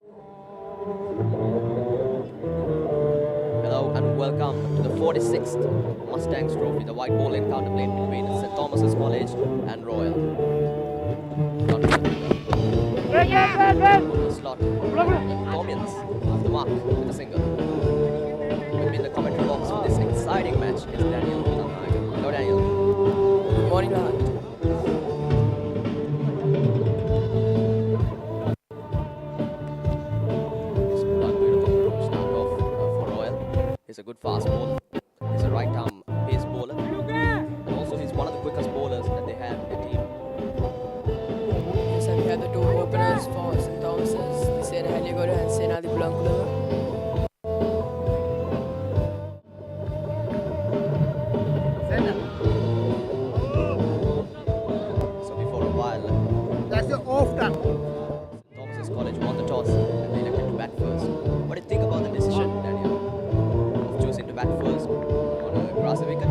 Hello and welcome to the 46th Mustangs Trophy, the white ball encounter played between St. Thomas's College and Royal. On the slot, Thomians off the mark with a single. With me in the commentary box for this exciting match is Daniel. Hello Daniel. Good morning, Lahat. This one will start off for Royal. He's a good fast ball. He's a right arm pace bowler. And also he's one of the quickest bowlers that they have in their team. Yes, and we have the two openers for St. Thomas's, Sena Haligoda and Sena Bulankulava. So before a while, That's the off turn. St. Thomas's College won the toss and they elected to bat first. What do you think about the decision, Daniel, of choosing to bat first on a grassy wicket?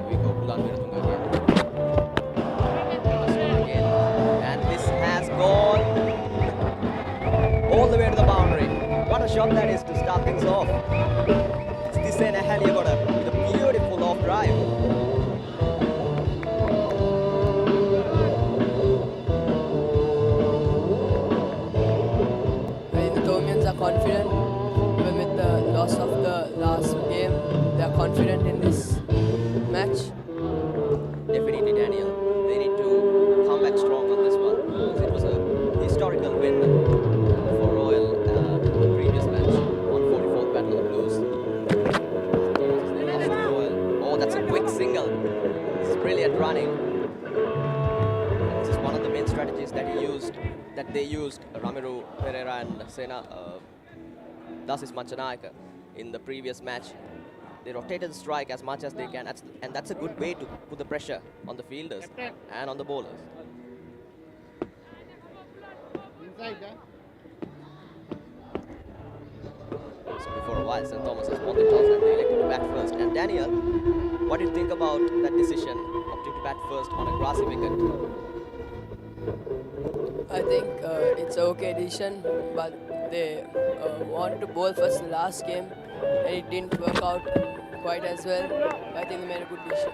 We go Bulan Viratunga again. And this has gone all the way to the boundary. What a shot that is to start things off. It's Disena Haligoda with a beautiful off drive. I think the Thomians are confident. Even with the loss of the last game, they are confident in this match. Definitely, Daniel. They need to come back strong on this one. It was a historical win for Royal in the previous match on 44th Battle of the Blues. They lost to Royal. Oh, that's a quick single. It's brilliant running. And this is one of the main strategies that they used, Ramiru Pereira and Sena Dasis Manchanayaka in the previous match. They rotated the strike as much as they can, and that's a good way to put the pressure on the fielders and on the bowlers. Inside, So before a while, St. Thomas has won the toss and they elected to bat first. And Daniel, what do you think about that decision, opting to bat first on a grassy wicket? I think it's an okay decision, but they wanted to bowl first the last game and it didn't work out quite as well. I think they made a good decision.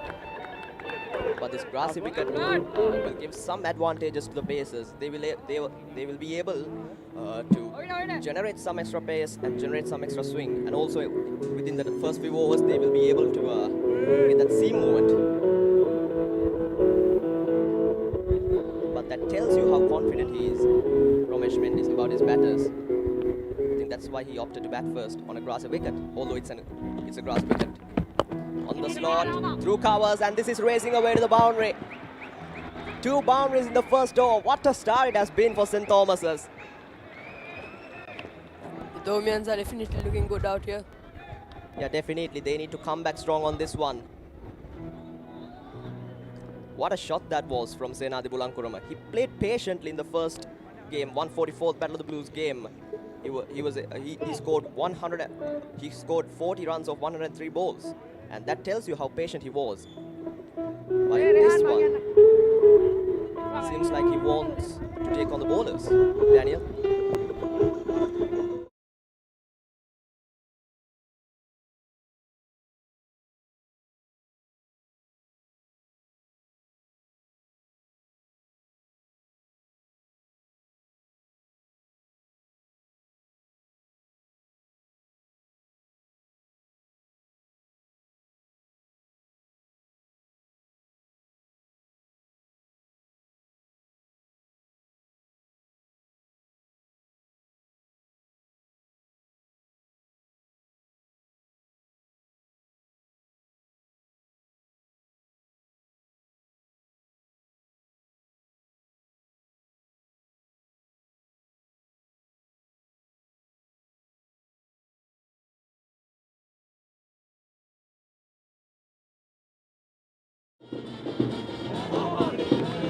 But this grassy wicket will give some advantages to the pacers. They will be able to generate some extra pace and generate some extra swing, and also within the first few overs they will be able to get that seam movement. But that tells you how confident he is, Ramesh Mendes, about his batters. I think that's why he opted to bat first on a grassy wicket, although it's a grass wicket. On the slot, through covers, and this is racing away to the boundary. 2 boundaries in the first over. What a start it has been for St. Thomas's. The Thomians are definitely looking good out here. Yeah, definitely. They need to come back strong on this one. What a shot that was from Senadi Bulankurama. He played patiently in the first game, 144th Battle of the Blues game. He scored 100. He scored 40 runs of 103 balls, and that tells you how patient he was. But in this one, seems like he wants to take on the bowlers. Daniel.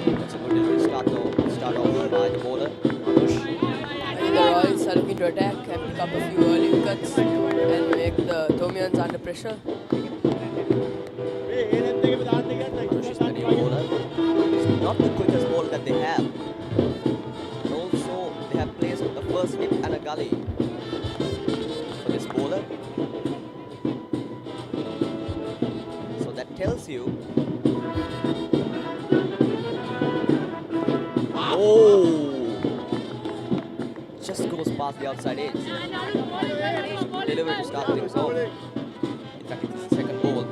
That's a good delivery start off by the bowler. Anush. I think the Royals are looking to attack and pick up a few early wickets and make the Thomians Thomian's under pressure. Anush is the new bowler. It's not the quickest ball that they have. And also, they have placed a first slip and a gully for this bowler. So that tells you. Oh! Just goes past the outside edge. Delivery to start things off. In fact, it's the second ball.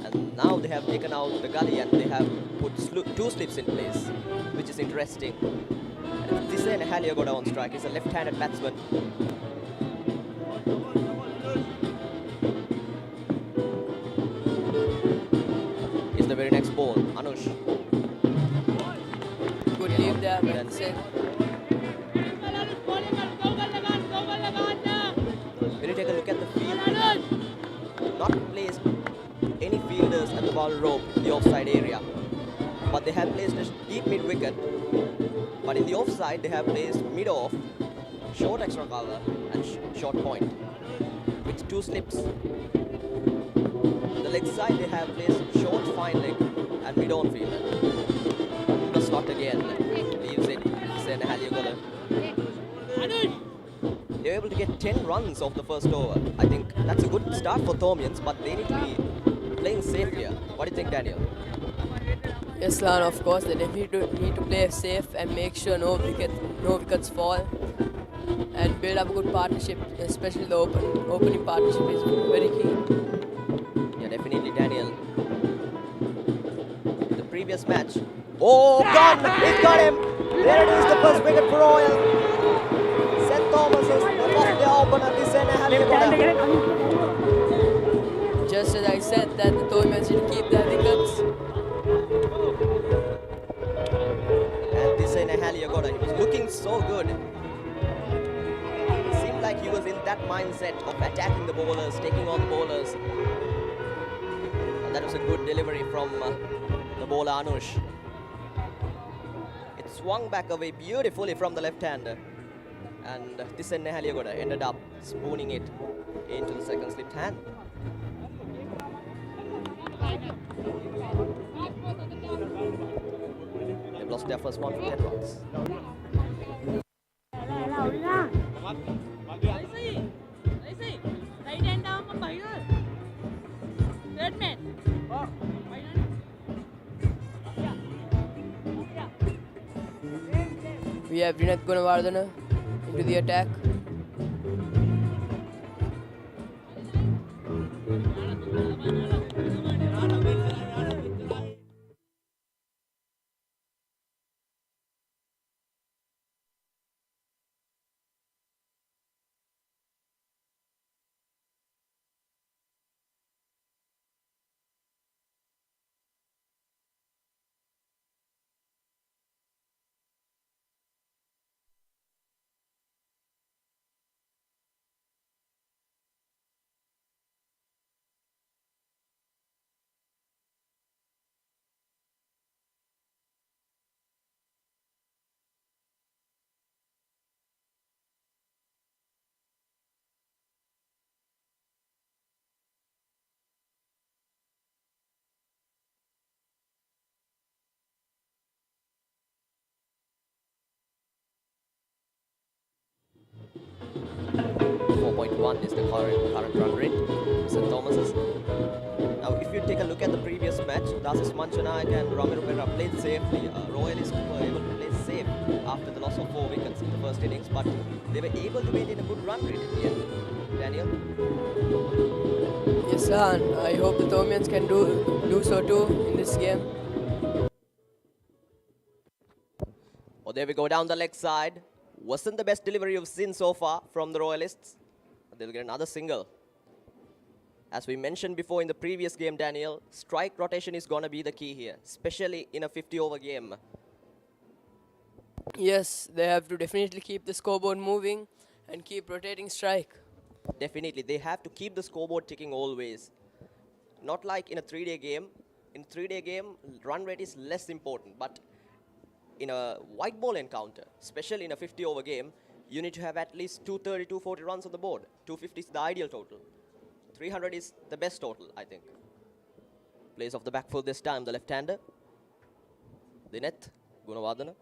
And now they have taken out the gully and they have put two slips in place, which is interesting. And this is Haliagoda on strike. He's a left-handed batsman. Is the very next ball, Anush. Good leave there, but Then- safe. When you take a look at the field, not placed any fielders at the ball rope in the offside area, but they have placed a deep mid wicket. But in the offside, they have placed mid off, short extra cover, and short point with two slips. The leg side, they have placed short fine leg and mid on fielder. The slot again leaves it. Send Haliagoda. They were able to get 10 runs off the first over. I think that's a good start for Thomians, but they need to be playing safe here. What do you think, Daniel? Yes, Lan, of course, they definitely need to play safe and make sure no wickets fall, and build up a good partnership, especially the opening partnership is very key. Yeah, definitely, Daniel. The previous match. Oh, gone! He's got him! There it is, the first wicket for Royal. St. Thomas has lost their opener, Tisena Haliagoda. Just as I said that the Thomians should keep their wickets. And Tisena Haliagoda, he was looking so good. It seemed like he was in that mindset of attacking the bowlers, taking on the bowlers. And that was a good delivery from the bowler Anush. It swung back away beautifully from the left-hander. And Tisena Haliagoda ended up spooning it into the second slipped hand. They've lost their first one for 10 runs. We have Rinath Gunawardana into the attack. .1 is the current run rate. St. Thomas's. Now, if you take a look at the previous match, Dasis Manchanayak and Ramiro Pereira played safely. Royalists were able to play safe after the loss of 4 wickets in the first innings, but they were able to maintain a good run rate in the end. Daniel? Yes, Lan, I hope the Thomians can do so too in this game. Oh, there we go down the leg side. Wasn't the best delivery you've seen so far from the Royalists. They'll get another single. As we mentioned before in the previous game, Daniel, strike rotation is going to be the key here, especially in a 50-over game. Yes, they have to definitely keep the scoreboard moving and keep rotating strike. Definitely, they have to keep the scoreboard ticking always. Not like in a 3-day game. In a 3-day game, run rate is less important, but in a white ball encounter, especially in a 50-over game, you need to have at least 230, 240 runs on the board. 250 is the ideal total. 300 is the best total, I think. Plays off the back foot this time, the left-hander. Dineth Gunawardana.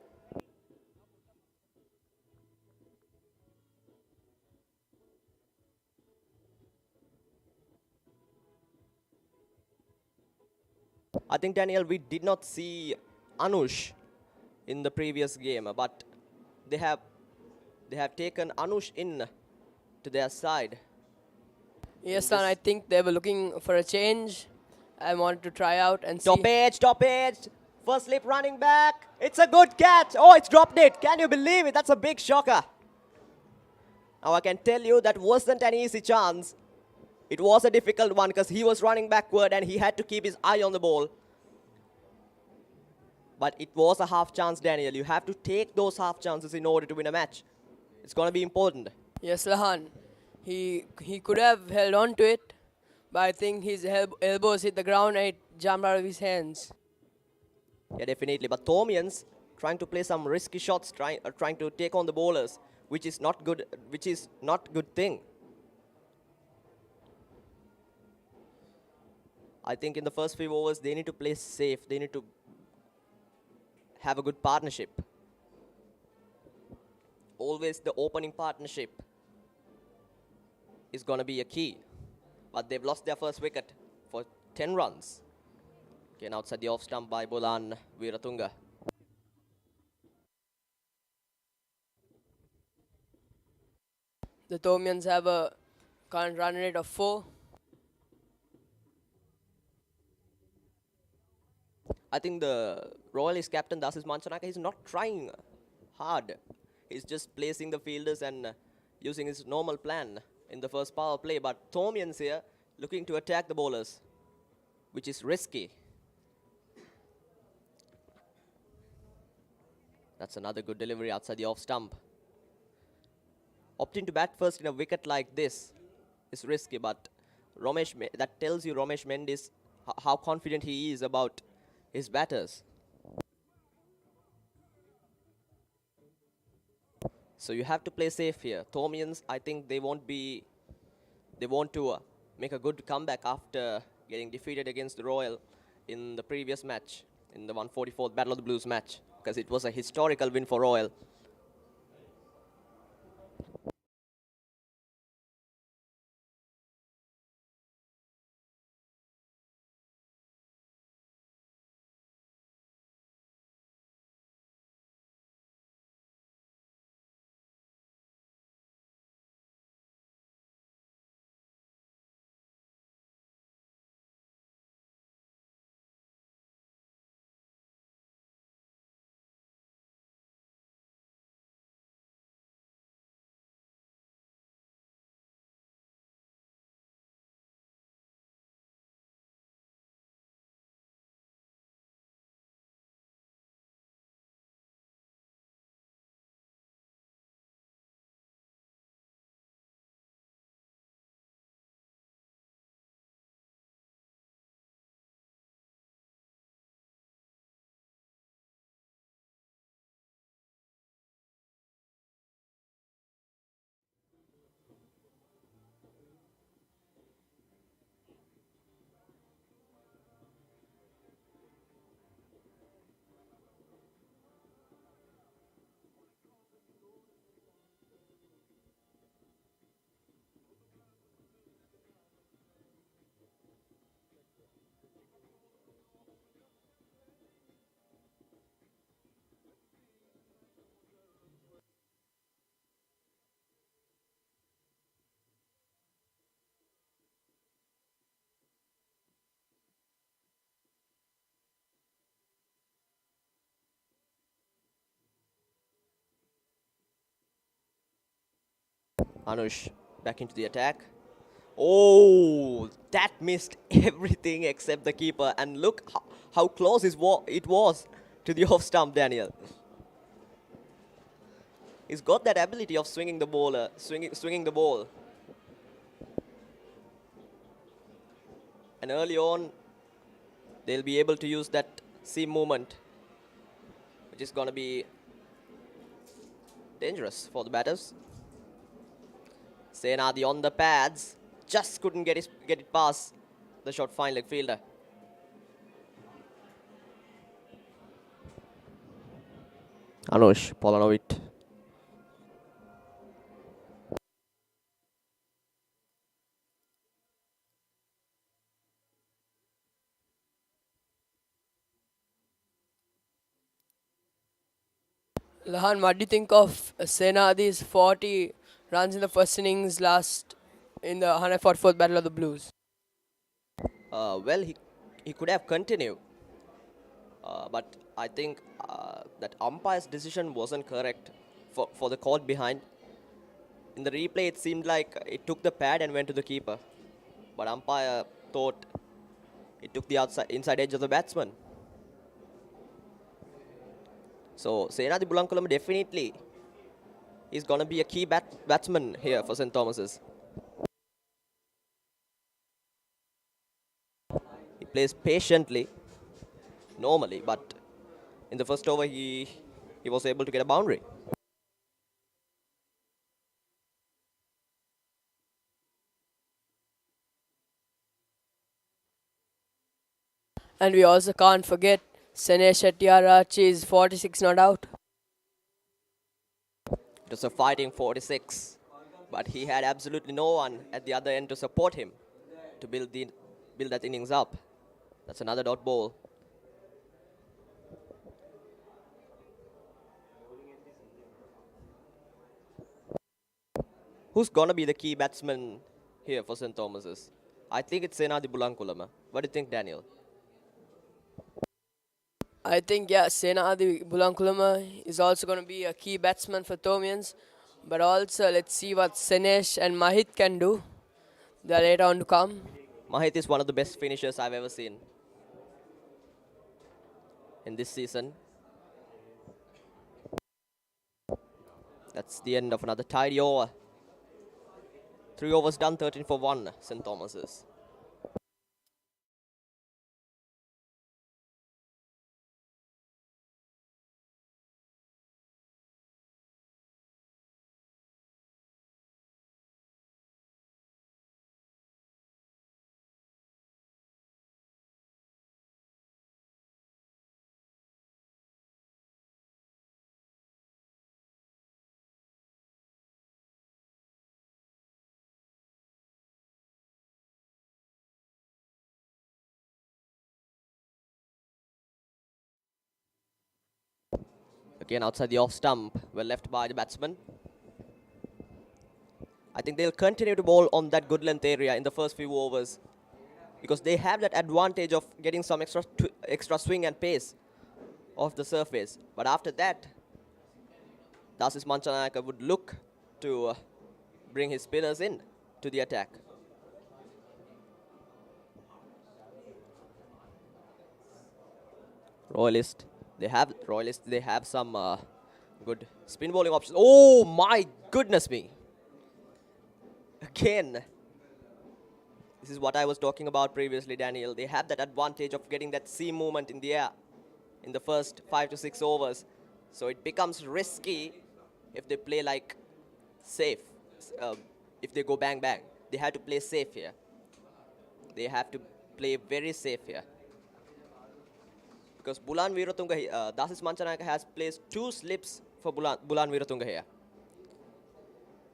I think, Daniel, we did not see Anush in the previous game, but they have taken Anush in to their side. Yes, and I think they were looking for a change. I wanted to try out and see. Top edge. First slip running back. It's a good catch. Oh, it's dropped it. Can you believe it? That's a big shocker. Now I can tell you that wasn't an easy chance. It was a difficult one because he was running backward and he had to keep his eye on the ball. But it was a half chance, Daniel. You have to take those half chances in order to win a match. It's going to be important. Yes, Lahan. He could have held on to it, but I think his elbows hit the ground and it jumped out of his hands. Yeah, definitely. But Thomian's trying to play some risky shots, trying to take on the bowlers, which is not good. Which is not good thing. I think in the first few overs they need to play safe. They need to have a good partnership. Always the opening partnership is going to be a key. But they've lost their first wicket for 10 runs. Again, outside the off stump by Bolan Weeratunga. The Thomians have a current run rate of 4. I think the Royalist captain Dasis Manchanaka is not trying hard. He's just placing the fielders and using his normal plan in the first power play. But Thomian's here looking to attack the bowlers, which is risky. That's another good delivery outside the off stump. Opting to bat first in a wicket like this is risky, but that tells you Romesh Mendis how confident he is about his batters. So you have to play safe here. Thomians, I think they want to make a good comeback after getting defeated against the Royal in the previous match, in the 144th Battle of the Blues match, because it was a historical win for Royal. Anush back into the attack. Oh, that missed everything except the keeper. And look how close it was to the off stump, Daniel. He's got that ability of swinging the ball. And early on, they'll be able to use that seam movement, which is going to be dangerous for the batters. Senadi on the pads, just couldn't get it past the short fine leg fielder. Anush Polanovic. Lahan, what do you think of Senadi's 40 runs in the first innings last in the 144th Battle of the Blues? Well, he could have continued, but I think that umpire's decision wasn't correct for the caught behind. In the replay, it seemed like it took the pad and went to the keeper, but umpire thought it took the inside edge of the batsman. So Senadi Bulankulam definitely is going to be a key batsman here for St. Thomas's. He plays patiently, normally, but in the first over he was able to get a boundary. And we also can't forget Sene Shettyarachi's 46 not out. It was a fighting 46, but he had absolutely no one at the other end to support him to build that innings up. That's another dot ball. Who's gonna be the key batsman here for St. Thomas's? I think it's Senadi Bulankulama. What do you think, Daniel? I think, yeah, Senadi Bulankulama is also going to be a key batsman for Thomians. But also, let's see what Senesh and Mahit can do. They're later on to come. Mahit is one of the best finishers I've ever seen in this season. That's the end of another tidy over. 3 overs done, 13 for 1, St. Thomas's. Again outside the off stump, well left by the batsman. I think they'll continue to bowl on that good length area in the first few overs because they have that advantage of getting some extra swing and pace off the surface. But after that, Dasis Manchanayaka would look to bring his spinners in to the attack. Royalist, they have some good spin bowling options. Oh my goodness me! Again, this is what I was talking about previously, Daniel. They have that advantage of getting that seam movement in the air in the first 5 to 6 overs. So it becomes risky if they play like safe. If they go bang bang, they have to play safe here. They have to play very safe here. Because Bulan Viratunga, Dasis Manchanayaka has placed 2 slips for Bulan Viratunga here,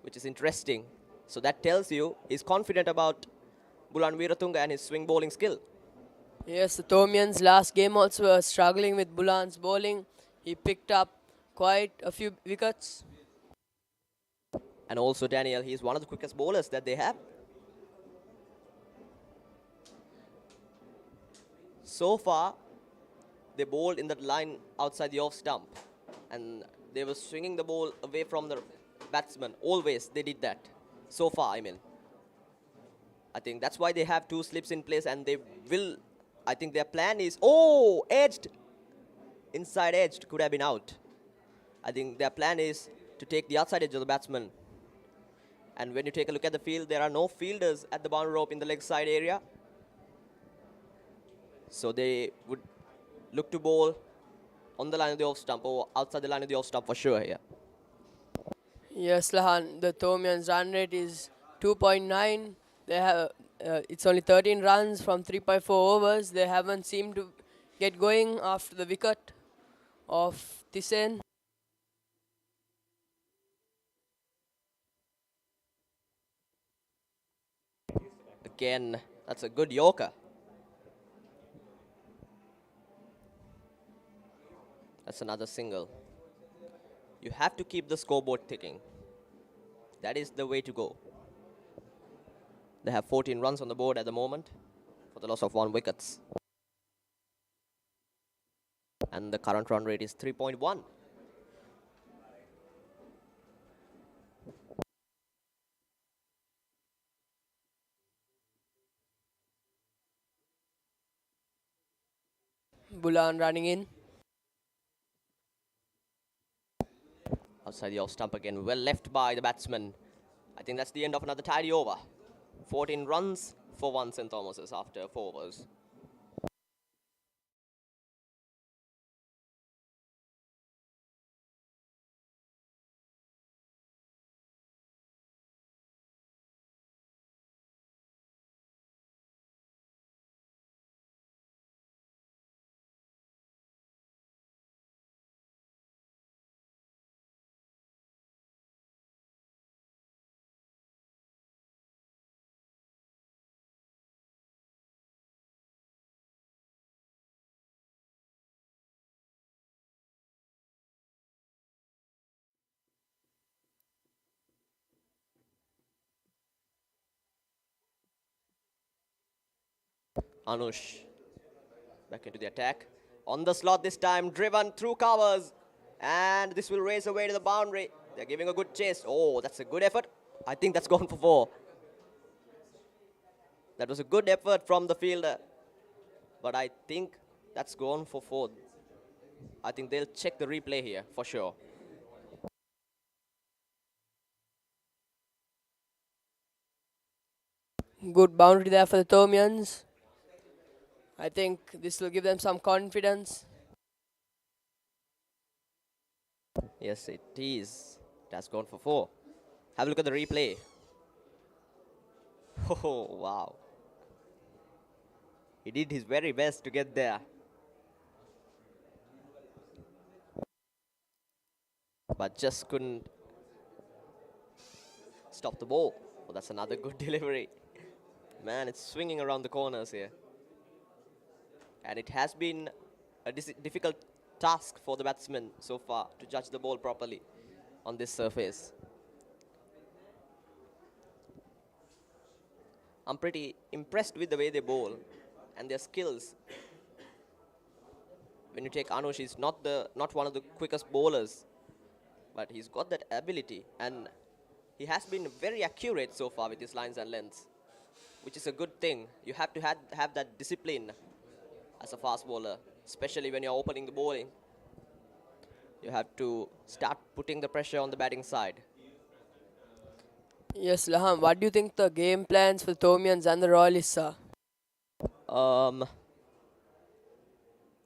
which is interesting. So that tells you he's confident about Bulan Viratunga and his swing bowling skill. Yes, the Thomians last game also were struggling with Bulan's bowling. He picked up quite a few wickets. And also, Daniel, he's one of the quickest bowlers that they have. So far, they bowled in that line outside the off stump. And they were swinging the ball away from the batsman. Always they did that. So far, I mean. I think that's why they have 2 slips in place and they will, I think their plan is, oh, edged. Inside edged could have been out. I think their plan is to take the outside edge of the batsman. And when you take a look at the field, there are no fielders at the boundary rope in the leg side area. So they would look to bowl on the line of the off stump or outside the line of the off stump for sure here. Yes, Lahan, the Thomians run rate is 2.9 They have it's only 13 runs from 3.4 overs. They haven't seemed to get going after the wicket of Thyssen. Again, that's a good Yorker. That's another single. You have to keep the scoreboard ticking. That is the way to go. They have 14 runs on the board at the moment for the loss of 1 wicket. And the current run rate is 3.1. Bulan running in. Outside the off stump again, well left by the batsman. I think that's the end of another tidy over. 14 runs for 1 St. Thomas's after 4 overs. Anush back into the attack. On the slot this time, driven through covers. And this will race away to the boundary. They're giving a good chase. Oh, that's a good effort. I think that's gone for 4. That was a good effort from the fielder. But I think that's gone for 4. I think they'll check the replay here for sure. Good boundary there for the Thomians. I think this will give them some confidence. Yes, it is. It has gone for 4. Have a look at the replay. Oh, wow. He did his very best to get there. But just couldn't stop the ball. Oh, that's another good delivery. Man, it's swinging around the corners here. And it has been a difficult task for the batsmen so far to judge the ball properly on this surface. I'm pretty impressed with the way they bowl and their skills. When you take Anush, he's not one of the quickest bowlers, but he's got that ability, and he has been very accurate so far with his lines and lengths, which is a good thing. You have to have that discipline as a fast bowler, especially when you're opening the bowling. You have to start putting the pressure on the batting side. Yes, Laham, what do you think the game plans for Thomians and the Royalists are?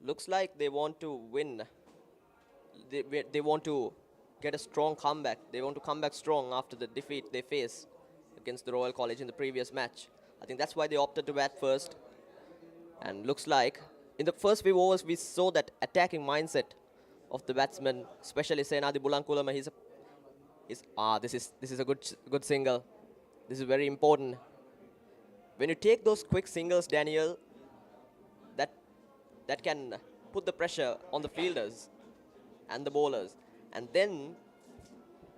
Looks like they want to win. They want to get a strong comeback. They want to come back strong after the defeat they faced against the Royal College in the previous match. I think that's why they opted to bat first. And looks like in the first few overs we saw that attacking mindset of the batsman, especially Senadi Bulankulama. This is a good single. This is very important. When you take those quick singles, Daniel, that can put the pressure on the fielders and the bowlers, and then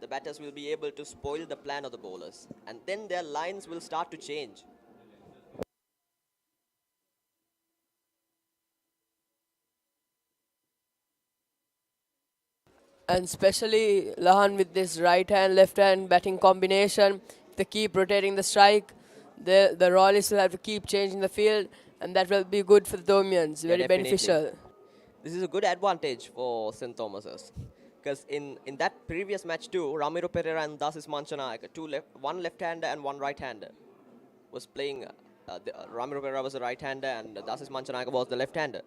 the batters will be able to spoil the plan of the bowlers, and then their lines will start to change. And especially Lahan with this right hand, left hand batting combination, they keep rotating the strike. The Royalists will have to keep changing the field, and that will be good for the Thomians, very Definitely. beneficial. This is a good advantage for St. Thomas's, because in that previous match too, Ramiro Pereira and Dasis Manchanayaka, one left-hander and one right-hander, was playing. Ramiro Pereira was the right-hander and Dasis Manchanayaka was the left-hander.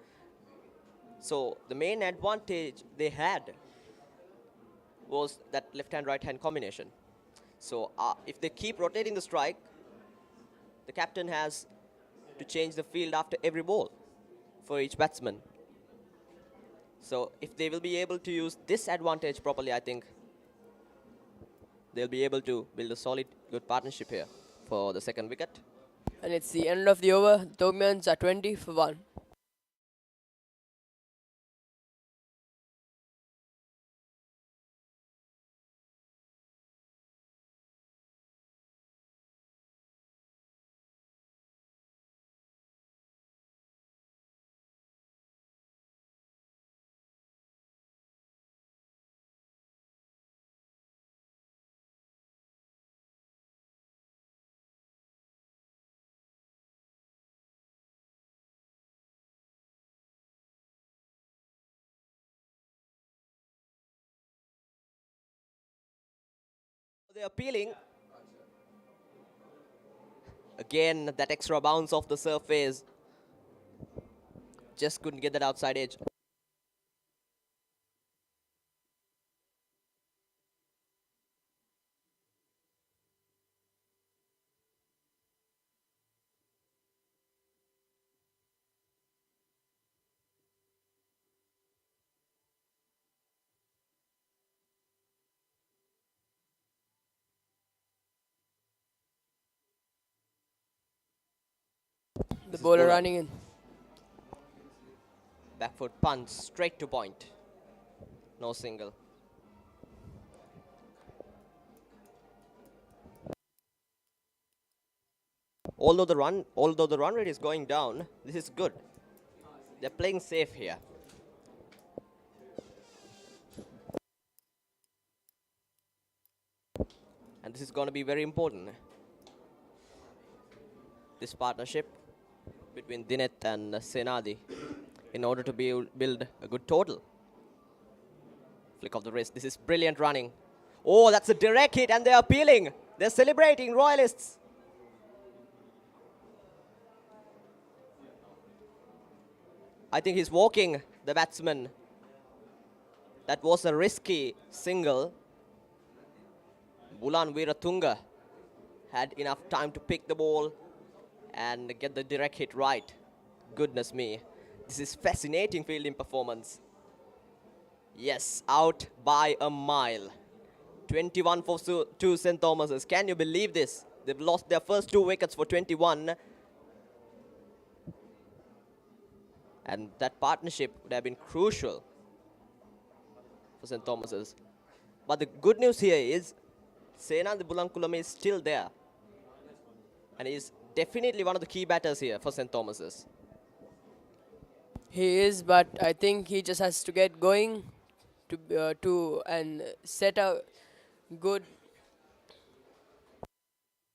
So the main advantage they had was that left-hand, right-hand combination. So if they keep rotating the strike, the captain has to change the field after every ball for each batsman. So if they will be able to use this advantage properly, I think they'll be able to build a solid, good partnership here for the second wicket. And it's the end of the over. Thomians are 20 for 1. They're appealing. Again, that extra bounce off the surface. Just couldn't get that outside edge. The bowler running in. Back foot punch, straight to point. No single. Although the run rate is going down, this is good. They're playing safe here. And this is going to be very important. This partnership between Dinet and Senadi in order to build a good total. Flick of the wrist. This is brilliant running. Oh, that's a direct hit and they're appealing. They're celebrating, Royalists. I think he's walking the batsman. That was a risky single. Bulan Wiratunga had enough time to pick the ball and get the direct hit right. Goodness me. This is fascinating fielding performance. Yes, out by a mile. 21 for 2 St. Thomas's. Can you believe this? They've lost their first 2 wickets for 21. And that partnership would have been crucial for St. Thomas's. But the good news here is Senadi Bulankulam is still there. And he's definitely one of the key batters here for St. Thomas's. He is, but I think he just has to get going to and set a good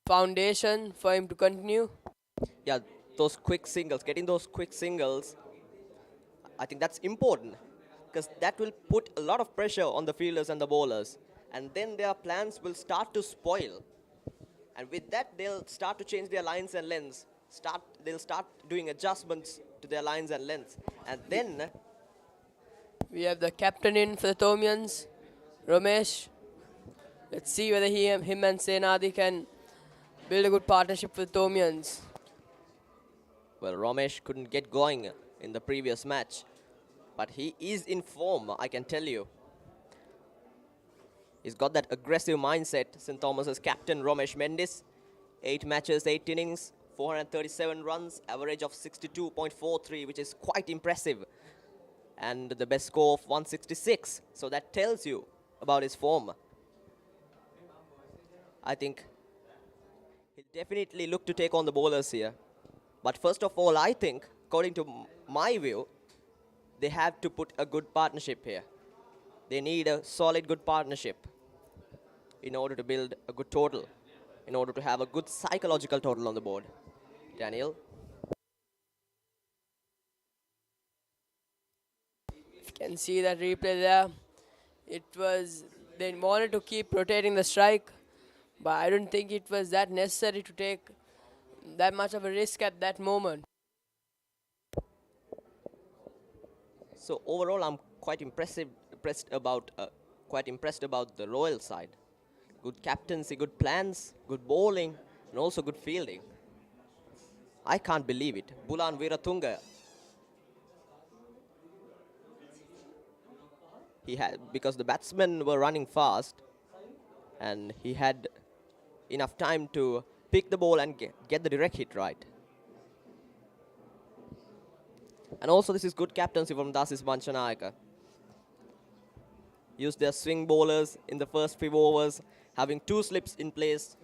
foundation for him to continue. Yeah, those quick singles, getting those quick singles, I think that's important because that will put a lot of pressure on the fielders and the bowlers. And then their plans will start to spoil. And with that, they'll start to change their lines and lengths. They'll start doing adjustments to their lines and lengths. And then We have the captain in for the Thomians, Ramesh. Let's see whether him and Senadi can build a good partnership with Thomians. well, Ramesh couldn't get going in the previous match. But he is in form, I can tell you. He's got that aggressive mindset, St. Thomas's captain Ramesh Mendis. 8 matches, 8 innings, 437 runs, average of 62.43, which is quite impressive. And the best score of 166. So that tells you about his form. I think he'll definitely look to take on the bowlers here. But first of all, I think, according to my view, they have to put a good partnership here. They need a solid, good partnership in order to build a good total, in order to have a good psychological total on the board. Daniel? You can see that replay there. They wanted to keep rotating the strike, but I don't think it was that necessary to take that much of a risk at that moment. So overall, I'm quite impressed about the Royal side. Good captaincy, good plans, good bowling, and also good fielding. I can't believe it. Bulan Viratunga. He had, because the batsmen were running fast, and he had enough time to pick the ball and get the direct hit right. And also this is good captaincy from Dasis Manchanayaka. Used their swing bowlers in the first few overs, having 2 slips in place.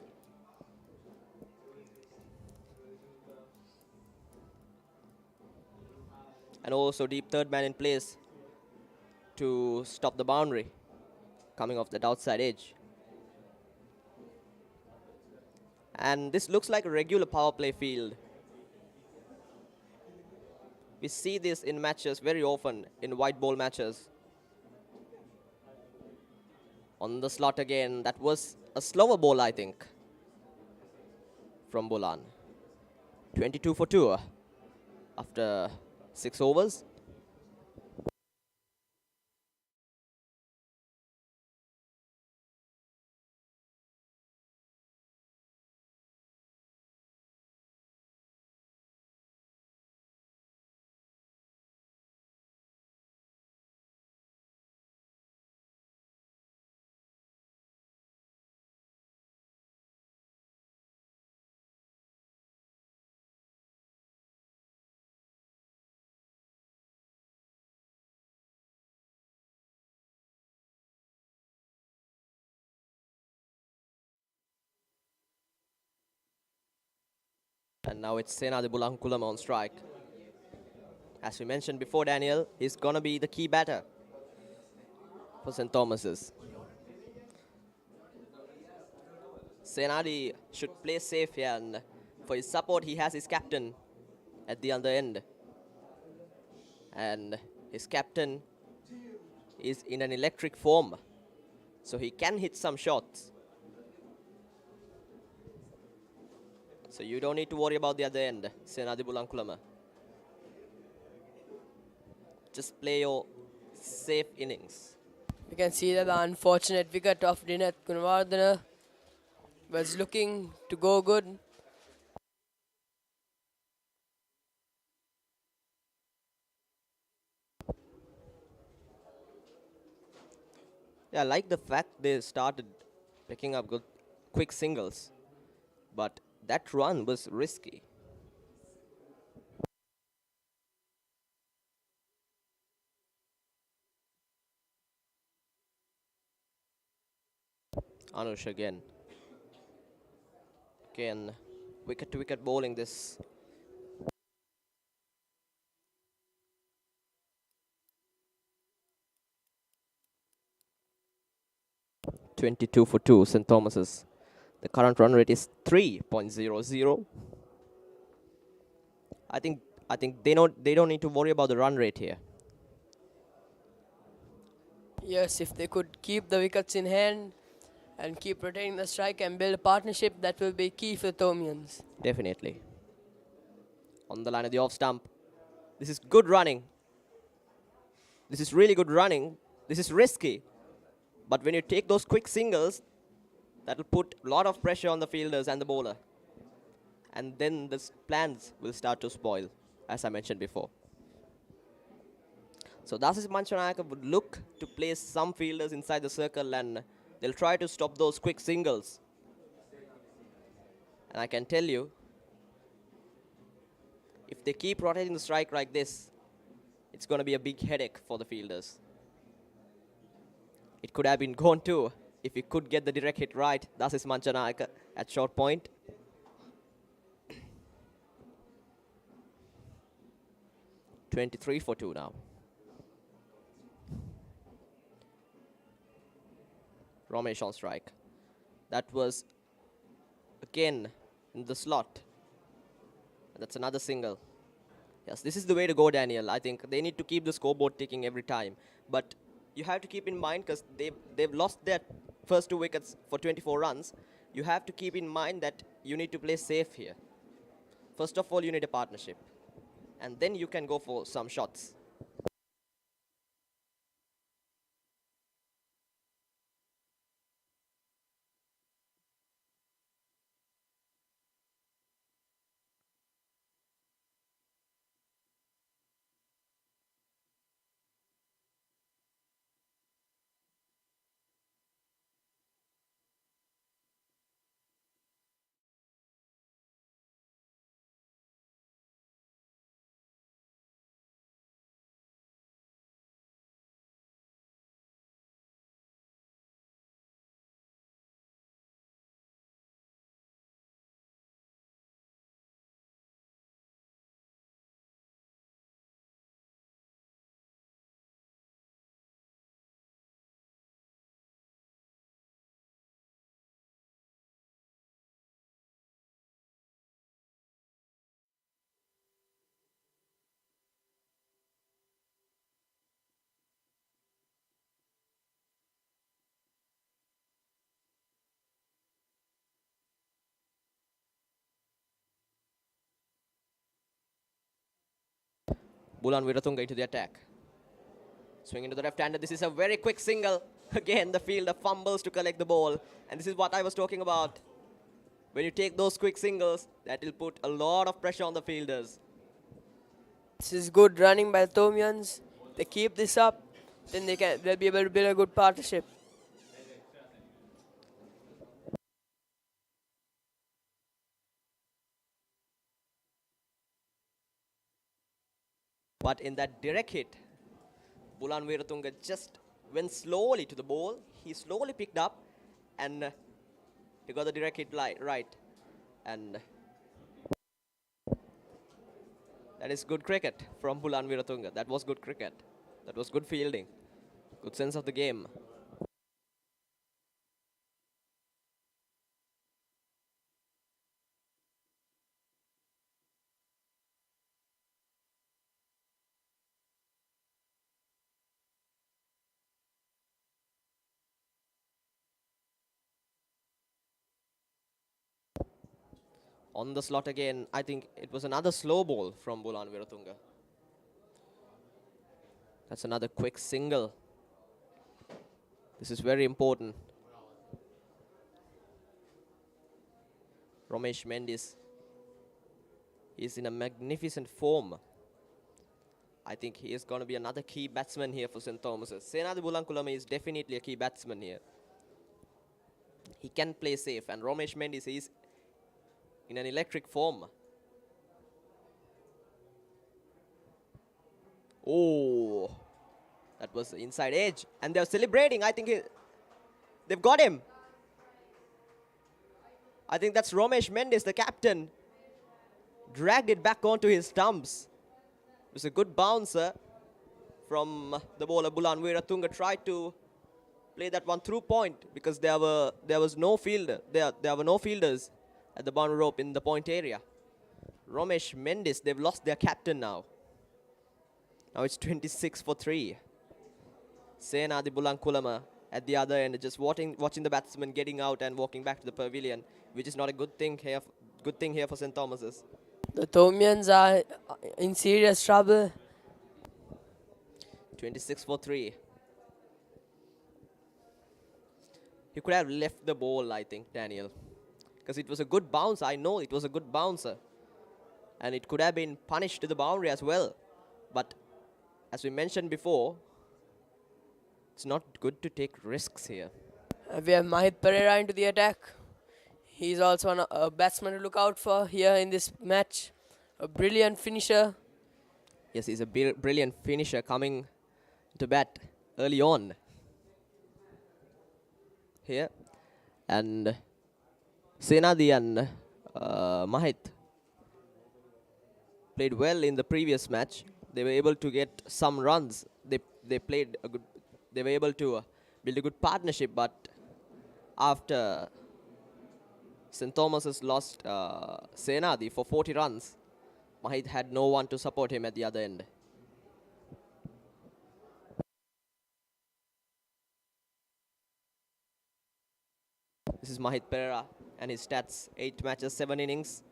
And also deep third man in place to stop the boundary coming off that outside edge. And this looks like a regular power play field. We see this in matches very often, in white ball matches. On the slot again, that was a slower ball, I think, from Bulan. 22 for 2 after 6 overs. And now it's Senadi Bulankulama on strike. As we mentioned before, Daniel, he's going to be the key batter for St. Thomas's. Senadi should play safe here, and for his support, he has his captain at the other end. And his captain is in an electric form, so he can hit some shots. So you don't need to worry about the other end, Senadi Bulankulama. Just play your safe innings. We can see that the unfortunate wicket of Dinat Gunawardena was looking to go good. Yeah, I like the fact they started picking up good quick singles, but that run was risky. Anush again. Again, wicket to wicket bowling this. (22 for 2), St. Thomas's. The current run rate is 3.00. I think they don't need to worry about the run rate here. Yes, if they could keep the wickets in hand and keep retaining the strike and build a partnership, that will be key for the Thomians. Definitely. On the line of the off stump. This is good running. This is really good running. This is risky. But when you take those quick singles, that will put a lot of pressure on the fielders and the bowler. And then the plans will start to spoil, as I mentioned before. So Dasis Manchanayaka would look to place some fielders inside the circle, and they'll try to stop those quick singles. And I can tell you, if they keep rotating the strike like this, it's going to be a big headache for the fielders. It could have been gone too if he could get the direct hit right. Dasis Manchanayaka at short point. (23 for 2) now. Ramesh on strike. That was again in the slot. That's another single. Yes, this is the way to go, Daniel. I think they need to keep the scoreboard ticking every time. But you have to keep in mind, because they've lost their first 2 wickets for 24 runs. You have to keep in mind that you need to play safe here. First of all, you need a partnership. And then you can go for some shots. Bulan Viratunga into the attack. Swing into the left-hander. This is a very quick single. Again, the fielder fumbles to collect the ball. And this is what I was talking about. When you take those quick singles, that will put a lot of pressure on the fielders. This is good running by the Thomians. They keep this up, then they'll be able to build a good partnership. But in that direct hit, Bulan Viratunga just went slowly to the ball. He slowly picked up and he got the direct hit right. And that is good cricket from Bulan Viratunga. That was good cricket. That was good fielding. Good sense of the game. On the slot again, I think it was another slow ball from Bulan Viratunga. That's another quick single. This is very important. Romesh Mendis is in a magnificent form. I think he is going to be another key batsman here for St. Thomas's. Senadi Bulankulama is definitely a key batsman here. He can play safe, and Romesh Mendis is in an electric form. Oh, that was the inside edge. And they're celebrating. I think they've got him. I think that's Romesh Mendis, the captain. Dragged it back onto his stumps. It was a good bouncer from the bowler. Bulan Viratunga tried to play that one through point because there were no fielders at the boundary rope in the point area. Romesh Mendis, they've lost their captain now. Now it's 26 for 3. Senadi Bulankulama at the other end, just watching the batsman getting out and walking back to the pavilion, which is not a good thing here for St. Thomas's. The Thomians are in serious trouble. 26 for 3. He could have left the ball, I think, Daniel. Because it was a good bounce. I know it was a good bouncer. And it could have been punished to the boundary as well. But as we mentioned before, it's not good to take risks here. We have Mahit Pereira into the attack. He's also a batsman to look out for here in this match. A brilliant finisher. Yes, he's a brilliant finisher coming to bat early on here. And Senadi and Mahit played well in the previous match. They were able to get some runs. They played a good. They were able to build a good partnership, but after St. Thomas's lost Senadi for 40 runs, Mahit had no one to support him at the other end. This is Mahit Pereira and his stats: 8 matches, 7 innings.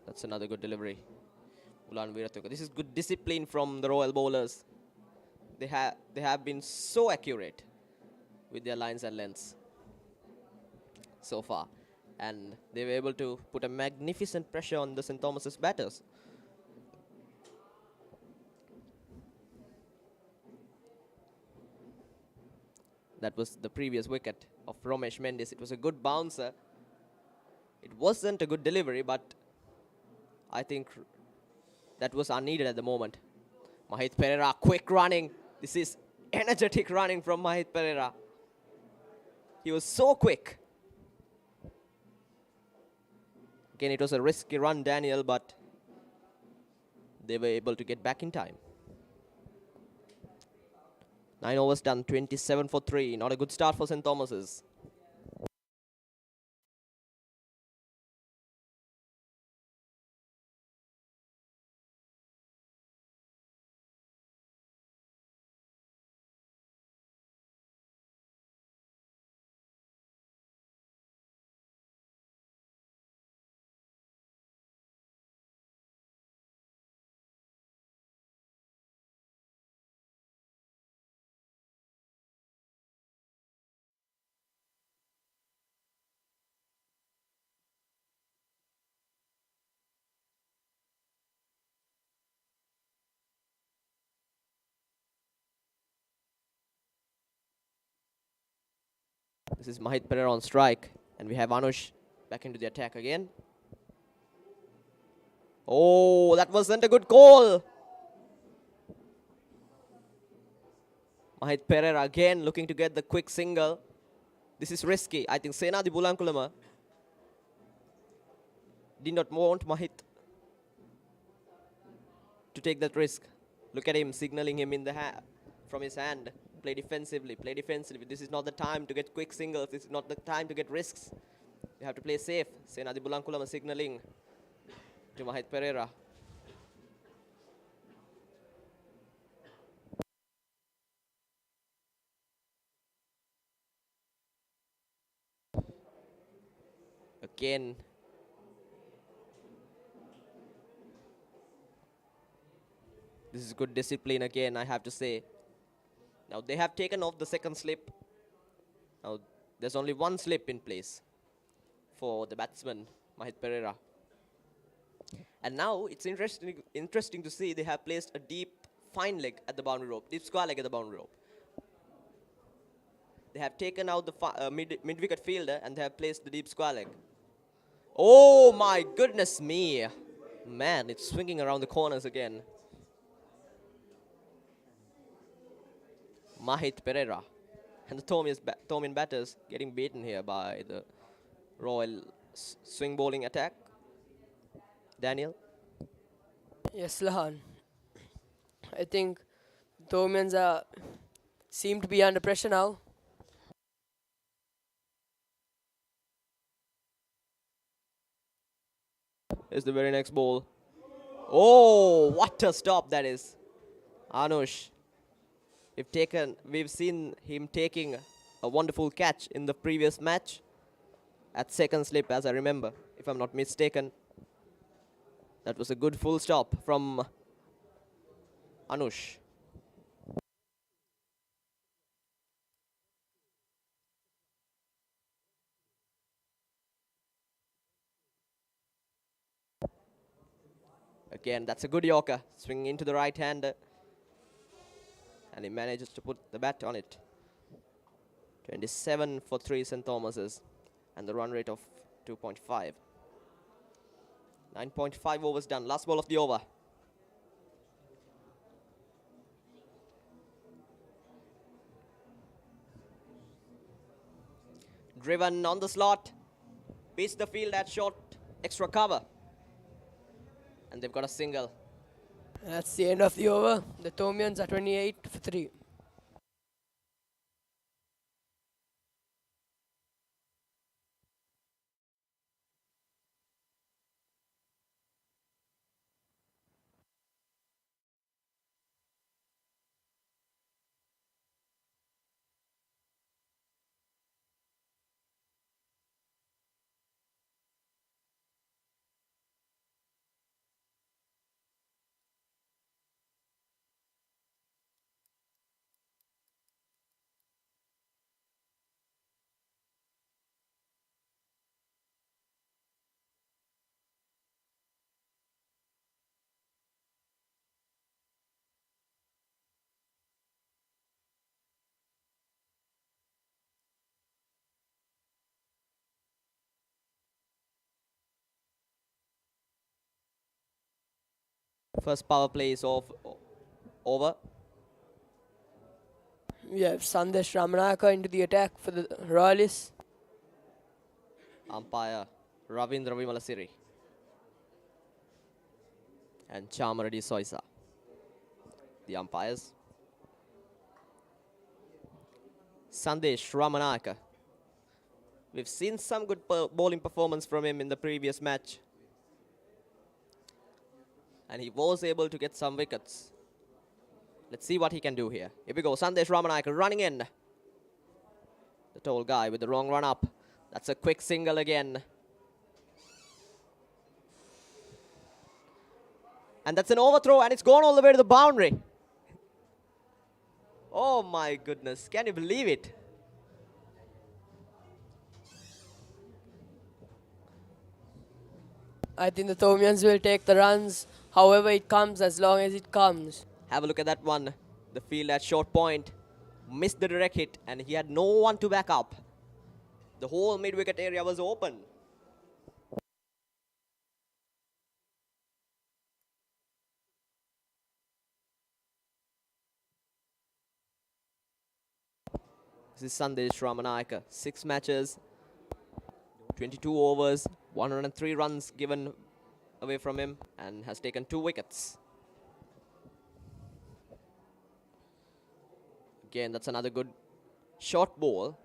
That's another good delivery. Bulan Viratunga. This is good discipline from the Royal bowlers. They have been so accurate with their lines and lengths so far. And they were able to put a magnificent pressure on the St. Thomas's batters. That was the previous wicket of Romesh Mendis. It was a good bouncer. It wasn't a good delivery, but I think that was unneeded at the moment. Mahit Pereira, quick running. This is energetic running from Mahit Pereira. He was so quick. Again, it was a risky run, Daniel, but they were able to get back in time. 9 overs done, 27 for 3. Not a good start for St. Thomas's. This is Mahit Pereira on strike. And we have Anush back into the attack again. Oh, that wasn't a good call. Mahit Pereira again looking to get the quick single. This is risky. I think Senadi Bulankulama did not want Mahit to take that risk. Look at him signaling him in the from his hand. Play defensively, play defensively. This is not the time to get quick singles. This is not the time to get risks. You have to play safe. Senadi Bulankulama signaling to Mahit Pereira. Again. This is good discipline again, I have to say. Now they have taken off the second slip. Now there's only one slip in place for the batsman, Mahit Pereira. And now it's interesting to see they have placed a deep fine leg at the boundary rope, deep square leg at the boundary rope. They have taken out the mid-wicket fielder and they have placed the deep square leg. Oh my goodness me. Man, it's swinging around the corners again. Mahit Pereira. And the Thomian batters getting beaten here by the Royal swing bowling attack. Daniel? Yes, Lahan. I think Thomians seem to be under pressure now. Is the very next ball. Oh, what a stop that is. Anush. We've seen him taking a wonderful catch in the previous match at second slip, as I remember, if I'm not mistaken. That was a good full stop from Anush. Again, that's a good Yorker, swinging into the right hander. And he manages to put the bat on it. 27 for 3 St. Thomas's. And the run rate of 2.5. 9.5 overs done. Last ball of the over. Driven on the slot. Beats the field at short extra cover. And they've got a single. That's the end of the over. The Thomians are 28 for 3. First power play is over. We have Sandesh Ramanaka into the attack for the Royalists. Umpire Ravindra Vimalasiri. And Chamaradi Soisa. The umpires. Sandesh Ramanaka. We've seen some good bowling performance from him in the previous match. And he was able to get some wickets. Let's see what he can do here. Here we go. Sandesh Ramanaka running in. The tall guy with the wrong run up. That's a quick single again. And that's an overthrow and it's gone all the way to the boundary. Oh my goodness. Can you believe it? I think the Thomians will take the runs however it comes, as long as it comes. Have a look at that one. The field at short point. Missed the direct hit and he had no one to back up. The whole mid-wicket area was open. This is Sandesh Ramanayaka. 6 matches, 22 overs, 103 runs given away from him, and has taken 2 wickets. Again, that's another good short ball,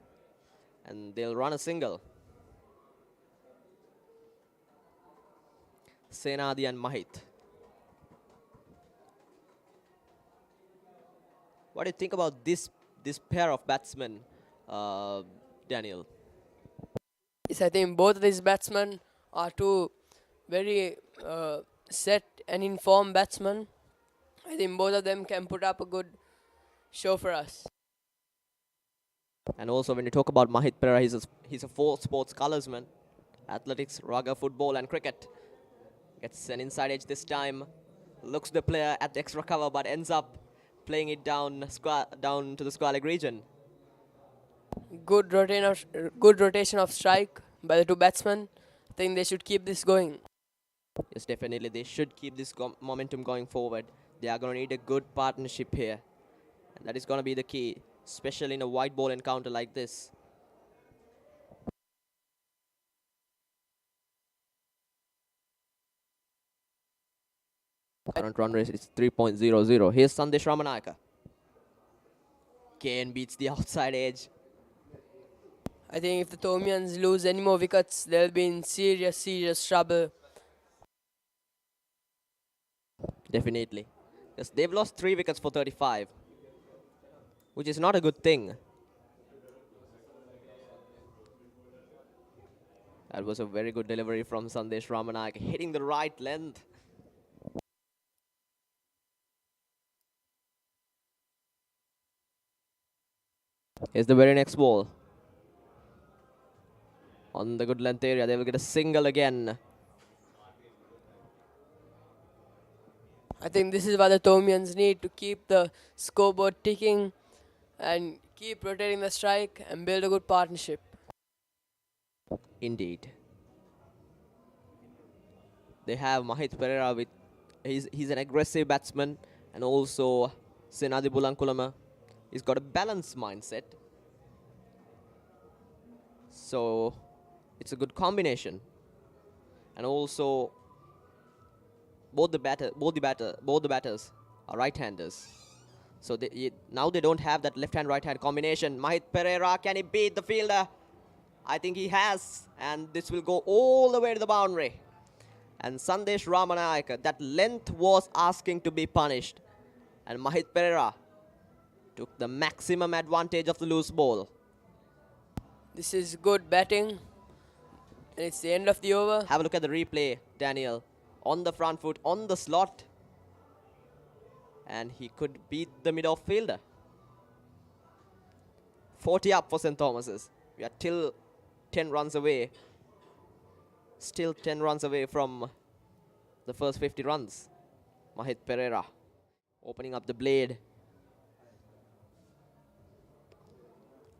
and they'll run a single. Senadi and Mahit. What do you think about this pair of batsmen, Daniel? Yes, I think both of these batsmen are two very set and informed batsmen. I think both of them can put up a good show for us. And also, when you talk about Mahit Perera, he's a 4 sports colorsman: athletics, rugby, football, and cricket. Gets an inside edge this time. Looks the player at the extra cover, but ends up playing it down to the square leg region. Good rotation of strike by the two batsmen. I think they should keep this going. Yes, definitely. They should keep this momentum going forward. They are going to need a good partnership here. And that is going to be the key, especially in a white ball encounter like this. Current run rate is 3.00. Here's Sandesh Ramanayaka. Kane beats the outside edge. I think if the Thomians lose any more wickets, they'll be in serious trouble. Definitely. Yes, they've lost 3 wickets for 35, which is not a good thing. That was a very good delivery from Sandesh Ramanayaka, hitting the right length. Here's the very next ball. On the good length area, they will get a single again. I think this is what the Thomians need to keep the scoreboard ticking and keep rotating the strike and build a good partnership. Indeed. They have Mahit Perera with he's an aggressive batsman, and also Senadi Bulankulama. He's got a balanced mindset. So it's a good combination. And also both the batters are right-handers. So now they don't have that left-hand right-hand combination. Mahit Perera, can he beat the fielder? I think he has, and this will go all the way to the boundary. And Sandesh Ramanayaka, that length was asking to be punished. And Mahit Perera took the maximum advantage of the loose ball. This is good batting. And it's the end of the over. Have a look at the replay, Daniel. On the front foot, on the slot. And he could beat the mid-off fielder. 40 up for St. Thomas's. We are till 10 runs away. Still 10 runs away from the first 50 runs. Mahit Perera opening up the blade.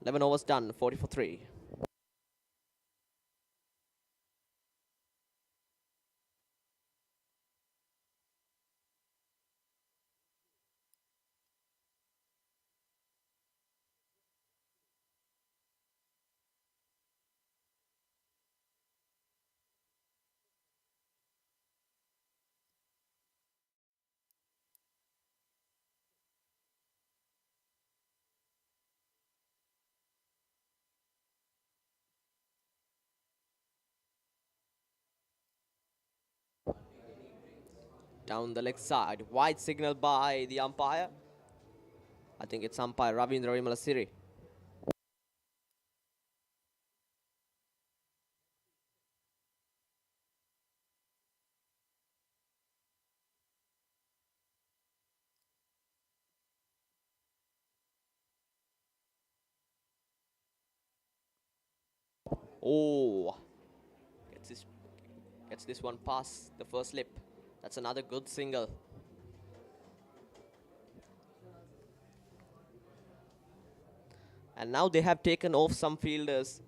11 overs done, 40 for 3. Down the leg side, wide signal by the umpire. I think it's umpire Ravindra Vimalasiri. Oh, gets this one past the first slip. That's another good single. And now they have taken off some fielders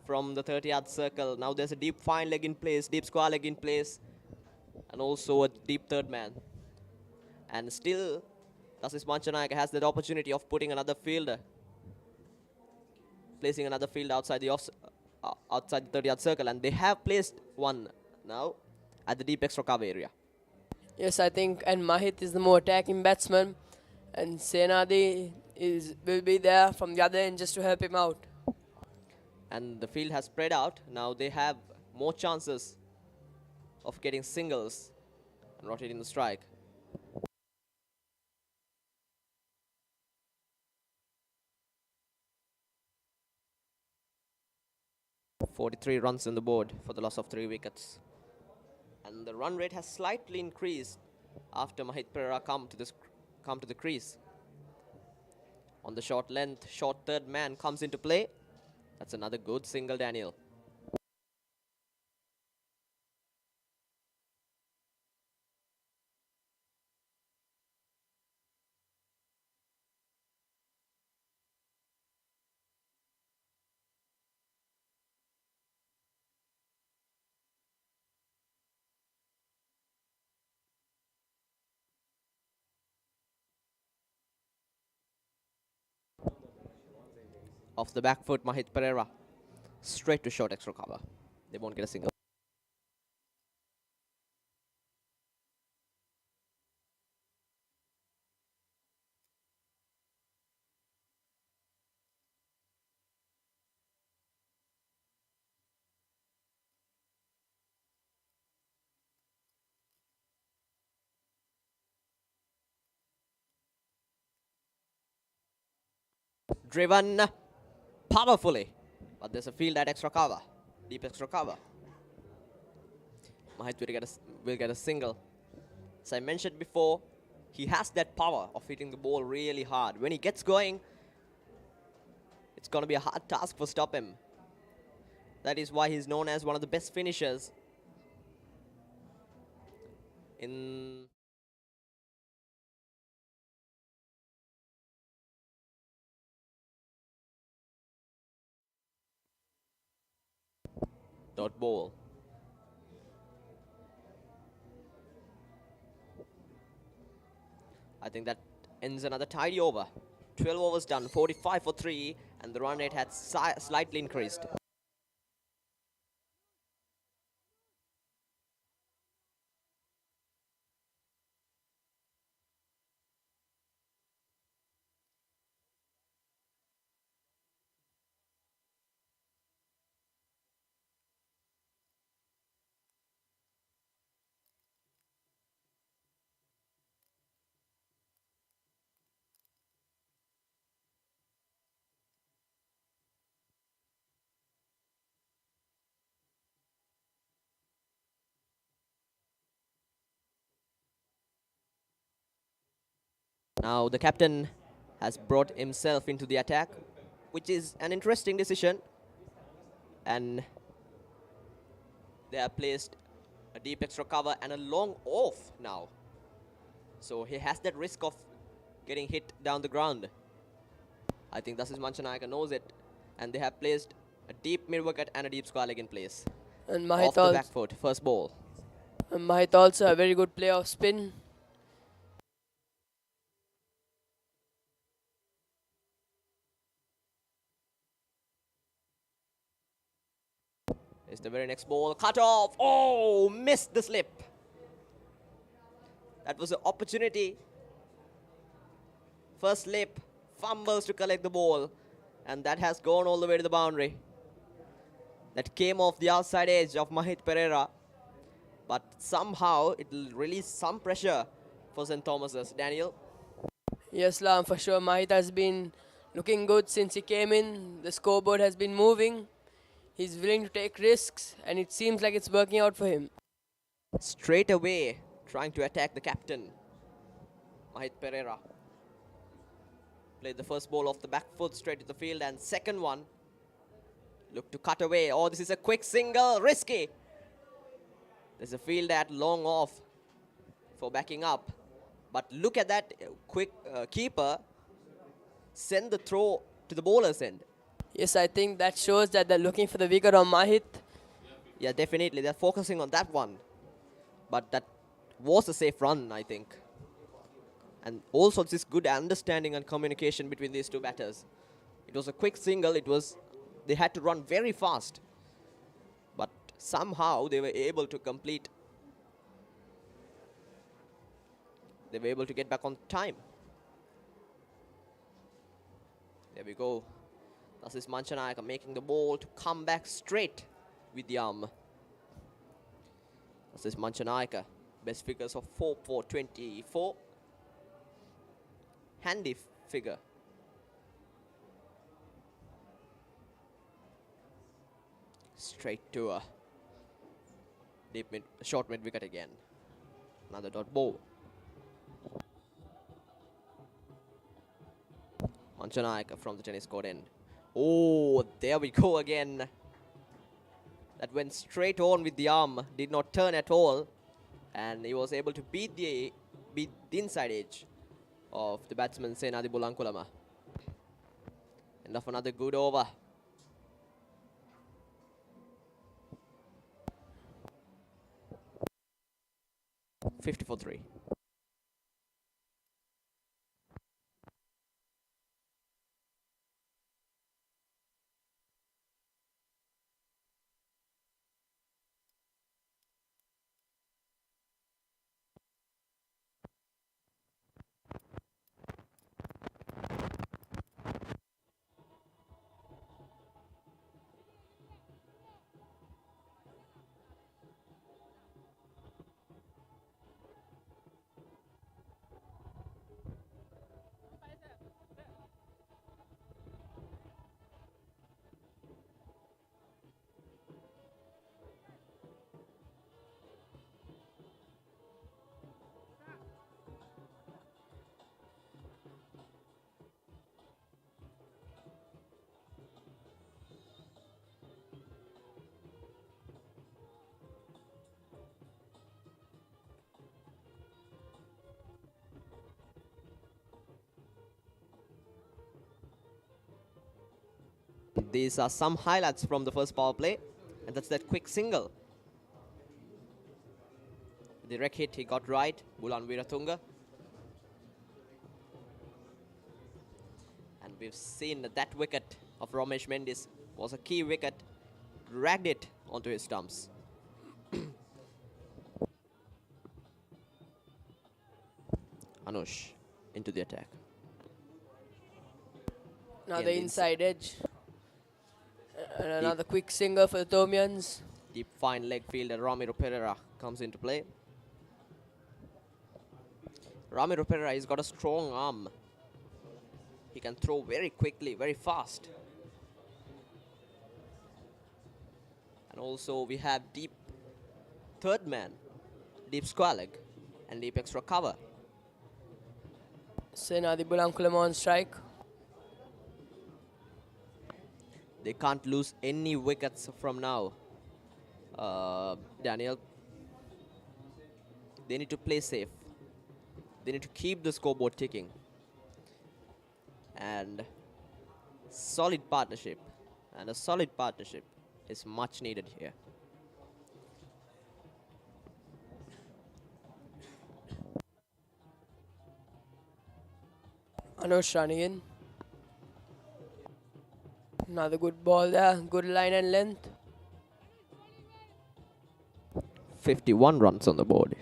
from the 30-yard circle. Now there's a deep fine leg in place, deep square leg in place, and also a deep third man. And still, Tasis Manchanayaka has that opportunity of putting another fielder, placing another fielder outside the outside the 30-yard circle, and they have placed one now at the deep extra cover area. Yes, I think, and Mahit is the more attacking batsman, and Senadi will be there from the other end just to help him out. And the field has spread out. Now they have more chances of getting singles and rotating the strike. "43 runs on the board for the loss of 3 wickets. And the run rate has slightly increased after Mahit Pereira come to the crease. On the short length, short third man comes into play. That's another good single, Daniel. Off the back foot, Mahit Pereira. Straight to short extra cover. They won't get a single. Driven powerfully, but there's a field at extra cover, deep extra cover. Mahit will get a single. As I mentioned before, he has that power of hitting the ball really hard. When he gets going, it's going to be a hard task for stop him. That is why he's known as one of the best finishers in dot ball. I think that ends another tidy over. 12 overs done, 45 for 3, and the run rate had slightly increased. Now the captain has brought himself into the attack, which is an interesting decision. And they have placed a deep extra cover and a long off now. So he has that risk of getting hit down the ground. I think Tasis Manchanayaka knows it. And they have placed a deep mid-wicket and a deep square leg in place. And Off the back foot, first ball. Mahit also a very good play of spin. It's the very next ball, cut off. Oh, missed the slip. That was an opportunity. First slip, fumbles to collect the ball, and that has gone all the way to the boundary. That came off the outside edge of Mahit Pereira, but somehow it will release some pressure for St. Thomas's. Daniel? Yes, Lam, for sure. Mahit has been looking good since he came in. The scoreboard has been moving. He's willing to take risks, and it seems like it's working out for him. Straight away, trying to attack the captain, Mahit Pereira. Played the first ball off the back foot straight to the field, and second one, look to cut away. Oh, this is a quick single, risky. There's a field at long off for backing up. But look at that quick keeper send the throw to the bowler's end. Yes, I think that shows that they're looking for the wicket on Mahit. Yeah, definitely. They're focusing on that one. But that was a safe run, I think. And also this good understanding and communication between these two batters. It was a quick single. They had to run very fast. But somehow they were able to complete. They were able to get back on time. There we go. This is Manchanayaka making the ball to come back straight with the arm. This is Manchanayaka. Best figures of 4 for 24. Handy figure. Straight to a short mid wicket again. Another dot ball. Manchanayaka from the tennis court end. Oh, there we go again. That went straight on with the arm, did not turn at all, and he was able to beat the inside edge of the batsman Senadi Bulankulama. End of another good over. 50 for 3. These are some highlights from the first power play, and that's that quick single. The direct hit he got right, Bulan Wiratunga. And we've seen that wicket of Ramesh Mendis was a key wicket, dragged it onto his stumps. Anush into the attack. Now And the inside edge. And another quick single for the Thomians. Deep fine leg fielder Ramiro Pereira comes into play. Ramiro Pereira has got a strong arm. He can throw very quickly, very fast. And also we have deep third man, deep square leg, and deep extra cover. Senadi Bulankulama on strike. They can't lose any wickets from now. Daniel, they need to play safe. They need to keep the scoreboard ticking. And solid partnership. And a solid partnership is much needed here. Anush running in. Another good ball there. Good line and length. 51 runs on the board.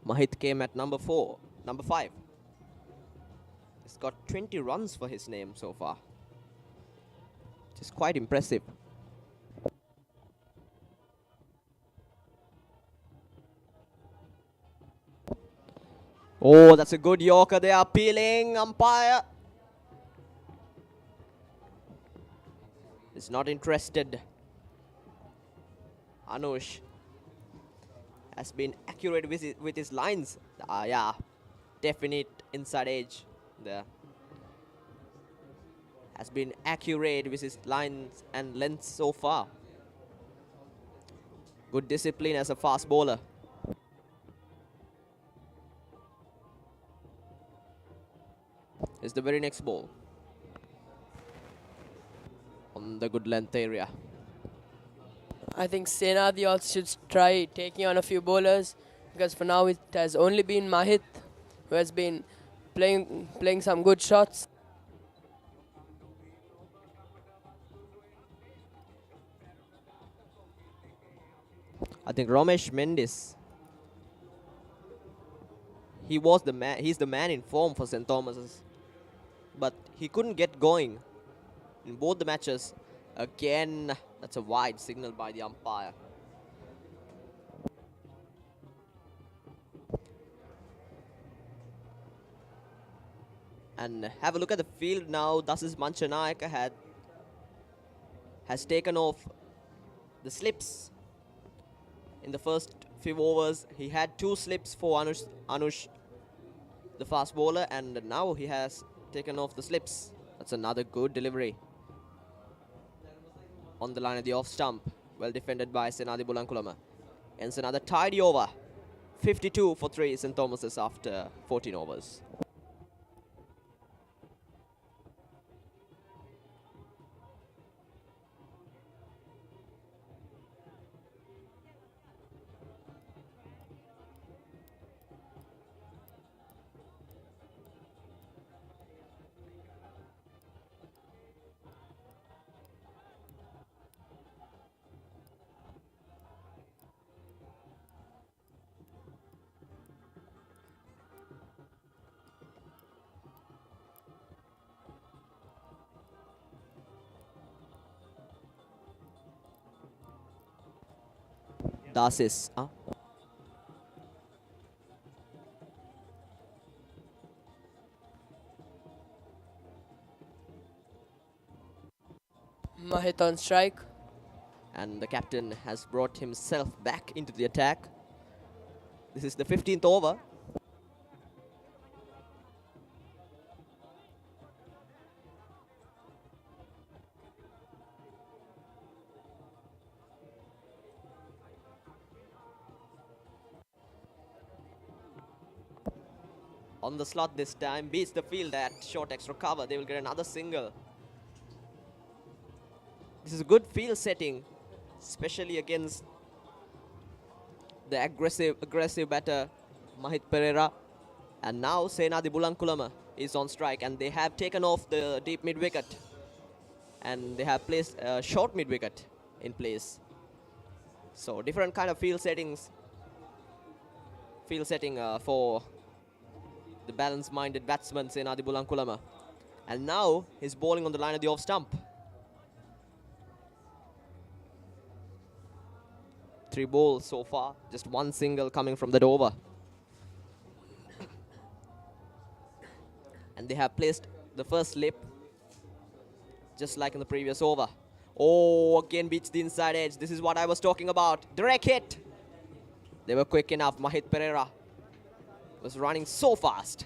Mahit came at number 5. He's got 20 runs for his name so far, which is quite impressive. Oh, that's a good Yorker. They are appealing. Umpire is not interested. Anush has been accurate with his lines. Yeah, definite inside edge there. Has been accurate with his lines and lengths so far. Good discipline as a fast bowler. is the very next ball. On the good length area. I think Senadi also should try taking on a few bowlers, because for now it has only been Mahit who has been playing some good shots. I think Ramesh Mendis, he's the man in form for St. Thomas's, but he couldn't get going in both the matches. Again, that's a wide signal by the umpire. And have a look at the field now. Dasis Manchanayaka has taken off the slips. In the first few overs, he had 2 slips for Anush, the fast bowler, and now he has taken off the slips. That's another good delivery. On the line of the off stump, well defended by Senadi Bulankulama. Ends another tidy over. 52 for 3 St. Thomas's after 14 overs. Dasis. Mahit on strike. And the captain has brought himself back into the attack. This is the 15th over. On the slot this time, beats the field at short extra cover. They will get another single. This is a good field setting, especially against the aggressive batter Mahit Pereira. And now Senadi Bulankulama is on strike, and they have taken off the deep mid wicket, and they have placed a short mid wicket in place. So different kind of field setting for the balance-minded batsman Senadi Bulankulama. And now he's bowling on the line of the off stump. 3 balls so far, just 1 single coming from that over. And they have placed the first slip, just like in the previous over. Oh, again beats the inside edge. This is what I was talking about. Direct hit. They were quick enough. Mahit Pereira was running so fast.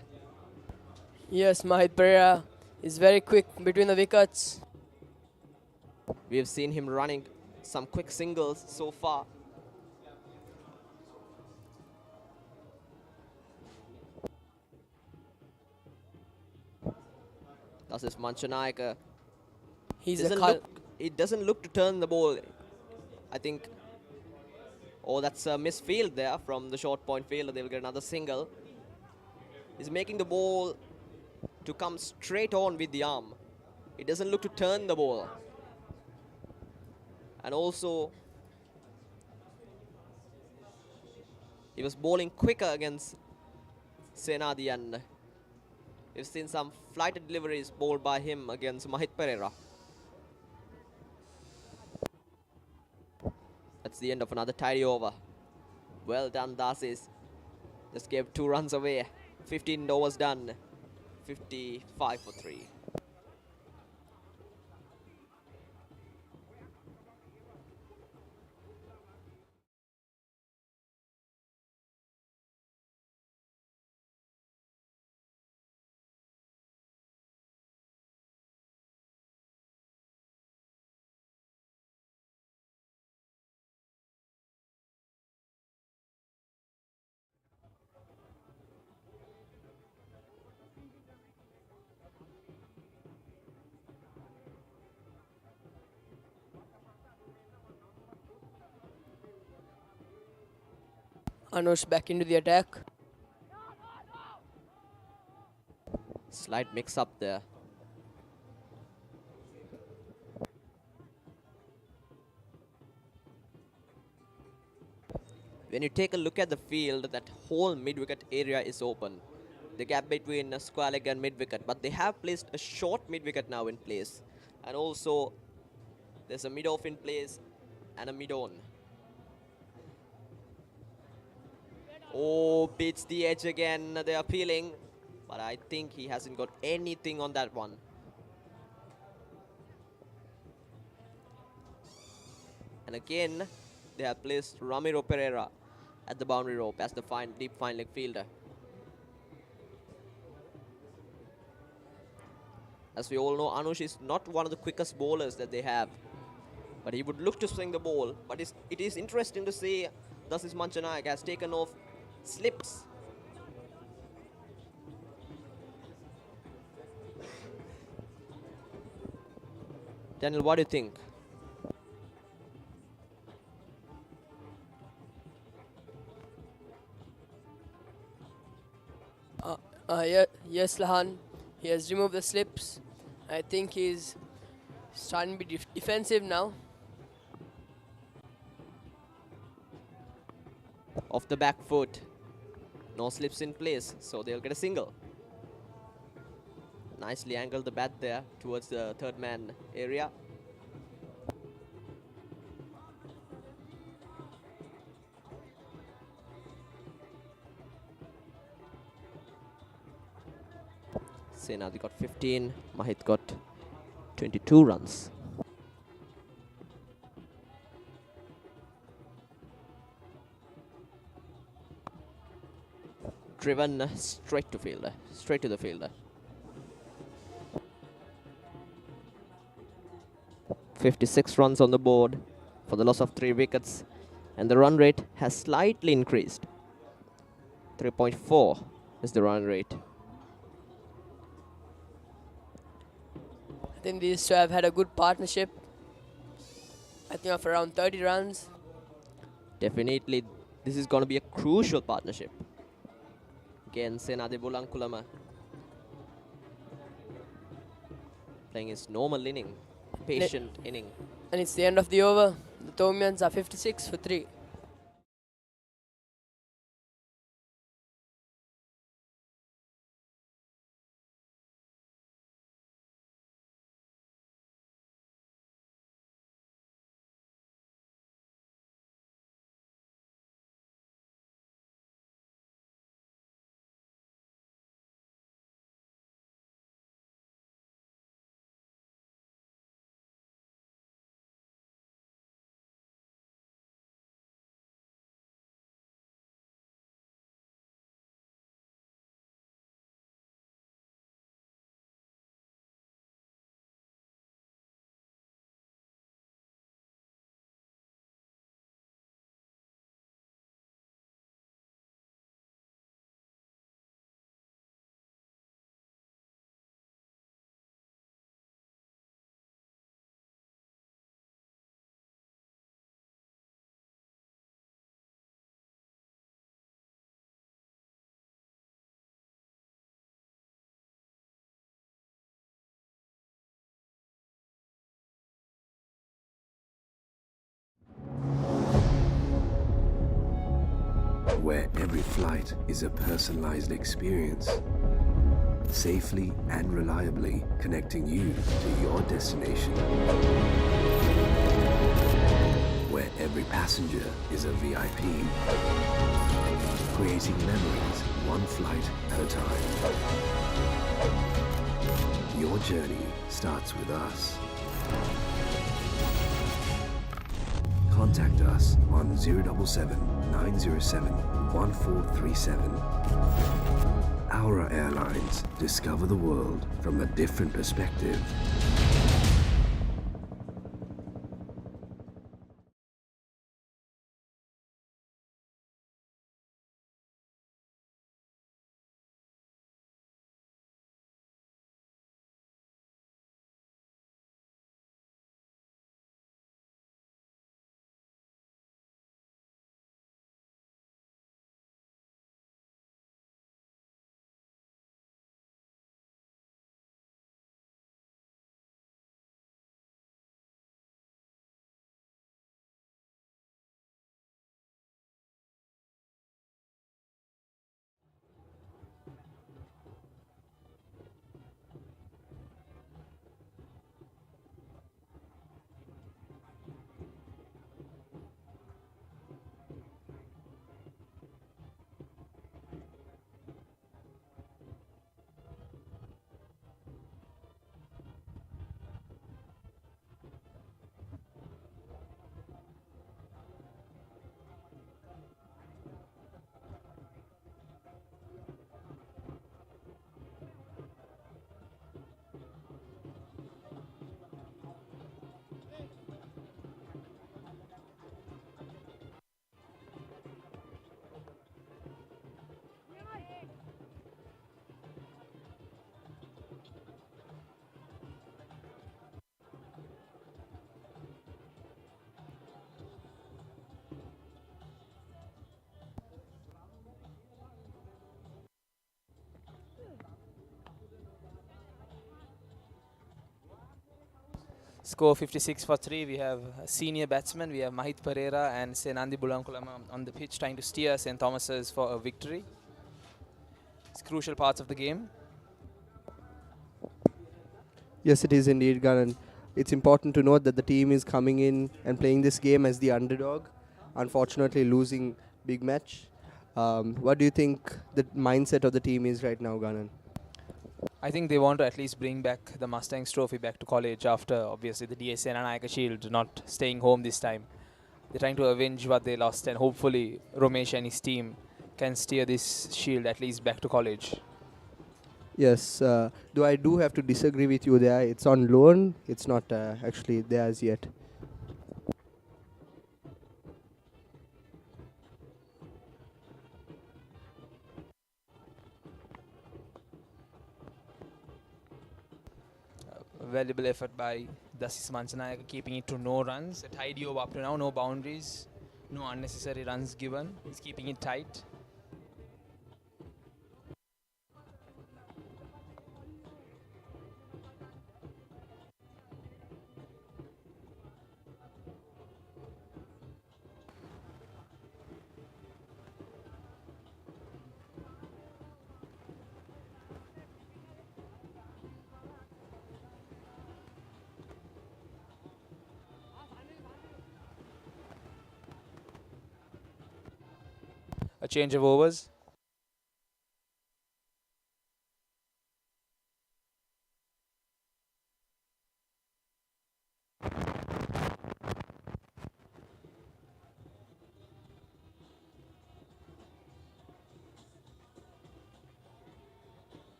Yes, Mahit Pereira is very quick between the wickets. We have seen him running some quick singles so far. That's his Manchanayaka. It doesn't look to turn the ball. I think. Oh, that's a misfield there from the short point fielder. They will get another single. He's making the ball to come straight on with the arm. It doesn't look to turn the ball. And also, he was bowling quicker against Senadi, and we've seen some flighted deliveries bowled by him against Mahit Pereira. That's the end of another tidy over. Well done, Dasis. Just gave 2 runs away. 15 overs done. 55 for 3. Anush back into the attack. Slight mix up there. When you take a look at the field, that whole mid-wicket area is open. The gap between square leg and mid-wicket, but they have placed a short mid-wicket now in place. And also, there's a mid-off in place and a mid-on. Oh, beats the edge again. They are peeling, but I think he hasn't got anything on that one. And again, they have placed Ramiro Pereira at the boundary rope as the deep fine leg fielder. As we all know, Anush is not one of the quickest bowlers that they have, but he would look to swing the ball. But it is interesting to see Dasis Manchanayak has taken off slips. Daniel, what do you think? Yes, Lahan. He has removed the slips. I think he's starting to be defensive now. Off the back foot. No slips in place, so they'll get a single. Nicely angled the bat there towards the third man area. Senadi got 15, Mahit got 22 runs. Driven straight to fielder, straight to the fielder. 56 runs on the board for the loss of 3 wickets, and the run rate has slightly increased. 3.4 is the run rate. I think these two have had a good partnership. I think of around 30 runs. Definitely, this is going to be a crucial partnership. Again, Senadi Bulankulama playing his normal inning, patient inning. And it's the end of the over. The Thomians are 56 for 3. Where every flight is a personalized experience, safely and reliably connecting you to your destination. Where every passenger is a VIP, creating memories one flight at a time. Your journey starts with us. Contact us on 077 907 1437. Our Airlines, discover the world from a different perspective. Score 56 for 3. We have a senior batsman. We have Mahit Pereira and Senandi Bulankulama on the pitch trying to steer St. Thomas's for a victory. It's crucial parts of the game. Yes, it is indeed, Ganan. It's important to note that the team is coming in and playing this game as the underdog, unfortunately losing big match. What do you think the mindset of the team is right now, Ganan? I think they want to at least bring back the Mustangs trophy back to college after obviously the DSN and Naika Shield not staying home this time. They're trying to avenge what they lost, and hopefully Romesh and his team can steer this shield at least back to college. Yes, though I do have to disagree with you there. It's on loan. It's not actually theirs yet. Valuable effort by Dasis Mansanayaka, keeping it to no runs. A tidy over up to now, no boundaries, no unnecessary runs given. He's keeping it tight. A change of overs.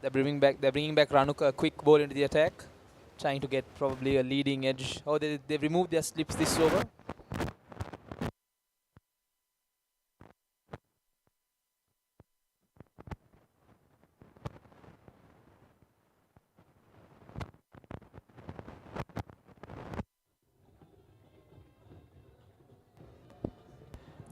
They're bringing back Ranuka, a quick ball into the attack, trying to get probably a leading edge. Oh, they've removed their slips this over.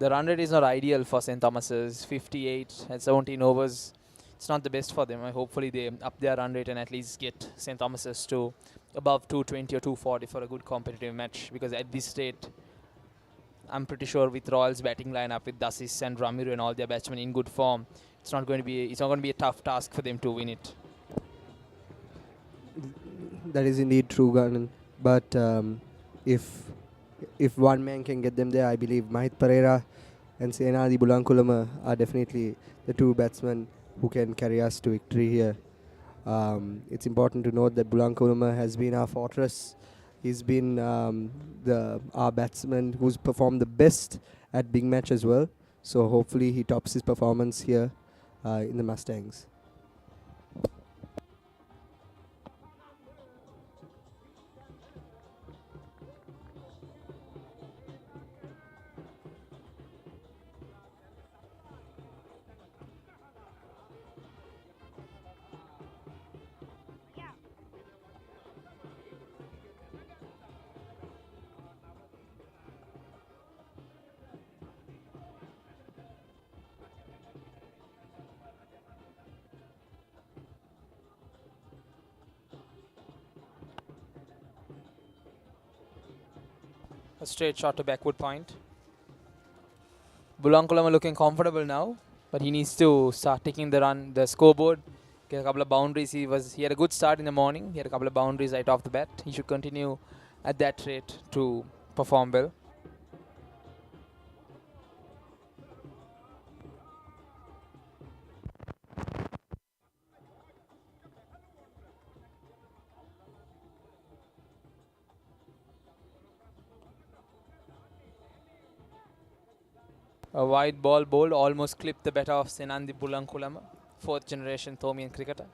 The run rate is not ideal for St. Thomas's. 58 at 17 overs. It's not the best for them. Hopefully they up their run rate and at least get St. Thomas's to above 220 or 240 for a good competitive match. Because at this state, I'm pretty sure with Royals batting lineup with Dasis and Ramiro and all their batsmen in good form, it's not going to be a tough task for them to win it. That is indeed true, Ganan. But if one man can get them there, I believe Mahit Pereira and Senadi Bulankulama are definitely the two batsmen who can carry us to victory here. It's important to note that Bulankulama has been our fortress. He's been our batsman who's performed the best at big match as well. So hopefully he tops his performance here in the Mustangs. A straight shot to backward point. Bulankulama looking comfortable now, but he needs to start taking the scoreboard, get a couple of boundaries. He had a good start in the morning. He had a couple of boundaries right off the bat. He should continue at that rate to perform well. A wide ball bowled, almost clipped the better of Senandi Bulankulama, fourth generation Thomian cricketer.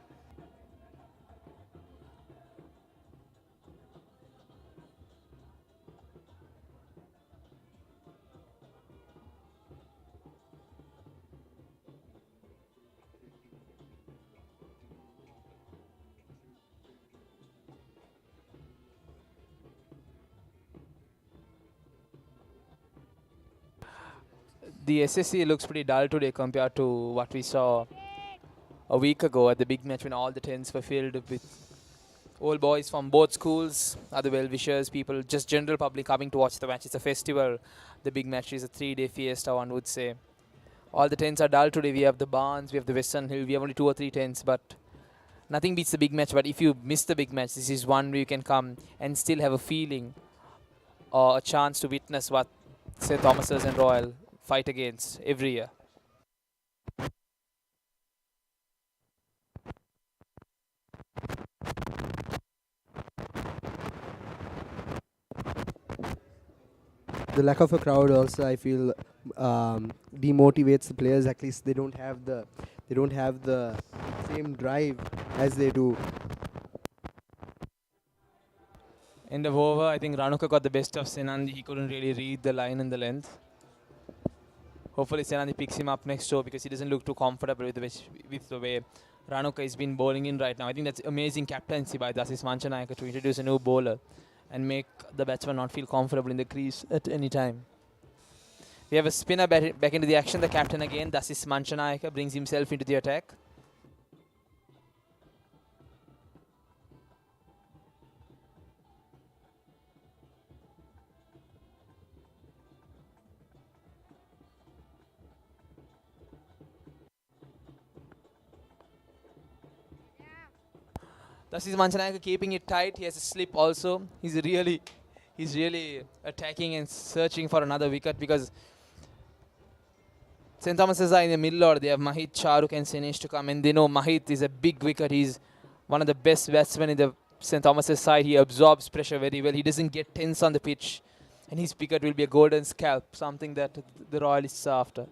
The SSC looks pretty dull today compared to what we saw a week ago at the big match when all the tents were filled with old boys from both schools, other well-wishers, people, just general public coming to watch the match. It's a festival. The big match is a 3-day fiesta, one would say. All the tents are dull today. We have the Barnes, we have the Western Hill, we have only 2 or 3 tents, but nothing beats the big match. But if you miss the big match, this is one where you can come and still have a feeling or a chance to witness what St. Thomas's and Royal fight against every year. The lack of a crowd also, I feel, demotivates the players. At least they don't have the same drive as they do. End of over, I think Ranuka got the best of Senandi. He couldn't really read the line and the length. Hopefully Senandi picks him up next over because he doesn't look too comfortable with the way Ranuka has been bowling in right now. I think that's amazing captaincy by Dasis Manchanayaka to introduce a new bowler and make the batsman not feel comfortable in the crease at any time. We have a spinner back into the action. The captain again, Dasis Manchanayaka, brings himself into the attack. Dasis Manchanayaka keeping it tight. He has a slip also. He's really attacking and searching for another wicket because St. Thomas's are in the middle order. They have Mahit, Charuk and Sinesh to come, and they know Mahit is a big wicket. He's one of the best batsmen in the St. Thomas's side. He absorbs pressure very well. He doesn't get tense on the pitch, and his wicket will be a golden scalp, something that the Royalists are after.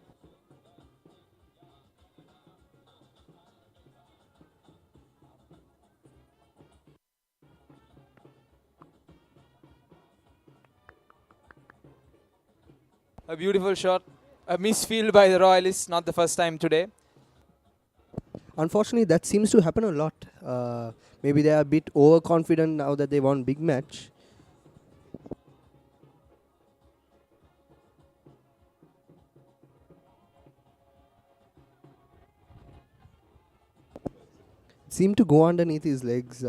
A beautiful shot. A misfield by the Royalists, not the first time today. Unfortunately, that seems to happen a lot. Maybe they are a bit overconfident now that they won big match. Seemed to go underneath his legs.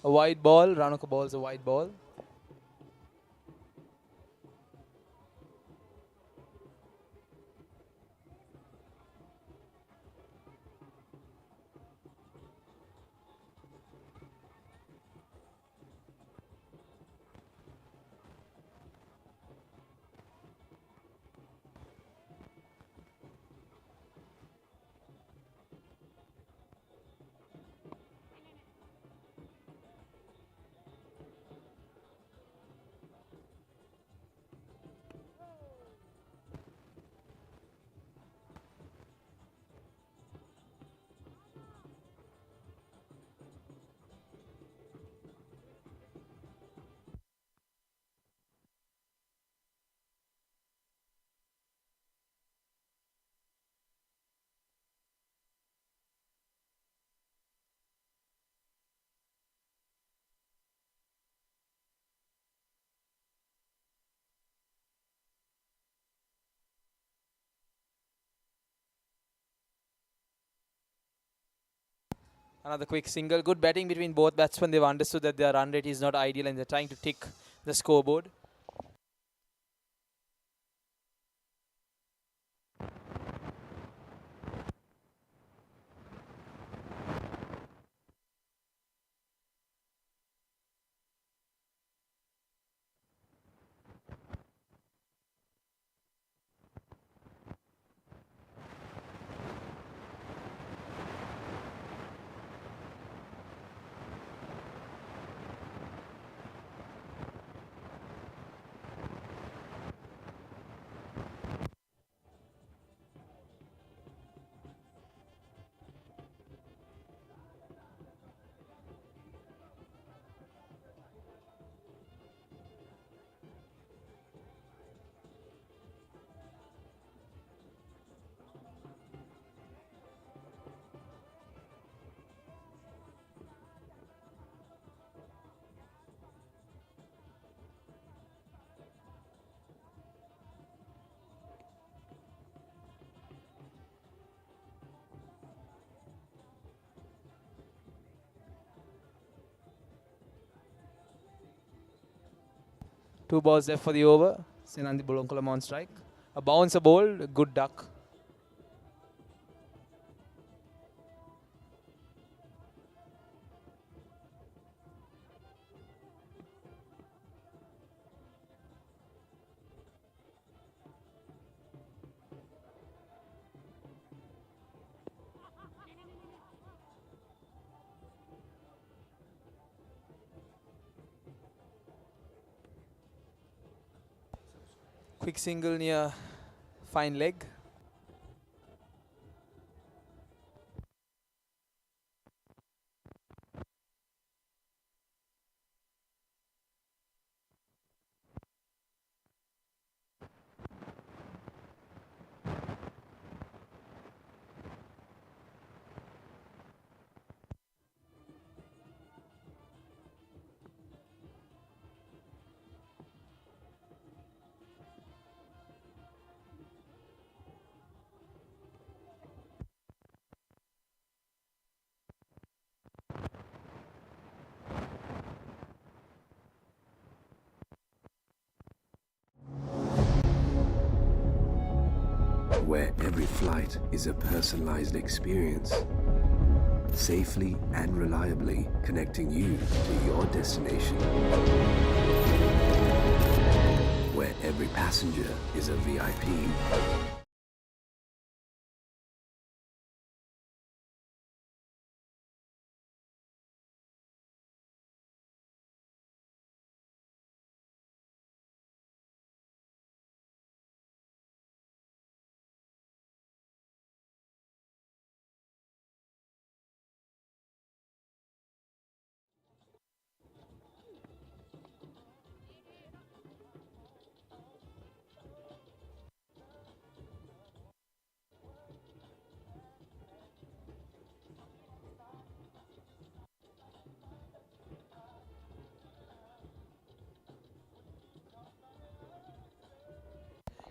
A wide ball. Ranuka bowls a wide ball. Another quick single. Good batting between both batsmen. They've understood that their run rate is not ideal and they're trying to tick the scoreboard. Two balls left for the over. Senandi Bulunkulam on strike. A bouncer ball, a good duck. Quick single near fine leg. Where every flight is a personalized experience, safely and reliably connecting you to your destination. Where every passenger is a VIP.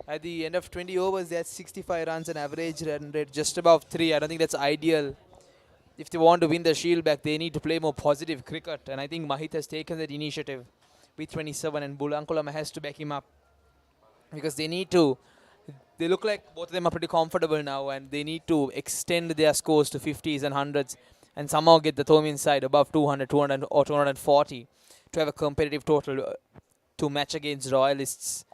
At the end of 20 overs, they had 65 runs and average run rate just above 3. I don't think that's ideal. If they want to win the Shield back, they need to play more positive cricket. And I think Mahit has taken that initiative with 27 and Bulankulam has to back him up. Because they need to, they look like both of them are pretty comfortable now and they need to extend their scores to 50s and 100s and somehow get the Thomian side above 200, 200 or 240 to have a competitive total to match against Royalists.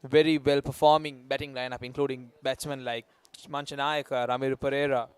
Very well performing batting lineup, including batsmen like Manchanayaka, Ramiro Pereira.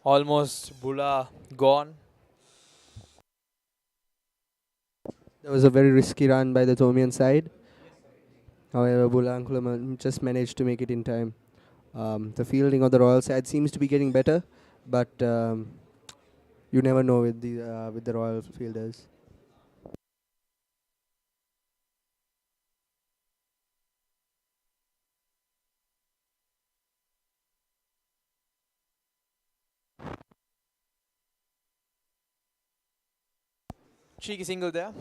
Almost Bula gone. That was a very risky run by the Thomian side. However, Bulankulam just managed to make it in time. The fielding of the Royal side seems to be getting better, but you never know with the Royal fielders. Cheeky single there.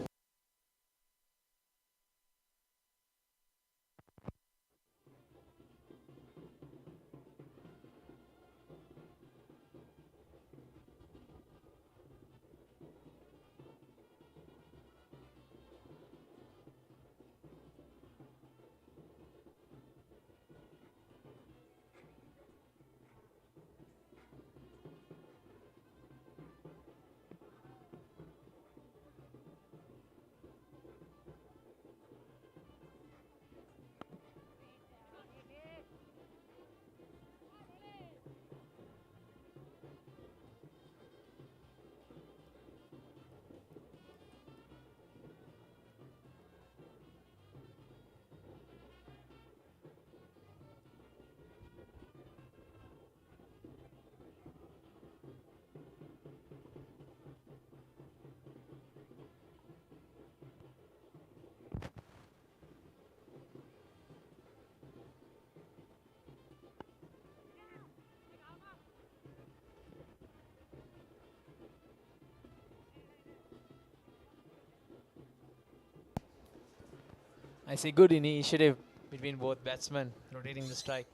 I see good initiative between both batsmen rotating the strike.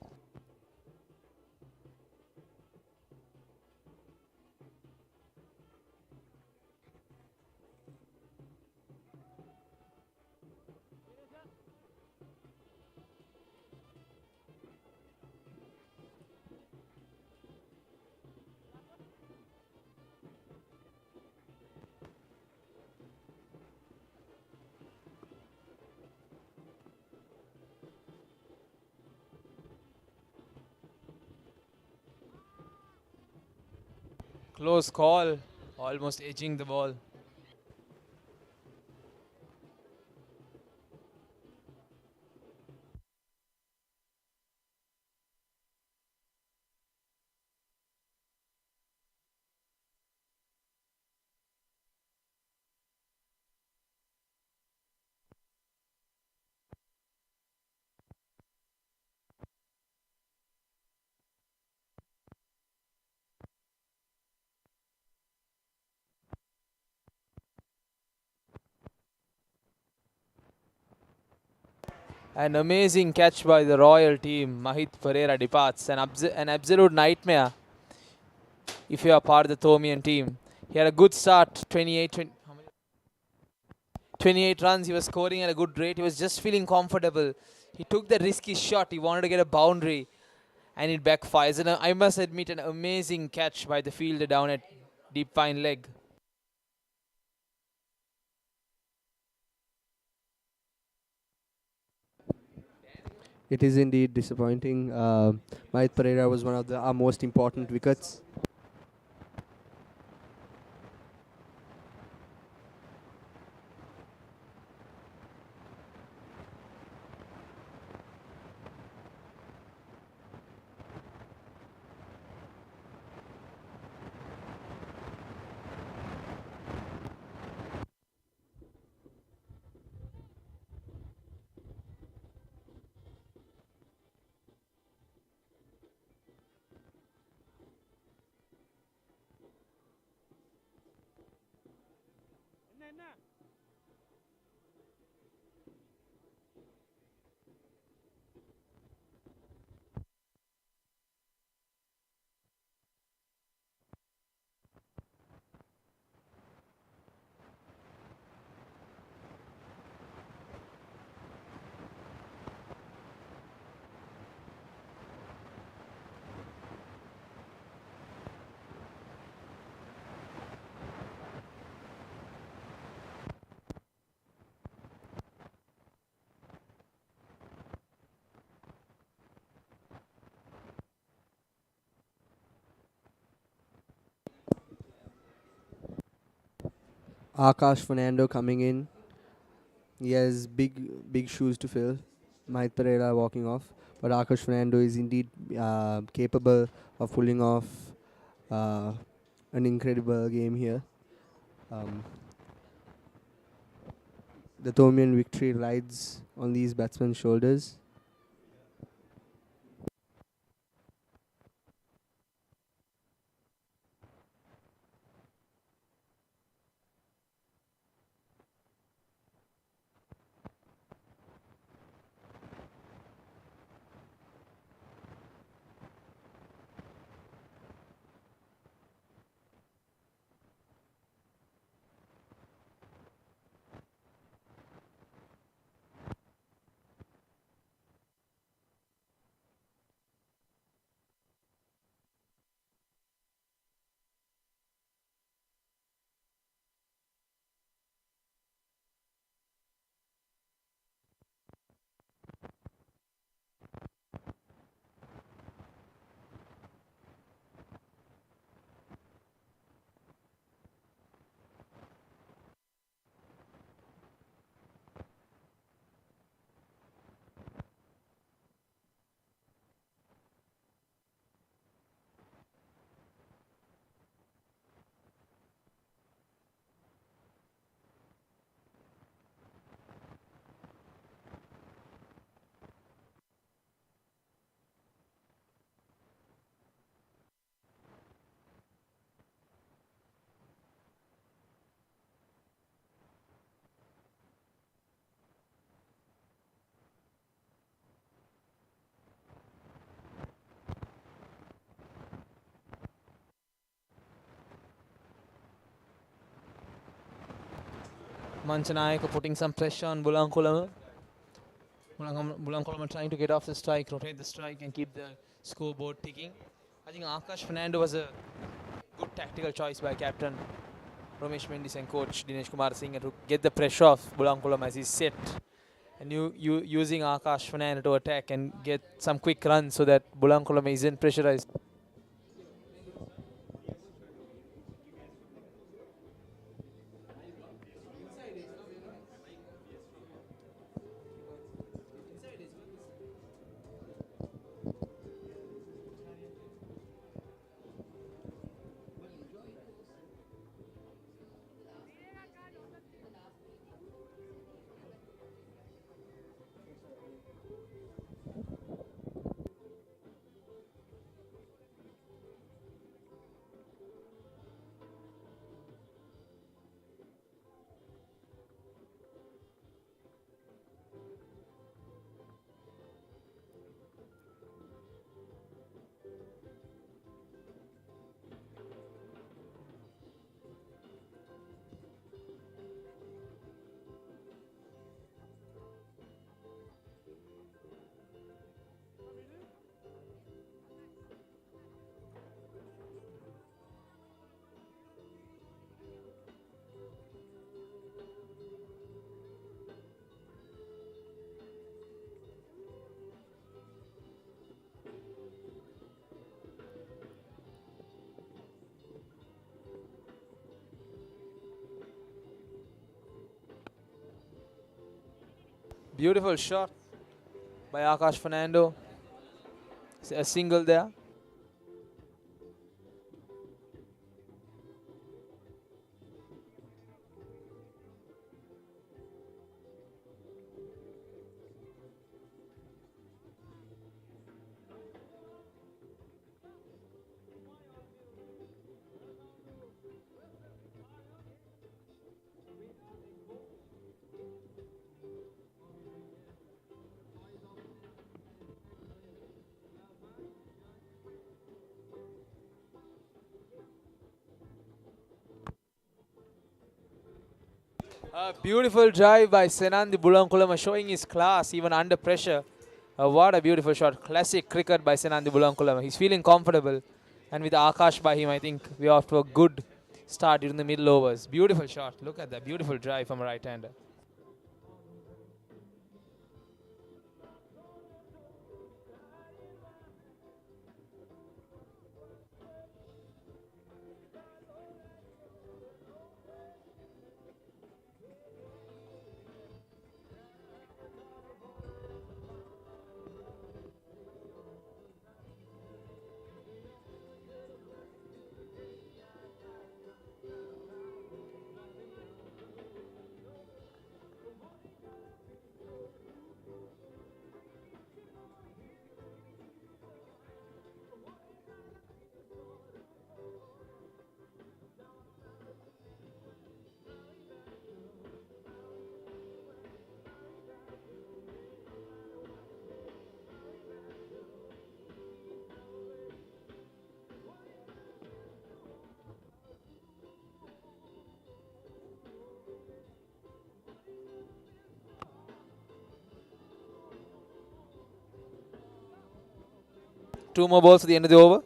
Close call, almost edging the ball. An amazing catch by the Royal team. Mahit Pereira departs. An absolute nightmare if you are part of the Thomian team. He had a good start, 28 runs. He was scoring at a good rate. He was just feeling comfortable. He took the risky shot. He wanted to get a boundary, and it backfires. And I must admit, an amazing catch by the fielder down at deep fine leg. It is indeed disappointing. Mahit Pereira was one of our most important wickets. Akash Fernando coming in. He has big shoes to fill. Mahit Pereira walking off, but Akash Fernando is indeed capable of pulling off uh, an incredible game here. Um, the Thomian victory rides on these batsmen's shoulders. Manchanayaka putting some pressure on Bulankulama. Bulankulama trying to get off the strike, rotate the strike and keep the scoreboard ticking. I think Akash Fernando was a good tactical choice by captain Ramesh Mendis and coach Dinesh Kumar Singh to get the pressure off Bulankulama as he's set. And you using Akash Fernando to attack and get some quick runs so that Bulankulama isn't pressurized. Beautiful shot by Akash Fernando. A single there. A beautiful drive by Senandi Bulankulama showing his class even under pressure. What a beautiful shot. Classic cricket by Senandi Bulankulama. He's feeling comfortable. And with Akash by him, I think we're off to a good start during the middle overs. Beautiful shot. Look at that. Beautiful drive from a right-hander. 2 more balls at the end of the over.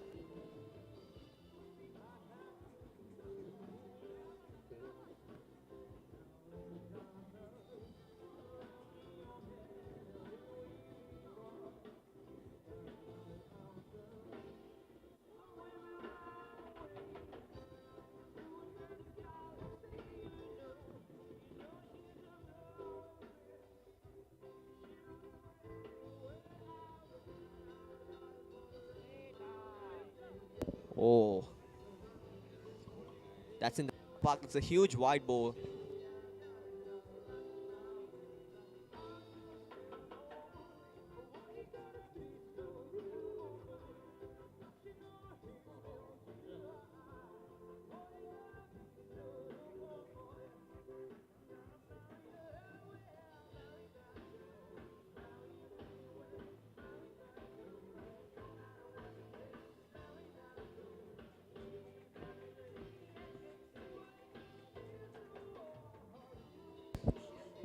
Oh, that's in the park. It's a huge wide ball.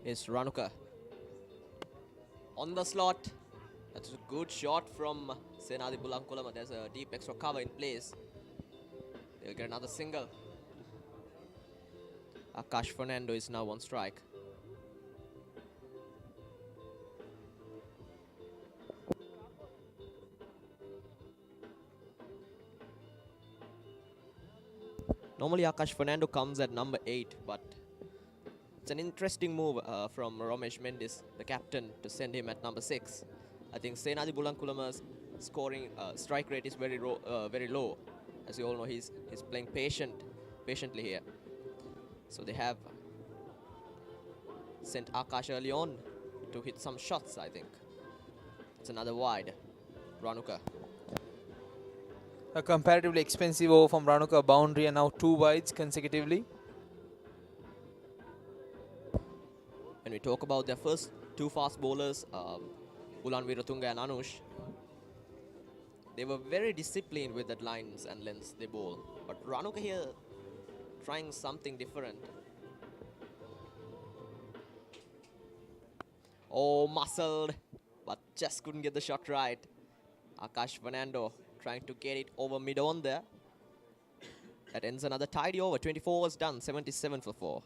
Is Ranuka on the slot. That's a good shot from Senadi Bulankulama. There's a deep extra cover in place. They'll get another single. Akash Fernando is now on strike. Normally Akash Fernando comes at number 8, but it's an interesting move from Ramesh Mendis, the captain, to send him at number 6. I think Senadi Bulankulama's scoring strike rate is very low. As you all know, he's playing patiently here. So they have sent Akash early on to hit some shots, I think. It's another wide. Ranuka. A comparatively expensive over from Ranuka, boundary, and now 2 wides consecutively. When we talk about their first 2 fast bowlers, Ulan Viratunga and Anush, they were very disciplined with the lines and lengths they bowl. But Ranuka here trying something different. Oh, muscled, but just couldn't get the shot right. Akash Fernando trying to get it over mid-on there. That ends another tidy over. 24 was done, 77 for 4.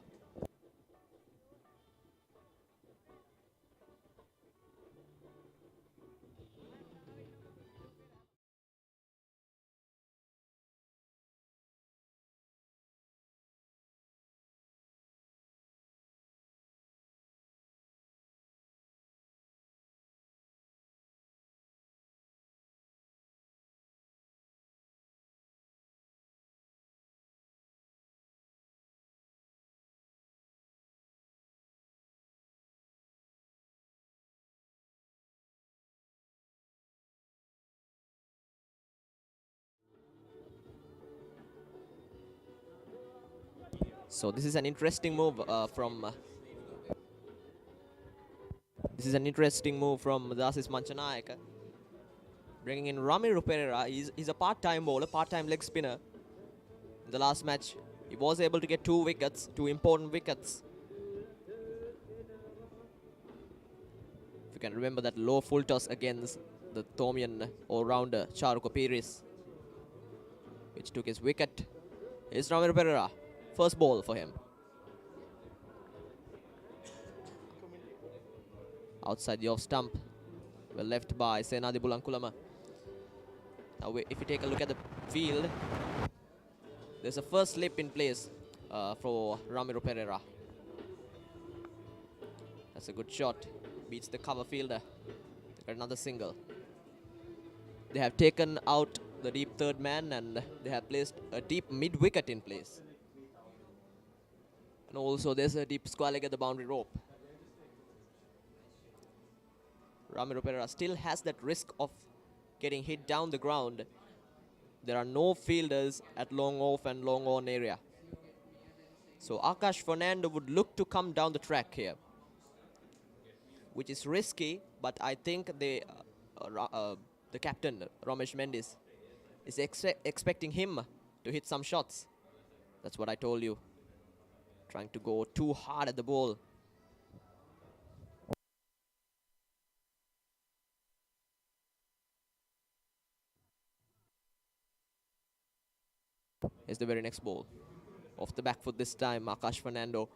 So this is an interesting move from Dasis Manchanayaka, bringing in Ramiro Pereira. He's a part-time bowler, part-time leg spinner. In the last match, he was able to get 2 wickets, 2 important wickets. If you can remember that low full toss against the Thomian all-rounder Charuko Piris, which took his wicket. Here's Ramiro Pereira. First ball for him. Outside the off stump. Well left by Senadi Bulankulama. Now if you take a look at the field, there's a first slip in place for Ramiro Pereira. That's a good shot. Beats the cover fielder. They got another single. They have taken out the deep third man and they have placed a deep mid wicket in place. And also there's a deep square leg at the boundary rope. Ramiro Pereira still has that risk of getting hit down the ground. There are no fielders at long off and long on area. So Akash Fernando would look to come down the track here, which is risky, but I think the captain, Ramesh Mendis, is expecting him to hit some shots. That's what I told you. Trying to go too hard at the ball. Here's the very next ball. Off the back foot this time, Akash Fernando.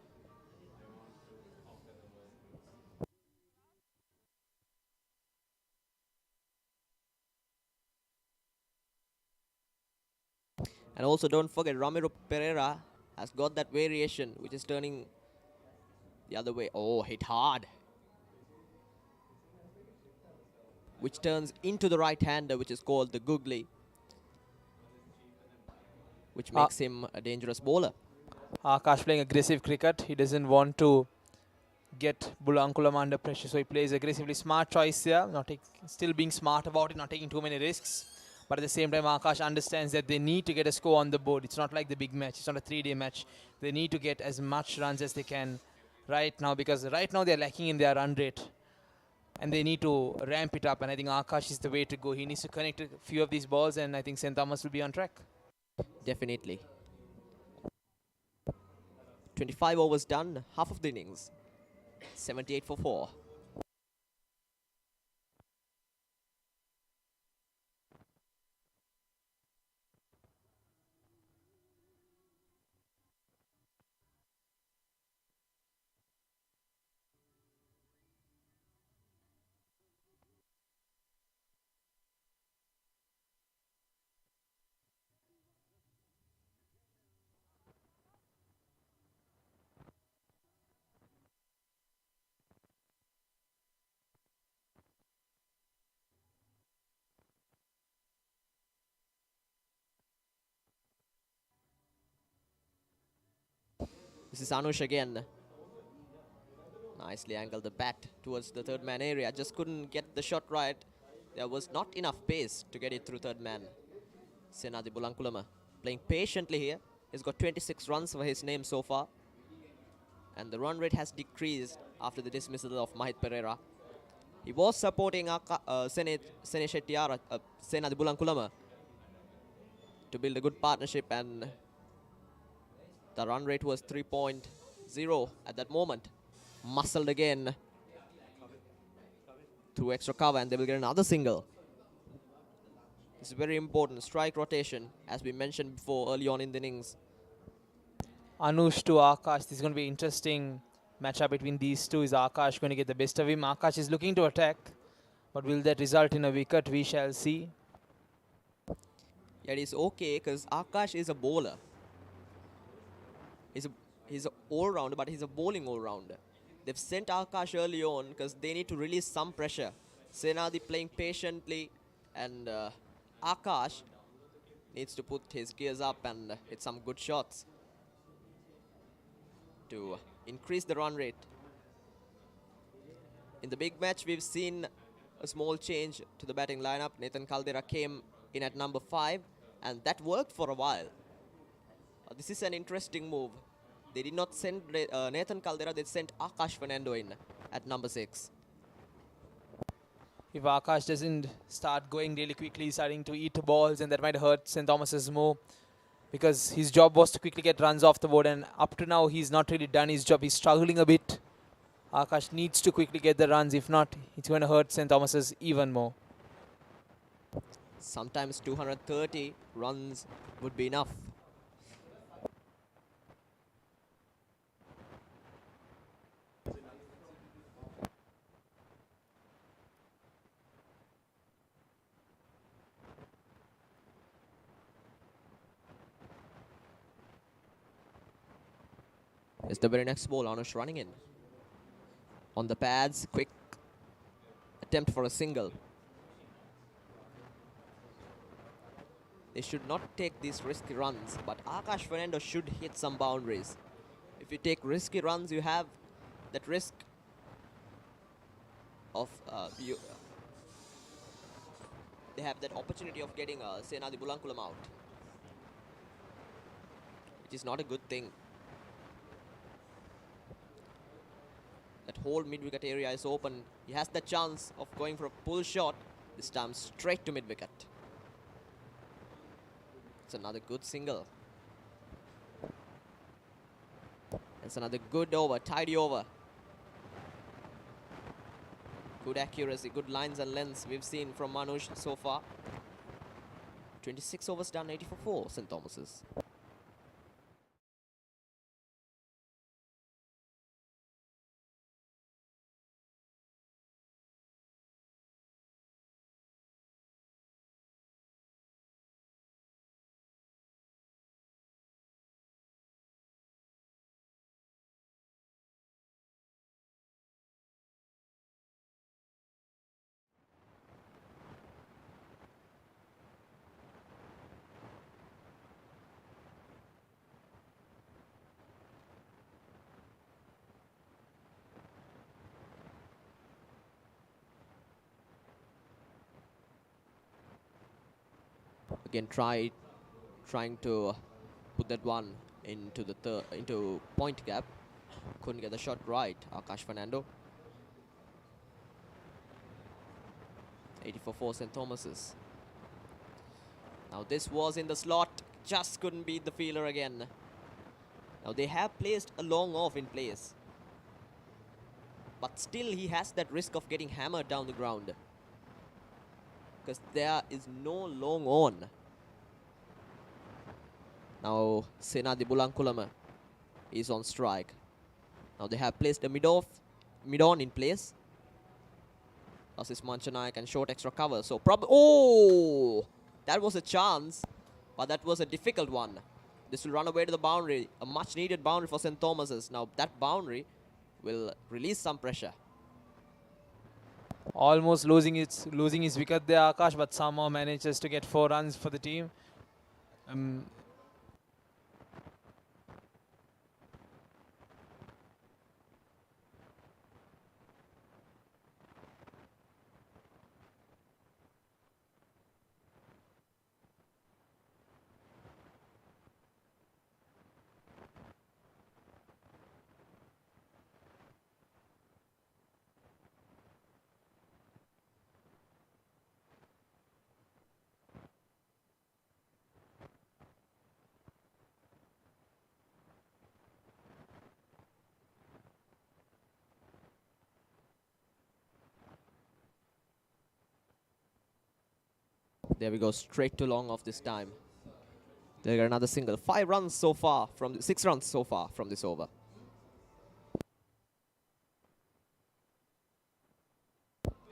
And also don't forget, Ramiro Pereira has got that variation, which is turning the other way. Oh, hit hard. Which turns into the right-hander, which is called the googly, which makes him a dangerous bowler. Akash playing aggressive cricket. He doesn't want to get Bulankulam under pressure, so he plays aggressively. Smart choice here, still being smart about it, not taking too many risks. But at the same time, Akash understands that they need to get a score on the board. It's not like the big match. It's not a 3-day match. They need to get as much runs as they can right now, because right now they're lacking in their run rate. And they need to ramp it up. And I think Akash is the way to go. He needs to connect a few of these balls, and I think St. Thomas will be on track. Definitely. 25 overs done, half of the innings. 78 for 4. This is Anush again. Nicely angled the bat towards the third man area. Just couldn't get the shot right. There was not enough pace to get it through third man. Senadi Bulankulama playing patiently here. He's got 26 runs for his name so far. And the run rate has decreased after the dismissal of Mahit Pereira. He was supporting Senadi Bulankulama to build a good partnership, and the run rate was 3.0 at that moment. Muscled again through extra cover, and they will get another single. This is very important. Strike rotation, as we mentioned before early on in the innings. Anush to Akash. This is going to be interesting matchup between these two. Is Akash going to get the best of him? Akash is looking to attack, but will that result in a wicket? We shall see. Yeah, it is okay, because Akash is a bowler. He's an all-rounder, but he's a bowling all-rounder. They've sent Akash early on because they need to release some pressure. Senadi playing patiently, and Akash needs to put his gears up and hit some good shots to increase the run rate. In the big match, we've seen a small change to the batting lineup. Nathan Caldera came in at number 5, and that worked for a while. This is an interesting move. They did not send Nathan Caldera, they sent Akash Fernando in at number 6. If Akash doesn't start going really quickly, starting to eat balls, and that might hurt St. Thomas's move, because his job was to quickly get runs off the board, and up to now he's not really done his job. He's struggling a bit. Akash needs to quickly get the runs. If not, it's going to hurt St. Thomas's even more. Sometimes 230 runs would be enough. It's the very next ball. Anush running in. On the pads, quick attempt for a single. They should not take these risky runs, but Akash Fernando should hit some boundaries. If you take risky runs, you have that risk of they have that opportunity of getting Senadi Bulankulam out, which is not a good thing. That whole mid-wicket area is open. He has the chance of going for a pull shot, this time straight to mid-wicket. It's another good single. It's another good over, tidy over. Good accuracy, good lines and lengths we've seen from Manush so far. 26 overs done, 80 for 4, St. Thomas's. Again, trying to put that one into the into point gap. Couldn't get the shot right. Akash Fernando. 84 for St. Thomas's. Now this was in the slot. Just couldn't beat the fielder again. Now they have placed a long off in place. But still he has that risk of getting hammered down the ground. Because there is no long on. Now Senadi Bulankulama is on strike. Now they have placed a mid-on in place. This is Manchanayak and short extra cover. So oh! That was a chance, but that was a difficult one. This will run away to the boundary. A much needed boundary for St. Thomas's. Now that boundary will release some pressure. Almost losing his wicket there, Akash, but somehow manages to get 4 runs for the team. There we go, straight to long off this time. They got another single. 5 runs so far from 6 runs so far from this over.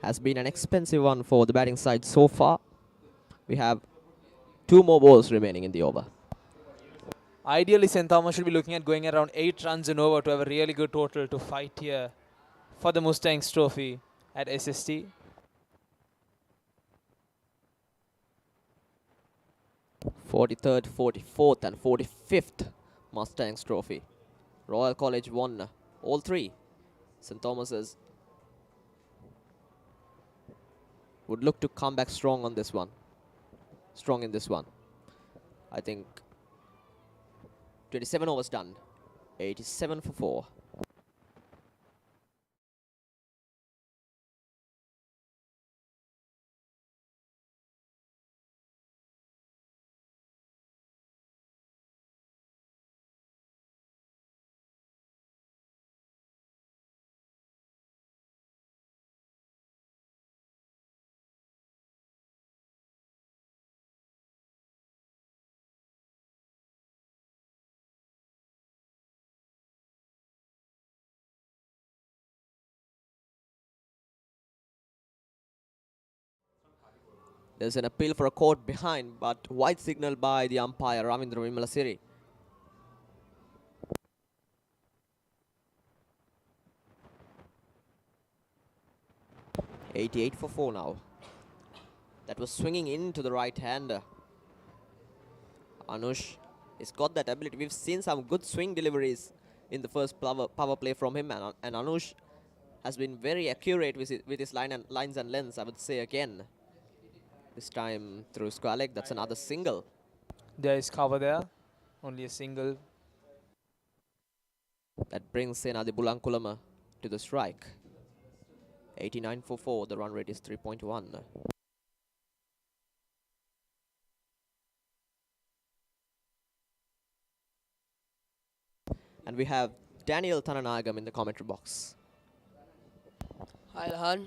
Has been an expensive one for the batting side so far. We have 2 more balls remaining in the over. Ideally, St. Thomas should be looking at going around 8 runs and over to have a really good total to fight here for the Mustangs trophy at SST. 43rd, 44th and 45th Mustangs trophy. Royal College won all 3. St. Thomas's would look to come back strong on this one. Strong in this one. I think 27 overs done. 87 for 4. There's an appeal for a court behind, but wide signal by the umpire, Ravindra Vimalasiri. .88 for 4 now. That was swinging into the right hander. Anush has got that ability. We've seen some good swing deliveries in the first power play from him, and Anush has been very accurate with his lines and lengths, I would say again. This time through square leg, that's another single. There is cover there, only a single. That brings Senadi Bulankulama to the strike. 89 for 4, the run rate is 3.1. And we have Daniel Tananagam in the commentary box. Hi, Lahan.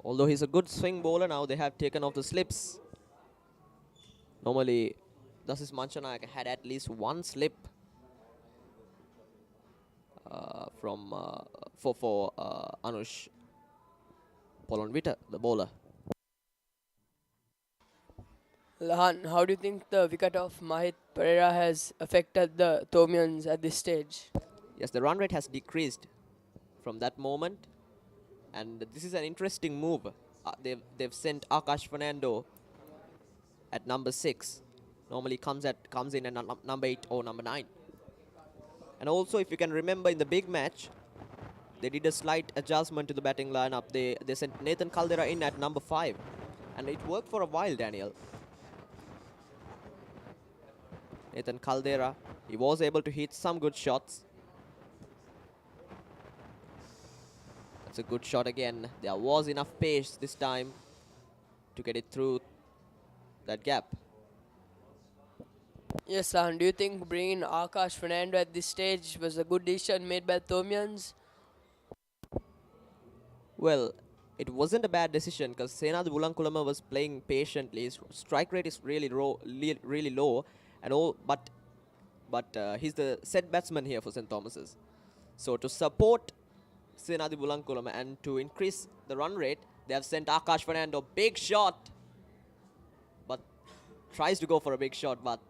Although he's a good swing bowler now, they have taken off the slips. Normally, Dasis Manchanayak had at least 1 slip for Anush Polonvita, the bowler. Lahan, how do you think the wicket of Mahit Pereira has affected the Thomians at this stage? Yes, the run rate has decreased from that moment. And this is an interesting move. They've sent Akash Fernando at number 6. Normally comes in at number 8 or number 9. And also, if you can remember in the big match, They did a slight adjustment to the batting lineup. They sent Nathan Caldera in at number 5. And it worked for a while, Daniel. Nathan Caldera, he was able to hit some good shots. That's a good shot again. There was enough pace this time to get it through that gap. Yes, Lahan, do you think bringing Akash Fernando at this stage was a good decision made by Thomians? Well, it wasn't a bad decision because Senadi Bulankulama was playing patiently. His strike rate is really low, and all, but he's the set batsman here for St. Thomas's. So to support Senadi Bulankulama and to increase the run rate, they have sent Akash Fernando. Big shot, but tries to go for a big shot, but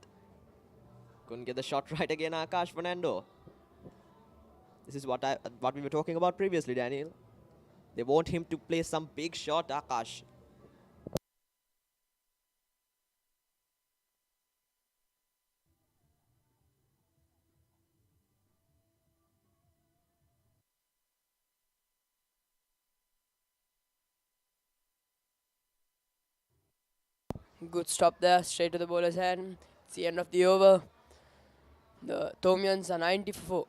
couldn't get the shot right again. Akash Fernando. This is what we were talking about previously, Daniel. They want him to play some big shot, Akash. Good stop there, straight to the bowler's hand. It's the end of the over. The Thomians are 90 for 4.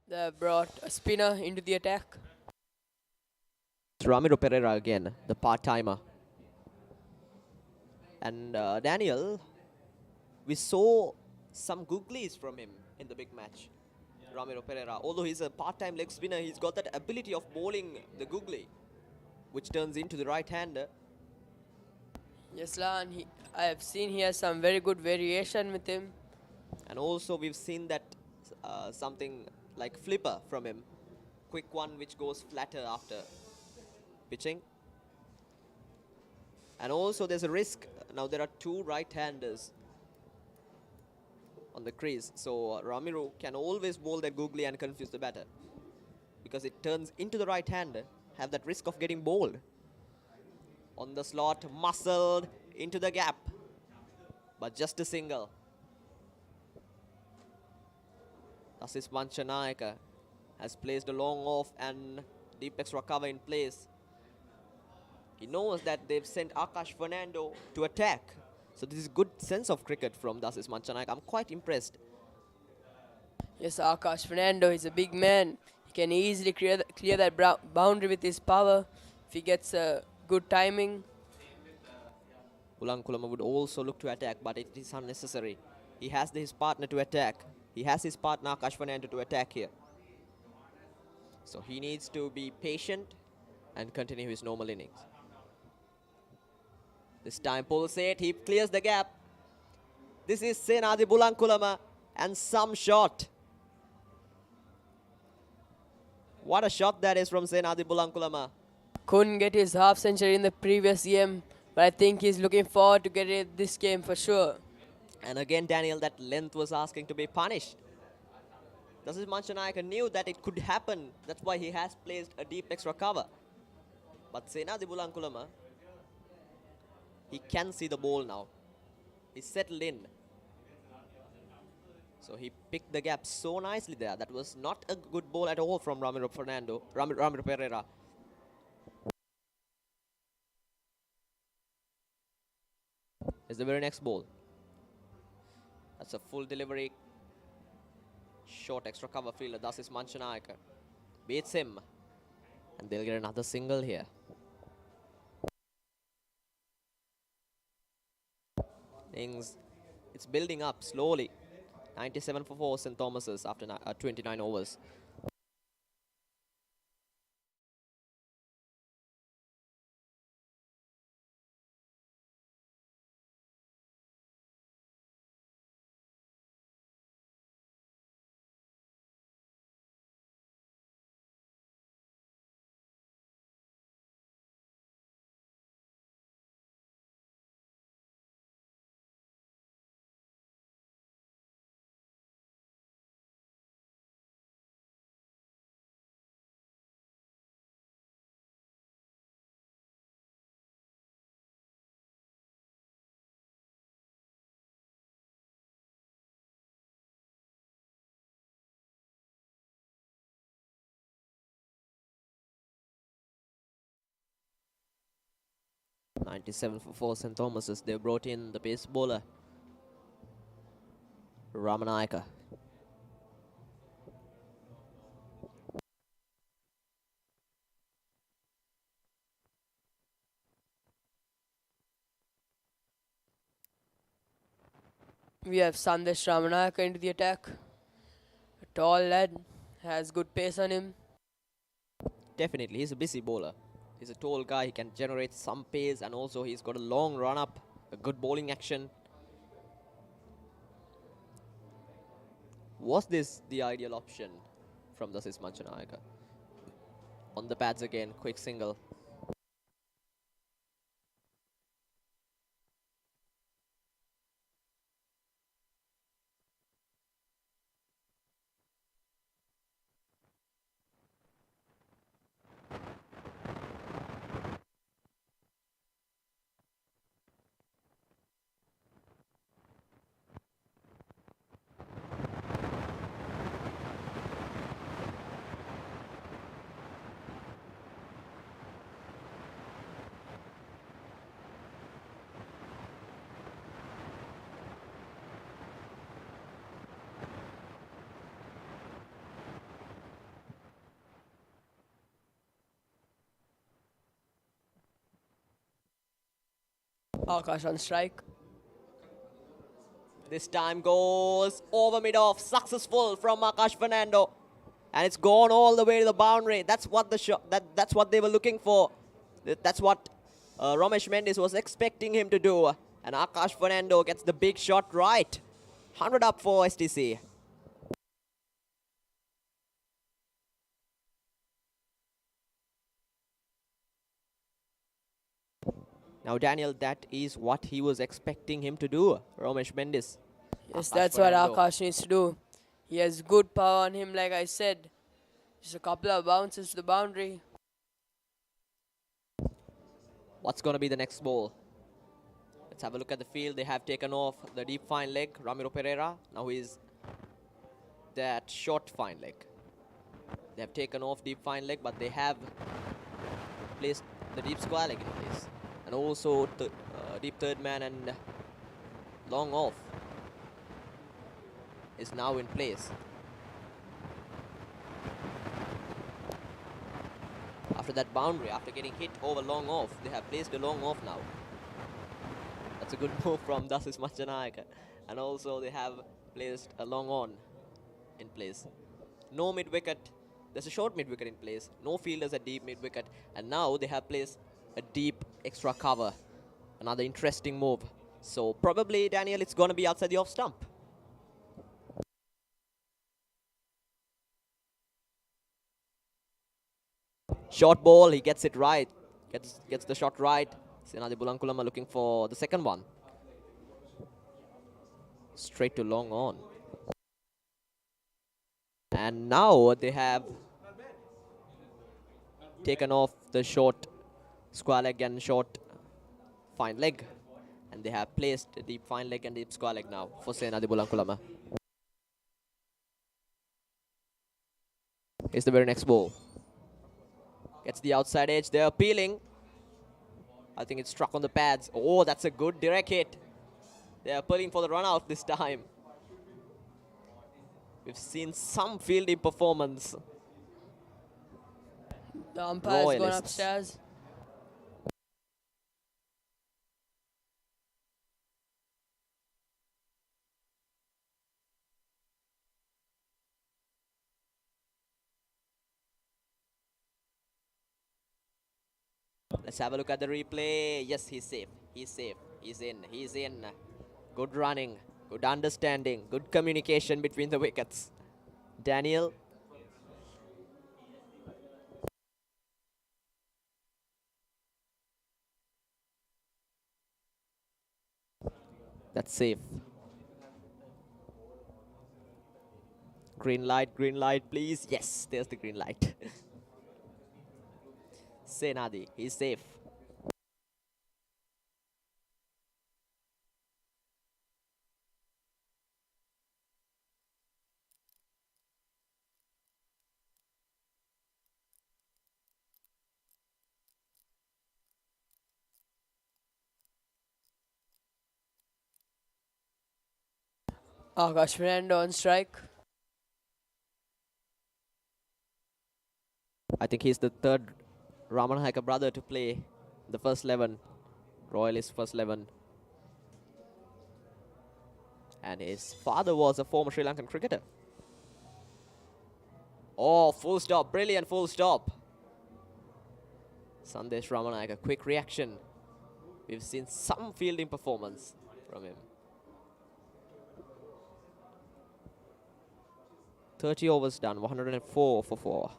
They have brought a spinner into the attack. It's Ramiro Pereira again, the part-timer. And Daniel, we saw some googlies from him in the big match. Ramiro Pereira, although he's a part-time leg spinner, he's got that ability of bowling the googly, which turns into the right-hander. Yes, Lahan, I have seen he has some very good variation with him. And also we've seen that something like flipper from him. Quick one which goes flatter after pitching. And also there's a risk. Now there are 2 right-handers on the crease. So Ramiro can always bowl that googly and confuse the batter. Because it turns into the right-hander, have that risk of getting bowled. On the slot, muscled into the gap. But just a single. Dasis Manchanayaka has placed a long off and deep extra cover in place. He knows that they've sent Akash Fernando to attack. So this is good sense of cricket from Dasis Manchanayaka. I'm quite impressed. Yes, Akash Fernando is a big man. He can easily clear that boundary with his power if he gets good timing. Bulankulama would also look to attack, but it is unnecessary. He has his partner to attack. He has his partner Akash Fernando to attack here. So he needs to be patient and continue his normal innings. This time pulls it, he clears the gap. This is Senadi Bulankulama and some shot. What a shot that is from Senadi Bulankulama. Couldn't get his half century in the previous game, but I think he's looking forward to get it this game for sure. And again, Daniel, that length was asking to be punished. Dasis Manchanayaka knew that it could happen. That's why he has placed a deep extra cover. But Senadi Bulankulama, he can see the ball now. He's settled in. So he picked the gap so nicely there. That was not a good ball at all from Ramiro Pereira. Is the very next ball. That's a full delivery. Short extra cover fielder, Dasis Manchanayaka beats him. And they'll get another single here. Innings, it's building up slowly. 97 for 4 St. Thomas's after 29 overs. .97 for 4 St. Thomas's. They brought in the pace bowler, Ramanayaka. We have Sandesh Ramanayaka into the attack. A tall lad, has good pace on him. Definitely, he's a busy bowler. He's a tall guy, he can generate some pace, and also he's got a long run up, a good bowling action. Was this the ideal option from Dasis Manchanayaka? On the pads again, quick single. Akash on strike. This time goes over mid-off, successful from Akash Fernando. And it's gone all the way to the boundary. That's what the shot. That's what they were looking for. That's what Ramesh Mendes was expecting him to do. And Akash Fernando gets the big shot right. 100 up for STC. Now, Daniel, that is what he was expecting him to do, Ramesh Mendes. Yes, Akash that's Fernando. what Akash needs to do. He has good power on him, like I said. Just a couple of bounces to the boundary. What's going to be the next ball? Let's have a look at the field. They have taken off the deep fine leg, Ramiro Pereira. Now he's that short fine leg. They have taken off deep fine leg, but they have placed the deep square leg in place. And also deep third man and long off is now in place. After that boundary, after getting hit over long off, they have placed a long off now. That's a good move from Dasis Machanayaka. And also they have placed a long on in place. No mid wicket. There's a short mid wicket in place. No fielders at deep mid wicket. And now they have placed a deep extra cover. Another interesting move. So probably, Daniel, it's going to be outside the off stump. Short ball, he gets it right. Gets the shot right. Senadi Bulankulama looking for the second one. Straight to long on. And now they have taken off the short square leg and short fine leg. And they have placed a deep fine leg and deep square leg now for Senadi Bulankulama. Here's the very next ball. Gets the outside edge. They're appealing. I think it's struck on the pads. Oh, that's a good direct hit. They're pulling for the run out this time. We've seen some fielding performance. The umpire's gone Royalists. upstairs. Now, Let's have a look at the replay. Yes, he's safe. He's safe. He's in. He's in. Good running. Good understanding. Good communication between the wickets. Daniel. That's safe. Green light, please. Yes, there's the green light. Senadi, he's safe. Akash Fernando on strike. I think he's the third Ramanahika brother to play the first 11. Royalist first 11. And his father was a former Sri Lankan cricketer. Oh, full stop. Brilliant full stop. Sandesh Ramanayaka, quick reaction. We've seen some fielding performance from him. 30 overs done, 104 for 4.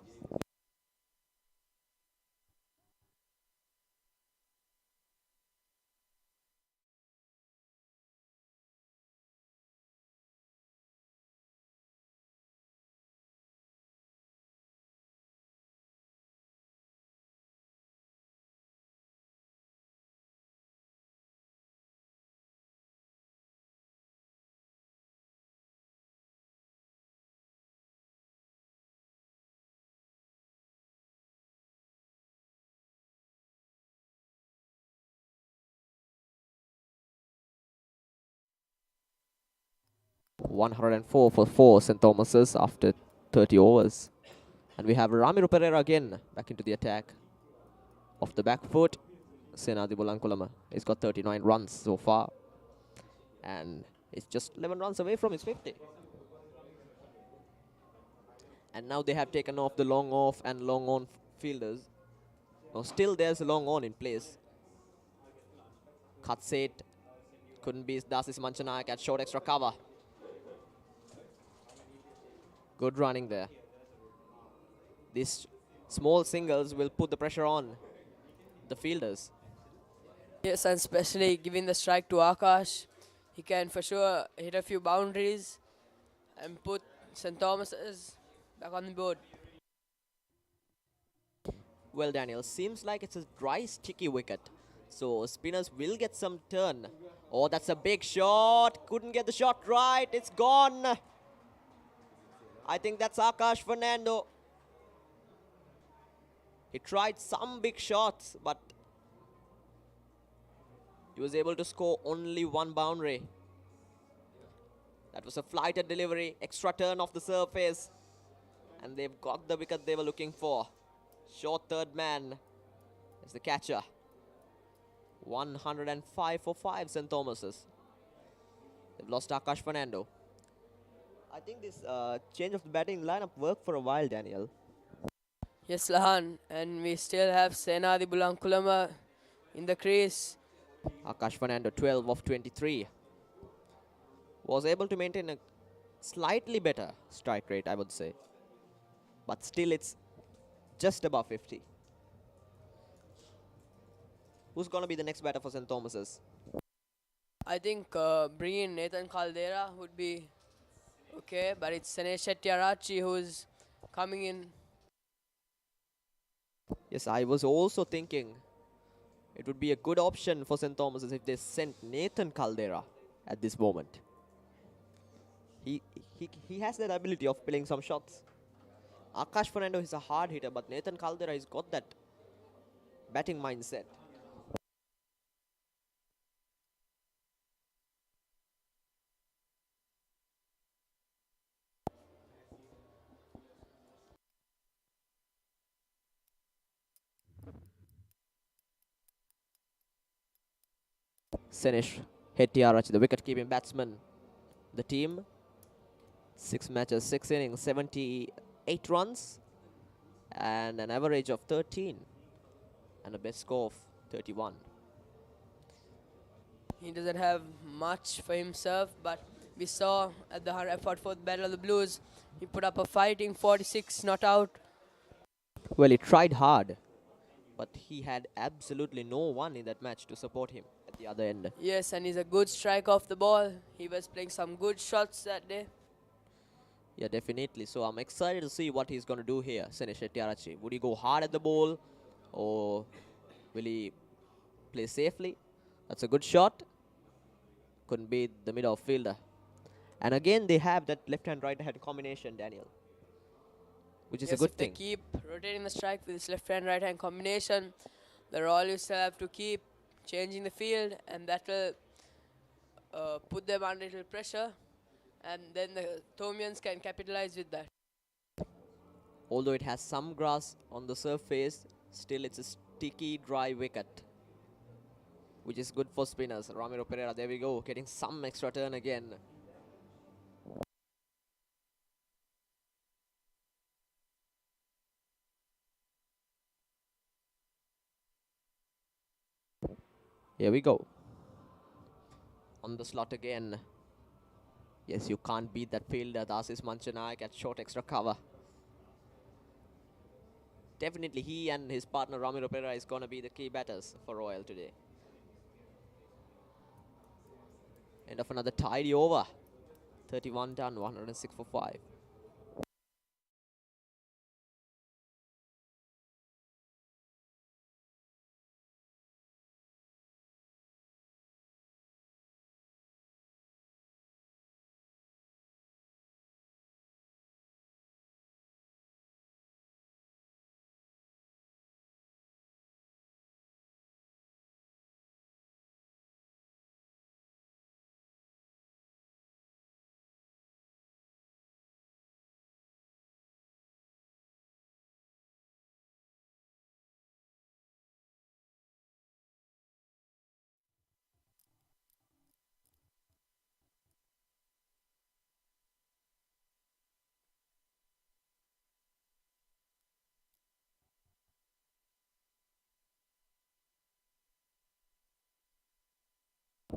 .104 for 4 St. Thomas's after 30 overs. And we have Ramiro Pereira again back into the attack. Off the back foot, Senadi Bulankulama. He's got 39 runs so far. And it's just 11 runs away from his 50. And now they have taken off the long off and long on fielders. Now still there's a long on in place. Katset couldn't be Dasis Manchanayak at short extra cover. Good running there. These small singles will put the pressure on the fielders. Yes, and especially giving the strike to Akash. He can for sure hit a few boundaries and put St. Thomas's back on the board. Well, Daniel, seems like it's a dry, sticky wicket. So spinners will get some turn. Oh, that's a big shot. Couldn't get the shot right. It's gone. I think that's Akash Fernando. He tried some big shots, but he was able to score only one boundary. That was a flighted delivery, extra turn off the surface. And they've got the wicket they were looking for. Short third man is the catcher. 105 for 5 St. Thomas's. They've lost Akash Fernando. I think this change of the batting lineup worked for a while, Daniel. Yes, Lahan, and we still have Senadi Bulankulama in the crease. Akash Fernando, 12 of 23. Was able to maintain a slightly better strike rate, I would say. But still, it's just above 50. Who's going to be the next batter for St. Thomas's? I think bringing Nathan Caldera would be okay, but it's Sanesh Shettyarachi who's coming in. Yes, I was also thinking it would be a good option for St. Thomas's if they sent Nathan Caldera at this moment. He has that ability of playing some shots. Akash Fernando is a hard hitter, but Nathan Caldera has got that batting mindset. Senesh Hettiarach, the wicket-keeping batsman. The team, 6 matches, 6 innings, 78 runs, and an average of 13. and a best score of 31. He doesn't have much for himself, but we saw at the 144th Battle of the Blues, he put up a fighting 46, not out. Well, he tried hard, but he had absolutely no one in that match to support him at the other end. Yes, and he's a good striker off the ball. He was playing some good shots that day. Yeah, definitely. So I'm excited to see what he's going to do here, Senesh Shettyarachi. Would he go hard at the ball, or will he play safely? That's a good shot. Couldn't beat the middle fielder. And again, they have that left-hand, right-hand combination, Daniel, which is Yes, a good if they thing. keep rotating the strike with this left hand, right hand combination, the Royals still have to keep changing the field, and that will put them under little pressure, and then the Thomians can capitalize with that. Although it has some grass on the surface, still it's a sticky, dry wicket, which is good for spinners. Ramiro Pereira, there we go, getting some extra turn again. Here we go. On the slot again. Yes, you can't beat that fielder. Dasis Manchanayak at short extra cover. Definitely he and his partner Ramiro Pereira is going to be the key batters for Royal today. End of another tidy over. 31 done, 106 for 5.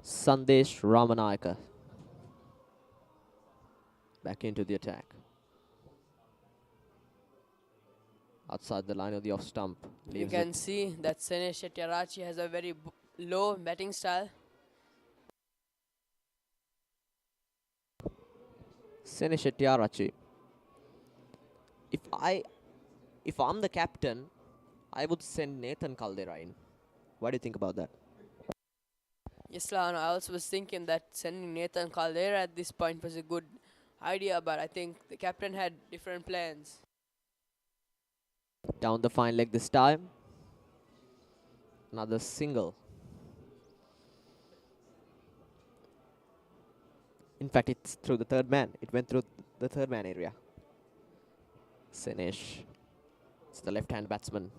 Sandesh Ramanayaka back into the attack. Outside the line of the off stump. You Leaves can it. see that Senesh Shettyarachi has a very low batting style. Senesh Shettyarachi. If I'm the captain, I would send Nathan Caldera in. What do you think about that? Yes, Lana, I also was thinking that sending Nathan Caldera at this point was a good idea, but I think the captain had different plans. Down the fine leg this time. Another single. In fact, it's through the third man. It went through the third man area. Senesh. It's the left-hand batsman.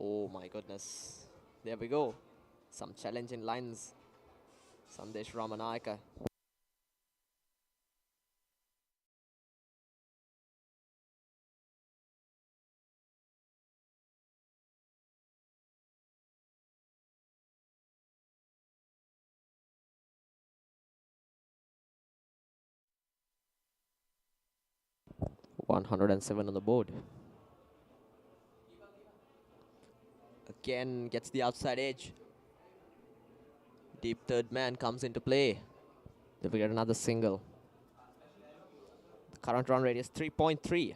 Oh my goodness. There we go. Some challenging lines. Sandesh Ramanayaka. (107 on the board. Again gets the outside edge. Deep third man comes into play. They will get another single. The current run rate is 3.3,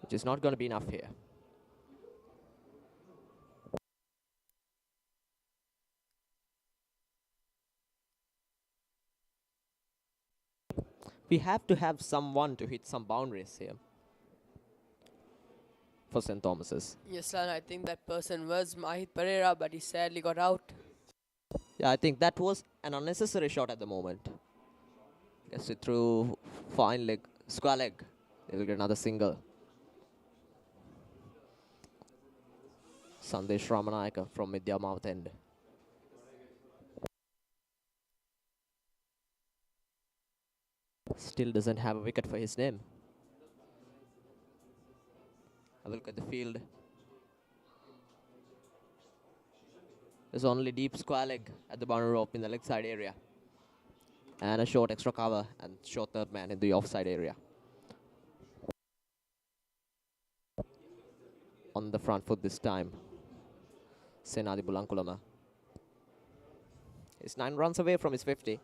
which is not going to be enough here. We have to have someone to hit some boundaries here. for St. Thomas's. Yes, sir, I think that person was Mahit Pereira, but he sadly got out. Yeah, I think that was an unnecessary shot at the moment. Guess it threw fine leg, square leg. They will get another single. Sandesh Ramanayaka from Midyamouth end. Still doesn't have a wicket for his name. Have a look at the field. There's only deep square leg at the boundary rope in the leg side area. And a short extra cover and short third man in the offside area. On the front foot this time, Senadi Bulankulama. He's 9 runs away from his 50.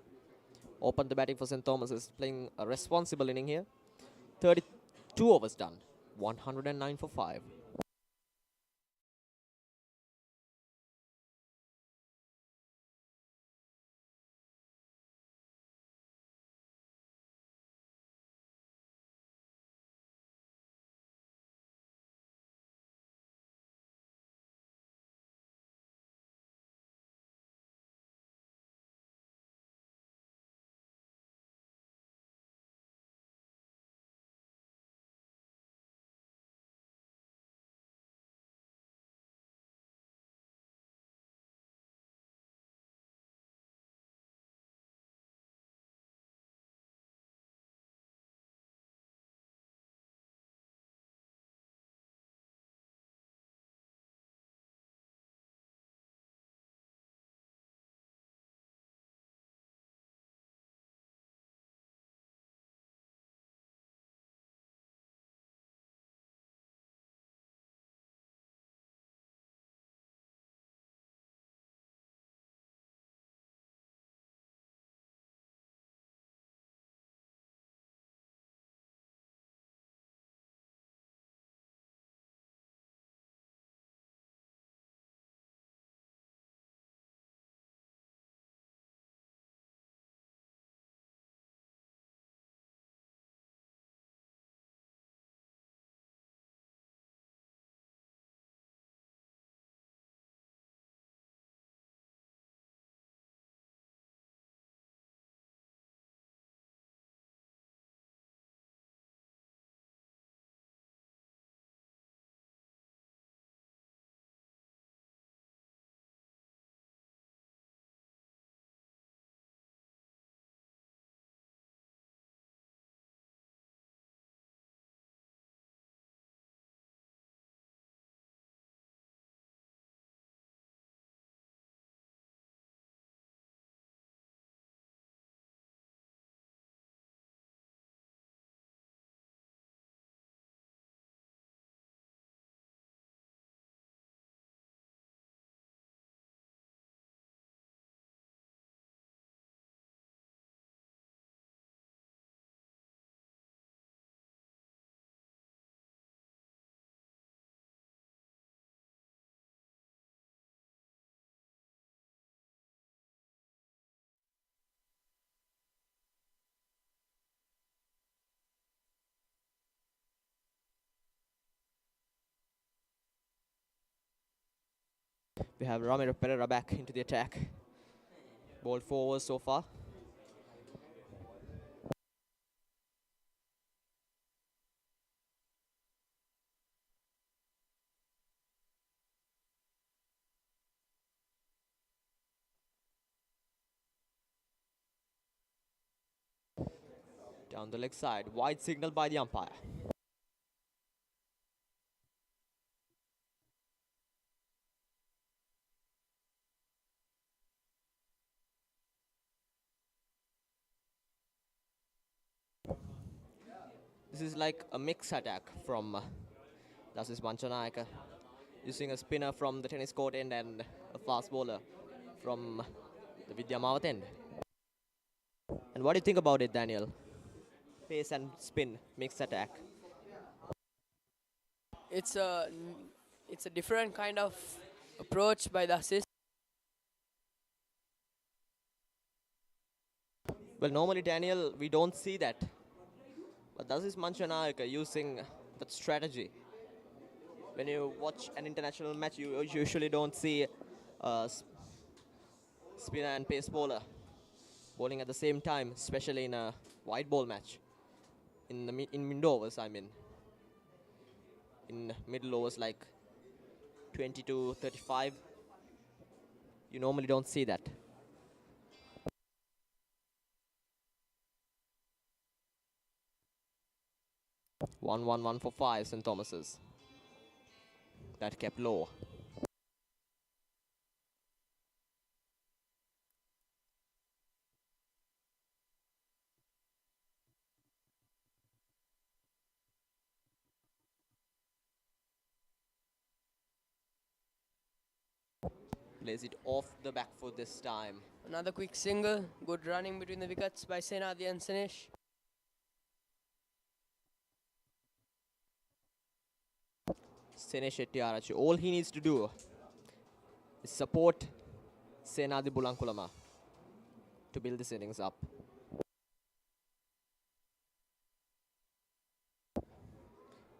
Opened the batting for St. Thomas, is playing a responsible inning here. 32 overs done. 109 for 5. We have Ramiro Pereira back into the attack. Ball 4 overs so far. Down the leg side, wide signal by the umpire. This is like a mix attack from Dasis Manchanayaka, using a spinner from the tennis court end and a fast bowler from the Vidyamouth end. And what do you think about it, Daniel? Pace and spin, mixed attack. It's a different kind of approach by the assist. Well, normally, Daniel, we don't see that. But Dasis Manchanayaka using that strategy. when you watch an international match, you usually don't see spinner and pace bowler bowling at the same time, especially in a wide ball match. In mid overs, I mean. In middle overs like 20 to 35, you normally don't see that. 1-1-1 for 5 St. Thomas's. That kept low. Plays it off the back foot this time. Another quick single. Good running between the wickets by Senadi and Sinesh. Senesh Shettyarachchi, all he needs to do is support Senadi Bulankulama to build this innings up.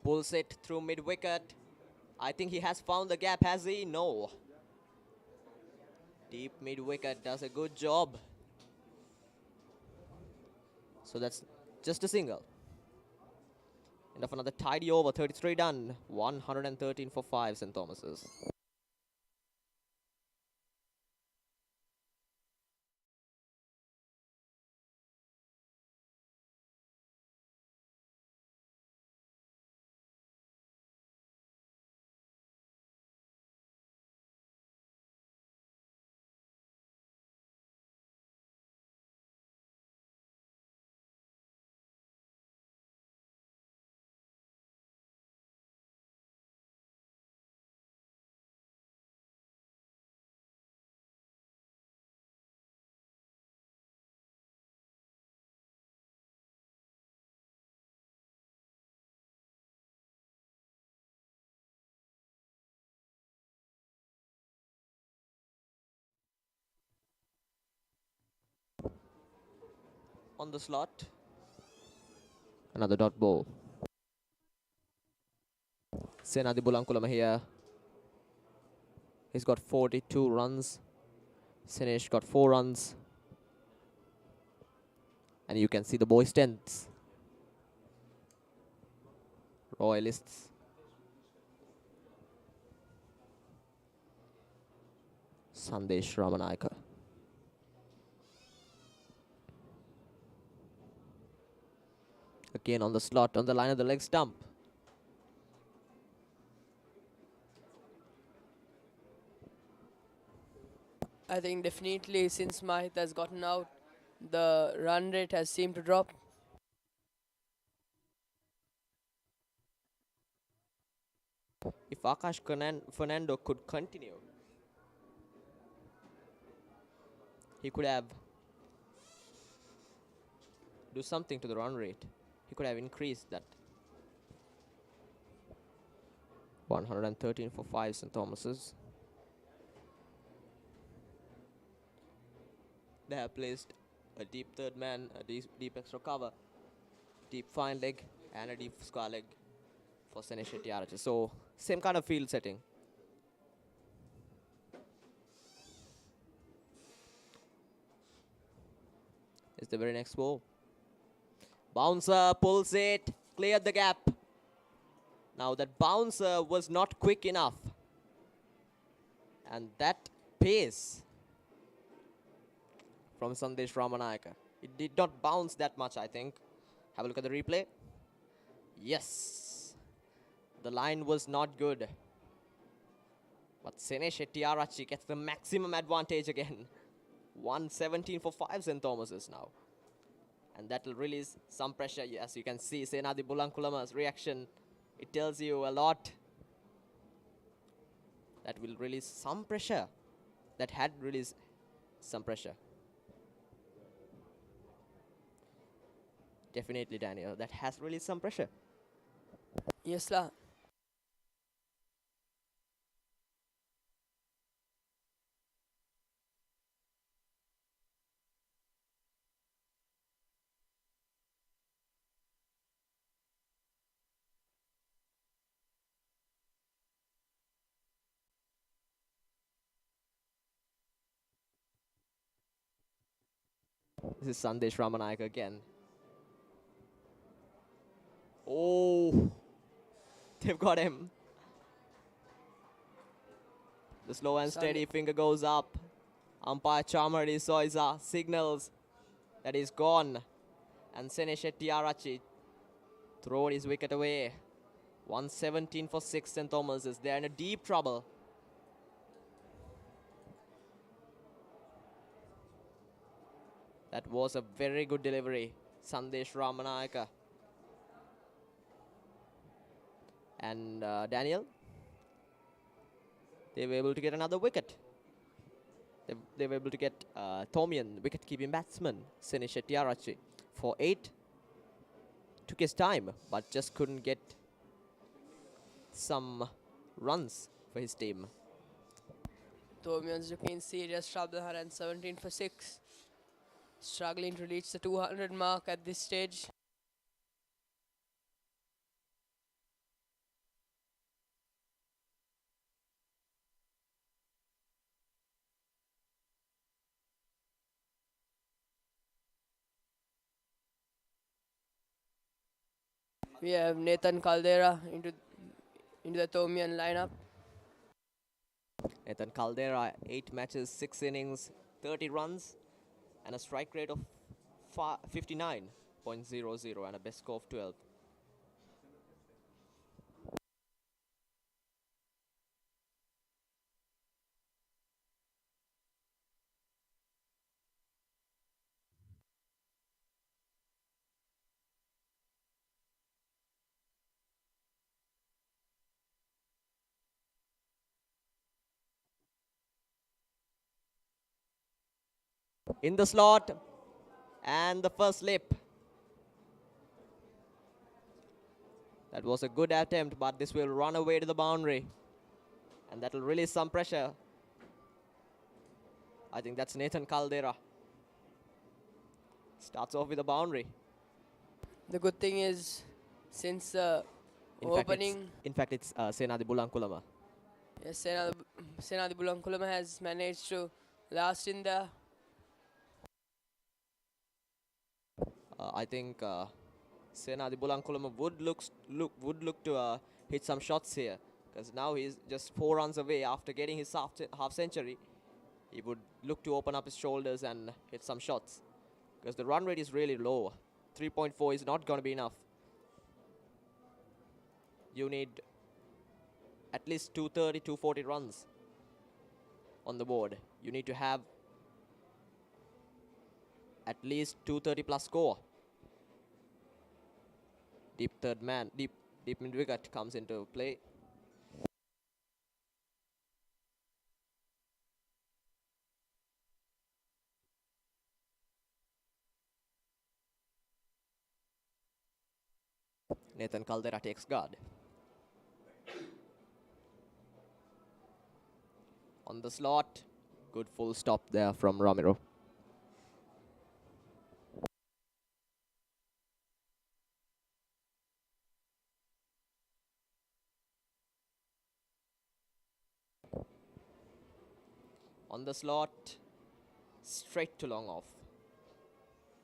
Pulls it through mid-wicket. I think he has found the gap, has he? No. Deep mid-wicket does a good job. So that's just a single. End of another tidy over, 33 done. 113 for 5 St. Thomas's. On the slot, another dot ball. Senadi Bulankulama here. He's got 42 runs. Sinesh got 4 runs. And you can see the boys' tents. Royalists. Sandesh Ramanayaka. Again on the slot, on the line of the leg stump. I think definitely since Mahit has gotten out, the run rate has seemed to drop. If Akash Fernando could continue, he could have do something to the run rate. He could have increased that. 113 for 5 St. Thomas's. They have placed a deep third man, a deep extra cover, deep fine leg, and a deep square leg for Senesh Shettyarachchi. So, same kind of field setting. Is the very next ball. Bouncer pulls it, cleared the gap. Now that bouncer was not quick enough. And that pace from Sandesh Ramanayaka. It did not bounce that much, I think. Have a look at the replay. Yes. The line was not good. But Senesh Shettyarachchi gets the maximum advantage again. 117 for 5 St. Thomas's now. And that will release some pressure. As you can see, Senadi Bulankulama's reaction, it tells you a lot. That will release some pressure. That had released some pressure. Definitely, Daniel. That has released some pressure. Yes, lah. This is Sandesh Ramanayaka again. Oh, they've got him. The slow and steady finger goes up. Umpire Chamari Soiza signals that he's gone. And Seneshetti Arachi throwed his wicket away. 117 for 6 St. Thomas's. They're in a deep trouble. That was a very good delivery. Sandesh Ramanayaka. And Daniel, they were able to get another wicket. They were able to get Thomian, wicket-keeping batsman, Seneshetti Arachi, for 8. Took his time, but just couldn't get some runs for his team. Thomian's looking in serious trouble, 117 for 6. Struggling to reach the 200 mark at this stage. We have Nathan Caldera into the Thomian lineup. Nathan Caldera, 8 matches, 6 innings, 30 runs, and a strike rate of 59.00 and a best score of 12. In the slot, and the first slip. That was a good attempt, but this will run away to the boundary. And that will release some pressure. I think that's Nathan Caldera. Starts off with a boundary. The good thing is, since opening... In fact, it's Senadi Bulankulama. Yes, Senadi Bulankulama has managed to last in the... I think Senadi Bulankulama would look to hit some shots here, because now he's just 4 runs away after getting his half century. He would look to open up his shoulders and hit some shots, because the run rate is really low. 3.4 is not going to be enough. You need at least 230, 240 runs on the board. You need to have at least 230 plus score. Deep third man, deep mid wicket comes into play. Nathan Caldera takes guard. On the slot, good full stop there from Ramiro. On the slot, straight to long off.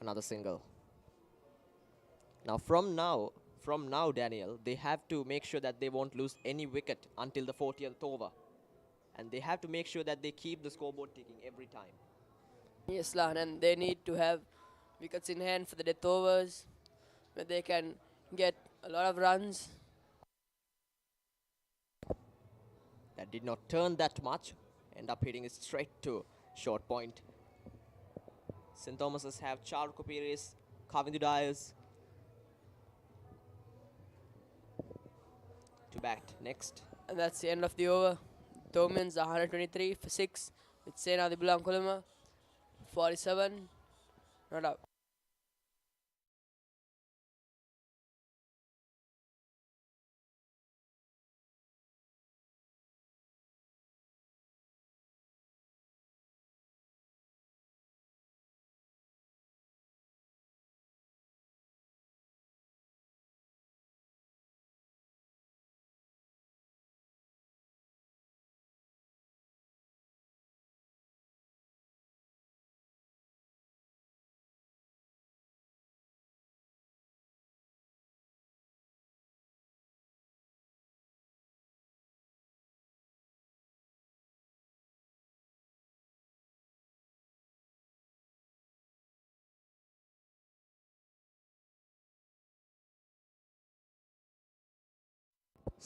Another single. Now from now, Daniel, they have to make sure that they won't lose any wicket until the 40th over. And they have to make sure that they keep the scoreboard ticking every time. Yes, Lahan, and they need to have wickets in hand for the death overs, where they can get a lot of runs. That did not turn that much. End up hitting it straight to short point. St. Thomas's have Charu Kopiris, Kavindu Dyers to bat next. And that's the end of the over. Thomians 123 for 6 with Senadi Bulankulama 47 not out.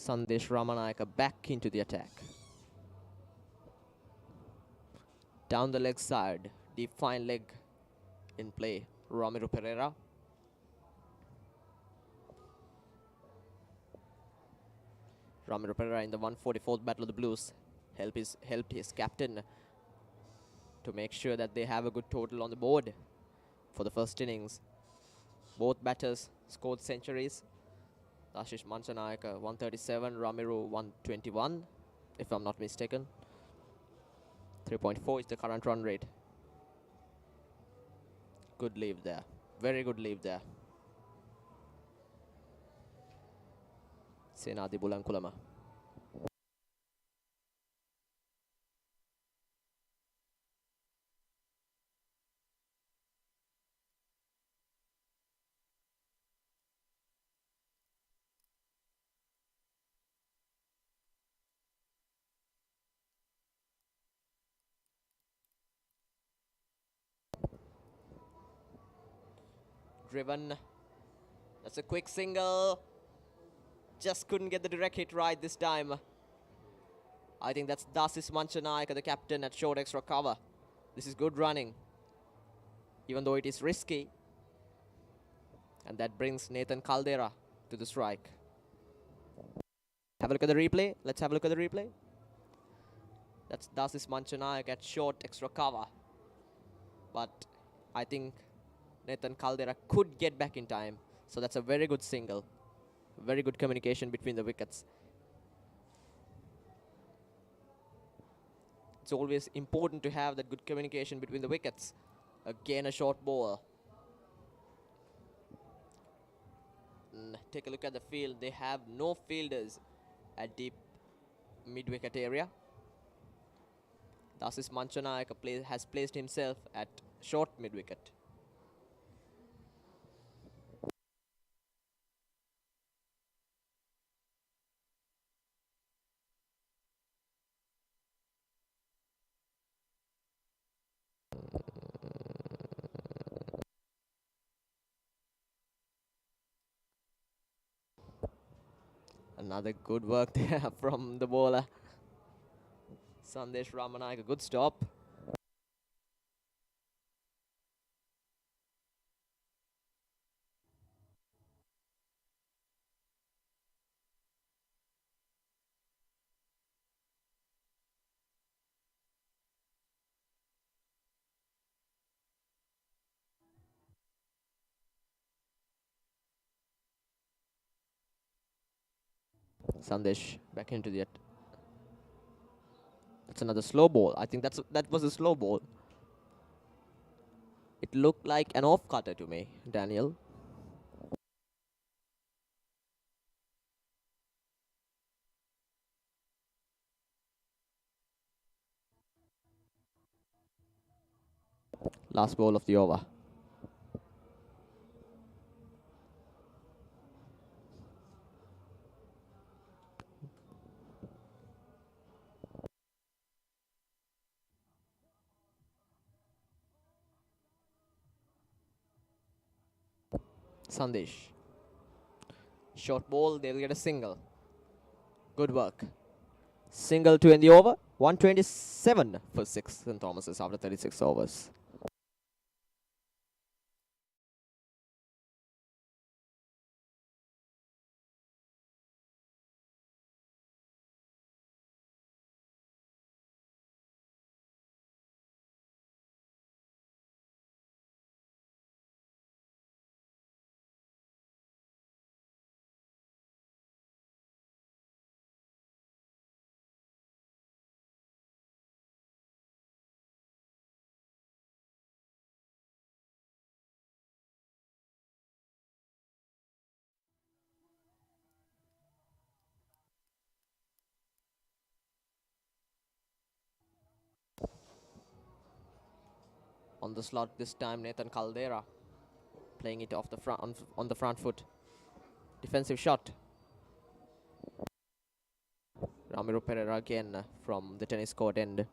Sandesh Ramanayaka back into the attack. Down the leg side, deep fine leg in play. Ramiro Pereira. Ramiro Pereira in the 144th Battle of the Blues helped his captain to make sure that they have a good total on the board for the first innings. Both batters scored centuries. Ashish Manchanayaka 137, Ramiro 121, if I'm not mistaken. 3.4 is the current run rate. Good leave there. Very good leave there. Senadi Bulankulama. Driven. That's a quick single. Just couldn't get the direct hit right this time. I think that's Dasis Manchanayaka, the captain, at short extra cover. This is good running, even though it is risky. And that brings Nathan Caldera to the strike. Have a look at the replay. Let's have a look at the replay. That's Dasis Manchanayaka at short extra cover. But I think Nathan Caldera could get back in time. So that's a very good single. Very good communication between the wickets. It's always important to have that good communication between the wickets. Again, a short ball. Take a look at the field. They have no fielders at deep mid-wicket area. Dasis Manchanayaka has placed himself at short mid-wicket. Another good work there from the bowler. Sandesh Ramanayaka, good stop. Sandesh back into the... That's another slow ball. I think that was a slow ball. It looked like an off-cutter to me, Daniel. Last ball of the over. Sandesh. Short ball, they'll get a single. Good work. Single to end the over. 127 for 6 St. Thomas's after 36 overs. On the slot this time, Nathan Caldera playing it off the front on the front foot. Defensive shot. Ramiro Pereira again from the tennis court end.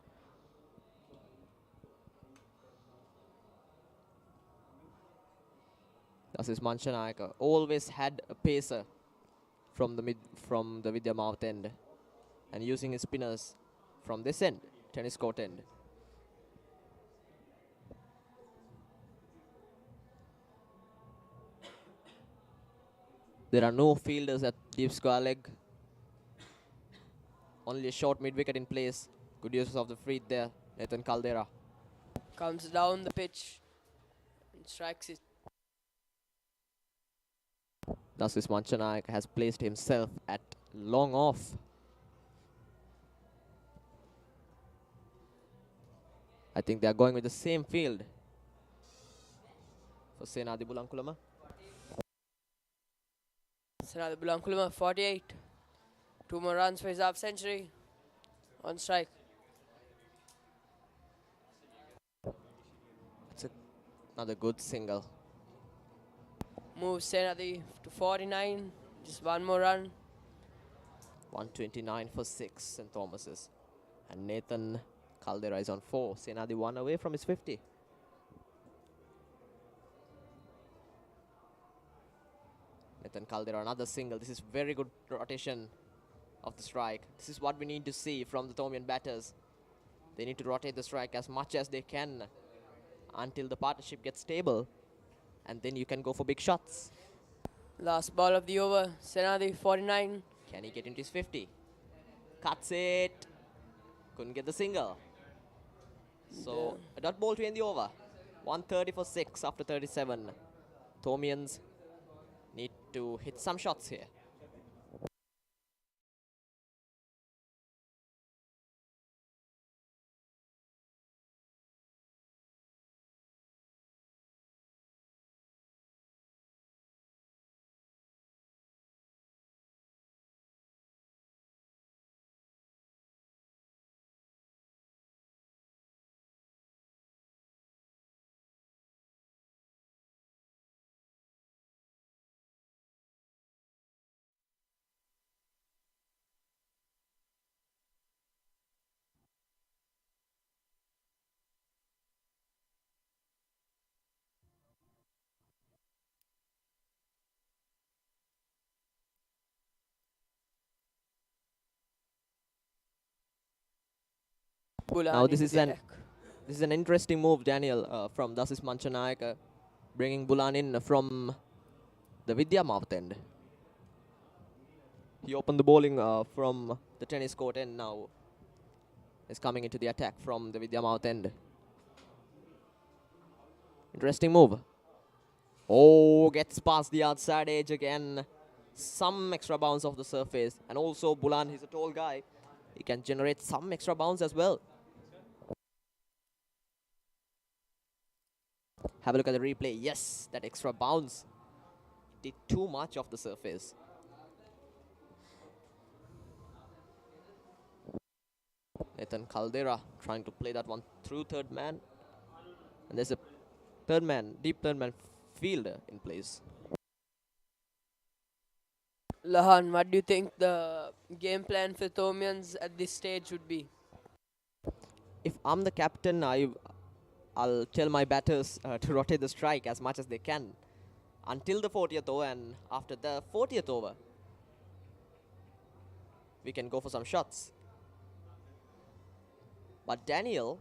Dasis Manchanayaka always had a pacer from the Vidya Mouth end, and using his spinners from this end, tennis court end. There are no fielders at deep square leg. Only a short mid wicket in place. Good use of the feet there. Nathan Caldera. Comes down the pitch and strikes it. Thus, this Manchanayak has placed himself at long off. I think they are going with the same field for Senadi Bulankulama. Senadi Bulankulama 48. 2 more runs for his half century. On strike. It's another good single. Moves Senadi to 49. Just 1 more run. 129 for 6 St. Thomas's. And Nathan Caldera is on 4. Senadi 1 away from his 50. Nathan Caldera, another single. This is very good rotation of the strike. This is what we need to see from the Thomian batters. They need to rotate the strike as much as they can until the partnership gets stable. And then you can go for big shots. Last ball of the over. Senadi 49. Can he get into his 50? Cuts it. Couldn't get the single. So a dot ball to end the over. 130 for 6 after 37. Thomians need to hit some shots here. Bulan Now this into is the an attack. this is an interesting move, Daniel, from Dasis Manchanayak, bringing Bulan in from the Vidya Mouth end. He opened the bowling from the tennis court end. Now is coming into the attack from the Vidya Mouth end. Interesting move. Oh, gets past the outside edge again. Some extra bounce off the surface. And also Bulan, he's a tall guy. He can generate some extra bounce as well. Have a look at the replay. Yes, that extra bounce did too much off the surface. Nathan Caldera trying to play that one through third man. And there's a third man, deep third man fielder in place. Lahan, what do you think the game plan for Thomians at this stage would be? If I'm the captain, I'll tell my batters to rotate the strike as much as they can until the 40th over, and after the 40th over, we can go for some shots. But Daniel,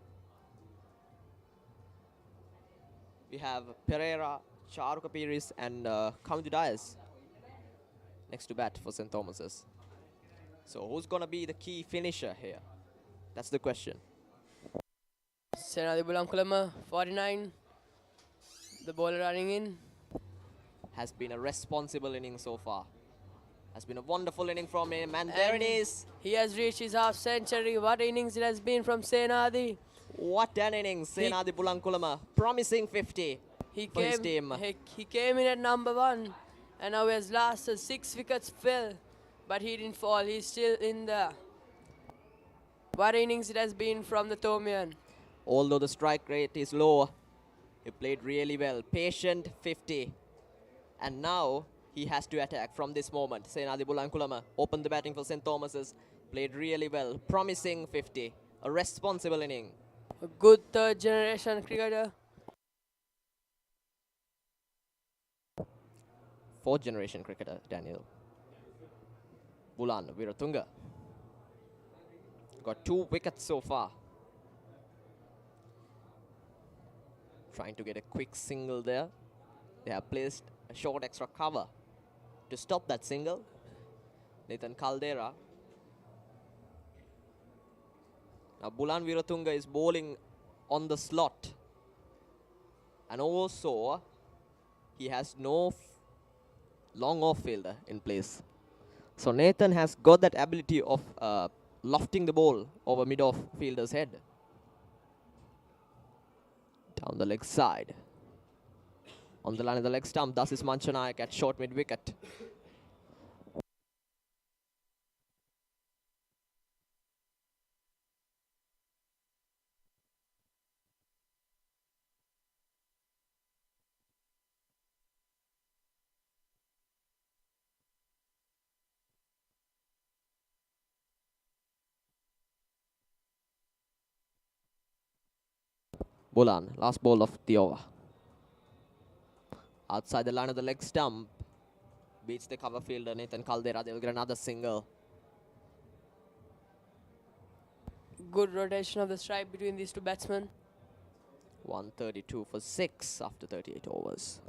we have Pereira, Charuka Piris, and Kaundu Dias next to bat for St. Thomas's. So who's going to be the key finisher here? That's the question. Senadi Bulankulama 49. The bowler running in. Has been a responsible inning so far. Has been a wonderful inning from him, and there it is. He has reached his half century. What innings it has been from Senadi. What an innings, Senadi Bulankulama. Promising 50 for his team. He came in at number 1, and now his last 6 wickets fell, but he didn't fall. He's still in there. What innings it has been from the Thomian. Although the strike rate is low, he played really well. Patient 50. And now he has to attack from this moment. Senadi Bulankulama opened the batting for St. Thomas's. Played really well. Promising 50. A responsible inning. A good third generation cricketer. 4th generation cricketer, Daniel. Bulan Viratunga. Got 2 wickets so far. Trying to get a quick single there. They have placed a short extra cover to stop that single. Nathan Caldera. Now Bulan Viratunga is bowling on the slot. And also, he has no long off fielder in place. So Nathan has got that ability of lofting the ball over mid-off fielder's head. Down the leg side. On the line of the leg stump, thus is Manchanayak at short mid-wicket. Bulan, last ball of the over. Outside the line of the leg stump. Beats the cover fielder, Nathan Caldera. They will get another single. Good rotation of the strike between these two batsmen. 132 for 6 after 38 overs.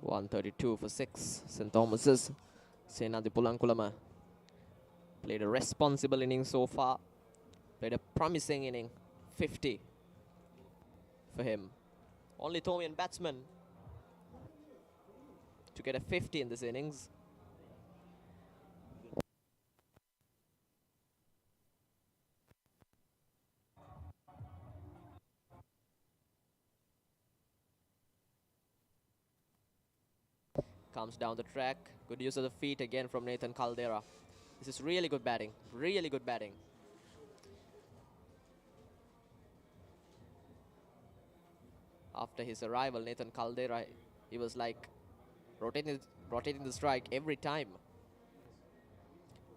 .132 for 6. St. Thomas's. Senadi Pulankulama played a responsible inning so far. Played a promising inning. 50 for him. Only Thomian batsman to get a 50 in this innings. Comes down the track. Good use of the feet again from Nathan Caldera. This is really good batting. Really good batting. After his arrival, Nathan Caldera, he was like rotating the strike every time.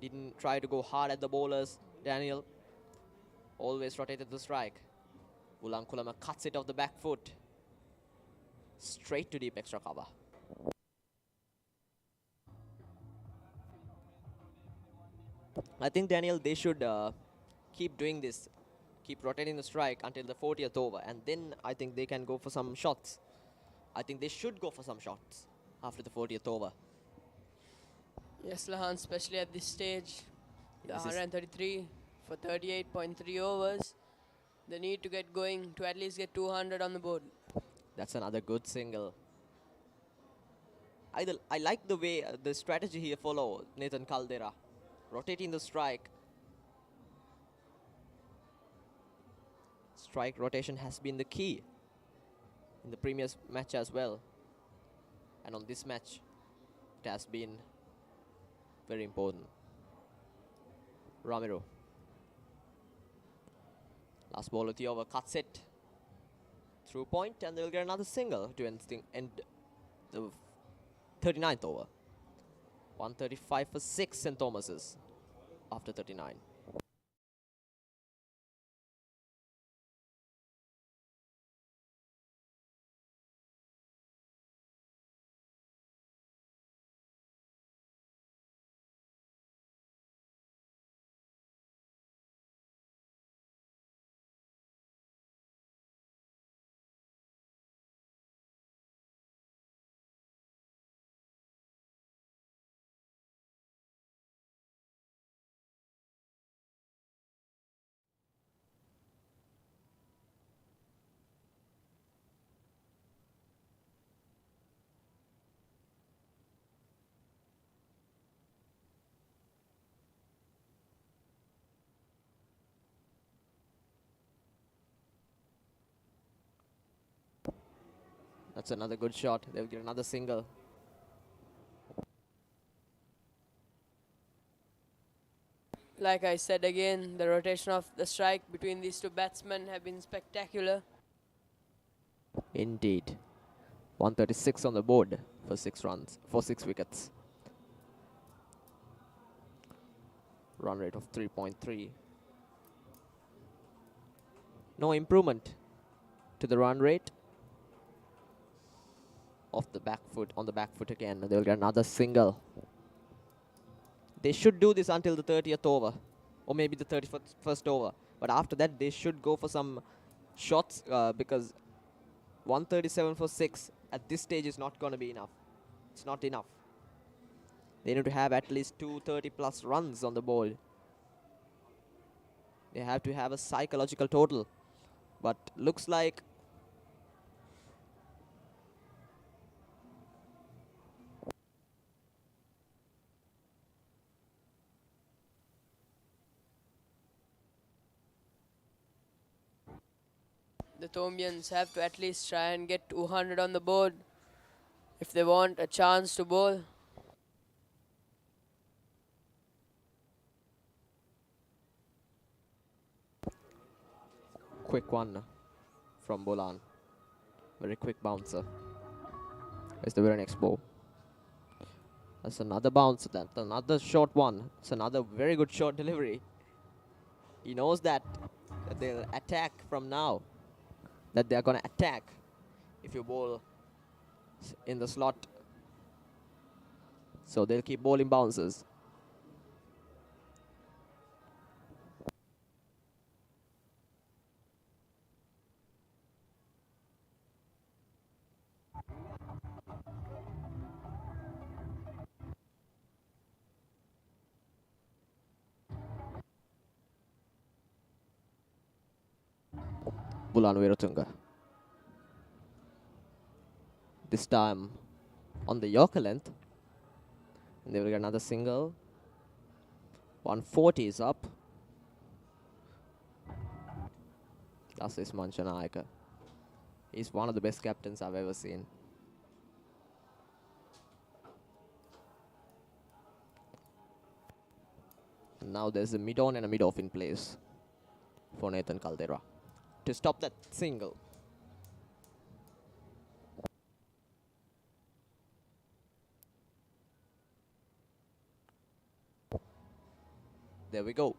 Didn't try to go hard at the bowlers. Daniel always rotated the strike. Ulankulama cuts it off the back foot. Straight to deep extra cover. I think, Daniel, they should keep doing this. Keep rotating the strike until the 40th over. And then I think they can go for some shots. I think they should go for some shots after the 40th over. Yes, Lahan, especially at this stage. The This is- 133 for 38.3 overs. They need to get going to at least get 200 on the board. That's another good single. I like the way the strategy here follow Nathan Caldera. Rotating the strike. Strike rotation has been the key in the previous match as well. And on this match, it has been very important. Ramiro. Last ball of the over, cuts it. Through point, and they'll get another single to end the 39th over. 135 for 6 St. Thomas's after 39. That's another good shot. They'll get another single. Like I said again, the rotation of the strike between these two batsmen have been spectacular. Indeed. 136 on the board for 6 runs, for 6 wickets. Run rate of 3.3. No improvement to the run rate. Off the back foot, on the back foot again. They'll get another single. They should do this until the 30th over, or maybe the 31st over. But after that, they should go for some shots because 137 for 6 at this stage is not going to be enough. It's not enough. They need to have at least 230 plus runs on the board. They have to have a psychological total. But looks like The Thomians have to at least try and get 200 on the board if they want a chance to bowl. quick one from Bolan. Very quick bouncer. It's the very next ball. That's another bounce. That's another short one. It's another very good short delivery. He knows that they'll attack from now. That they're going to attack if you bowl in the slot. So they'll keep bowling bounces. Bulan Wiratunga. This time on the Yorker length. And they will get another single. 140 is up. That's Manchanayaka. He's one of the best captains I've ever seen. And now there's a mid-on and a mid-off in place for Nathan Caldera to stop that single. There we go.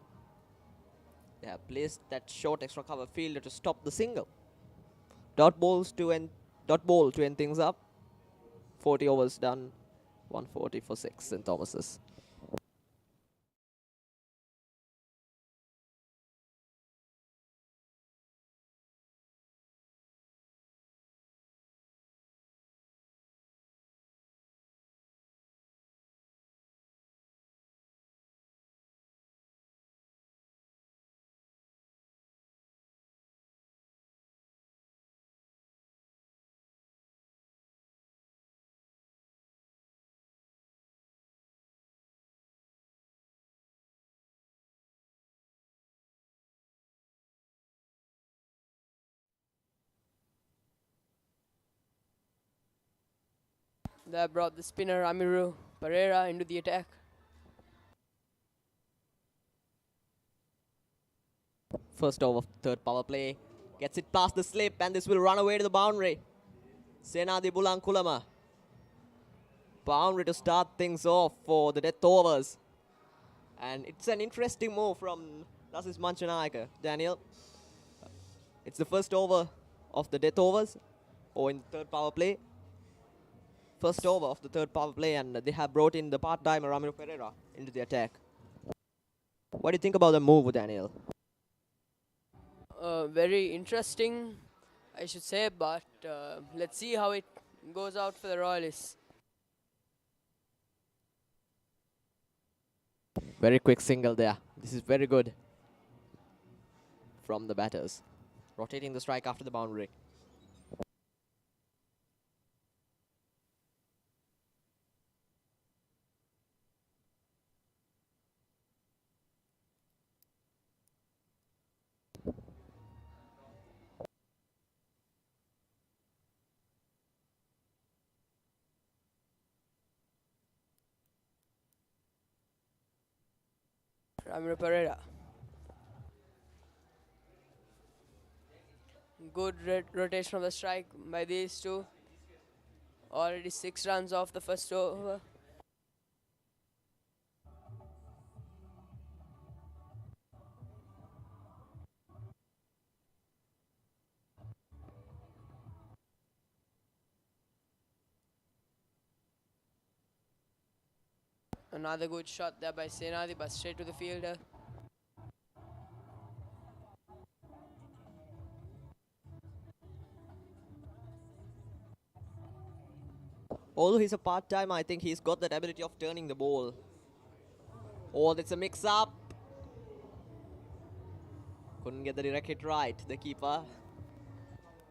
They have placed that short extra cover fielder to stop the single. Dot ball to end things up. 40 overs done. 140 for 6 St. Thomas's. They have brought the spinner Amiru Pereira into the attack. First over of third power play. Gets it past the slip and this will run away to the boundary. Senadi Bulankulama. Boundary to start things off for the death overs. And it's an interesting move from Lasis Manchanayaka, Daniel. It's the first over of the death overs, or in the third power play. First over of the third power play, and they have brought in the part-timer Ramiro Pereira into the attack. What do you think about the move, Daniel? Very interesting, I should say, but let's see how it goes out for the Royalists. Very quick single there. This is very good from the batters. Rotating the strike after the boundary. Ramiro Pereira. Good rotation of the strike by these two. Already 6 runs off the first over. Another good shot there by Senadi, but straight to the fielder. Although he's a part-time, I think he's got that ability of turning the ball. Oh, that's a mix-up. Couldn't get the direct hit right, the keeper.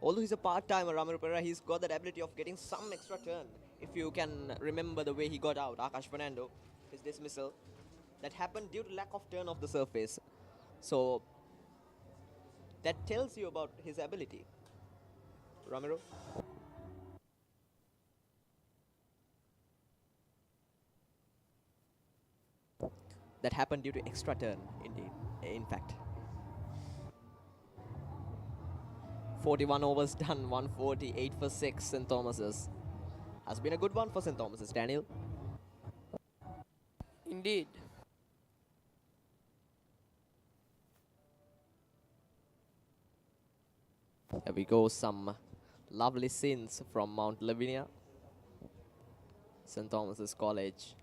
Although he's a part-timer, Ramiro Pereira, he's got that ability of getting some extra turn. If you can remember the way he got out, Akash Fernando, his dismissal, that happened due to lack of turn of the surface. So, that tells you about his ability. Ramiro? That happened due to extra turn, indeed, in fact. 41 overs done, 148 for 6, St. Thomas's. Has been a good one for St. Thomas's, Daniel. Indeed. Here we go, some lovely scenes from Mount Lavinia, St. Thomas's College.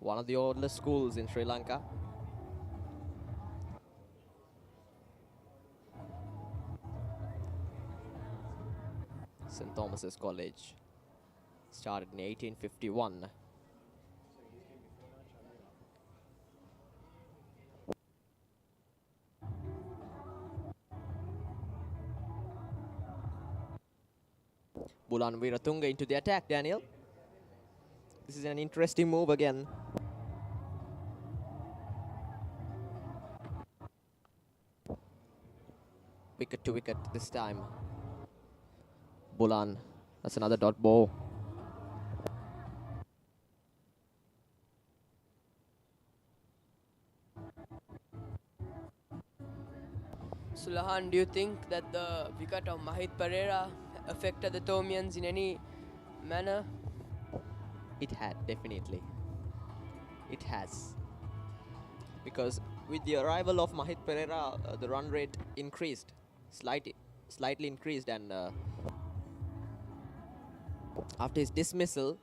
One of the oldest schools in Sri Lanka. St. Thomas's College started in 1851. Bulan Wiratunga into the attack, Daniel. This is an interesting move again. Wicket to wicket this time. Bulan, that's another dot ball. Sulahan, do you think that the wicket of Mahit Pereira affected the Thomians in any manner? It had, definitely. It has. Because with the arrival of Mahit Pereira, the run rate increased. Slightly increased, and after his dismissal,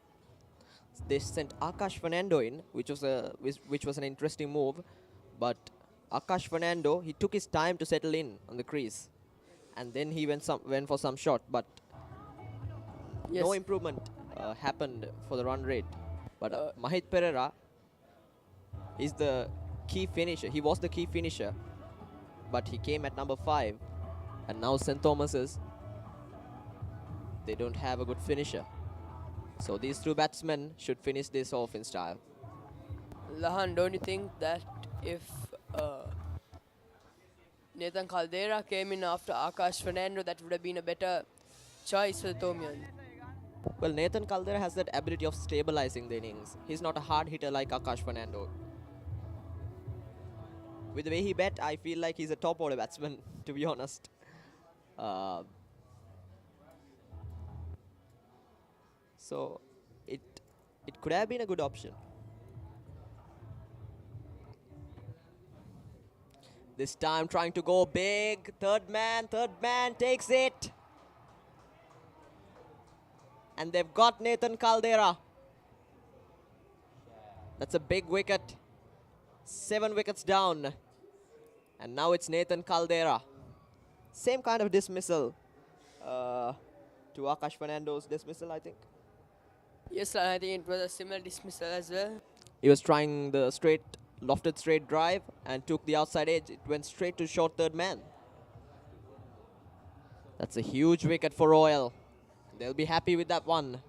they sent Akash Fernando in, which was an interesting move. But Akash Fernando, he took his time to settle in on the crease, and then he went for some shot, but Yes. no improvement happened for the run rate. But Mahit Pereira is the key finisher. He was the key finisher, but he came at number 5, and now St. Thomas's, they don't have a good finisher. So these two batsmen should finish this off in style. Lahan, don't you think that if Nathan Caldera came in after Akash Fernando, that would have been a better choice for the Thomians? Well, Nathan Caldera has that ability of stabilizing the innings. He's not a hard hitter like Akash Fernando. With the way he bat, I feel like he's a top order batsman, to be honest. So it could have been a good option. This time trying to go big. Third man takes it. And they've got Nathan Caldera. That's a big wicket. 7 wickets down. And now it's Nathan Caldera. Same kind of dismissal to Akash Fernando's dismissal, I think. Yes, I think it was a similar dismissal as well. He was trying the lofted straight drive and took the outside edge. It went straight to short third man. That's a huge wicket for Royal. They'll be happy with that one.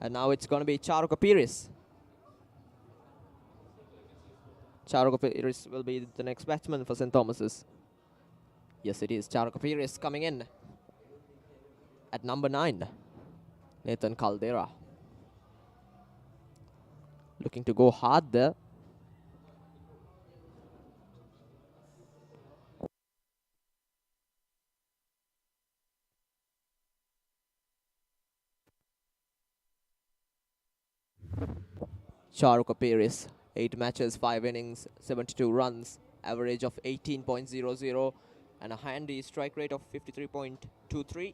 And now it's going to be Charuka Piris. Charuka Piris will be the next batsman for St. Thomas's. Yes, it is. Charuka Piris coming in at number 9. Nathan Caldera. Looking to go hard there. Charuka Paris, 8 matches, 5 innings, 72 runs, average of 18.00, and a handy strike rate of 53.23,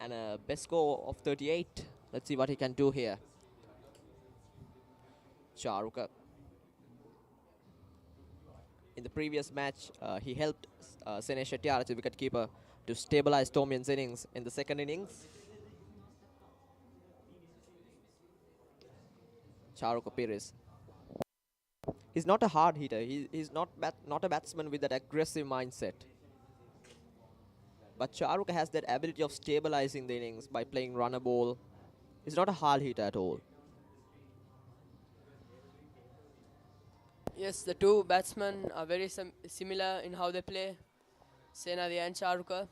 and a best score of 38. Let's see what he can do here. Charuka. In the previous match, he helped Sene Shettyar, the wicketkeeper, to stabilize Thomian's innings in the second innings. Charuka Paris. He's not a hard hitter. He's not a batsman with that aggressive mindset. But Charuka has that ability of stabilizing the innings by playing runner ball. He's not a hard hitter at all. Yes, the two batsmen are very similar in how they play, Senadi and Charuka.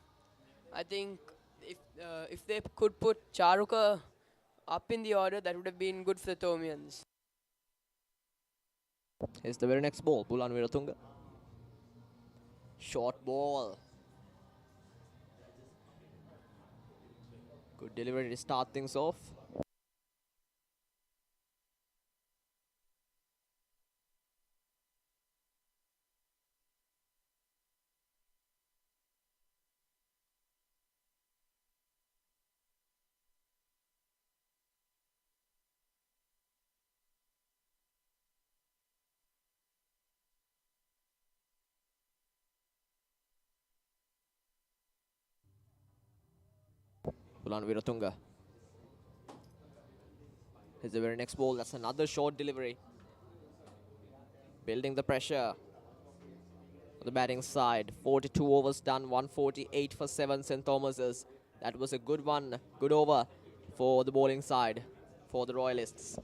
I think if they could put Charuka up in the order, that would have been good for the Thomians. Here's the very next ball, Bulan Viratunga. Short ball. Good delivery to start things off. Bulan Viratunga. Here's the very next ball. That's another short delivery. Building the pressure on the batting side. 42 overs done, 148 for 7 St. Thomas's. That was a good one, good over for the bowling side, for the Royalists.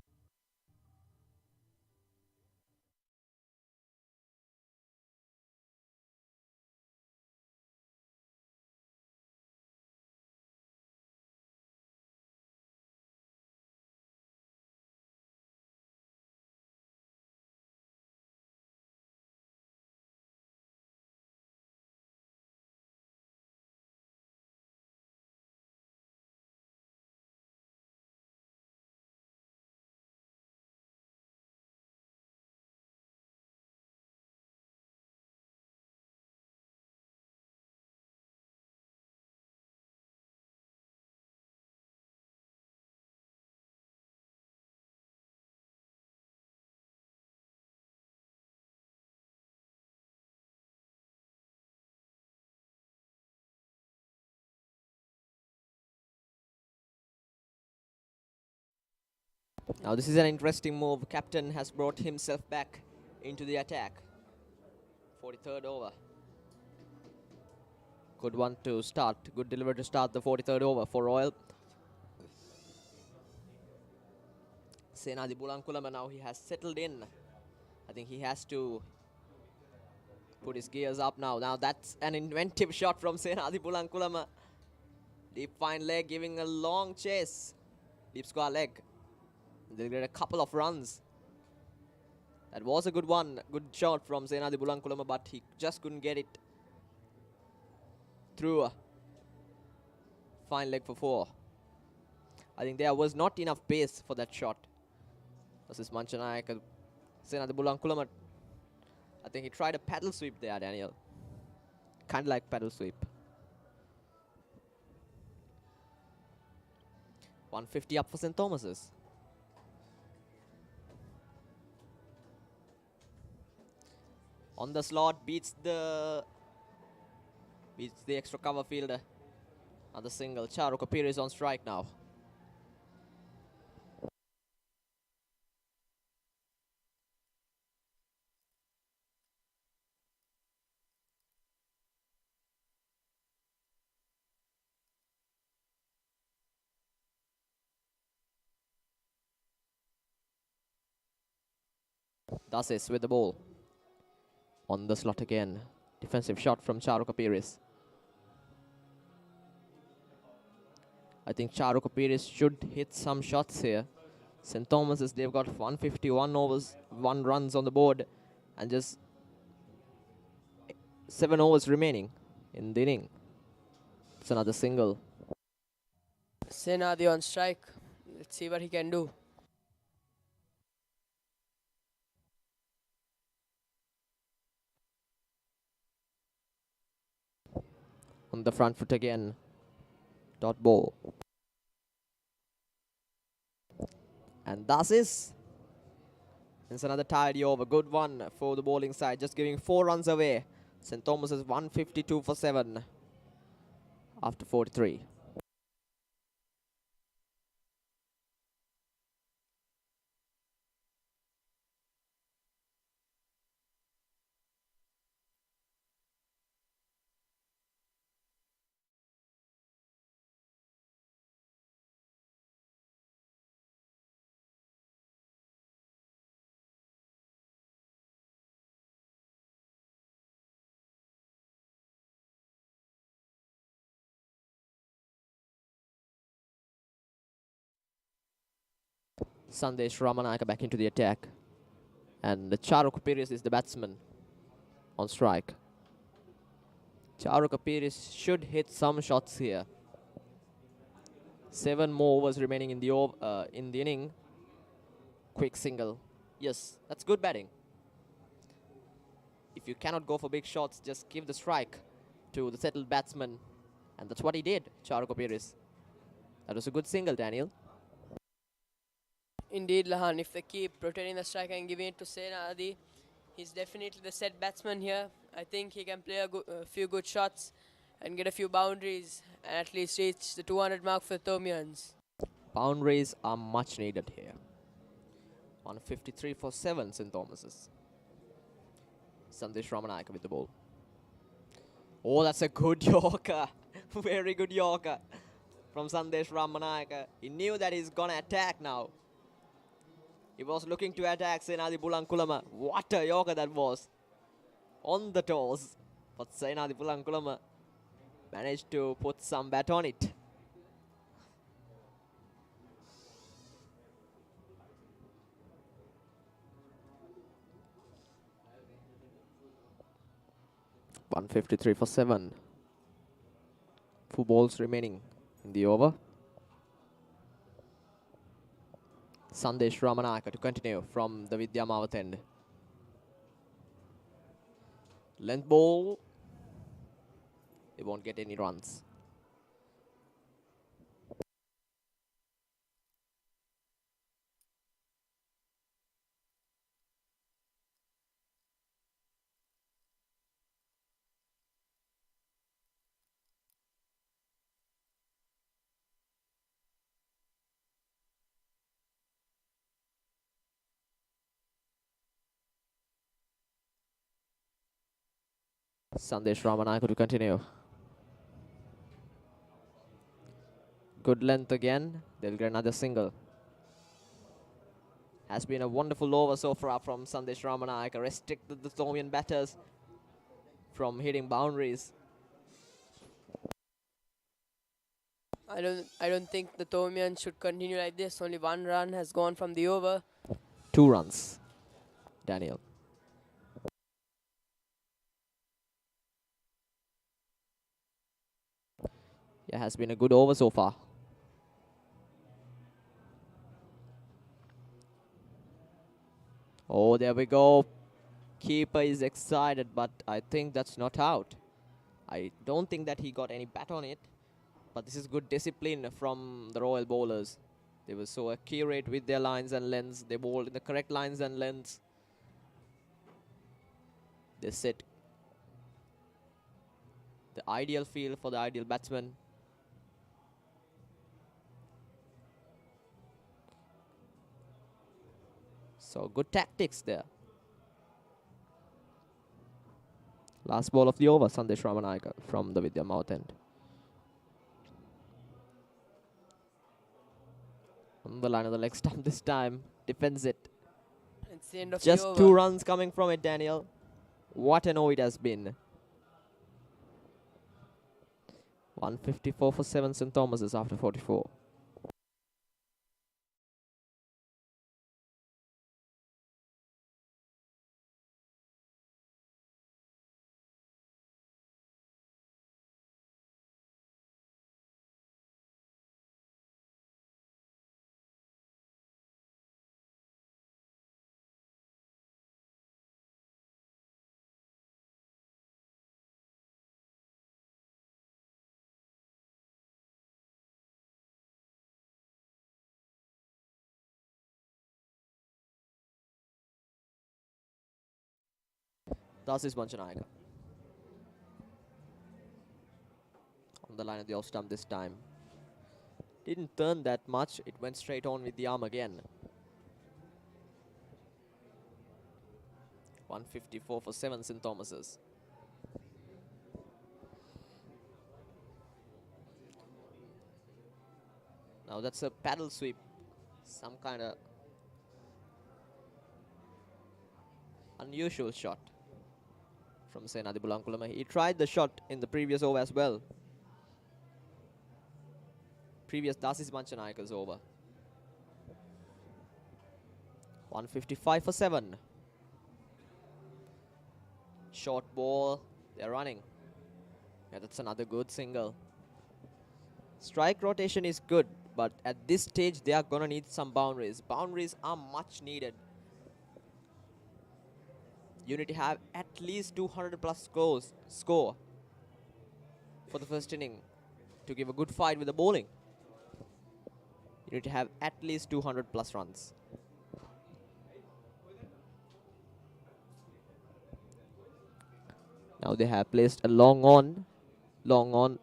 Now this is an interesting move. Captain has brought himself back into the attack. 43rd over. Good one to start. Good delivery to start the 43rd over for Royal. Senadi Bulankulama now he has settled in. I think he has to put his gears up now. Now that's an inventive shot from Senadi Bulankulama. Deep fine leg giving a long chase. Deep square leg. They'll get a couple of runs. That was a good one. Good shot from Senadi Bulankulama, but he just couldn't get it through. Fine leg for 4. I think there was not enough pace for that shot. This is Manchanayaka. Senadi Bulankulama. I think he tried a paddle sweep there, Daniel. Kind of like paddle sweep. 150 up for St. Thomas's. On the slot, beats the extra cover fielder. Another single. Charuka Piri is on strike now. Dasis with the ball. On the slot again. Defensive shot from Charuka Piris. I think Charuka Piris should hit some shots here. St. Thomas's, they've got 151 overs, 1 runs on the board, and just 7 overs remaining in the inning. It's another single. Senadi on strike. Let's see what he can do. on the front foot again. Dot ball. And thus is. It's another tidy over. Good one for the bowling side. Just giving 4 runs away. St. Thomas is 152 for 7 after 43. Sandesh Ramanayaka back into the attack. And Charuk Pires is the batsman on strike. Charuk Pires should hit some shots here. 7 more overs remaining in the inning. Quick single. Yes, that's good batting. If you cannot go for big shots, just give the strike to the settled batsman. And that's what he did, Charuk Pires. That was a good single, Daniel. Indeed, Lahan, if they keep rotating the strike and giving it to Senadi, he's definitely the set batsman here. I think he can play a few good shots and get a few boundaries and at least reach the 200 mark for the Thomians. Boundaries are much needed here. 153 for 7, St. Thomas's. Sandesh Ramanayaka with the ball. Oh, that's a good Yorker. Very good Yorker from Sandesh Ramanayaka. He knew that he's going to attack now. He was looking to attack Senadi Bulankulama. What a Yorker that was. On the toes. But Senadi Bulankulama managed to put some bat on it. .153 for 7. 4 balls remaining in the over. Sandesh Ramanayaka to continue from the Vidya Mavath end. Length ball. They won't get any runs. Sandesh Ramanayaka to continue. Good length again. They'll get another single. Has been a wonderful over so far from Sandesh Ramanayaka. Restricted the Thomian batters from hitting boundaries. I don't think the Thomians should continue like this. Only 1 run has gone from the over. 2 runs. Daniel. Yeah, has been a good over so far. Oh, there we go. Keeper is excited, but I think that's not out. I don't think that he got any bat on it. But this is good discipline from the Royal bowlers. They were so accurate with their lines and lengths. They bowled in the correct lines and lengths. They set the ideal field for the ideal batsman. So good tactics there. Last ball of the over, Sandesh Ramanayaka from the Vidya Mouth end. On the line of the leg stump this time. Defends it. It's the end of Just the over. 2 runs coming from it, Daniel. What an over it has been. 154 for 7 St. Thomas's after 44. Thus is Manchanayaka. On the line of the off stump this time. Didn't turn that much. It went straight on with the arm again. 154 for 7 St. Thomas's. Now that's a paddle sweep. Some kind of unusual shot from Senadi Bulankulama. He tried the shot in the previous over as well. Previous Dasis Manchanayaka's over. 155 for 7. Short ball. They're running. Yeah, that's another good single. Strike rotation is good, but at this stage they are gonna need some boundaries. Boundaries are much needed. You need to have at least 200 plus score for the first inning to give a good fight with the bowling. You need to have at least 200 plus runs. Now they have placed a long on,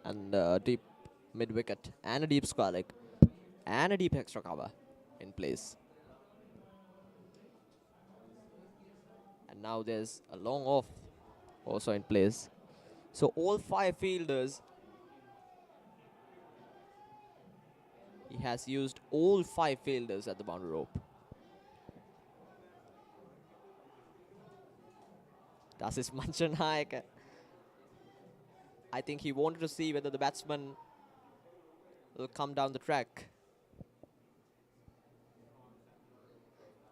and a deep mid wicket, and a deep square leg, and a deep extra cover in place. And now there's a long off also in place. So all 5 fielders, he has used all 5 fielders at the boundary rope. Das ist Manchanayaka. I think he wanted to see whether the batsman will come down the track.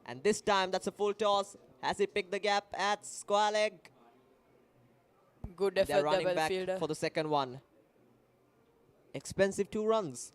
And this time, that's a full toss. Has he picked the gap at square leg? Good They're effort there running by the back fielder. for the second one. Expensive 2 runs.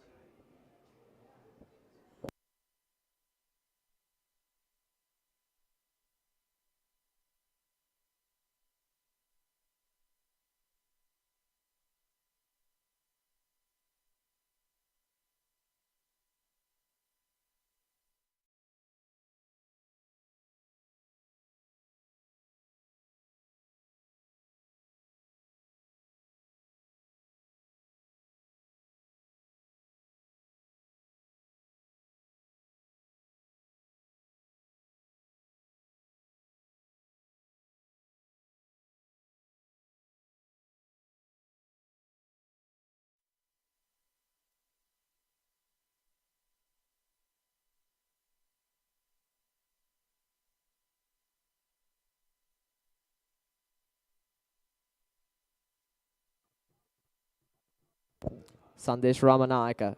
Sandesh Ramanayaka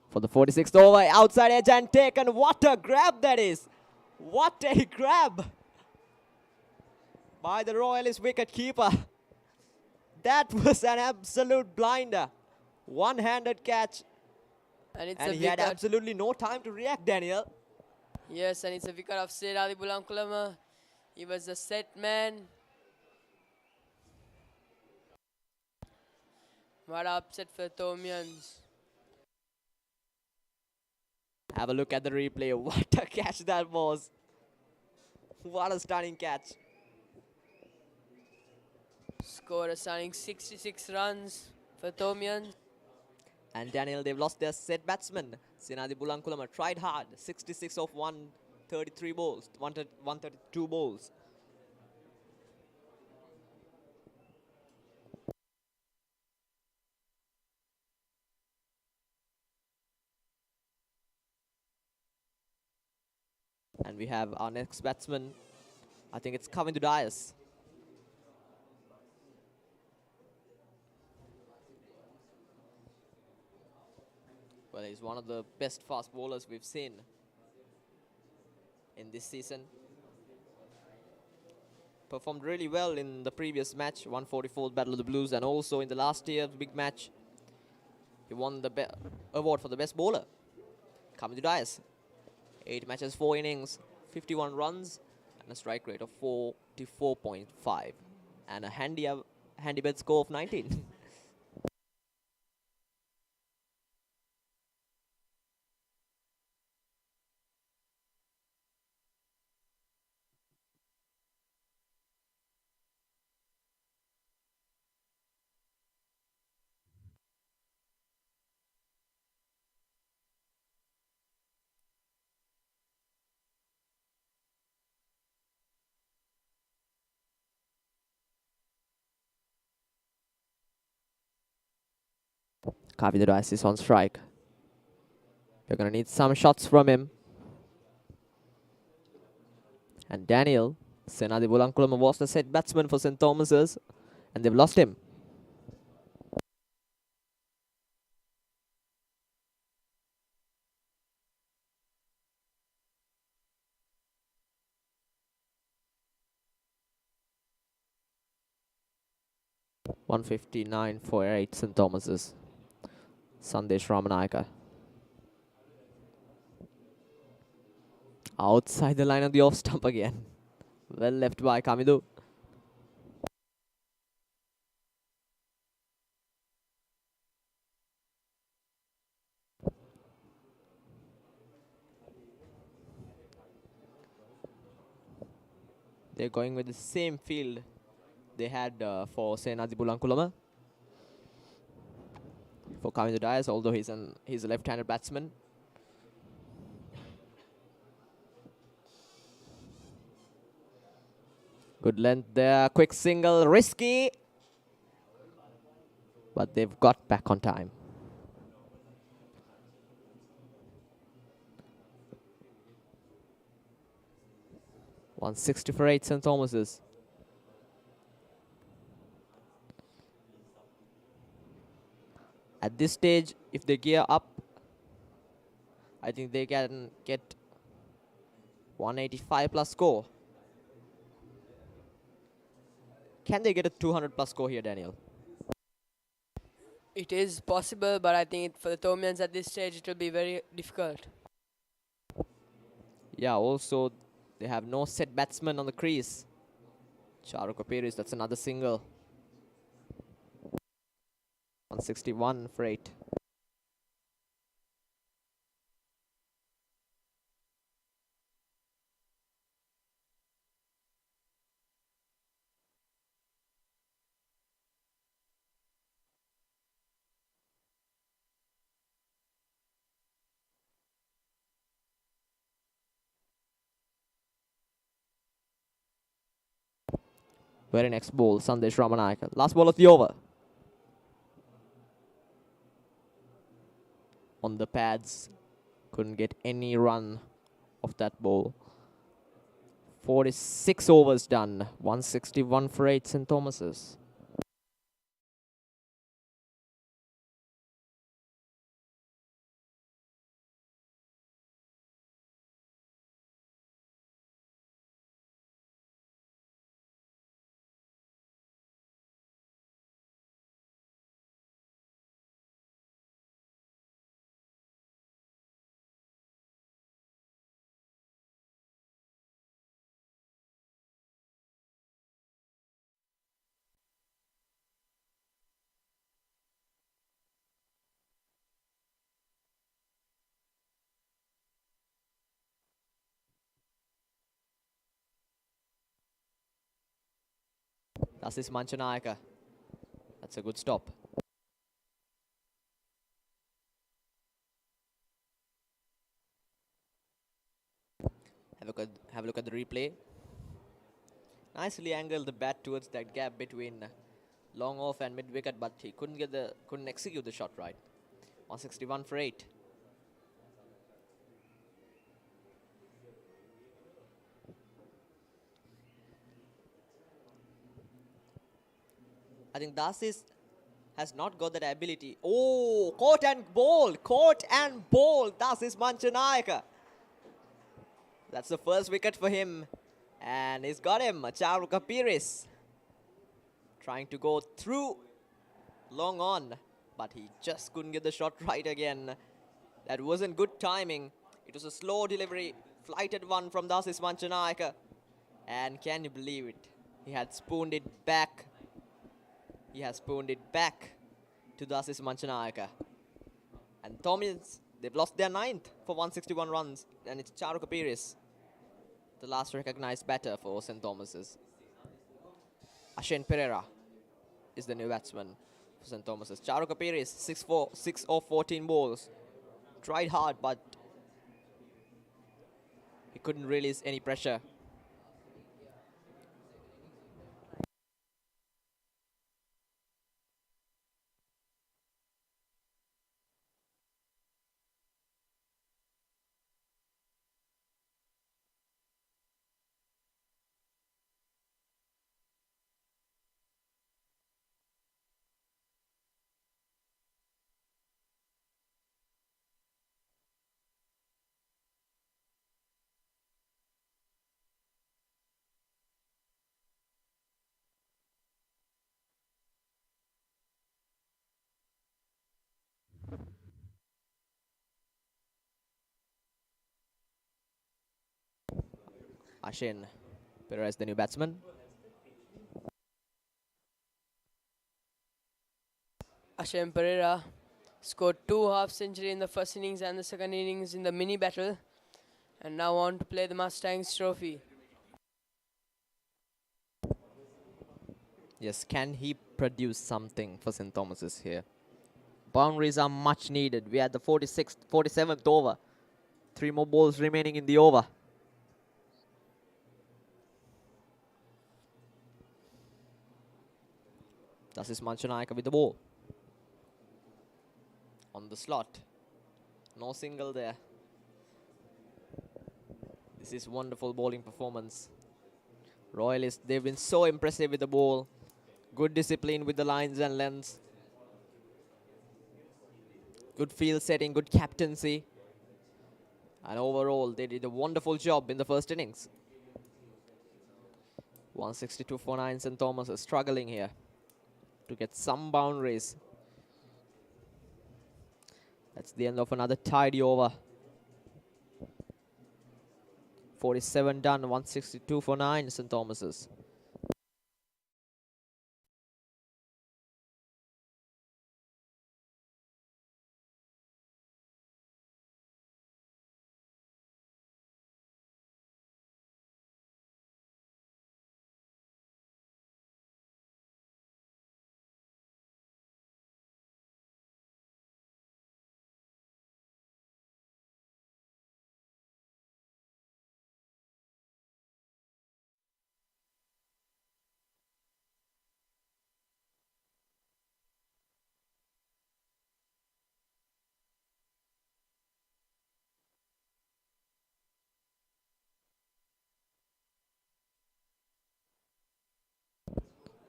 for the 46th over. Outside edge and taken. What a grab that is. What a grab by the Royalist wicket keeper. That was an absolute blinder. One-handed catch. And it's And a he had wicket. absolutely no time to react, Daniel. Yes, and it's a wicket of Senadi Bulankulama. He was a set man. What a upset for Thomians. Have a look at the replay. What a catch that was. What a stunning catch. Score a stunning 66 runs for Thomians. And Daniel, they've lost their set batsman. Senadi Bulankulama tried hard. 66 of 133 balls. 132 balls. And we have our next batsman. I think it's coming to Dias. Well, he's one of the best fast bowlers we've seen in this season. Performed really well in the previous match, 144th Battle of the Blues, and also in the last year's big match. He won the award for the best bowler. Coming to Dias. 8 matches, 4 innings, 51 runs, and a strike rate of 44.5. And a handy bed score of 19. Kavinder Dias is on strike. We're going to need some shots from him. And Daniel, Senadi Bulankulama was the set batsman for St. Thomas's, and they've lost him. .159 for 8 St. Thomas's. Sandesh Ramanayaka. Outside the line of the off stump again. Well left by Kamidu. They're going with the same field they had for Senadi Bulankulama. For Kavinder Dias, although he's a left-handed batsman. Good length there, quick single, risky. But they've got back on time. .160 for 8 St. Thomas's. At this stage, if they gear up, I think they can get 185 plus score. Can they get a 200 plus score here, Daniel? It is possible, but I think for the Thomians at this stage, it will be very difficult. Yeah, also, they have no set batsman on the crease. Charu Kapiris, that's another single. 161 for 8. Very next ball, Sandesh Ramanayaka. Last ball of the over. On the pads. Couldn't get any run of that ball. 46 overs done. 161 for 8 St. Thomas's. That's this Manchanayaka. That's a good stop. Have a look at the replay. Nicely angled the bat towards that gap between long off and mid wicket, but he couldn't execute the shot right. 161 for 8. I think Dasis has not got that ability. Oh, caught and bowl, Dasis Manchanayaka. That's the first wicket for him. And he's got him, Charu Kapiris. Trying to go through long on, but he just couldn't get the shot right again. That wasn't good timing. It was a slow delivery, flighted one from Dasis Manchanayaka. And can you believe it? He had spooned it back. He has spooned it back to Dasis Manchanayaka. And Thomians, they've lost their 9th for 161 runs. And it's Charu Kapiris, the last recognized batter for St. Thomas's. Ashen Pereira is the new batsman for St. Thomas's. Charu Kapiris, 6 of 14 balls. Tried hard, but he couldn't release any pressure. Ashen Pereira is the new batsman. Ashem Pereira scored 2 half century in the first innings and the second innings in the mini battle, and now on to play the Mustangs trophy. Yes, can he produce something for St. Thomas's here? Boundaries are much needed. We are at the 47th over. 3 more balls remaining in the over. Das ist Manchanayaka with the ball. On the slot. No single there. This is wonderful bowling performance. Royalists, they've been so impressive with the ball. Good discipline with the lines and lengths. Good field setting, good captaincy. And overall, they did a wonderful job in the first innings. 162 for 9. St. Thomas is struggling here to get some boundaries. That's the end of another tidy over. 47 done, 162 for 9, St. Thomas's.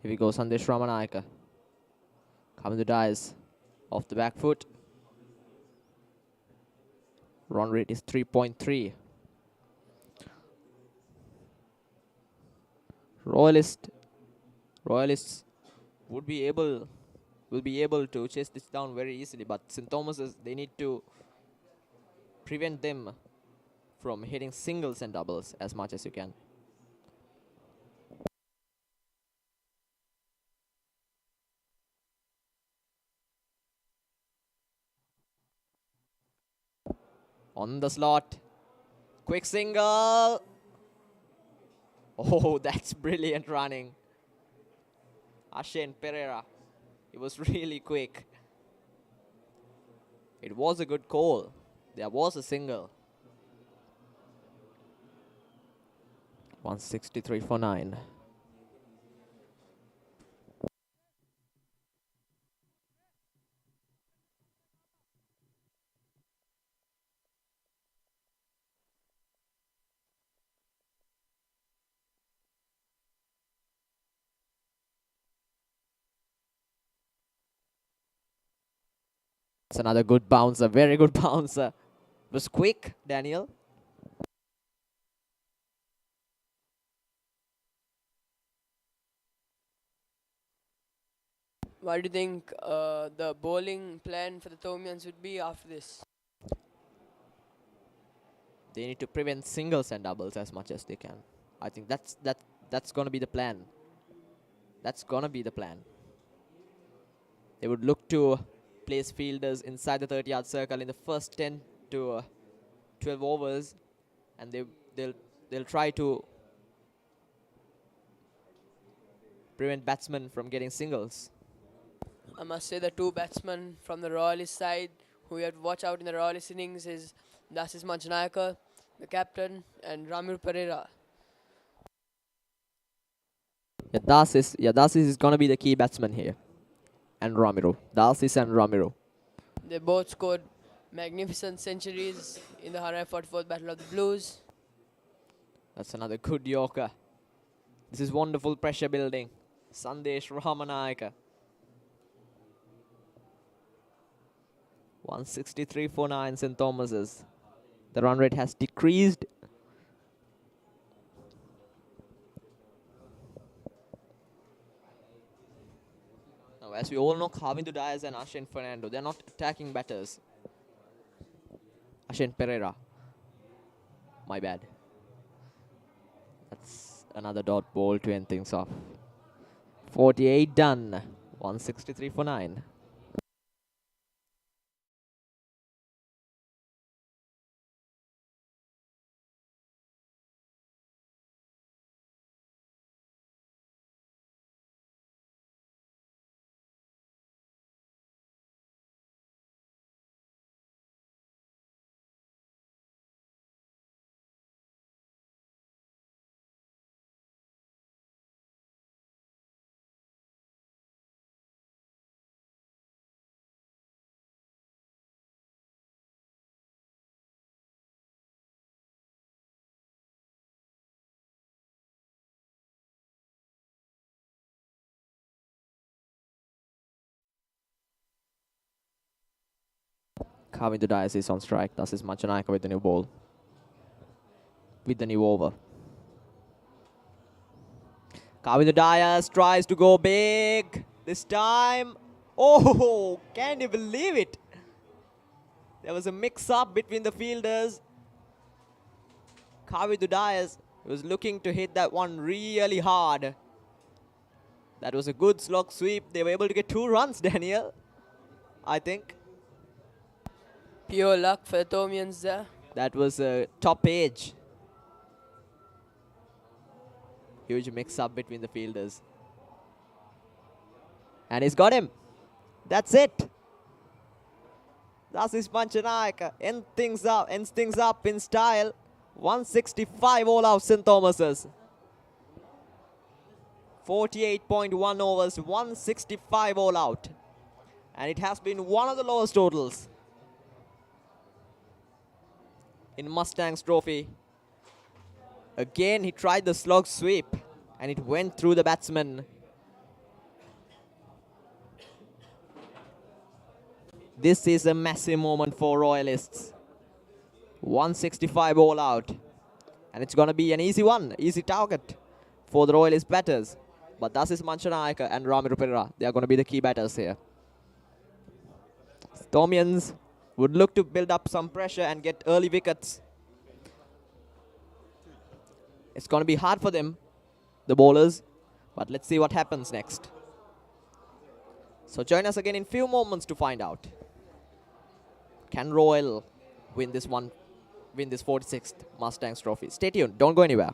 Here we go, Sandesh Ramanayaka. Coming to dice off the back foot. Run rate is 3.3. Royalists will be able to chase this down very easily, but St. Thomas's, they need to prevent them from hitting singles and doubles as much as you can. On the slot. Quick single. Oh, that's brilliant running. Ashen Pereira. It was really quick. It was a good call. There was a single. 163 for 9. It's another good bouncer, very good bouncer. It was quick, Daniel. What do you think the bowling plan for the Thomians would be after this? They need to prevent singles and doubles as much as they can. I think that's going to be the plan. That's going to be the plan. They would look to place fielders inside the 30-yard circle in the first 10 to 12 overs, and they'll try to prevent batsmen from getting singles. I must say the 2 batsmen from the Royalist side who you have to watch out in the Royalist innings is Dasis Manchanayaka, the captain, and Ramir Pereira. Dasis is going to be the key batsman here. And Ramiro. Dasis and Ramiro. They both scored magnificent centuries in the 144th Battle of the Blues. That's another good Yorker. This is wonderful pressure building. Sandesh Ramanayaka. 163 for 9 St. Thomas's. The run rate has decreased. Now, as we all know, Kavindu Diaz and Ashen Fernando, they're not attacking batters. Ashen Pereira. My bad. That's another dot ball to end things off. 48 done. 163 for 9. Carving the Diocese on strike. Thus is Machanaka with the new ball. With the new over. Carving the Dias tries to go big. This time. Oh, can you believe it? There was a mix-up between the fielders. Carving the Dias was looking to hit that one really hard. That was a good slog sweep. They were able to get 2 runs, Daniel. I think. Pure luck for the Thomians there. That was a top edge. Huge mix-up between the fielders. And he's got him. That's it. That's his Panchanayaka. Ends things up in style. 165 all out St. Thomas's. 48.1 overs, 165 all out. And it has been one of the lowest totals in Mustangs trophy. Again, he tried the slog sweep and it went through the batsman. This is a massive moment for Royalists. 165 all out. And it's going to be an easy one, easy target for the Royalist batters. But that is Manchanayaka and Ramiru Perera. They are going to be the key batters here. Thomians would look to build up some pressure and get early wickets. It's going to be hard for them, the bowlers. But let's see what happens next. So join us again in few moments to find out. Can Royal win this 46th Mustangs trophy? Stay tuned. Don't go anywhere.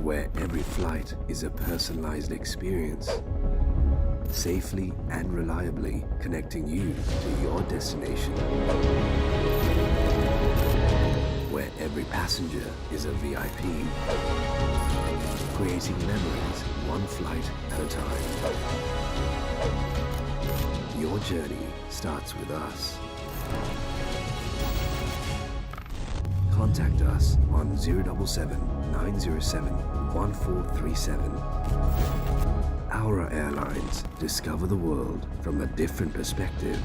where every flight is a personalized experience, safely and reliably connecting you to your destination, where every passenger is a VIP, creating memories one flight at a time. Your journey starts with us. Contact us on 077 907 1437. Aura Airlines, discover the world from a different perspective.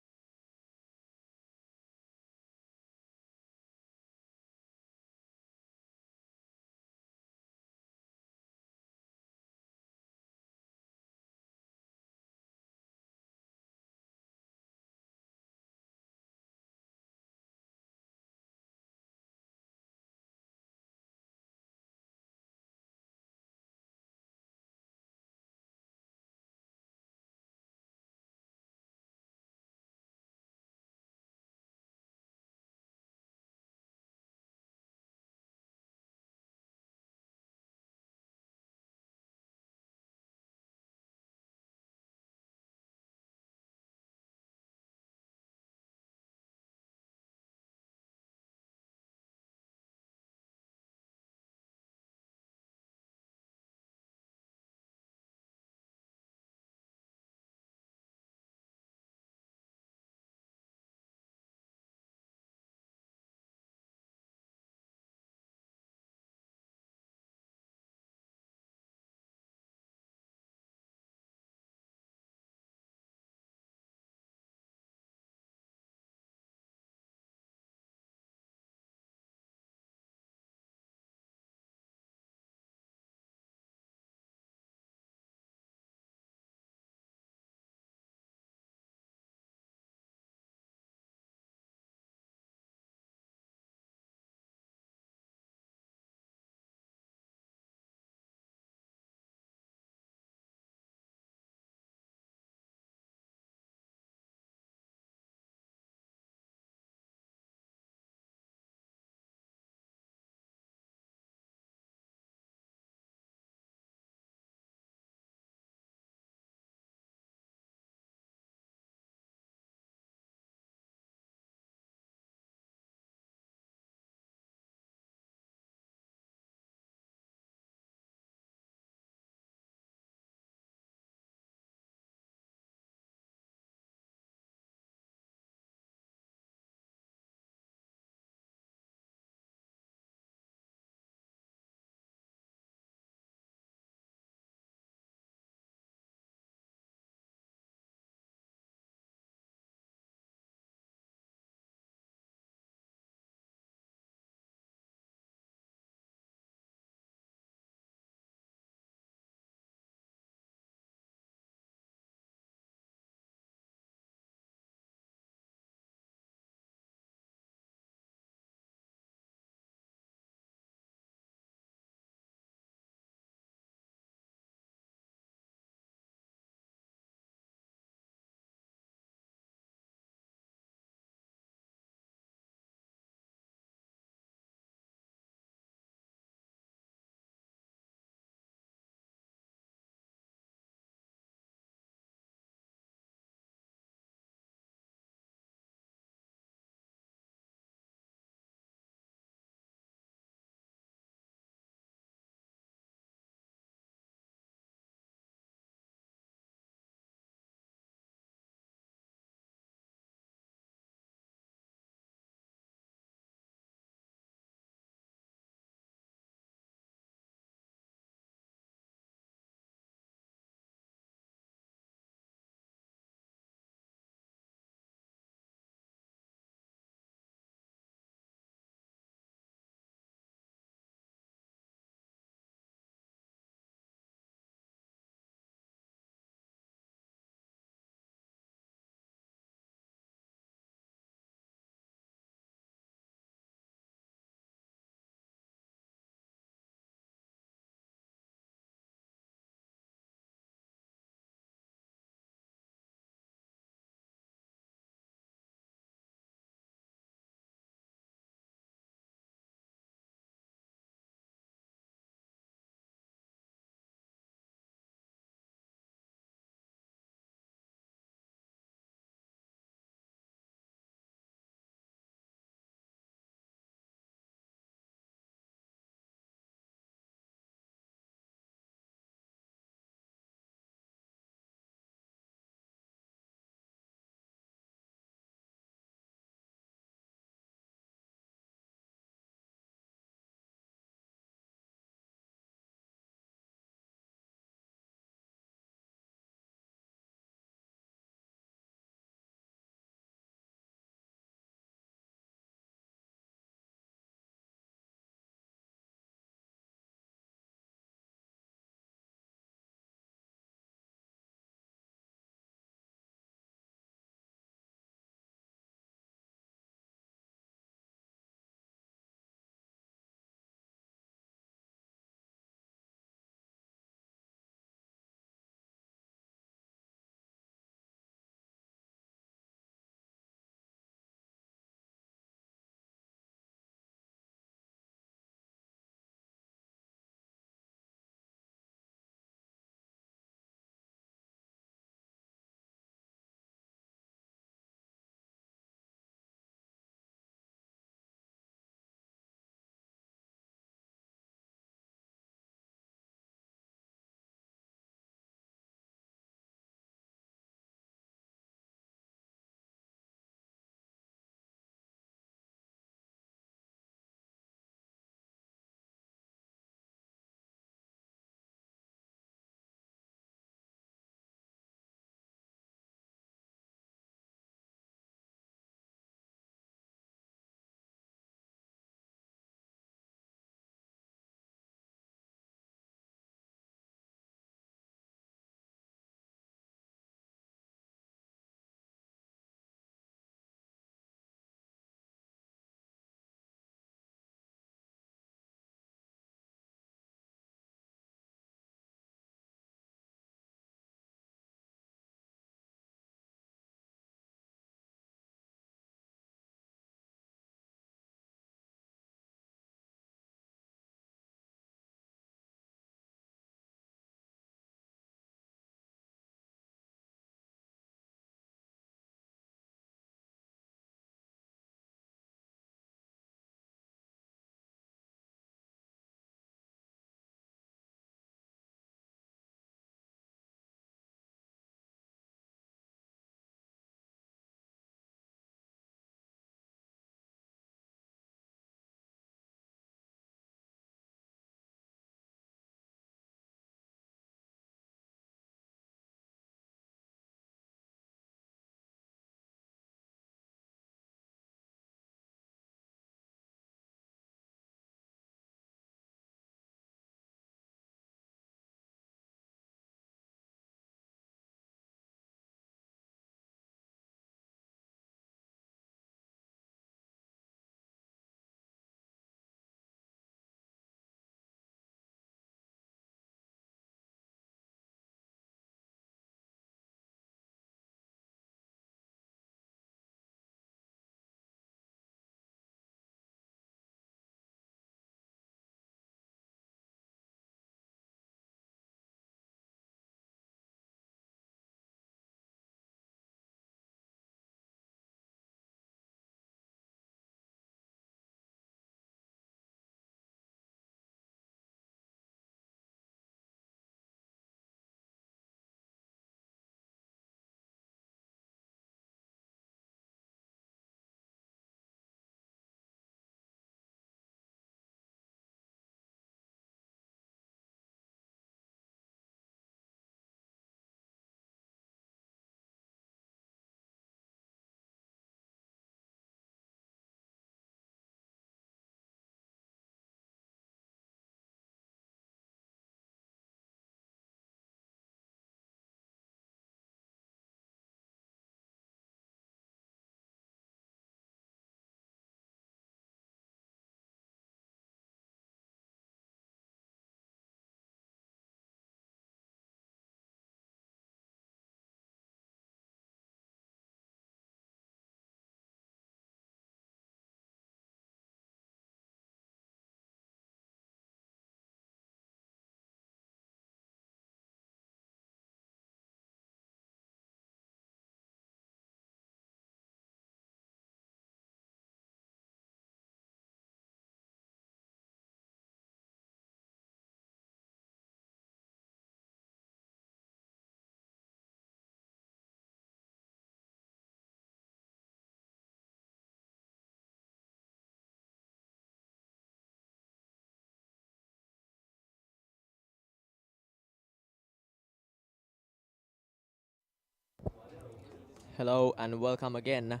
Hello and welcome again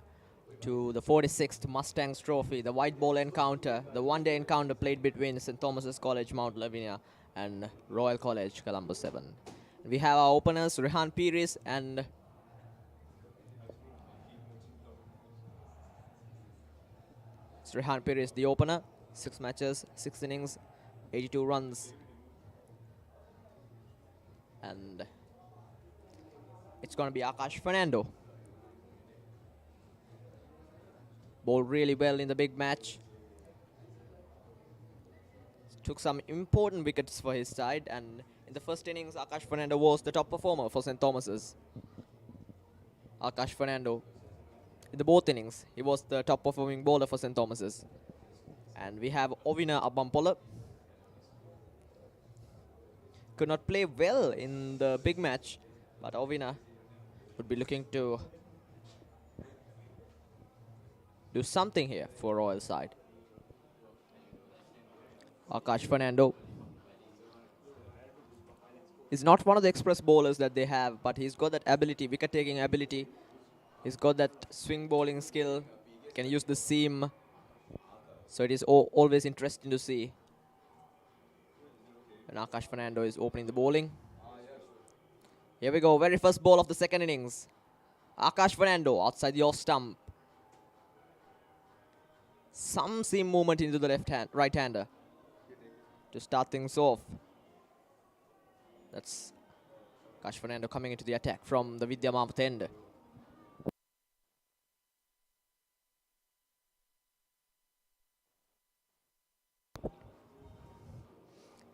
to the 46th Mustangs Trophy, the white ball encounter, the one-day encounter played between St. Thomas's College, Mount Lavinia and Royal College, Colombo 7. We have our openers, Rehan Piris and Rehan Piris, the opener. 6 matches, 6 innings, 82 runs. And it's going to be Akash Fernando. Bowled really well in the big match. Took some important wickets for his side, and in the first innings, Akash Fernando was the top performer for St. Thomas's. Akash Fernando, in the both innings, he was the top performing bowler for St. Thomas's. And we have Ovina Abampola. Could not play well in the big match, but Ovina would be looking to do something here for Royal side. Akash Fernando is not one of the express bowlers that they have, but he's got that ability, wicket-taking ability. He's got that swing bowling skill, can use the seam. So it is always interesting to see when Akash Fernando is opening the bowling. Here we go, very first ball of the second innings. Akash Fernando outside the off stump. Some seam movement into the right-hander to start things off. That's Akash Fernando coming into the attack from the Vidya Mahath end.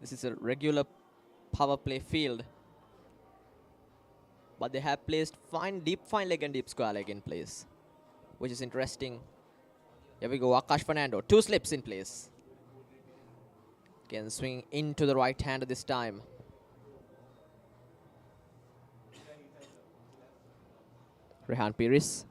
This is a regular power play field, but they have placed deep fine leg and deep square leg in place, which is interesting. Here we go, Akash Fernando, 2 slips in place. Can swing into the right hander this time. Rehan Piris.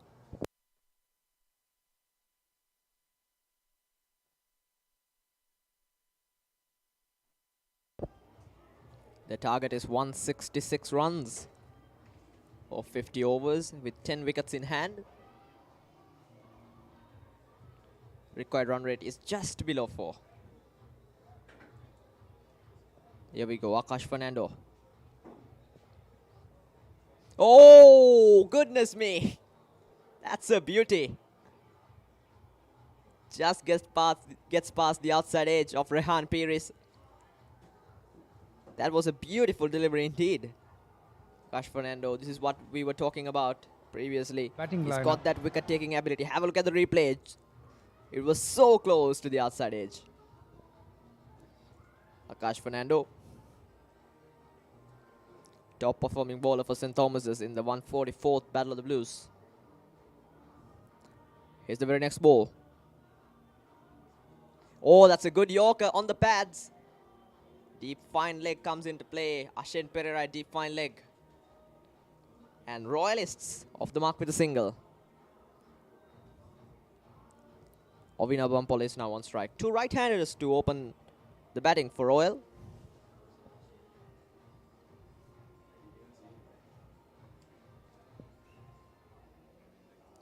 The target is 166 runs of 50 overs with 10 wickets in hand. Required run rate is just below 4. Here we go, Akash Fernando. Oh, goodness me. That's a beauty. Just gets past the outside edge of Rehan Piris. That was a beautiful delivery indeed. Akash Fernando, this is what we were talking about previously. He's got that wicket-taking ability. Have a look at the replay. It was so close to the outside edge. Akash Fernando, top performing bowler for St. Thomas's in the 144th Battle of the Blues. Here's the very next ball. Oh, that's a good Yorker on the pads. Deep fine leg comes into play. Ashen Pereira, deep fine leg. And Royalists off the mark with a single. Ovina Abampola is now on strike. 2 right-handers to open the batting for Royal.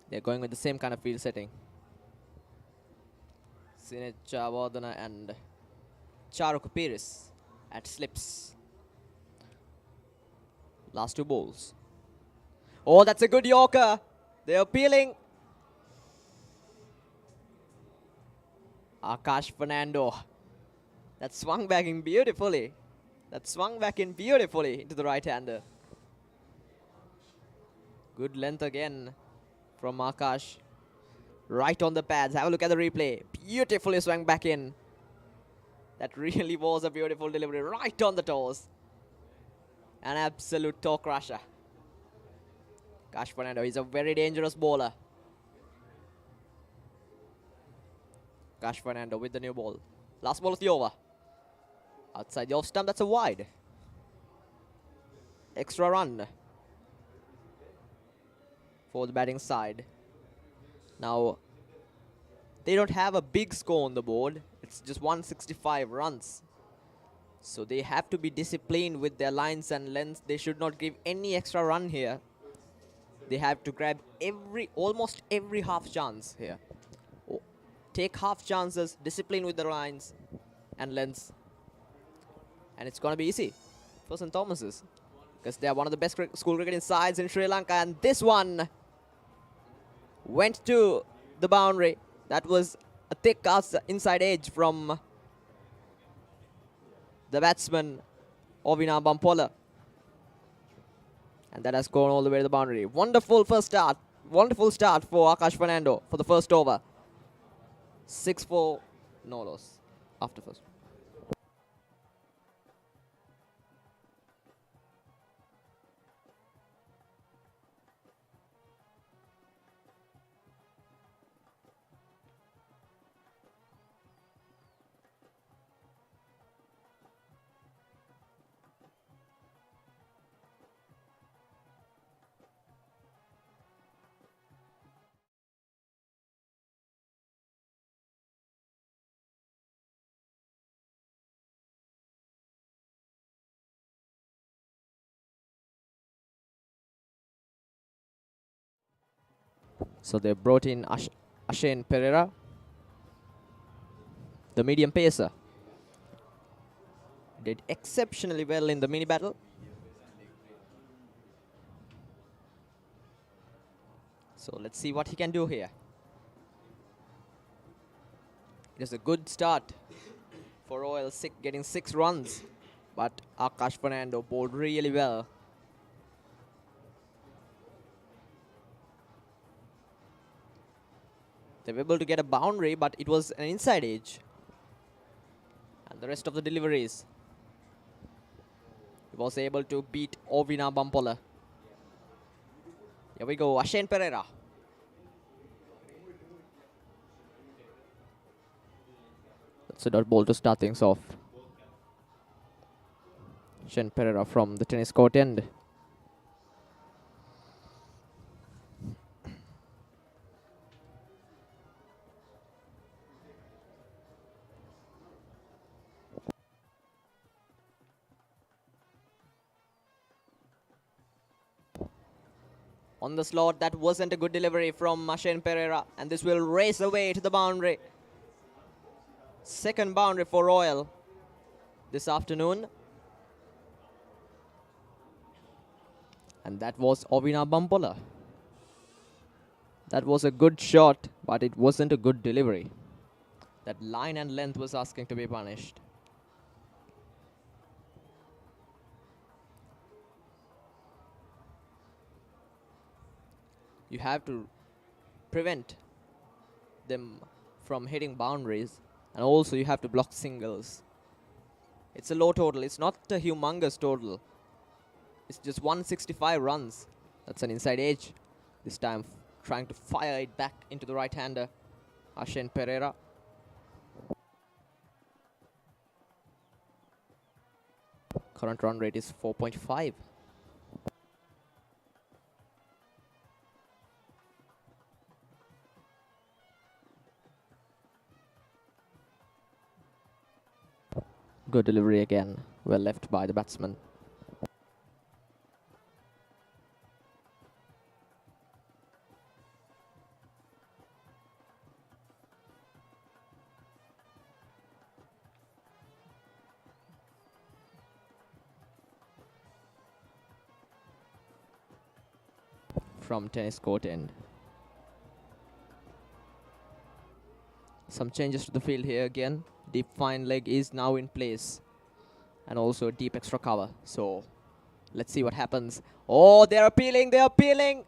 They're going with the same kind of field setting. Sinecha Vardhana and Charuk Piris at slips. Last 2 balls. Oh, that's a good Yorker. They're appealing. Akash Fernando. That swung back in beautifully. Into the right-hander. Good length again from Akash. Right on the pads. Have a look at the replay. Beautifully swung back in. That really was a beautiful delivery. Right on the toes. An absolute toe crusher. Akash Fernando is a very dangerous bowler. Akash Fernando with the new ball. Last ball of the over. Outside the off stump, that's a wide. Extra run for the batting side. Now, they don't have a big score on the board. It's just 165 runs. So they have to be disciplined with their lines and lengths. They should not give any extra run here. They have to grab almost every half chance here. Take half chances, discipline with the lines and lengths. And it's going to be easy for St. Thomas's, because they are one of the best school cricketing sides in Sri Lanka. And this one went to the boundary. That was a thick inside edge from the batsman, Ovina Bampola. And that has gone all the way to the boundary. Wonderful first start. Wonderful start for Akash Fernando for the first over. 6-4, no loss after first. So they brought in Ashane Pereira, the medium pacer. Did exceptionally well in the mini battle. So let's see what he can do here. It is a good start for Royal, getting 6 runs. But Akash Fernando bowled really well. They were able to get a boundary, but it was an inside edge. And the rest of the deliveries, he was able to beat Ovina Bampola. Here we go, Ashane Pereira. That's a dot ball to start things off. Ashane Pereira from the tennis court end. On the slot, that wasn't a good delivery from Ashane Pereira, and this will race away to the boundary. Second boundary for Royal this afternoon. And that was Ovina Bampola. That was a good shot, but it wasn't a good delivery. That line and length was asking to be punished. You have to prevent them from hitting boundaries, and also you have to block singles. It's a low total. It's not a humongous total. It's just 165 runs. That's an inside edge. This time trying to fire it back into the right-hander, Ashane Pereira. Current run rate is 4.5. Good delivery again, well left by the batsman. From tennis court end. Some changes to the field here again. Deep fine leg is now in place, and also deep extra cover. So let's see what happens. Oh, they're appealing, they're appealing.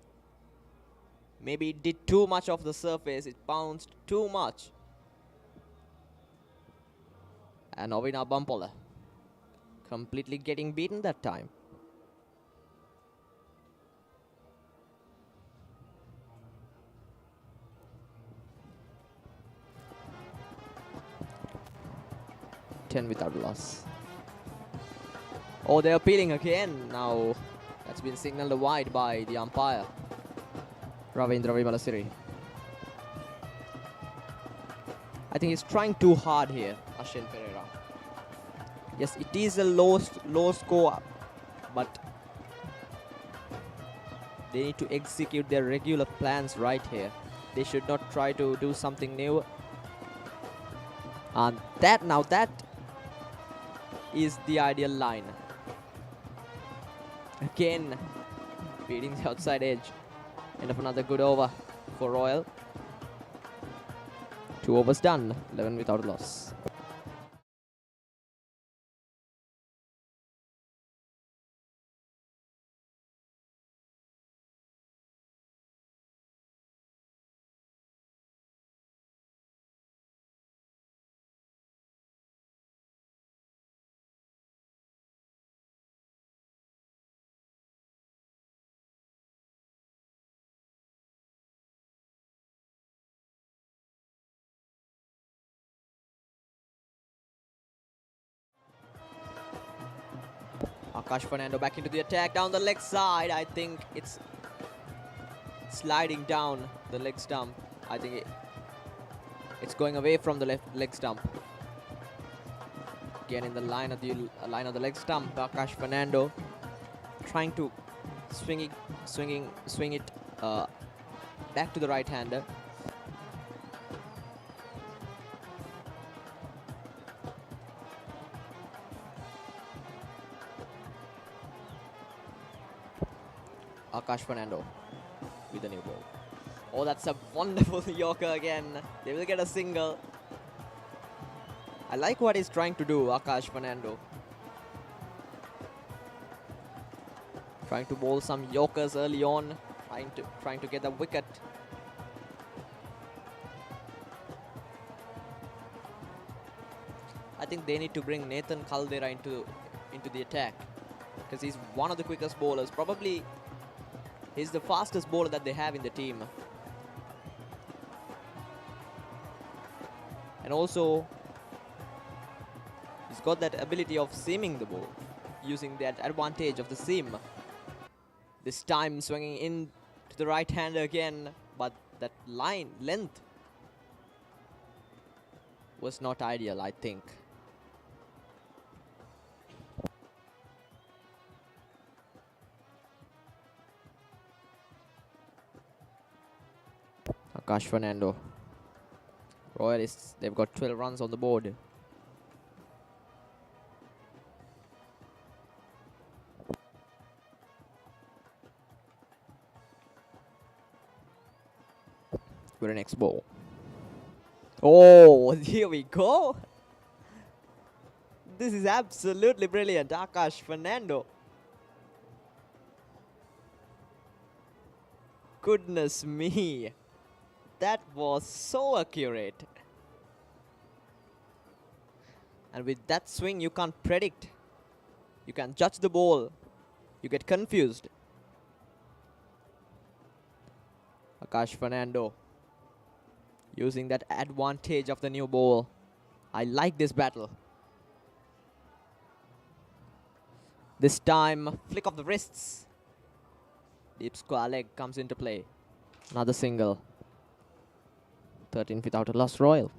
Maybe it did too much of the surface. It bounced too much. And Ovina Bampola completely getting beaten that time. Without a loss. Oh, they're appealing again now. That's been signaled wide by the umpire, Ravindra Vimalasiri. I think he's trying too hard here, Ashane Pereira. Yes, it is a low score, but They need to execute their regular plans right here. They should not try to do something new. And that is the ideal line. Again, beating the outside edge. End of another good over for Royal. 2 overs done, 11 without a loss. Akash Fernando back into the attack down the leg side. I think it's sliding down the leg stump. I think it's going away from the left leg stump. Again in the line of the leg stump. Akash Fernando trying to swing it back to the right hander. Akash Fernando with a new ball. Oh, that's a wonderful Yorker again. They will get a single. I like what he's trying to do, Akash Fernando. Trying to bowl some Yorkers early on, trying to get the wicket. I think they need to bring Nathan Caldera into the attack, because he's one of the quickest bowlers. Probably he's the fastest bowler that they have in the team. And also, he's got that ability of seaming the ball, using that advantage of the seam. This time swinging in to the right hand again, but that length was not ideal, I think. Akash Fernando. Royalists, they've got 12 runs on the board. For the next ball. Oh, here we go. This is absolutely brilliant. Akash Fernando. Goodness me. That was so accurate. And with that swing, you can't predict. You can judge the ball. You get confused. Akash Fernando using that advantage of the new ball. I like this battle. This time, flick of the wrists. Deep square leg comes into play. Another single. 13 without a loss, Royal.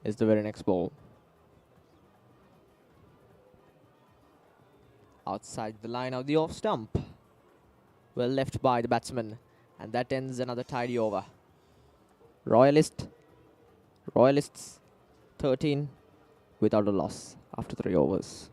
Is the very next ball. Outside the line of the off stump. Well left by the batsman. And that ends another tidy over. Royalists 13 without a loss after 3 overs.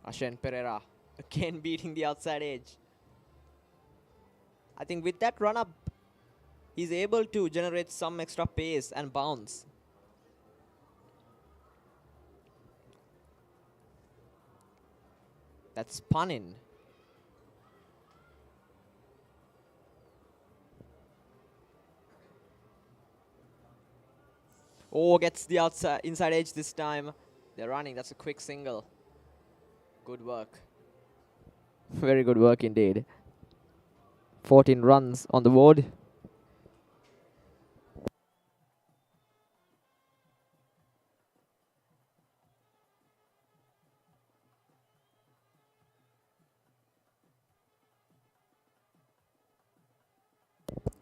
Ashen Pereira again beating the outside edge. I think with that run up, he's able to generate some extra pace and bounce. That's spun in. Oh, gets the outside inside edge this time. They're running. That's a quick single. Good work. Very good work indeed. 14 runs on the board.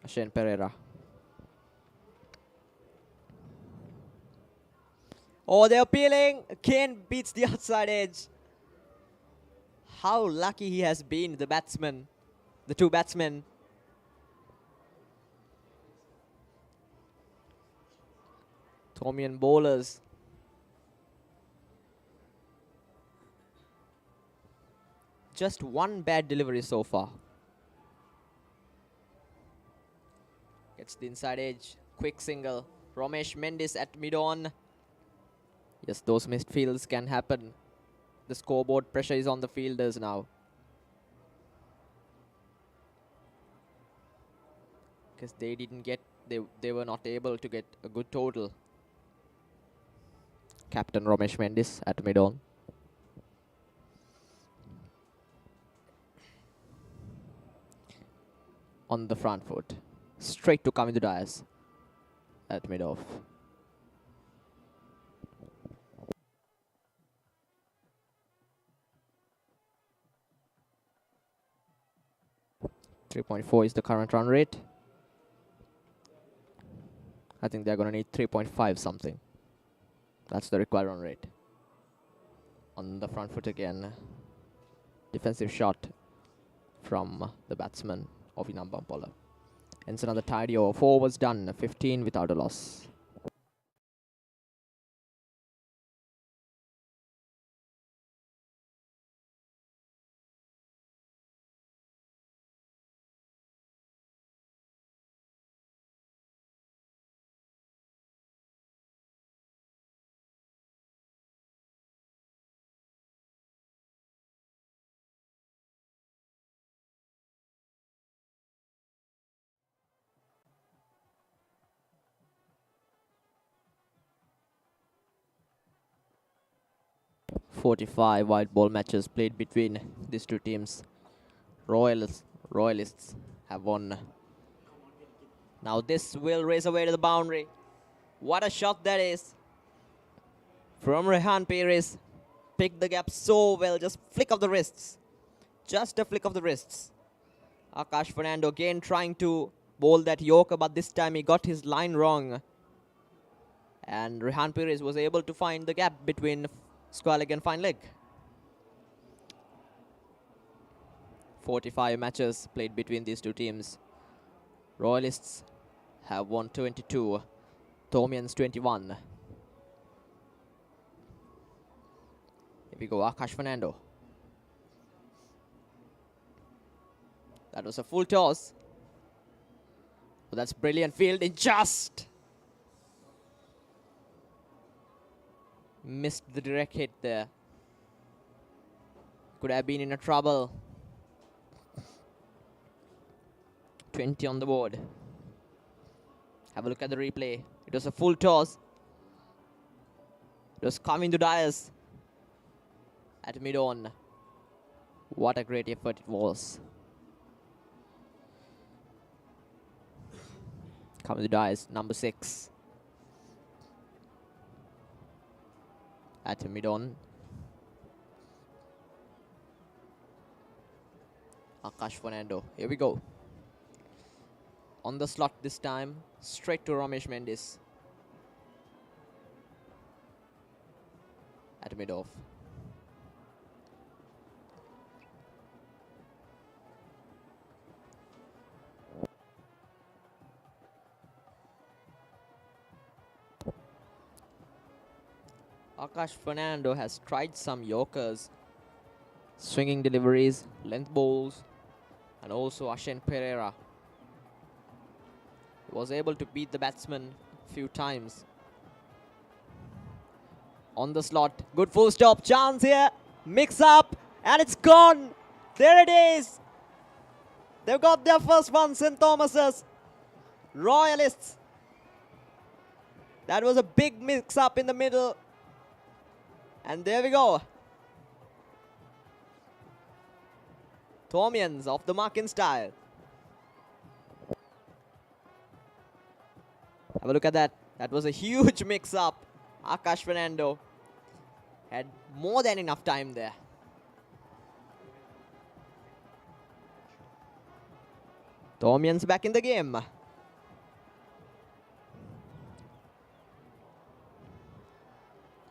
Shane Pereira. Oh, they're peeling. Kane beats the outside edge. How lucky he has been, the batsman. The two batsmen. Thomian bowlers. Just one bad delivery so far. Gets the inside edge. Quick single. Ramesh Mendis at mid-on. Yes, those missed fields can happen. The scoreboard pressure is on the fielders now. Because they didn't get, they were not able to get a good total. Captain Ramesh Mendis at mid-on. On the front foot. Straight to Kamindu Dias at mid-off. .4 is the current run rate. I think they're going to need 3.5 something. That's the required run rate. On the front foot again. Defensive shot from the batsman of Inam Bampola. Hence another tidy over. 4 was done. 15 without a loss. .45 white ball matches played between these two teams. Royalists have won. Now this will race away to the boundary. What a shot that is. From Rehan Perez. Picked the gap so well. Just flick of the wrists. Just a flick of the wrists. Akash Fernando again trying to bowl that Yorker, but this time he got his line wrong. And Rehan Perez was able to find the gap between square leg and fine leg. 45 matches played between these two teams. Royalists have won 22. Thomians 21. Here we go, Akash Fernando. That was a full toss. Oh, that's brilliant fielding. Just missed the direct hit there. Could have been in a trouble. 20 on the board. Have a look at the replay. It was a full toss. It was Kamindu Dias at mid-on. What a great effort it was. Kamindu Dias, number 6. At mid-on. Akash Fernando. Here we go. On the slot this time. Straight to Ramesh Mendis. At mid-off. Akash Fernando has tried some Yorkers Swinging deliveries, length balls, and also Ashen Pereira was able to beat the batsman a few times. On the slot, good full stop, chance here, mix up, and it's gone. There it is. They've got their first one, St. Thomas's. Royalists. That was a big mix up in the middle. And there we go. Thomians off the mark in style. Have a look at that. That was a huge mix up. Akash Fernando had more than enough time there. Thomians back in the game.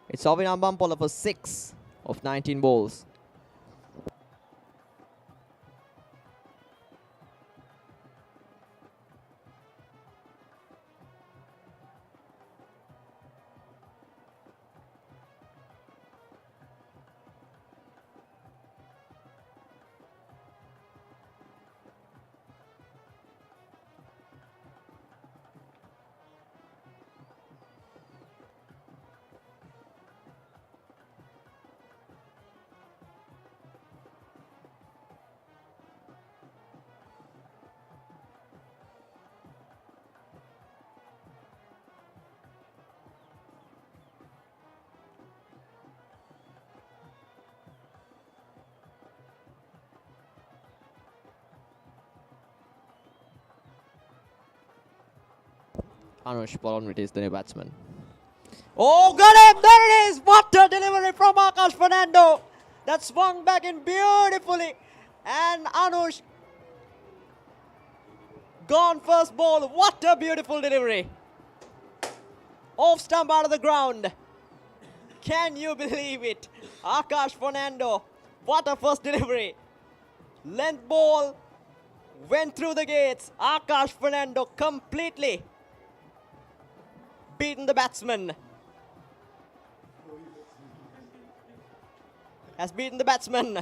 It's Ovin Ambampola for 6 of 19 balls. Anush Polonrit is the new batsman. Oh, got him! There it is! What a delivery from Akash Fernando! That swung back in beautifully. And Anush gone first ball. What a beautiful delivery. Off stump out of the ground. Can you believe it? Akash Fernando. What a first delivery. Length ball went through the gates. Akash Fernando completely beaten the batsman. Has beaten the batsman.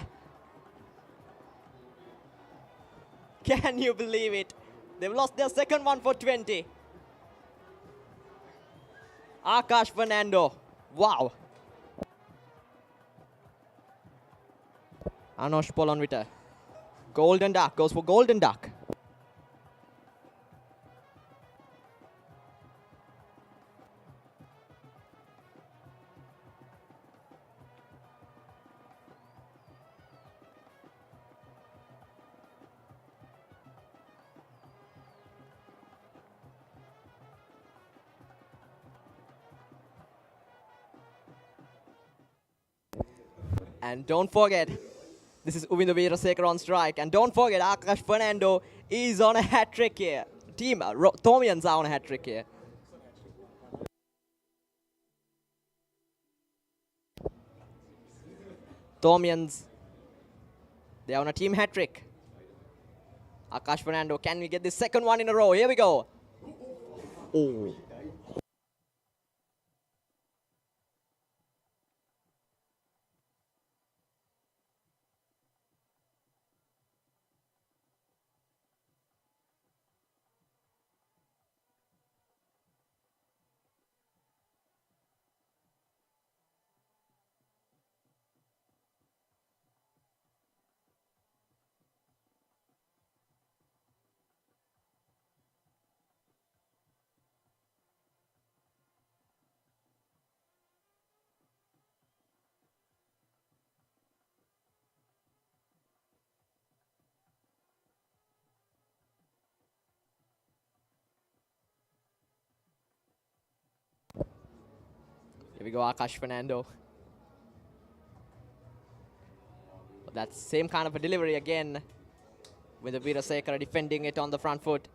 Can you believe it? They've lost their second one for 20. Akash Fernando. Wow. Anush Polonvita. Golden Duck goes for Golden Duck. And don't forget, this is Uvindu Veerasekar on strike. And don't forget, Akash Fernando is on a hat-trick here. Team Thomians are on a hat-trick here. Thomians, they are on a team hat-trick. Akash Fernando, can we get the second one in a row? Here we go. Oh. Here we go, Akash Fernando. That same kind of a delivery again, with the Veerasekara defending it on the front foot.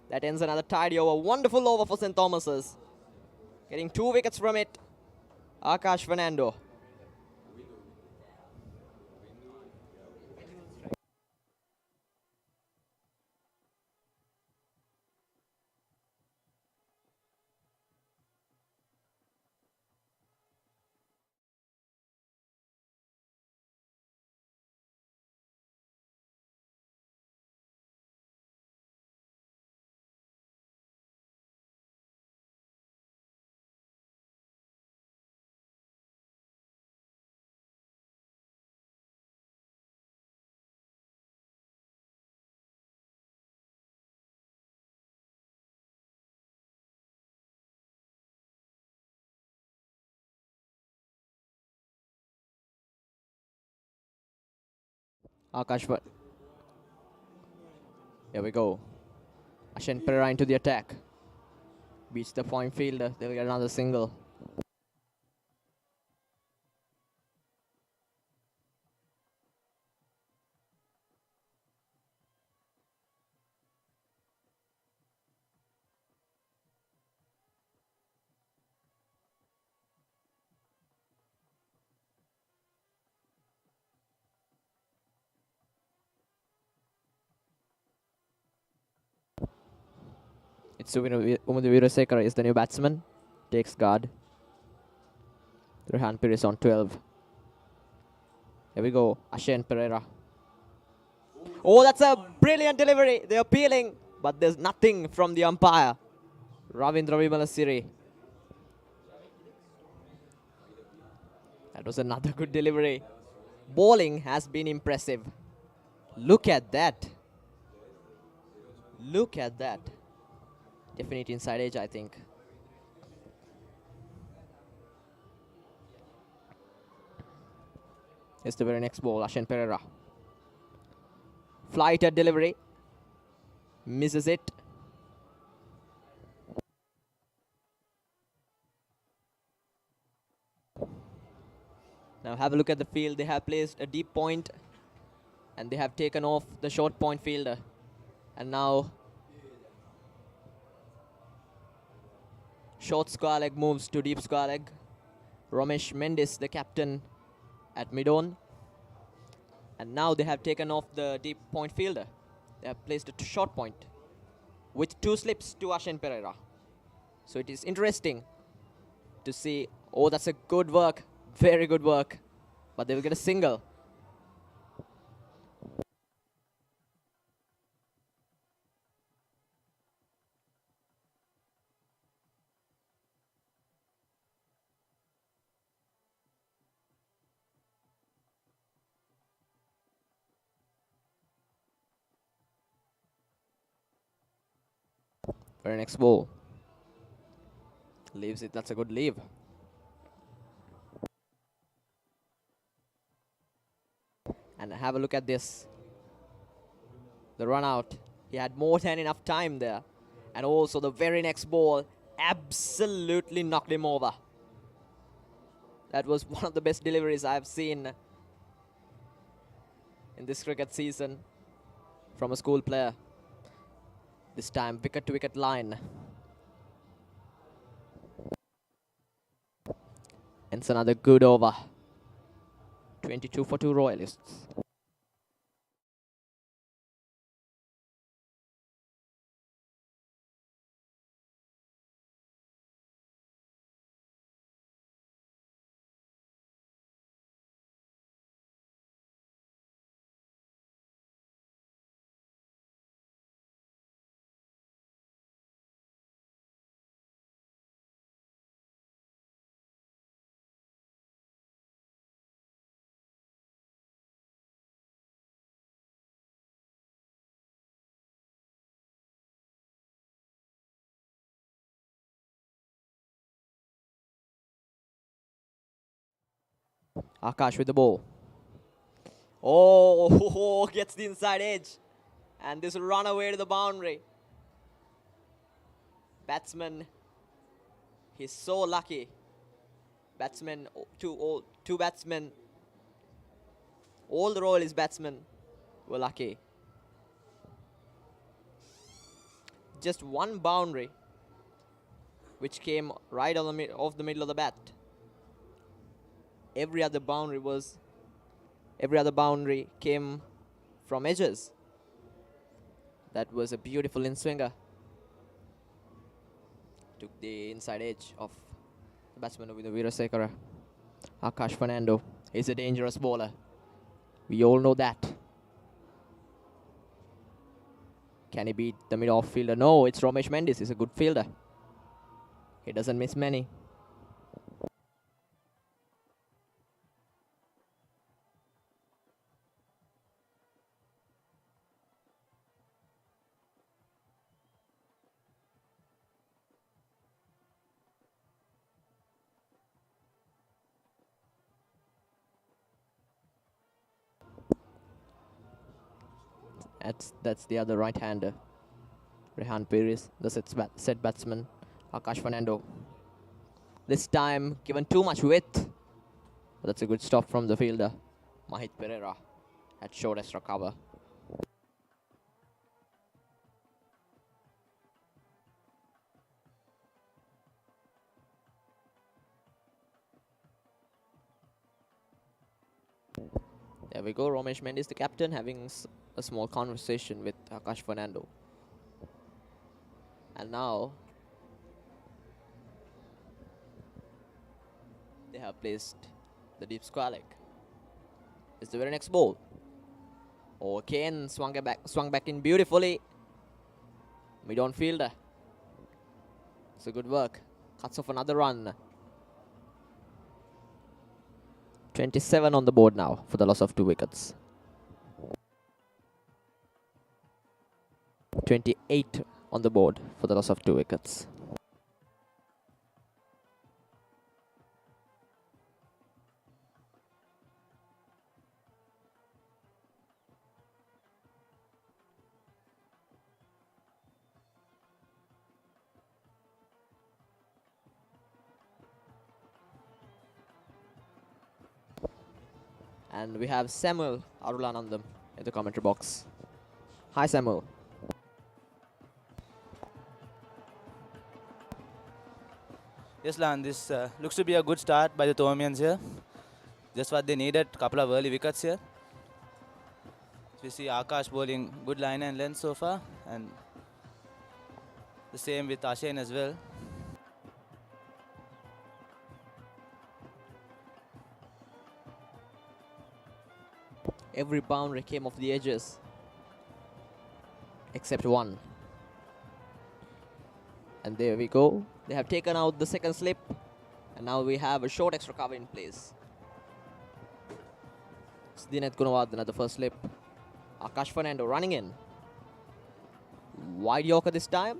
That ends another tidy over. Wonderful over for St. Thomas's. Getting 2 wickets from it, Akash Fernando. Akash, here we go. Ashen Pereira into the attack. Beats the point fielder. They'll get another single. It's Umundu Virasekara is the new batsman. Takes guard. Rehan Pires on 12. Here we go. Ashen Pereira. Oh, that's a brilliant delivery. They're appealing, but there's nothing from the umpire. Ravindra Vimalasiri. That was another good delivery. Bowling has been impressive. Look at that. Look at that. Definite inside edge, I think. Here's the very next ball, Ashen Pereira. Flighted delivery. Misses it. Now have a look at the field. They have placed a deep point and they have taken off the short point fielder. And now short square leg moves to deep square leg. Ramesh Mendis, the captain at mid-on. And now they have taken off the deep point fielder. They have placed a short point with 2 slips to Ashen Pereira. So it is interesting to see. Oh, that's a good work. Very good work. But they will get a single. Very next ball. Leaves it. That's a good leave. And have a look at this. The run out. He had more than enough time there. And also the very next ball absolutely knocked him over. That was one of the best deliveries I've seen in this cricket season from a school player. This time wicket to wicket line. And it's another good over. 22 for 2 Royalists. Akash with the ball. Oh, gets the inside edge. And this will run away to the boundary. Batsman, he's so lucky. Batsmen, two batsmen, all the Royalist batsmen were lucky. Just one boundary, which came right on the off the middle of the bat. Every other boundary came from edges. That was a beautiful in-swinger. Took the inside edge of the batsman with the Virasekara. Akash Fernando is a dangerous bowler. We all know that. Can he beat the mid-off fielder? No, it's Ramesh Mendis. He's a good fielder. He doesn't miss many. That's the other right-hander. Rehan Perez, the set batsman. Akash Fernando. This time given too much width. But that's a good stop from the fielder. Mahit Pereira had short extra cover. There we go, Romesh Mendes, the captain, having a small conversation with Akash Fernando. And now they have placed the deep square leg. It's the very next ball. Oh, Kane swung back in beautifully. Mid-on fielder. It's a good work. Cuts off another run. 27 on the board now for the loss of 2 wickets. 28 on the board for the loss of 2 wickets. And we have Samuel Arulanandam in the commentary box. Hi, Samuel. Yes, Lan, this looks to be a good start by the Thomians here. Just what they needed, couple of early wickets here. We see Akash bowling good line and length so far, and the same with Ashen as well. Every boundary came off the edges, except one. And there we go. They have taken out the second slip, and now we have a short extra cover in place. Dinet Gunawardena, the first slip. Akash Fernando running in. Wide Yorker this time.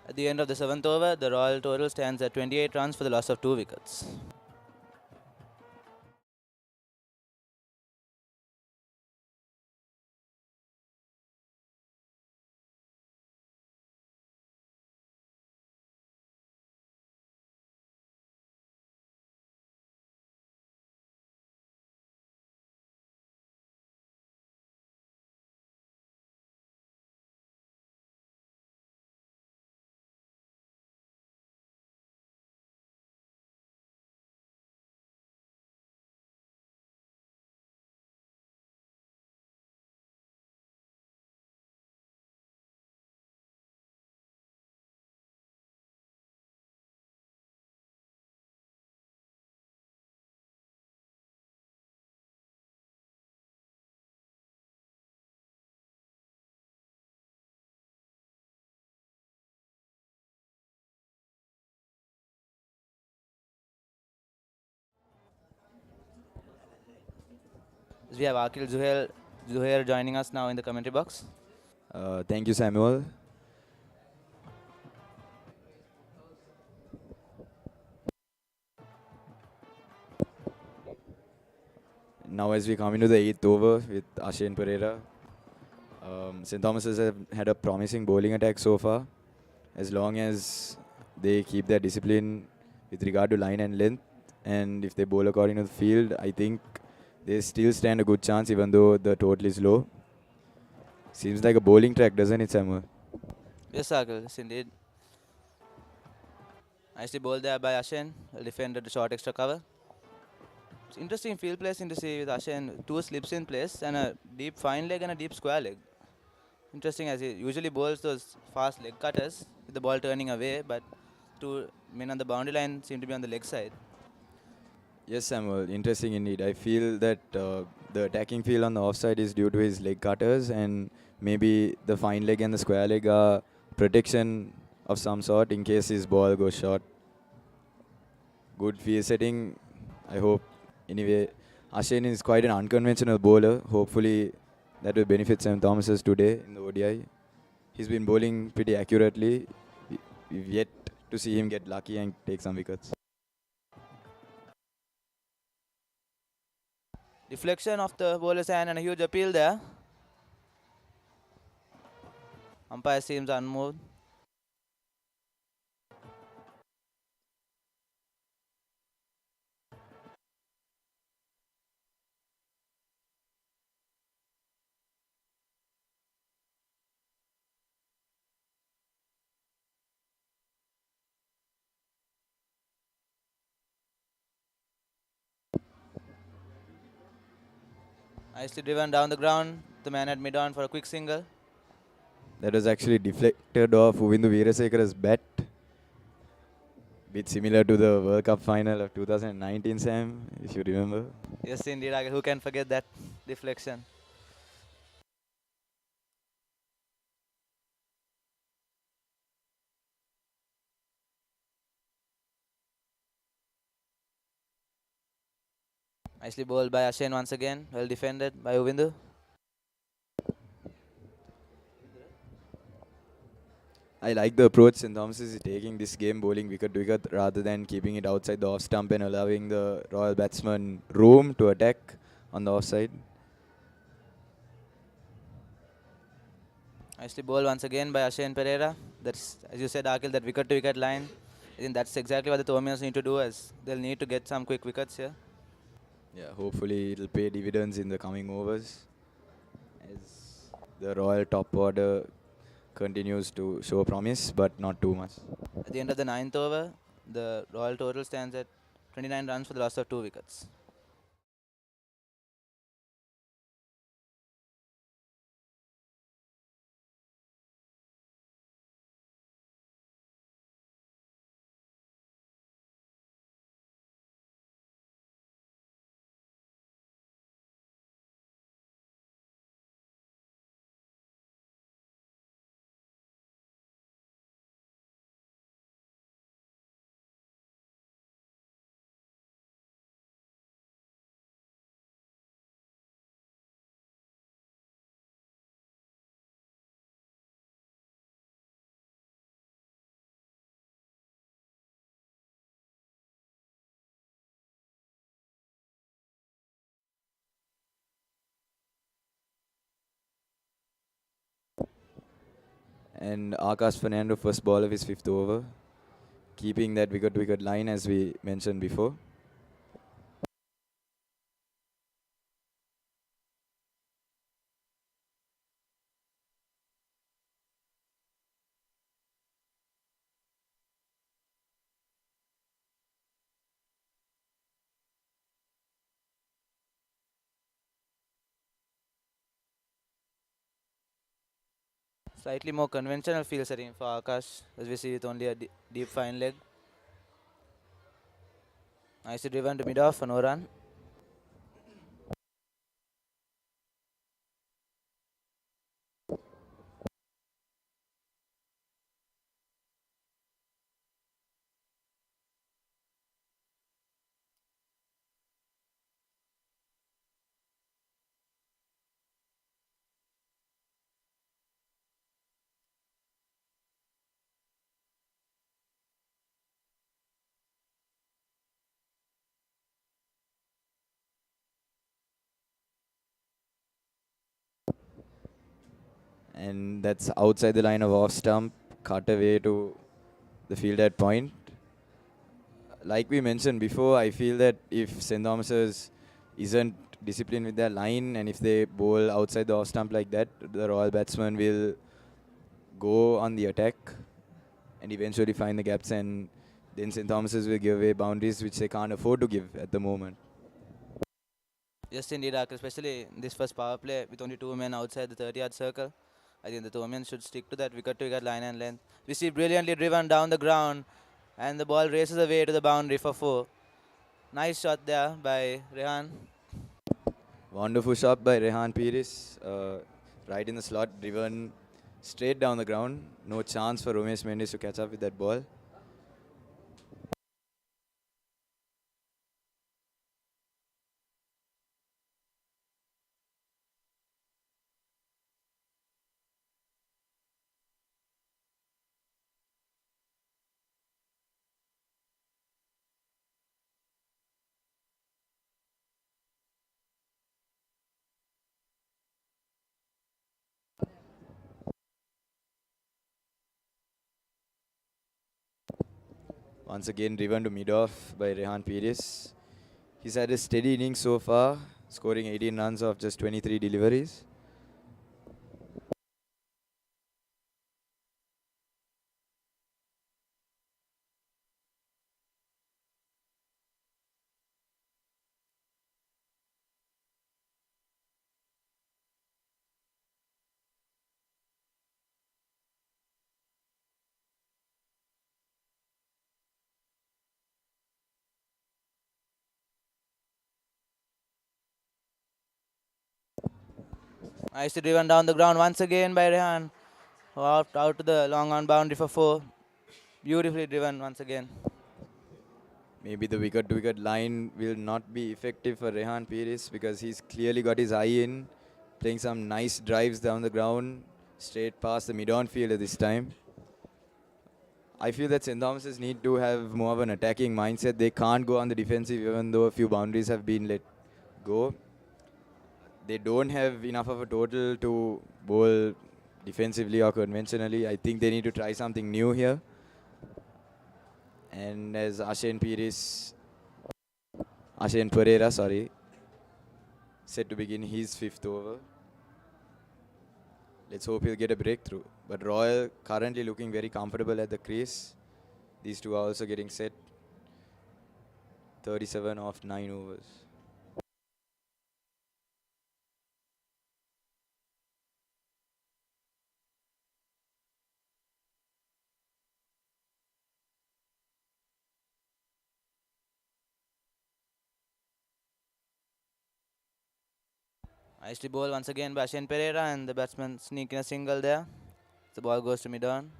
At the end of the 7th over, the Royal total stands at 28 runs for the loss of 2 wickets. We have Akil Zuhair joining us now in the commentary box. Thank you, Samuel. Now as we come into the 8th over with Ashen Pereira, St. Thomas's have had a promising bowling attack so far. As long as they keep their discipline with regard to line and length, and if they bowl according to the field, I think they still stand a good chance even though the total is low. Seems like a bowling track, doesn't it, Samuel? Yes, Akil, yes, indeed. Nicely bowled there by Ashen, defended the short extra cover. It's interesting field placing to see with Ashen, 2 slips in place and a deep fine leg and a deep square leg. Interesting, as he usually bowls those fast leg cutters with the ball turning away, but 2 men on the boundary line seem to be on the leg side. Yes, Samuel. Interesting indeed. I feel that the attacking field on the offside is due to his leg cutters, and maybe the fine leg and the square leg are protection of some sort in case his ball goes short. Good field setting, I hope. Anyway, Ashen is quite an unconventional bowler. Hopefully that will benefit St. Thomas's today in the ODI. He's been bowling pretty accurately. We've yet to see him get lucky and take some wickets. Deflection of the bowler's hand and a huge appeal there. Umpire seems unmoved. Nicely driven down the ground. The man at mid-on for a quick single. That was actually deflected off Uvindu Veerasekara's bat. Bit similar to the World Cup final of 2019, Sam, if you remember. Yes, indeed. Who can forget that deflection? Nicely bowled by Ashen once again. Well defended by Uvindu. I like the approach St. Thomas is taking this game, bowling wicket to wicket rather than keeping it outside the off stump and allowing the Royal batsman room to attack on the offside. Nicely bowled once again by Ashen Pereira. That's, as you said, Akil, that wicket to wicket line. I think that's exactly what the Thomians need to do, as they'll need to get some quick wickets here. Yeah, hopefully it'll pay dividends in the coming overs as the Royal top order continues to show promise, but not too much. At the end of the 9th over, the Royal total stands at 29 runs for the loss of 2 wickets. And Akash Fernando, first ball of his 5th over, keeping that wicket to wicket line as we mentioned before. Slightly more conventional field setting for Akash, as we see with only a deep fine leg. Nicely driven to mid-off for no run. And that's outside the line of off stump, cut away to the field at point. Like we mentioned before, I feel that if St. Thomas's isn't disciplined with their line and if they bowl outside the off stump like that, the Royal batsman will go on the attack and eventually find the gaps, and then St. Thomas's will give away boundaries which they can't afford to give at the moment. Yes, indeed, Akil, especially in this first power play with only 2 men outside the 30-yard circle. I think the Thomians should stick to that wicket-to-wicket line and length. We see brilliantly driven down the ground, and the ball races away to the boundary for 4. Nice shot there by Rehan. Wonderful shot by Rehan Pires, right in the slot, driven straight down the ground. No chance for Romesh Mendes to catch up with that ball. Once again driven to mid-off by Rehan Pires. He's had a steady innings so far, scoring 18 runs off just 23 deliveries. Nicely driven down the ground once again by Rehan. Out to the long on boundary for 4. Beautifully driven once again. Maybe the wicket-to-wicket line will not be effective for Rehan Pires because he's clearly got his eye in, playing some nice drives down the ground, straight past the mid-on fielder this time. I feel that St. Thomas's need to have more of an attacking mindset. They can't go on the defensive even though a few boundaries have been let go. They don't have enough of a total to bowl defensively or conventionally. I think they need to try something new here. And as Ashen Pereira, set to begin his 5th over. Let's hope he'll get a breakthrough. But Royal currently looking very comfortable at the crease. These two are also getting set. 37 off 9 overs. Nicely bowled once again by Shane Pereira, and the batsman sneaking a single there. The ball goes to mid-on.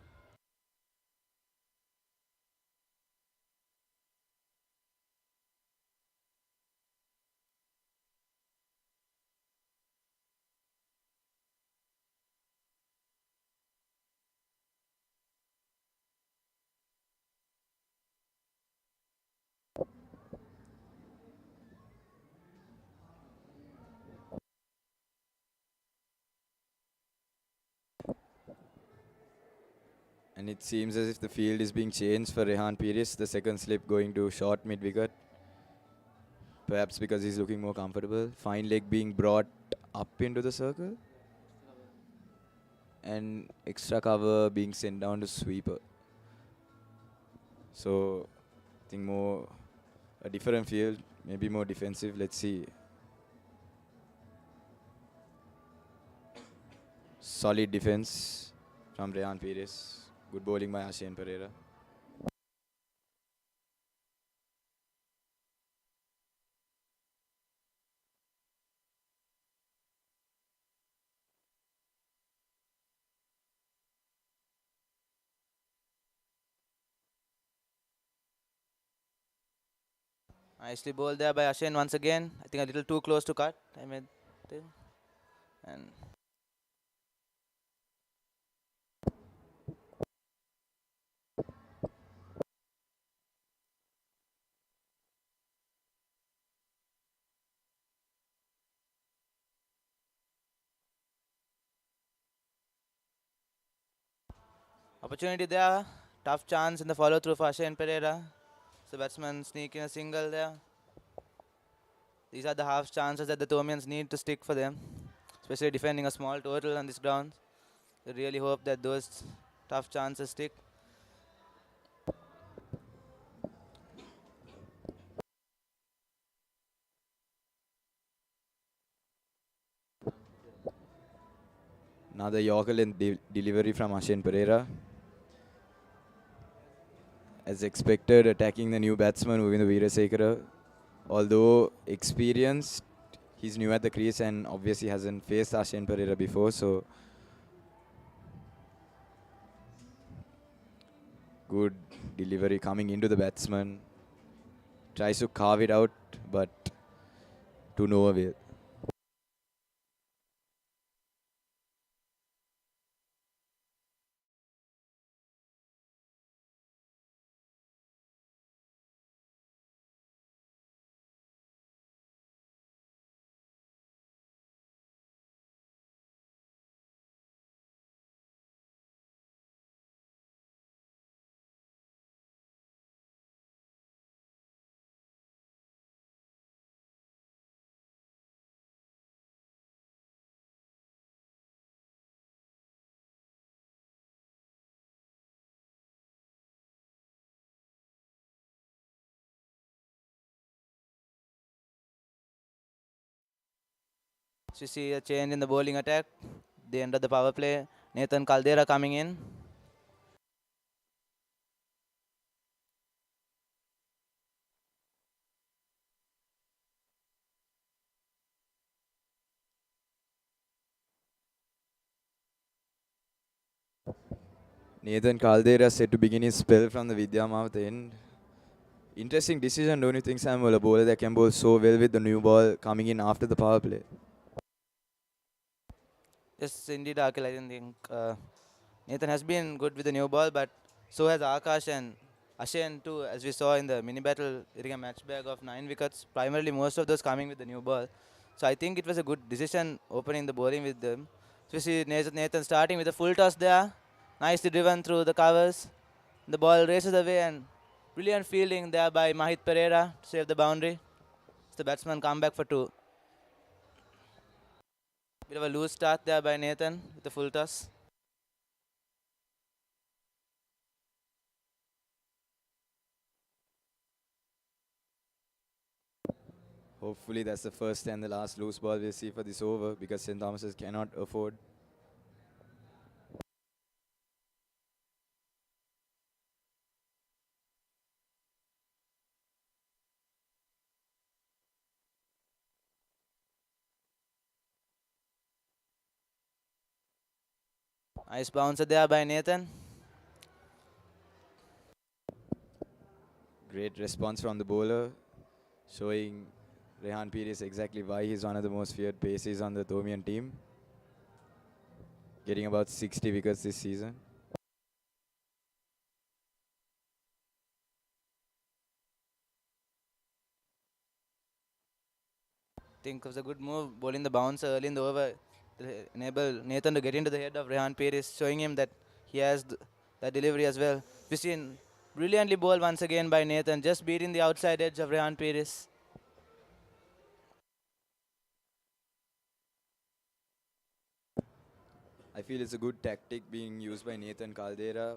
And it seems as if the field is being changed for Rehan Pires. The second slip going to short mid-wicket. Perhaps because he's looking more comfortable. Fine leg being brought up into the circle. And extra cover being sent down to sweeper. So, I think more a different field, maybe more defensive. Let's see. Solid defense from Rehan Pires. Good bowling by Ashen Pereira. Nicely bowled there by Ashen once again. I think a little too close to cut. And opportunity there. Tough chance in the follow through for Ashen Pereira. The batsman sneaking a single there. These are the half chances that the Thomians need to stick for them, especially defending a small total on this ground. They really hope that those tough chances stick. Another Yorker length delivery from Ashen Pereira. As expected, attacking the new batsman, Uvindu Veerasekara. Although experienced, he's new at the crease and obviously hasn't faced Ashen Pereira before. So, good delivery coming into the batsman. Tries to carve it out, but to no avail. So you see a change in the bowling attack. The end of the power play. Nathan Caldera coming in. Nathan Caldera set to begin his spell from the Vidyamouth end. Interesting decision, don't you think, Samuel? A bowler that can bowl so well with the new ball coming in after the power play. Yes, indeed, Akhil. I think Nathan has been good with the new ball, but so has Akash and Ashen too, as we saw in the mini battle, hitting a match bag of 9 wickets. Primarily, most of those coming with the new ball. So I think it was a good decision opening the bowling with them. So we see Nathan starting with a full toss there, nicely driven through the covers. The ball races away and brilliant fielding there by Mahit Pereira to save the boundary. So the batsman come back for 2. Bit of a loose start there by Nathan with the full toss. Hopefully that's the first and the last loose ball we'll see for this over because St. Thomas's cannot afford. Nice bouncer there by Nathan. Great response from the bowler, showing Rehan Pires exactly why he's one of the most feared paces on the Thomian team. Getting about 60 wickets this season. Think it was a good move, bowling the bouncer early in the over. Enable Nathan to get into the head of Rehan Pires, showing him that he has that delivery as well. We've seen brilliantly bowled once again by Nathan, just beating the outside edge of Rehan Pires. I feel it's a good tactic being used by Nathan Caldera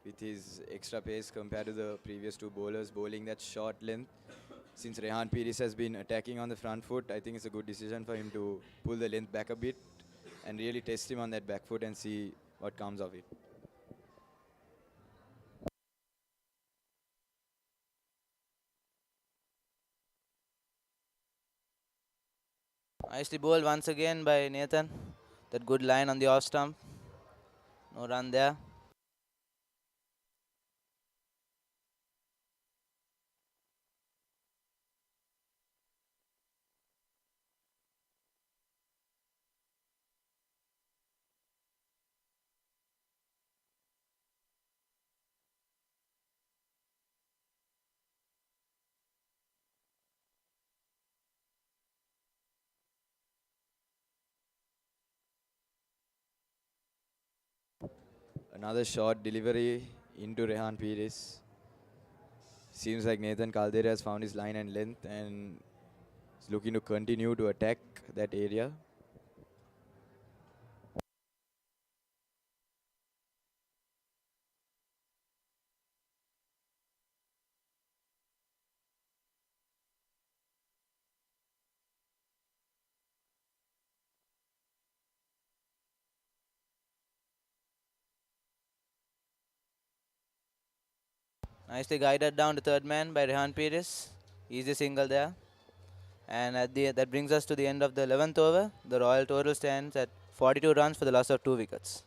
with his extra pace compared to the previous 2 bowlers bowling that short length. Since Rehan Pires has been attacking on the front foot, I think it's a good decision for him to pull the length back a bit and really test him on that back foot and see what comes of it. Nicely bowled once again by Nathan. That good line on the off stump. No run there. Another short delivery into Rehan Pires. Seems like Nathan Caldera has found his line and length and is looking to continue to attack that area. Nicely guided down to third man by Rehan Pires. Easy single there. And that brings us to the end of the 11th over. The Royal total stands at 42 runs for the loss of 2 wickets.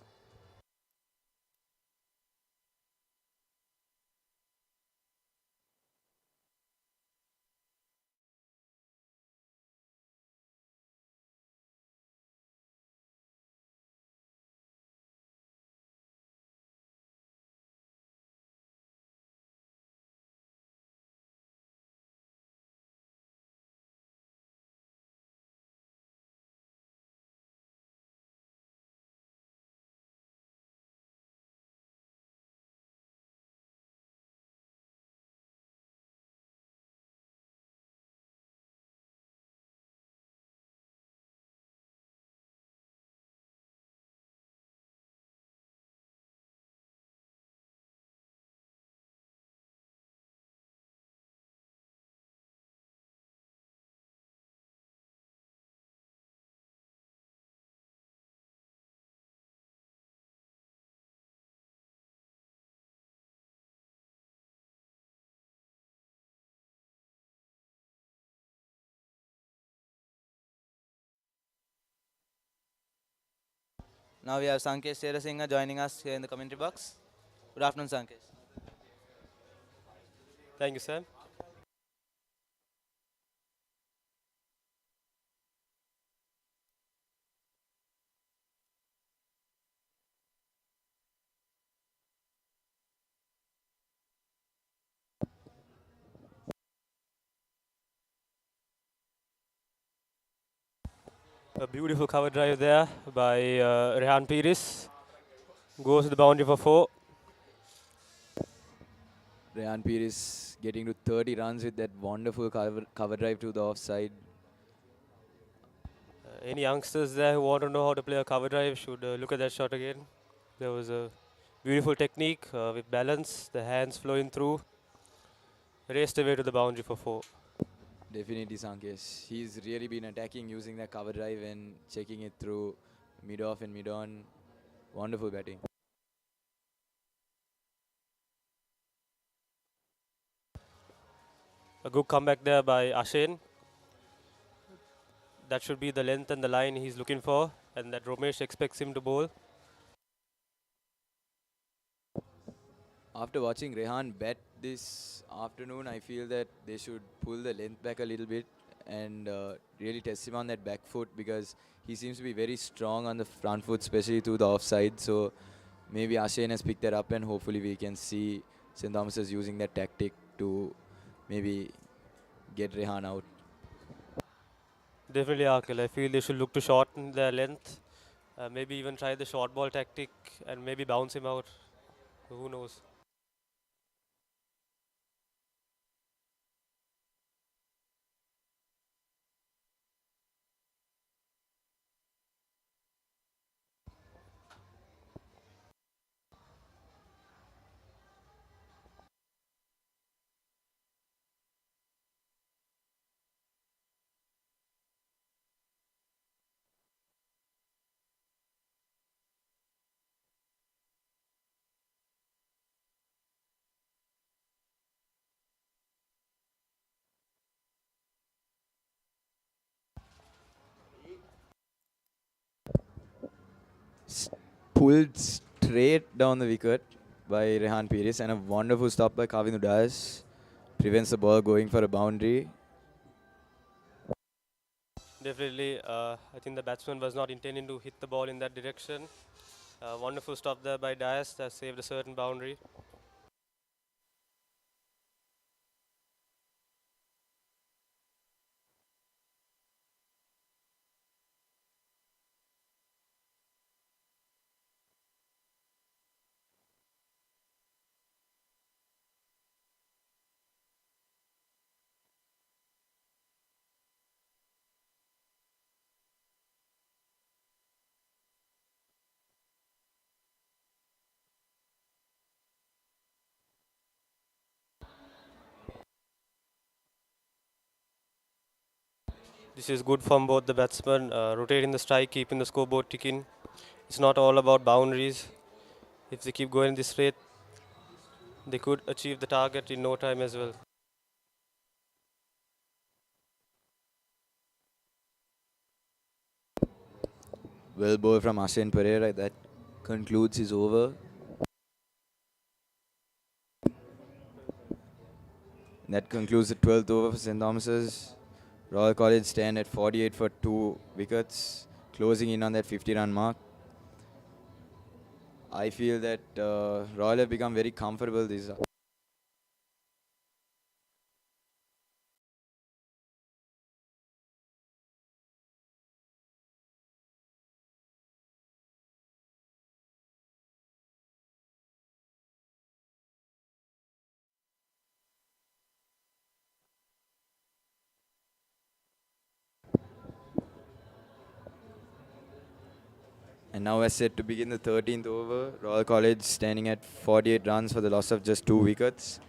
Now we have Sankesh Serasinghe joining us here in the commentary box. Good afternoon, Sankesh. Thank you, Sam. A beautiful cover drive there by Rehan Pires. Goes to the boundary for 4. Rehan Pires getting to 30 runs with that wonderful cover drive to the offside. Any youngsters there who want to know how to play a cover drive should look at that shot again. There was a beautiful technique with balance, the hands flowing through. Raced away to the boundary for 4. Definitely Sankesh. He's really been attacking using that cover drive and checking it through mid-off and mid-on. Wonderful batting. A good comeback there by Ashen. That should be the length and the line he's looking for, and that Romesh expects him to bowl. After watching Rehan bat this afternoon, I feel that they should pull the length back a little bit and really test him on that back foot, because he seems to be very strong on the front foot, especially to the offside. So maybe Ashen has picked that up, and hopefully we can see St. Thomas's using that tactic to maybe get Rehan out. Definitely, Akil. I feel they should look to shorten their length. Maybe even try the short ball tactic and maybe bounce him out. Who knows? Pulled straight down the wicket by Rehan Pires, and a wonderful stop by Kavin Udas. Prevents the ball going for a boundary. Definitely, I think the batsman was not intending to hit the ball in that direction. Wonderful stop there by Dias that saved a certain boundary. This is good from both the batsmen, rotating the strike, keeping the scoreboard ticking. It's not all about boundaries. If they keep going this rate, they could achieve the target in no time as well. Well bowled from Ashen Pereira. That concludes his over. That concludes the 12th over for St. Thomas's. Royal College stand at 48 for 2 wickets, closing in on that 50-run mark. I feel that Royal have become very comfortable this. And now we're set to begin the 13th over. Royal College standing at 48 runs for the loss of just 2 wickets.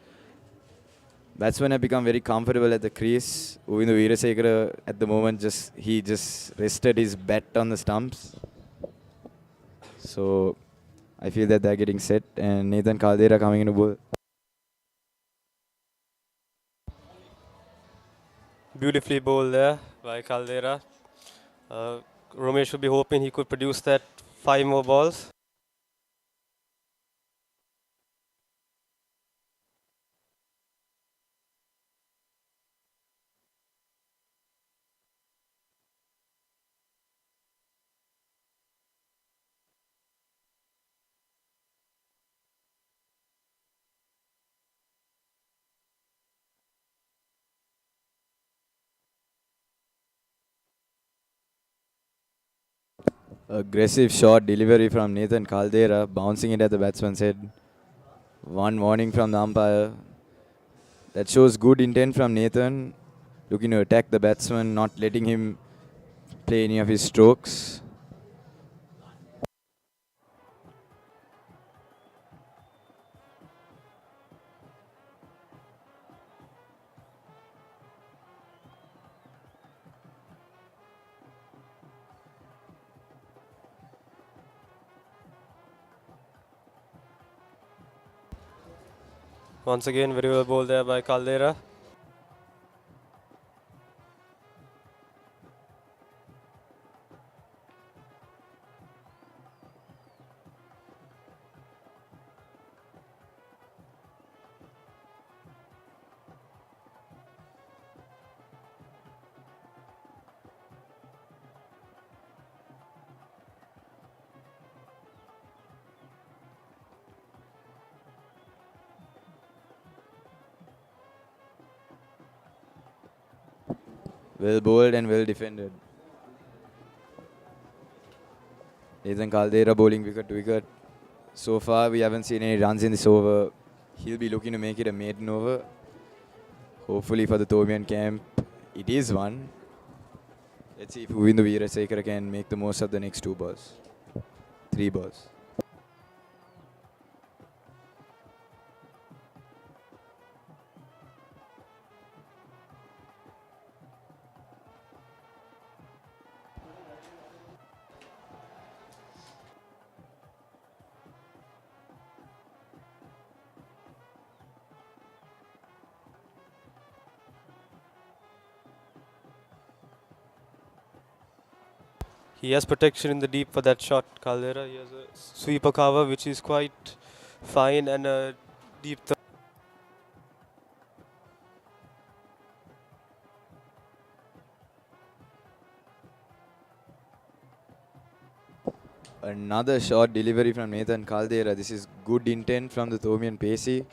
Batsmen have become very comfortable at the crease. Uvindu Veerasekara at the moment just rested his bat on the stumps. So I feel that they're getting set, and Nathan Caldera coming in to bowl. Beautifully bowled there by Caldera. Romesh should be hoping he could produce that 5 more balls. Aggressive shot delivery from Nathan Caldera, bouncing it at the batsman's head. One warning from the umpire. That shows good intent from Nathan, looking to attack the batsman, not letting him play any of his strokes. Once again, very well bowled there by Caldera. Well bowled and well defended. Nathan Caldera bowling wicket to wicket. So far, we haven't seen any runs in this over. He'll be looking to make it a maiden over. Hopefully for the Thomian camp, it is one. Let's see if Uvindu Veerasekara can make the most of the next 2 balls. 3 balls. He has protection in the deep for that shot, Caldera. He has a sweeper cover which is quite fine and a deep Another short delivery from Nathan Caldera. This is good intent from the Thomian Pacey.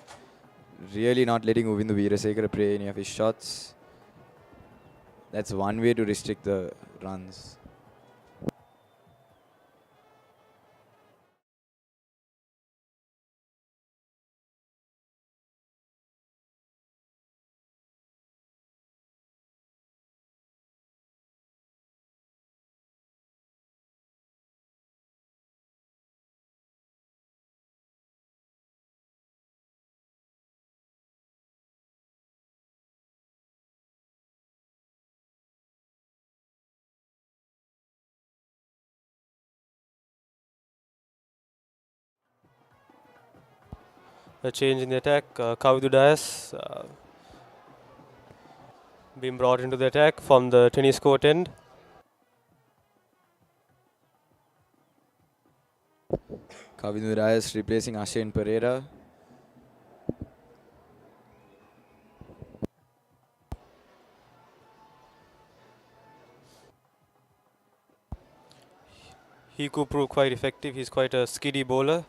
Really not letting Uvindu Veerasekara play any of his shots. That's one way to restrict the runs. a change in the attack. Kavidu Dias being brought into the attack from the tennis court end. Kavindu Reyes replacing Ashane Pereira. He could prove quite effective. He's quite a skiddy bowler.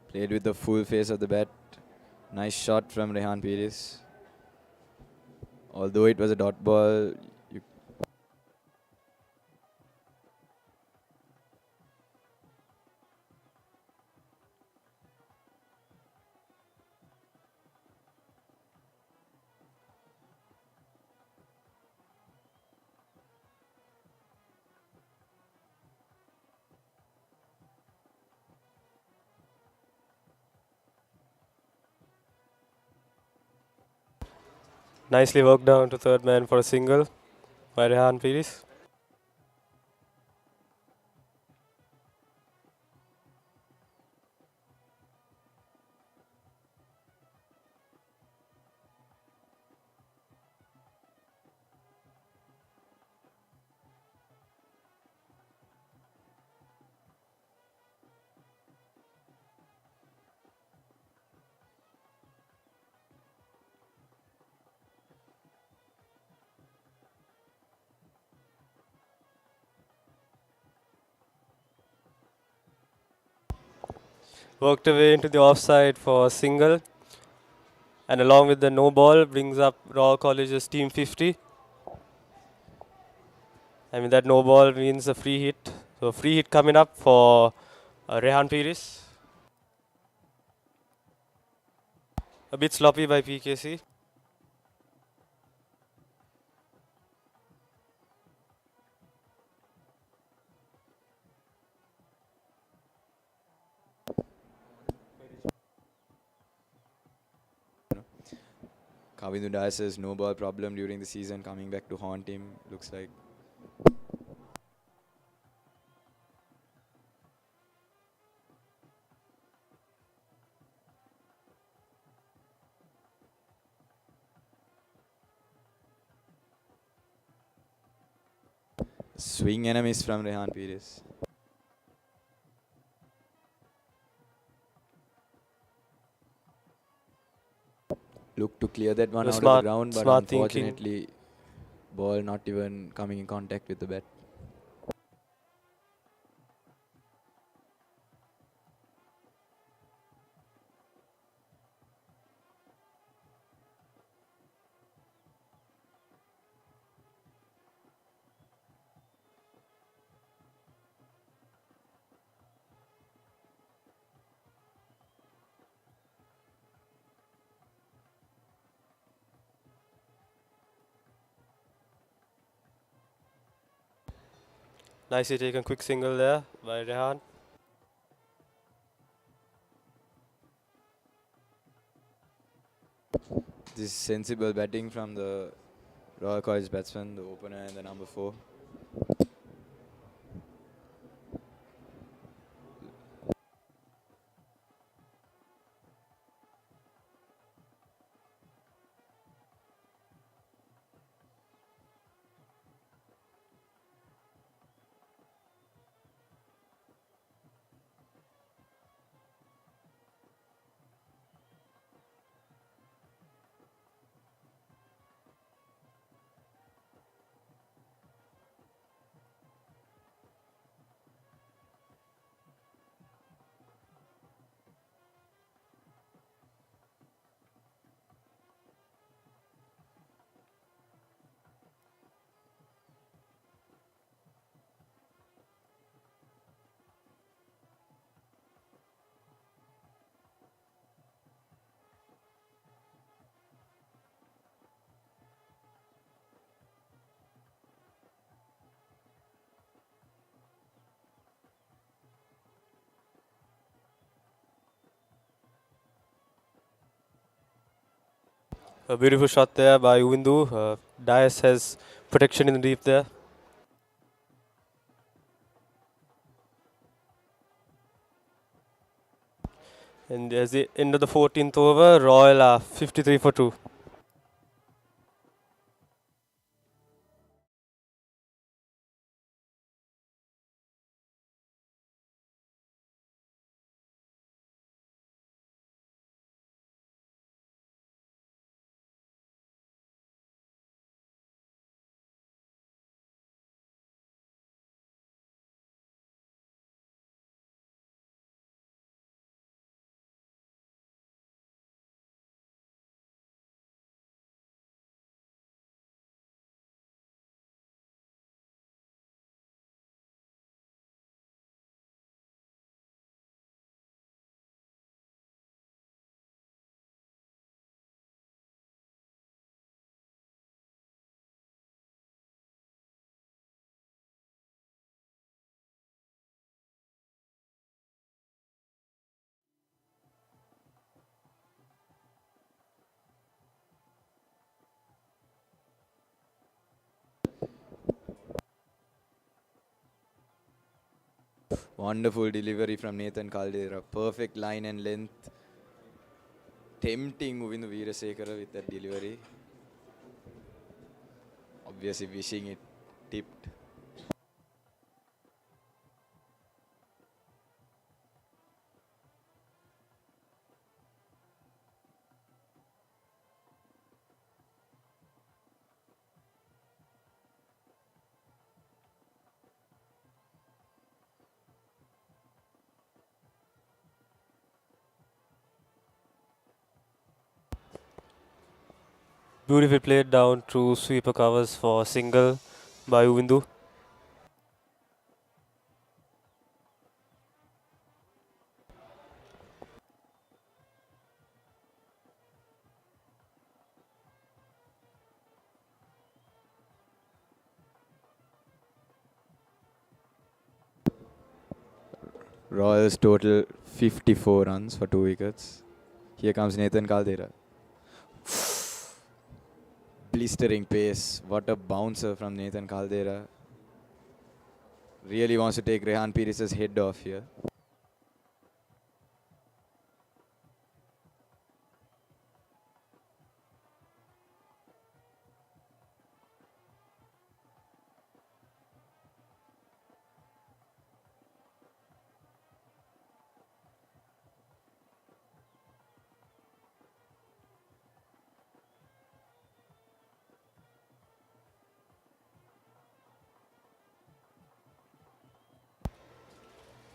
Played with the full face of the bat. Nice shot from Rehan Pires. Although it was a dot ball, Nicely worked down to third man for a single by Rehan Pires. Worked away into the offside for a single. And along with the no ball, brings up Royal College's team 50. I mean, that no ball means a free hit. So, free hit coming up for Rehan Piris. A bit sloppy by PKC. Kavindu Dias' no ball problem during the season coming back to haunt him, looks like. Swing and a miss from Rehan Pires. Looked to clear that one out of the ground, but unfortunately, ball not even coming in contact with the bat. Nicely taken quick single there by Rehan. This sensible batting from the Royal College batsman, the opener and the number 4. A beautiful shot there by Uvindu. Dias has protection in the deep there. And as the end of the 14th over, Royal are 53 for 2. Wonderful delivery from Nathan Caldera. Perfect line and length. Tempting Uvindu Veerasekara with that delivery. Obviously wishing it tipped. Beautifully played down through sweeper covers for single by Uvindu. Royals total 54 runs for 2 wickets. Here comes Nathan Caldera. Blistering pace. What a bouncer from Nathan Caldera. Really wants to take Rehan Piris's head off here.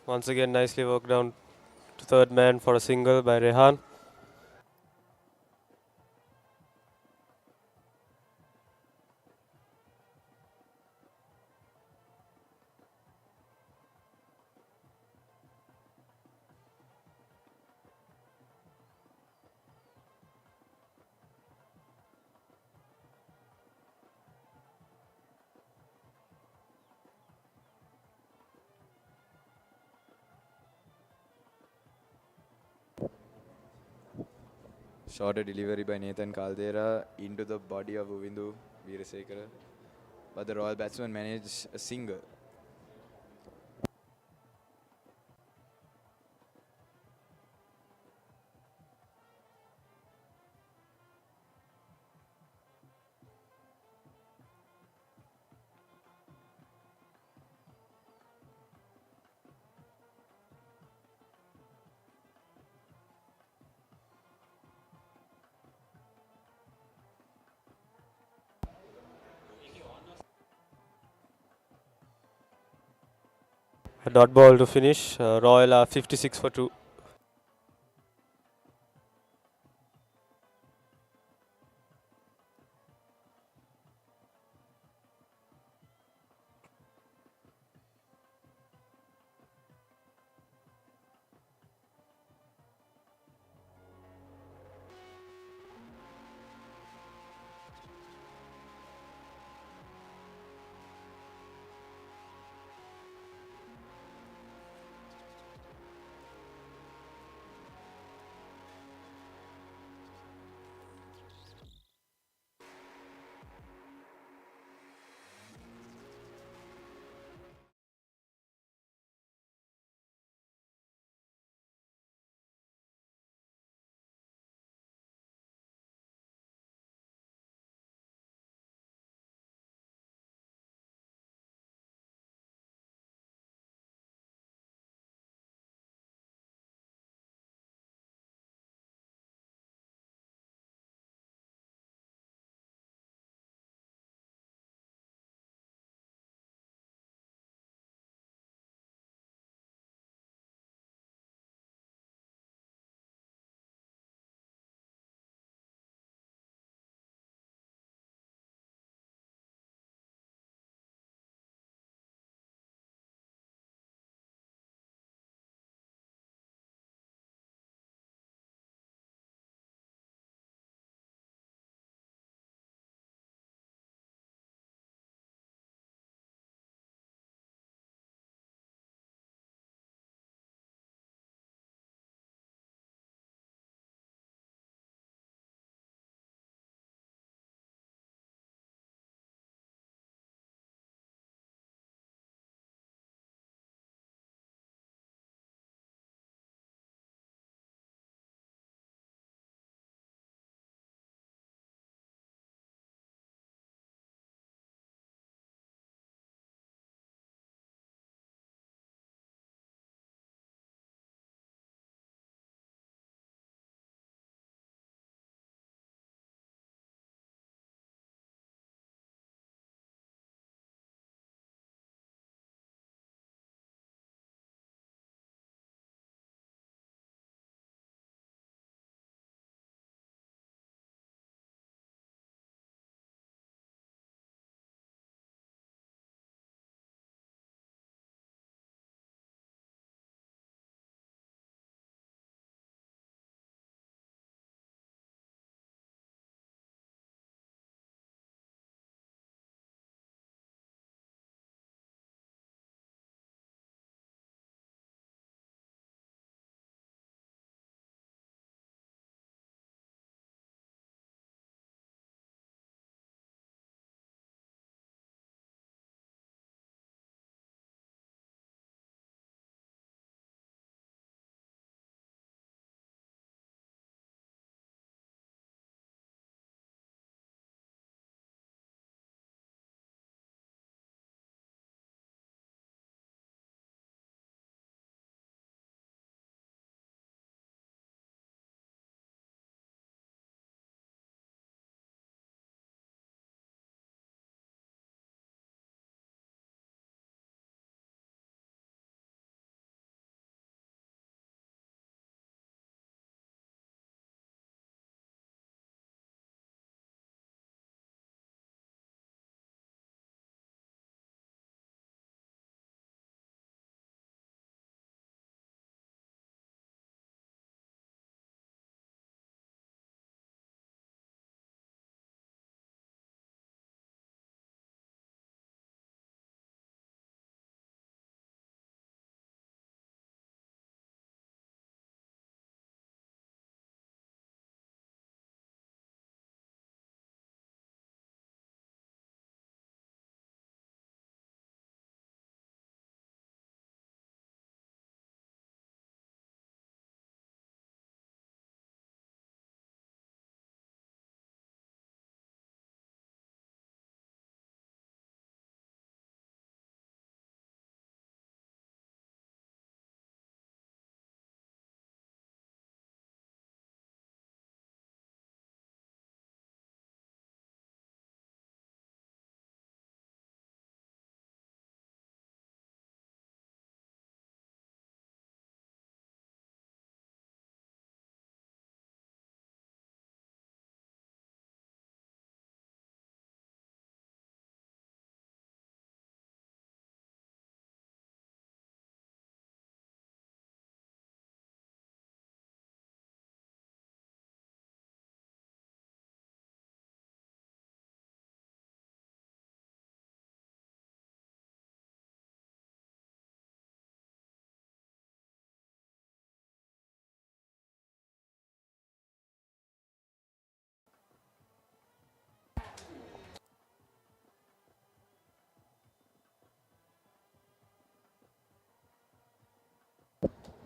Once again, nicely worked down to third man for a single by Rehan. Shorter delivery by Nathan Caldera into the body of Uvindu Veerasekara. But the Royal batsman managed a single. A dot ball to finish. Royal are 56 for 2.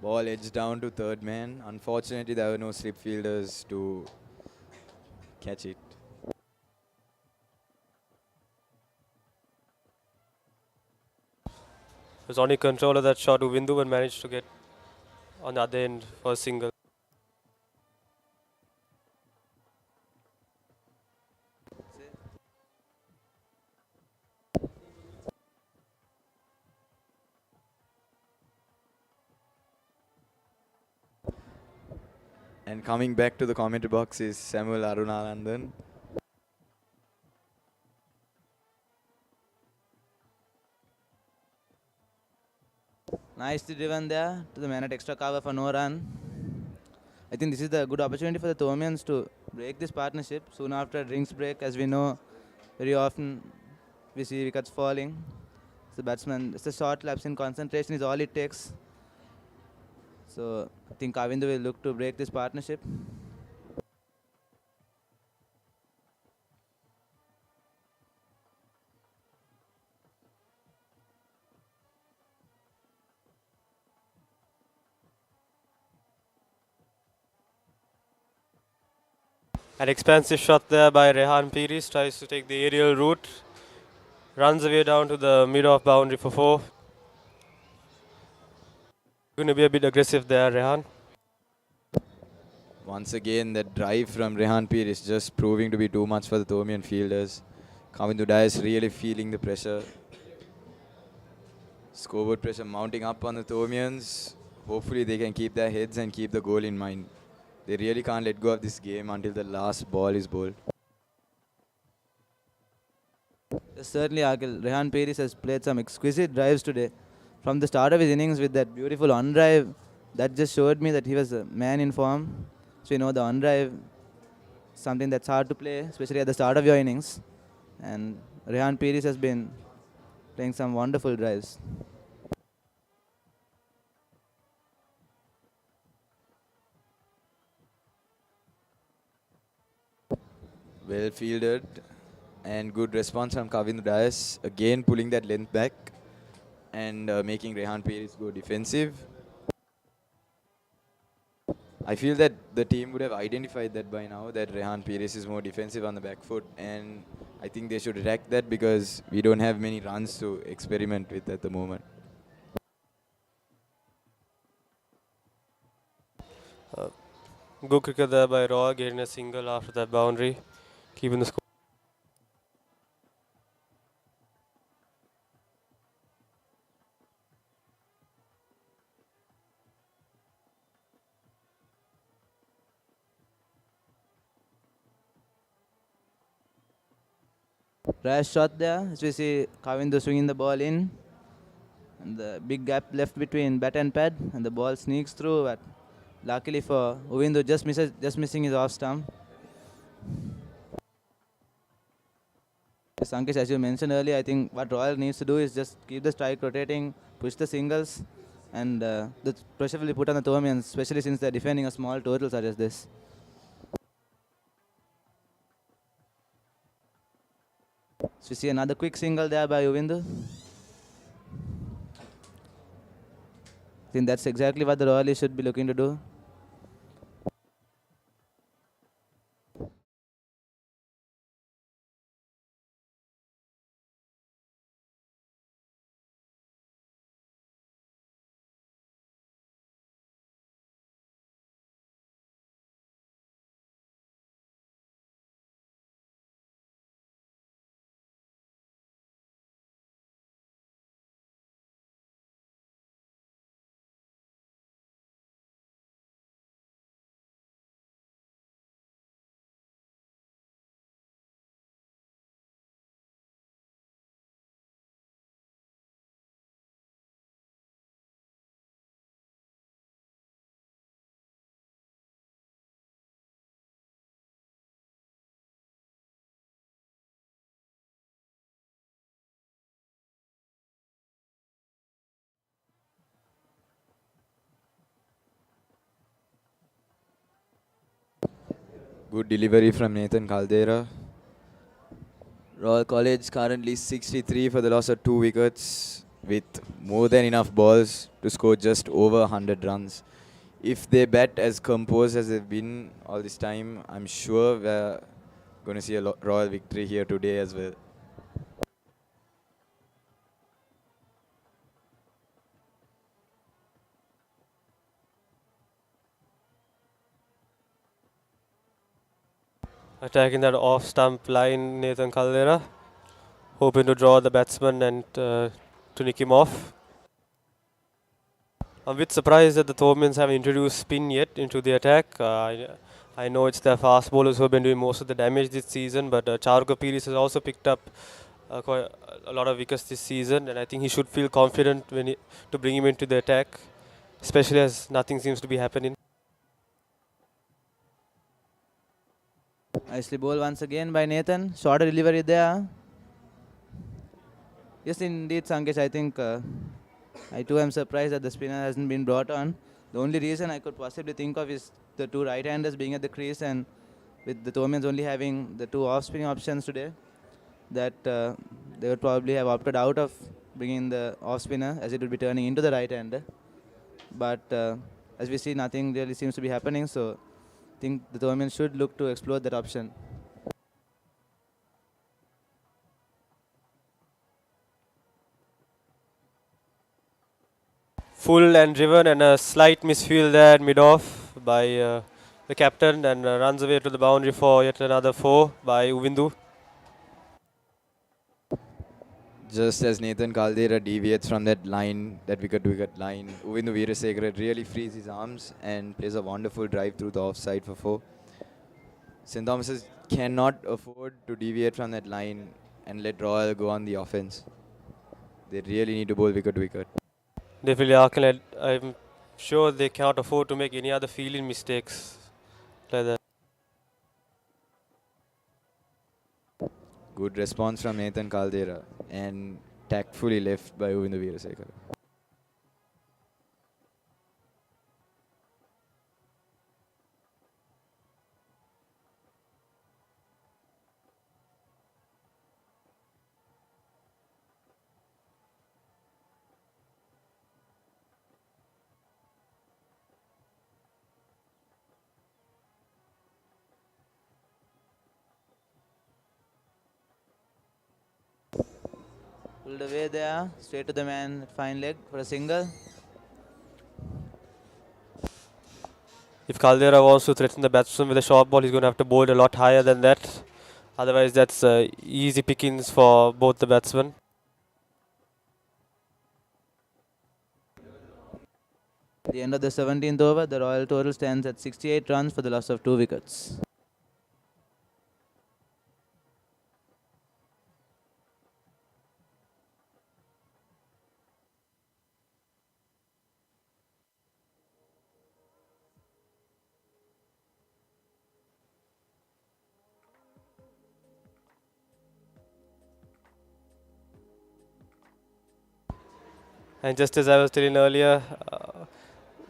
Ball edged down to third man. Unfortunately, there were no slip fielders to catch it. It was only control of that shot to Windu and managed to get on the other end for a single. And coming back to the commentary box is Samuel Arunalandan. Nicely driven there to the man at extra cover for no run. I think this is the good opportunity for the Thomians to break this partnership soon after drinks break. As we know, very often we see wickets falling. The batsman, it's a short lapse in concentration is all it takes. So I think Kavindu will look to break this partnership. An expansive shot there by Rehan Piris, tries to take the aerial route, runs away down to the mid-off boundary for 4. Going to be a bit aggressive there, Rehan. Once again, that drive from Rehan Peer is just proving to be too much for the Thomian fielders. Kavindu Dias really feeling the pressure. Scoreboard pressure mounting up on the Thomians. Hopefully they can keep their heads and keep the goal in mind. They really can't let go of this game until the last ball is bowled. Yes, certainly, Akhil. Rehan Peris has played some exquisite drives today. From the start of his innings with that beautiful on-drive, that just showed me that he was a man in form. So you know the on-drive, something that's hard to play, especially at the start of your innings. And Rehan Peris has been playing some wonderful drives. Well fielded and good response from Kavindu Dias. Again pulling that length back and making Rehan Peris go defensive. I feel that the team would have identified that by now, that Rehan Peris is more defensive on the back foot, and I think they should react that because we don't have many runs to experiment with at the moment. Good cricket there by Roy, getting a single after that boundary, keeping the score. Rash shot there, as we see Kavindu swinging the ball in. And the big gap left between bat and pad, and the ball sneaks through. But luckily for Uvindu, just missing his off stump. Sankesh, as you mentioned earlier, I think what Royal needs to do is just keep the strike rotating, push the singles, and the pressure will be put on the Thomians, especially since they're defending a small total such as this. So we see another quick single there by Uvindu. I think that's exactly what the Royalists should be looking to do. Good delivery from Nathan Caldera. Royal College currently 63 for the loss of 2 wickets. with more than enough balls to score just over 100 runs. If they bat as composed as they've been all this time, I'm sure we're going to see a royal victory here today as well. Attacking that off-stump line, Nathan Caldera, hoping to draw the batsman and to nick him off. I'm a bit surprised that the Thomians haven't introduced spin yet into the attack. I know it's their fast bowlers who have been doing most of the damage this season, but Charuka Piris has also picked up quite a lot of wickets this season, and I think he should feel confident to bring him into the attack, especially as nothing seems to be happening. Nicely bowled once again by Nathan. Shorter delivery there. Yes, indeed, Sankesh, I think I too am surprised that the spinner hasn't been brought on. The only reason I could possibly think of is the two right-handers being at the crease, and with the Thomians only having the two off-spinning options today, that they would probably have opted out of bringing the off-spinner, as it would be turning into the right-hander. But as we see, nothing really seems to be happening, so I think the Thomians should look to explore that option. Full and driven, and a slight misfield there mid-off by the captain, and runs away to the boundary for yet another 4 by Uvindu. Just as Nathan Caldera deviates from that line, that wicket-to-wicket line, Uvindu Veerasekara really frees his arms and plays a wonderful drive through the offside for 4. St. Thomas's cannot afford to deviate from that line and let Royal go on the offense. They really need to bowl wicket-to-wicket. Definitely, Arkhan, I'm sure they cannot afford to make any other fielding mistakes like that. Good response from Nathan Caldera and tactfully left by Uvindu Veerasekara. Pulled away there, straight to the man, fine leg for a single. If Caldera wants to threaten the batsman with a short ball, he's going to have to bowl a lot higher than that. Otherwise, that's easy pickings for both the batsmen. At the end of the 17th over, the Royal total stands at 68 runs for the loss of 2 wickets. And just as I was telling earlier,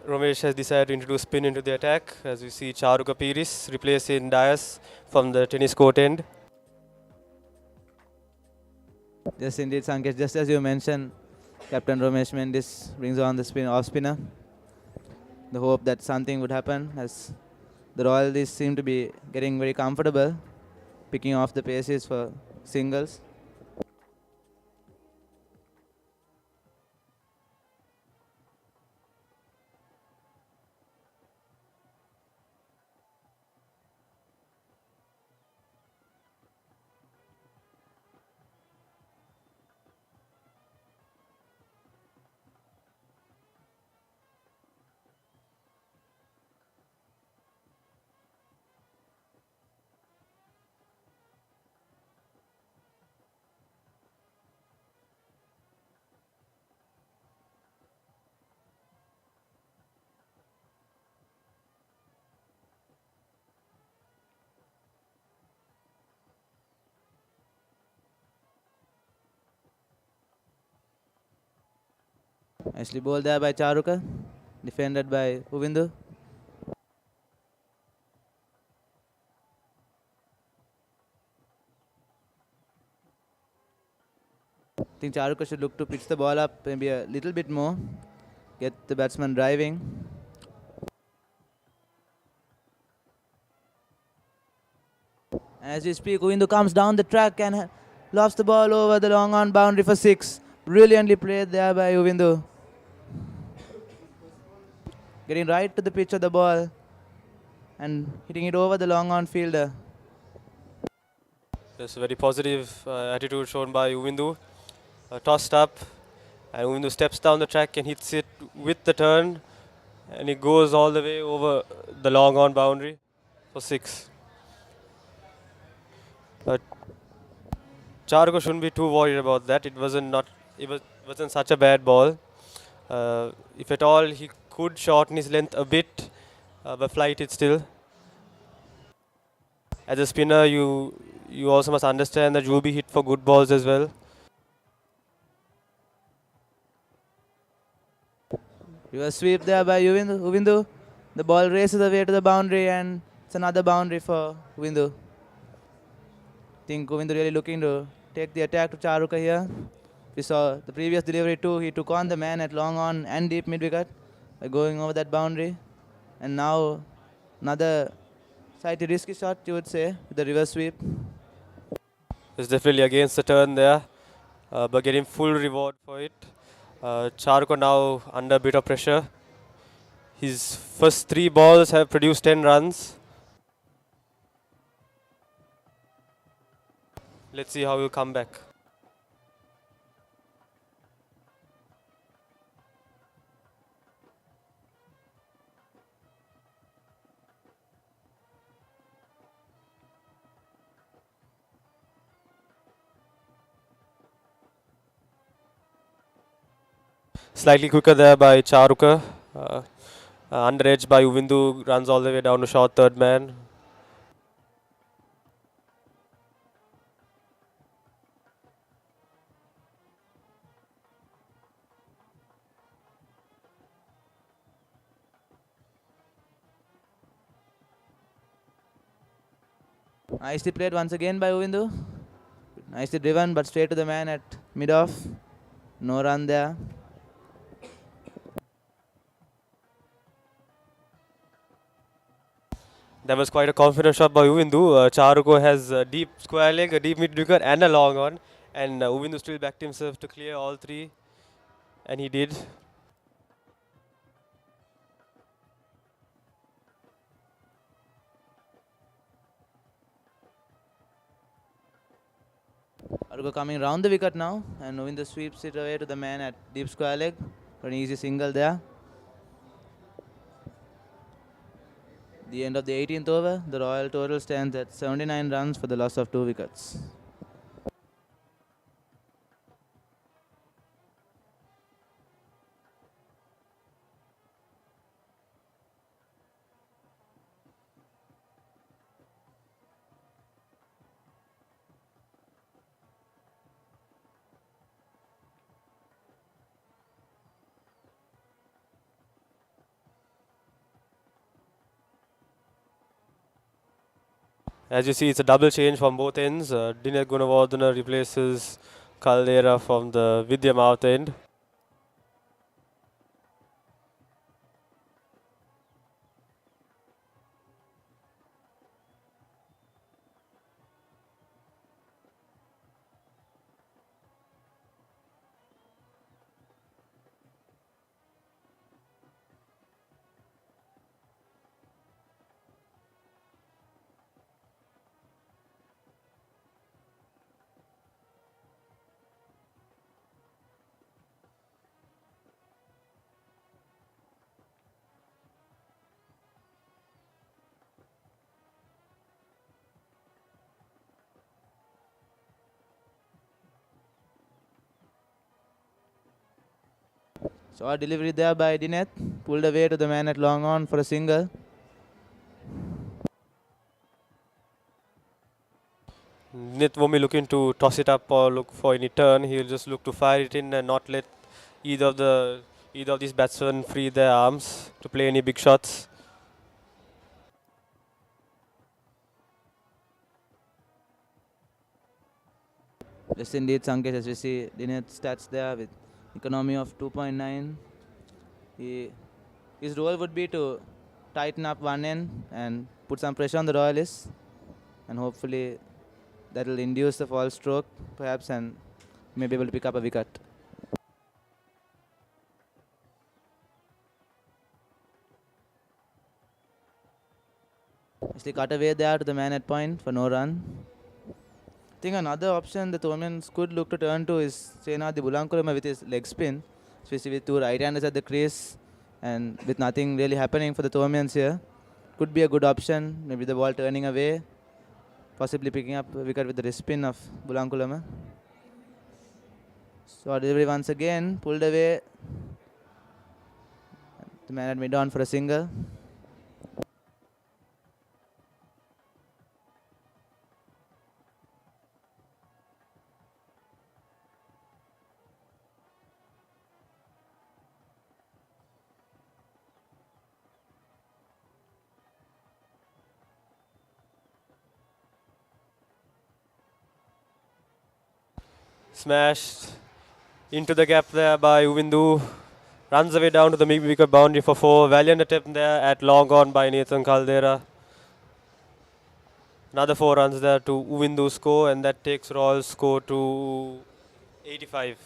Ramesh has decided to introduce spin into the attack. As we see Charuka Piris replacing Dias from the tennis court end. Yes, indeed, Sankesh. Just as you mentioned, Captain Ramesh Mendis brings on the off spinner. The hope that something would happen, as the Royals seem to be getting very comfortable, picking off the paces for singles. Nicely bowled there by Charuka, defended by Uvindu. I think Charuka should look to pitch the ball up maybe a little bit more, get the batsman driving. As we speak, Uvindu comes down the track and lofts the ball over the long on boundary for 6. Brilliantly played there by Uvindu. Getting right to the pitch of the ball and hitting it over the long on fielder. There's a very positive attitude shown by Uvindu. Tossed up, and Uvindu steps down the track and hits it with the turn, and it goes all the way over the long on boundary for 6. But Charuka shouldn't be too worried about that. It wasn't such a bad ball. If at all, he could shorten his length a bit, but flight it still. As a spinner, you also must understand that you will be hit for good balls as well. Reverse sweep there by Uvindu. The ball races away to the boundary, and it's another boundary for Uvindu. I think Uvindu really looking to take the attack to Charuka here. We saw the previous delivery too. He took on the man at long on and deep mid wicket by going over that boundary. And now another slightly risky shot, you would say, with the reverse sweep. It's definitely against the turn there, but getting full reward for it. Charuka now under a bit of pressure. His first 3 balls have produced 10 runs. Let's see how he'll come back. Slightly quicker there by Charuka. Under edge by Uvindu, runs all the way down to short third man. Nicely played once again by Uvindu. Nicely driven, but straight to the man at mid-off. No run there. That was quite a confident shot by Uvindu. Charuka has a deep square leg, a deep mid wicket and a long on. And Uvindu still backed himself to clear all 3. And he did. Charuka coming round the wicket now. And Uvindu sweeps it away to the man at deep square leg for an easy single there. The end of the 18th over, the Royal total stands at 79 runs for the loss of 2 wickets. As you see, it's a double change from both ends. Dinesh Gunawardena replaces Caldera from the Vidya Mouth end. So a delivery there by Dinesh, pulled away to the man at long on for a single. Dinesh won't be looking to toss it up or look for any turn. He'll just look to fire it in and not let either of these batsmen free their arms to play any big shots. Yes, indeed, Sankesh, as we see Dineth's stats there with economy of 2.9. His role would be to tighten up one end and put some pressure on the Royalists, and hopefully that will induce the false stroke, perhaps, and may be able to pick up a wicket. Actually cut away there to the man at point for no run. I think another option the Thomians could look to turn to is Senadi Bulankulama with his leg spin, especially with two right-handers at the crease and with nothing really happening for the Thomians here. Could be a good option, maybe the ball turning away, possibly picking up a wicket with the wrist spin of Bulankulama. So delivery once again, pulled away. The man at mid-on for a single. Smashed into the gap there by Uvindu. Runs away down to the mid-wicket boundary for 4. Valiant attempt there at long on by Nathan Caldera. Another 4 runs there to Uvindu's score, and that takes Royal's score to 85.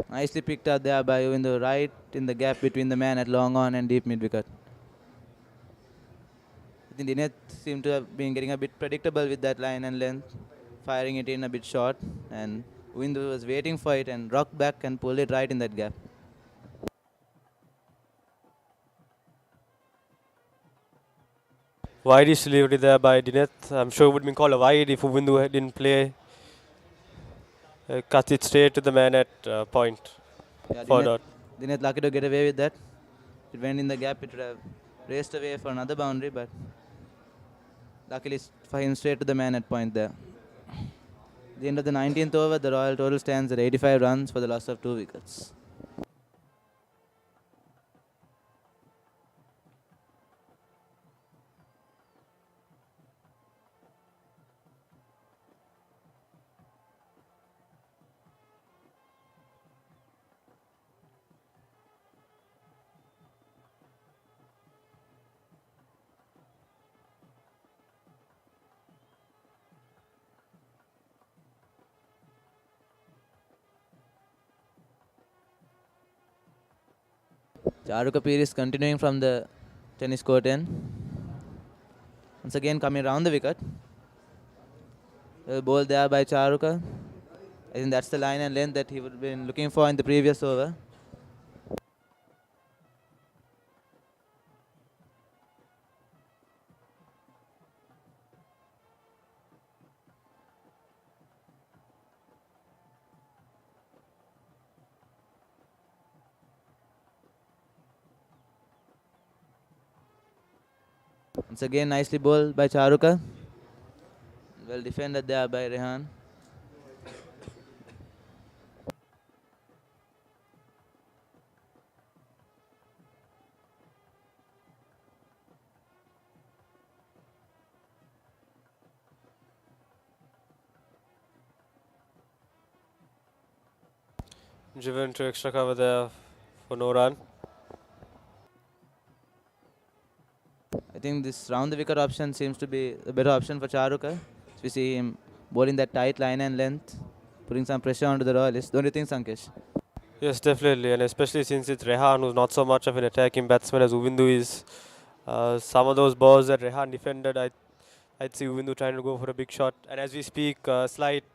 Nicely picked up there by Uvindu, right in the gap between the man at long on and deep mid-wicket. I think Dineth seemed to have been getting a bit predictable with that line and length, firing it in a bit short, and Uvindu was waiting for it and rocked back and pulled it right in that gap. Wide-ish delivery there by Dineth. I'm sure it would have been called a wide if Uvindu didn't play. Cut it straight to the man at point. Yeah, For dot. Dineth lucky to get away with that. It went in the gap, it would have raced away for another boundary, but luckily for him straight to the man at point there. At the end of the 19th over, the Royal total stands at 85 runs for the loss of 2 wickets. Charuka Peer is continuing from the tennis court end. Once again coming around the wicket. Well bowled there by Charuka. I think that's the line and length that he would have been looking for in the previous over. Once again nicely bowled by Charuka. Well defended there by Rehan. Driven to extra cover there for no run. I think this round the wicket option seems to be a better option for Charuka. So we see him bowling that tight line and length, putting some pressure onto the Royalists. Don't you think, Sankesh? Yes, definitely, and especially since it's Rehan, who's not so much of an attacking batsman as Uvindu is. Some of those balls that Rehan defended, I'd see Uvindu trying to go for a big shot. And as we speak, slight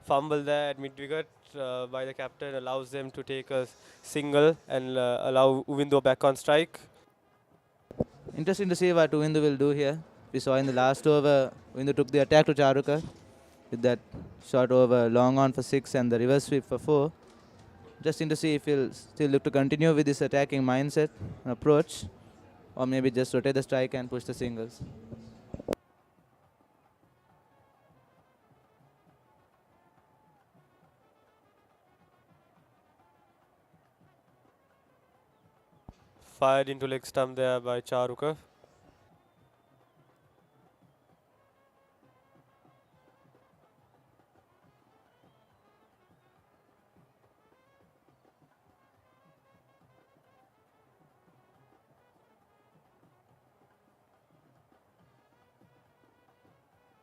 fumble there at mid-wicket by the captain allows them to take a single and allow Uvindu back on strike. Interesting to see what Uvindu will do here. We saw in the last over, Uvindu took the attack to Charuka with that shot over long on for 6 and the reverse sweep for 4. Interesting to see if he'll still look to continue with this attacking mindset and approach, or maybe just rotate the strike and push the singles. Fired into leg stump there by Charuka.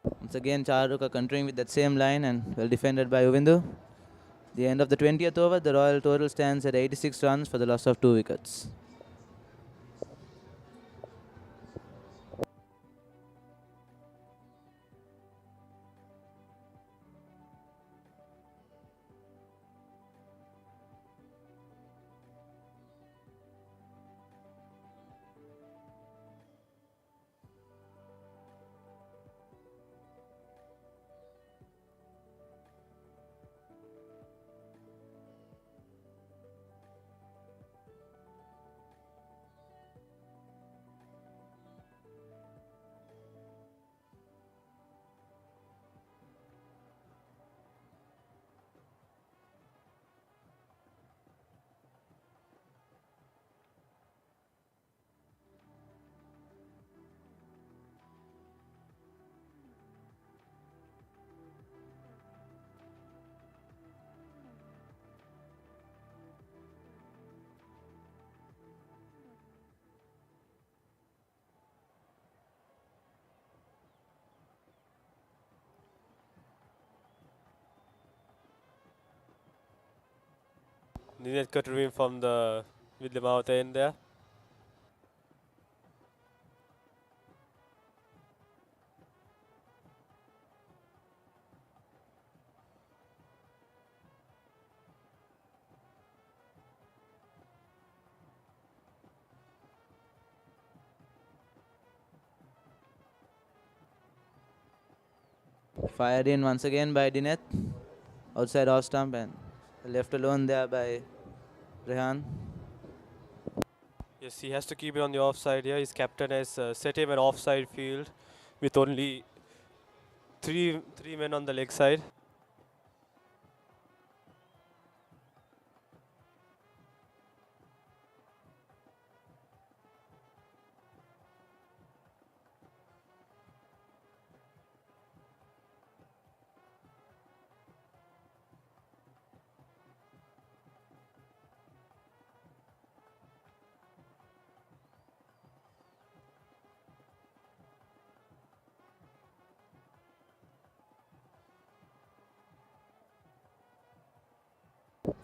Once again, Charuka continuing with that same line and well defended by Uvindu. The end of the 20th over, the Royal total stands at 86 runs for the loss of 2 wickets. Ninette continuing from the with the mouth end there. Fired in once again by Dineth. Outside off stump and left alone there by Rehan. Yes, he has to keep it on the offside here. His captain has set him an offside field with only three men on the leg side.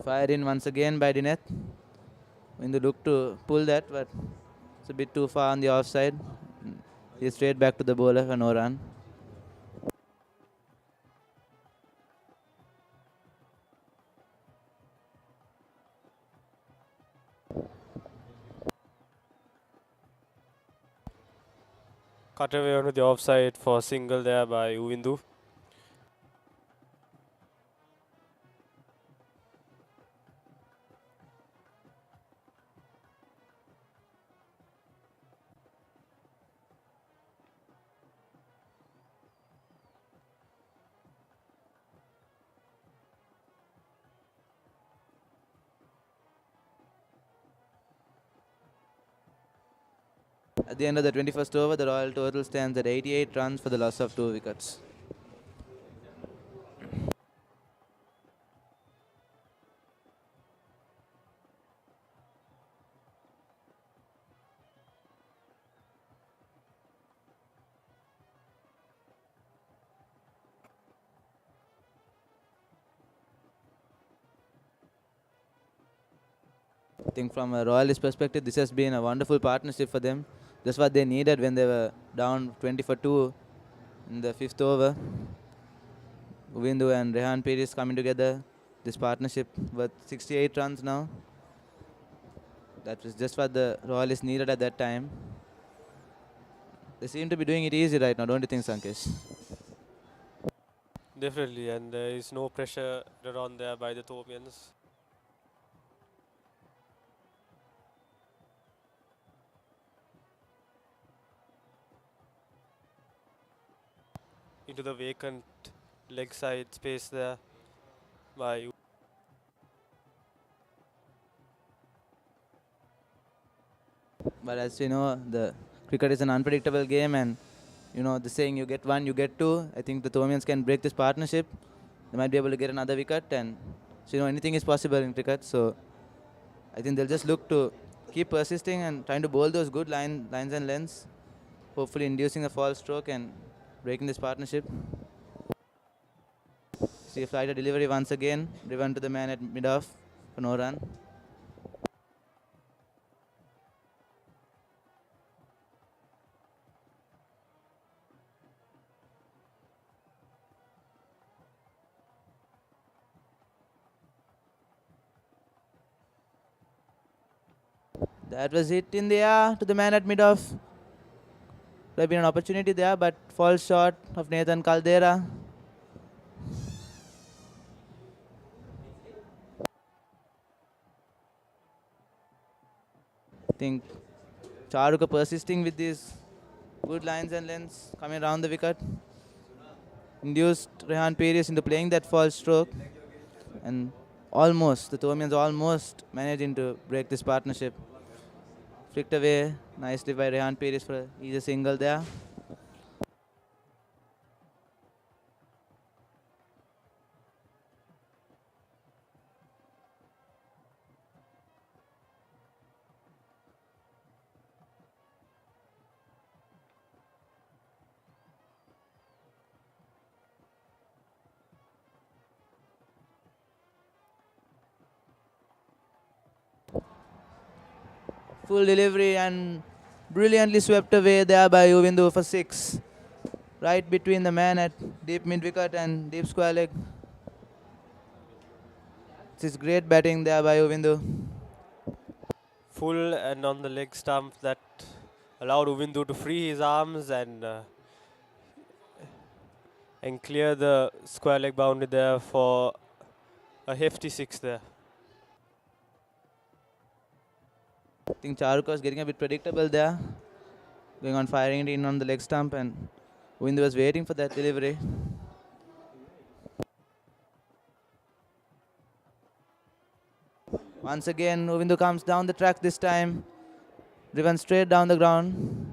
Fired in once again by Dineth. In the look to pull that, but it's a bit too far on the offside. He's straight back to the bowler for no run. Cut away onto the offside for a single there by Uvindu. At the end of the 21st over, the Royal total stands at 88 runs for the loss of 2 wickets. I think from a Royalist perspective, this has been a wonderful partnership for them. That's what they needed when they were down 20 for 2 in the 5th over. Uvindu and Rehan Pires coming together. This partnership worth 68 runs now. That was just what the Royalists needed at that time. They seem to be doing it easy right now, don't you think, Sankesh? Definitely, and there is no pressure around there by the Thomians. Into the vacant leg side space there by But as you know, the cricket is an unpredictable game, and you know the saying, you get one, you get two. I think the Thomians can break this partnership. They might be able to get another wicket, and so you know anything is possible in cricket. So I think they'll just look to keep persisting and trying to bowl those good lines and lengths, hopefully inducing a false stroke and breaking this partnership. See a flighter delivery once again, driven to the man at mid-off for no run. That was hit in the air to the man at mid-off. There have been an opportunity there, but falls short of Nathan Caldera. I think Charuka persisting with these good lines and lengths coming around the wicket. Induced Rehan Pires into playing that false stroke. And almost, the Thomians almost managing to break this partnership. Flicked away nicely by Rehan Pires for easy single there. Full delivery and brilliantly swept away there by Uvindu for 6. Right between the man at deep mid-wicket and deep square leg. This is great batting there by Uvindu. Full and on the leg stump that allowed Uvindu to free his arms and clear the square leg boundary there for a hefty 6 there. I think Charuka was getting a bit predictable there. Going on firing it in on the leg stump, and Uvindu was waiting for that delivery. Once again, Uvindu comes down the track this time. Driven straight down the ground.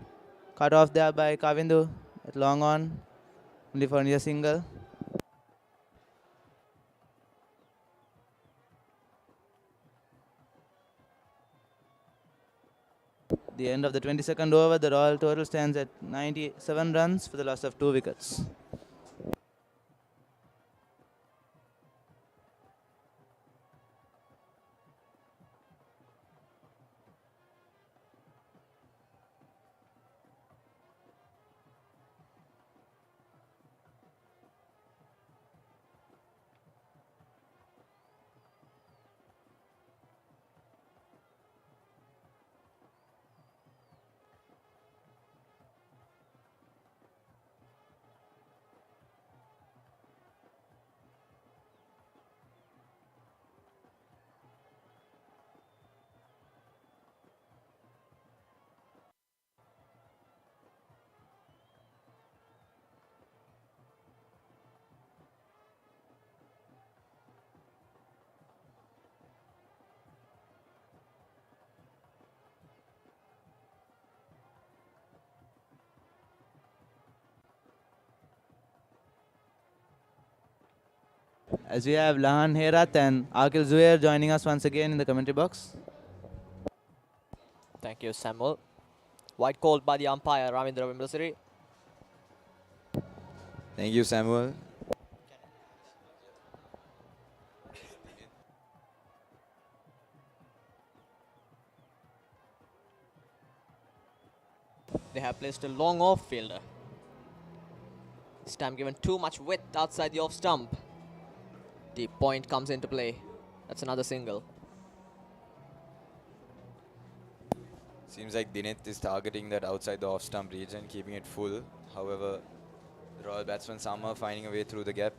Cut off there by Kavindu at long on. Only for a single. The end of the 22nd over, the Royal total stands at 97 runs for the loss of 2 wickets. As we have Lahan Herat and Akil Zuhair joining us once again in the commentary box. Thank you, Samuel. White called by the umpire, Ravindra Vimlasiri. Thank you, Samuel. They have placed a long off fielder. This time given too much width outside the off stump. Deep point comes into play. That's another single. Seems like Dineth is targeting that outside the off-stump region, keeping it full. However, the Royal batsman Summer finding a way through the gap,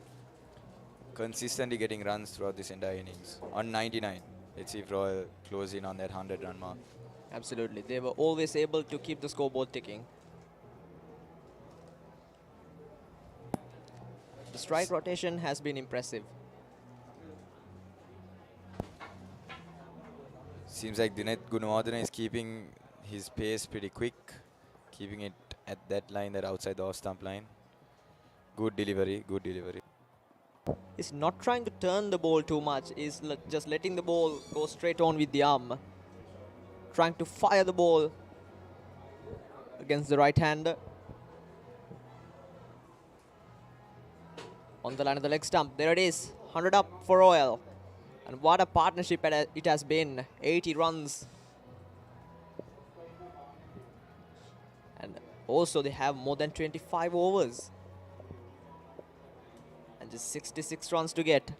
consistently getting runs throughout this entire innings. On 99, let's see if Royal close in on that 100-run mark. Absolutely. They were always able to keep the scoreboard ticking. The strike rotation has been impressive. Seems like Dineth Gunawardena is keeping his pace pretty quick, keeping it at that line, that outside the off-stump line. Good delivery, good delivery. He's not trying to turn the ball too much. He's just letting the ball go straight on with the arm. Trying to fire the ball against the right hander. On the line of the leg stump. There it is. 100 up for Royal. And what a partnership it has been. 80 runs. And also they have more than 25 overs. And just 66 runs to get.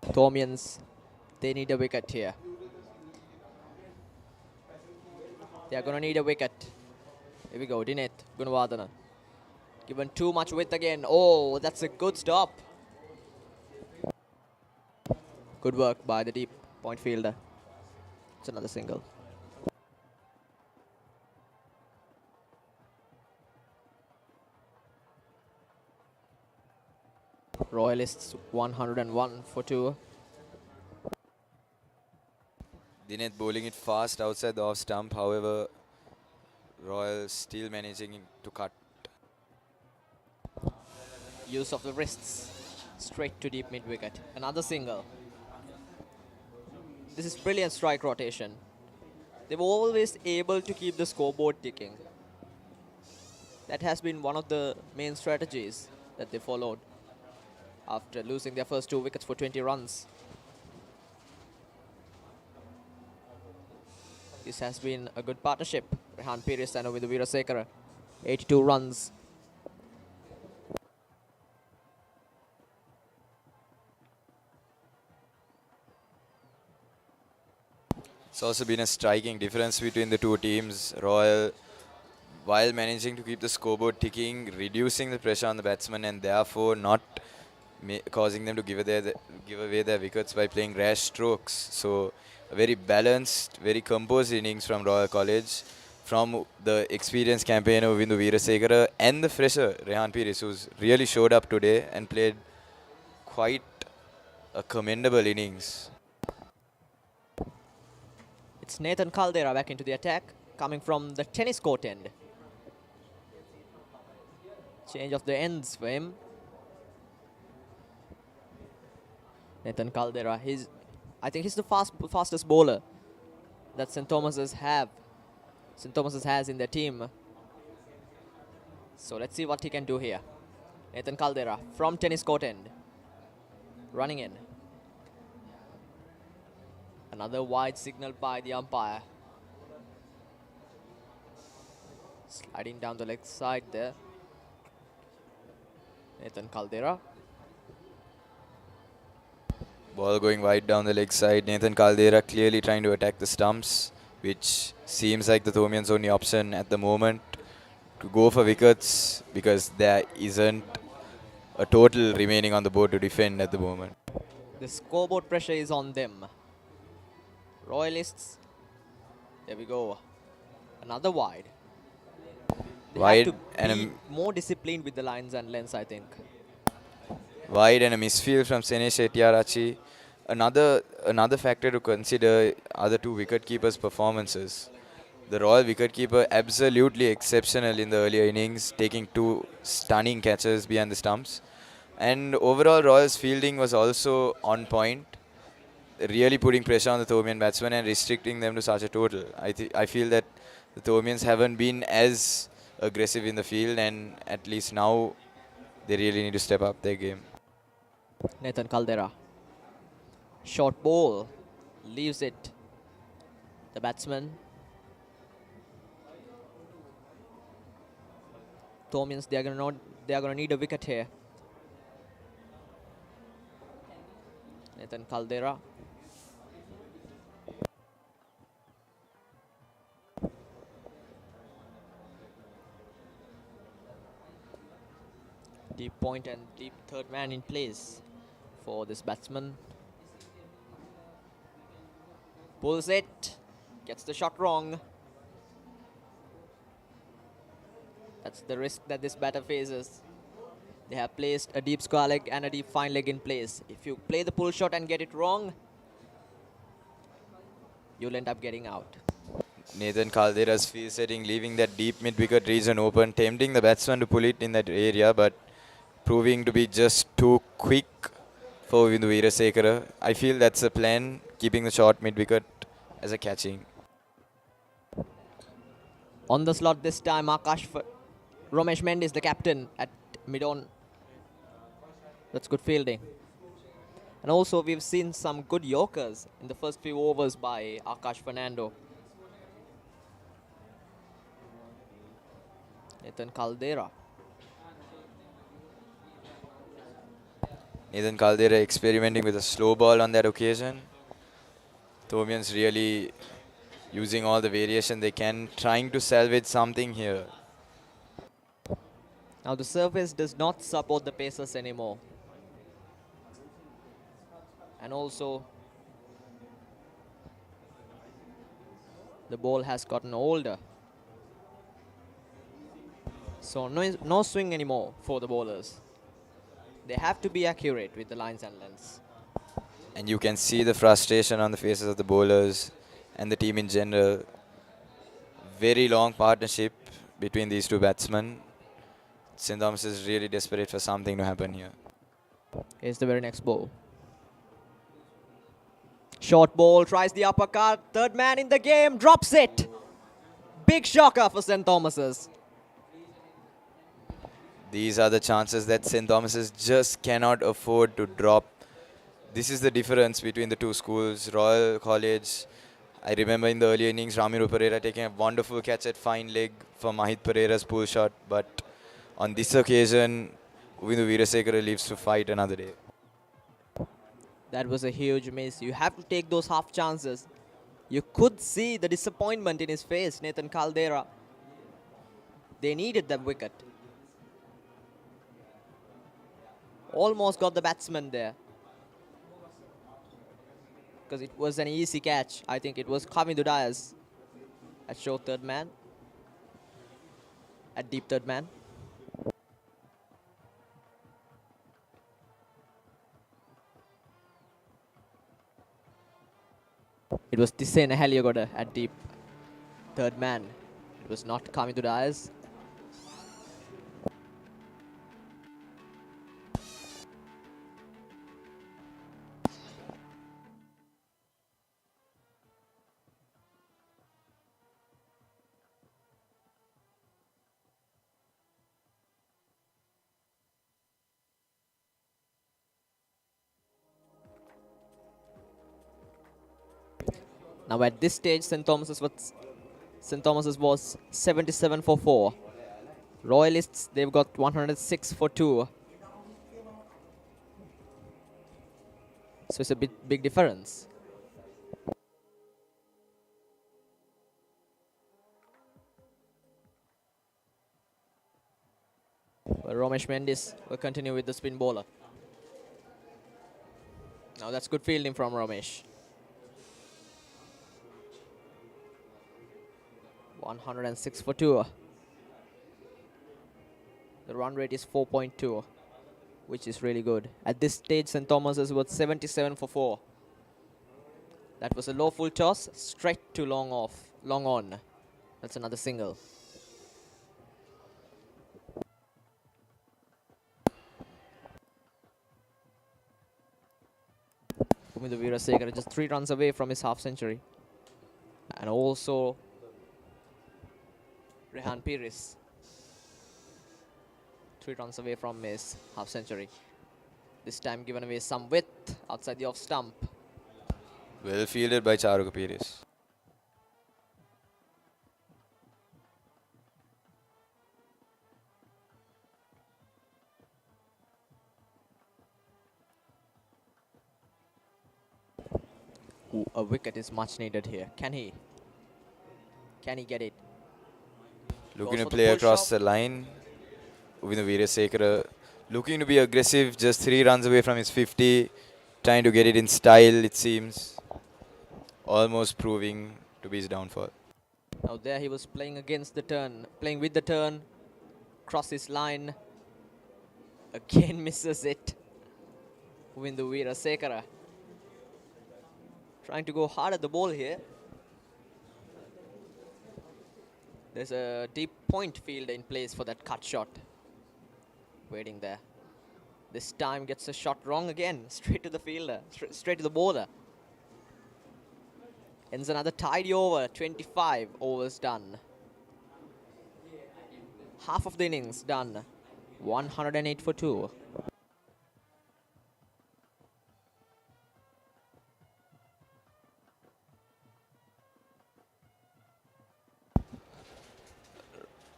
Thomians, they need a wicket here. They are going to need a wicket. Here we go, Dinet Gunawardana. Given too much width again. Oh, that's a good stop. Good work by the deep point fielder. It's another single. Royalists 101 for 2. Dinet bowling it fast outside the off stump. However, Royal still managing to cut. Use of the wrists. Straight to deep mid wicket. Another single. This is brilliant strike rotation. They were always able to keep the scoreboard ticking. That has been one of the main strategies that they followed after losing their first 2 wickets for 20 runs. This has been a good partnership. Rehan Pires and Ovindu Weerasekara. 82 runs. It's also been a striking difference between the two teams. Royal, while managing to keep the scoreboard ticking, reducing the pressure on the batsmen and therefore not causing them to give away their wickets by playing rash strokes. So a very balanced, very composed innings from Royal College, from the experienced campaigner Ovindu Weerasekara and the fresher Rehan Pires, who's really showed up today and played quite a commendable innings. It's Nathan Caldera back into the attack, coming from the tennis court end. Change of the ends for him. Nathan Caldera, I think he's the fastest bowler that St. Thomas's has in their team. So let's see what he can do here. Nathan Caldera from tennis court end, running in. Another wide signal by the umpire. Sliding down the leg side there. Nathan Caldera. Ball going wide down the leg side. Nathan Caldera clearly trying to attack the stumps, which seems like the Thomians' only option at the moment to go for wickets, because there isn't a total remaining on the board to defend at the moment. The scoreboard pressure is on them. Royalists. There we go. Another wide. They Wide have to and be more disciplined with the lines and lengths, I think. Wide and a misfield from Senesh Etiarachi. Another factor to consider are the 2 wicketkeepers' performances. The Royal wicketkeeper absolutely exceptional in the earlier innings, taking 2 stunning catches behind the stumps. And overall, Royal's fielding was also on point, really putting pressure on the Thomian batsmen and restricting them to such a total. I feel that the Thomians haven't been as aggressive in the field, and at least now they really need to step up their game. Nathan Caldera. Short ball. Leaves it. The batsman. Thomians, they are gonna need a wicket here. Nathan Caldera. Deep point and deep third man in place for this batsman. Pulls it. Gets the shot wrong. That's the risk that this batter faces. They have placed a deep square leg and a deep fine leg in place. If you play the pull shot and get it wrong, you'll end up getting out. Nathan Caldera's field setting, leaving that deep mid-wicket region open, tempting the batsman to pull it in that area, but proving to be just too quick for Ovindu Weerasekara. I feel that's a plan, keeping the short mid-wicket as a catching. On the slot this time, Akash Romesh Mendis, the captain at mid-on. That's good fielding. And also we've seen some good Yorkers in the first few overs by Akash Fernando. Nathan Caldera. Nathan Caldera experimenting with a slow ball on that occasion. Thomian's really using all the variation they can, trying to salvage something here. Now the surface does not support the pacers anymore. And also the ball has gotten older. So no swing anymore for the bowlers. They have to be accurate with the lines and lengths. And you can see the frustration on the faces of the bowlers and the team in general. Very long partnership between these two batsmen. St. Thomas is really desperate for something to happen here. Here's the very next ball. Short ball, tries the uppercut. Third man in the game, drops it. Big shocker for St. Thomas's. These are the chances that St. Thomas's just cannot afford to drop. This is the difference between the two schools. Royal College, I remember in the early innings, Ramiro Pereira taking a wonderful catch at fine leg for Mahit Pereira's pull shot. But on this occasion, Uvindu Veerasekara lives to fight another day. That was a huge miss. You have to take those half chances. You could see the disappointment in his face, Nathan Caldera. They needed that wicket. Almost got the batsman there. Because it was an easy catch. I think it was Kavindu Dias at short third man. At deep third man. It was Tisena Heliagoda at deep third man. It was not Kavindu Dias. Now at this stage, St. Thomas's was 77 for 4. Royalists, they've got 106 for 2. So it's a big difference. But Romesh Mendis will continue with the spin bowler. Now that's good fielding from Romesh. 106 for 2. The run rate is 4.2, which is really good. At this stage, St. Thomas's was 77 for 4. That was a low full toss, straight to long on. That's another single. Uvindu Veerasekara just 3 runs away from his half century. And also Rehan Pires 3 runs away from his half century. This time given away some width outside the off stump. Well fielded by Charu Pires. Ooh, a wicket is much needed here. Can he get it? Looking Goes to for the play pull across shot. the line. Uvindu Veerasekara looking to be aggressive, just 3 runs away from his 50. Trying to get it in style, it seems. Almost proving to be his downfall. Now there he was playing against the turn, playing with the turn. Crosses line. Again misses it. Uvindu Veerasekara trying to go hard at the ball here. There's a deep point field in place for that cut shot. Waiting there. This time gets a shot wrong again. Straight to the fielder. Straight to the bowler. Ends another tidy over. 25 overs done. Half of the innings done. 108 for 2.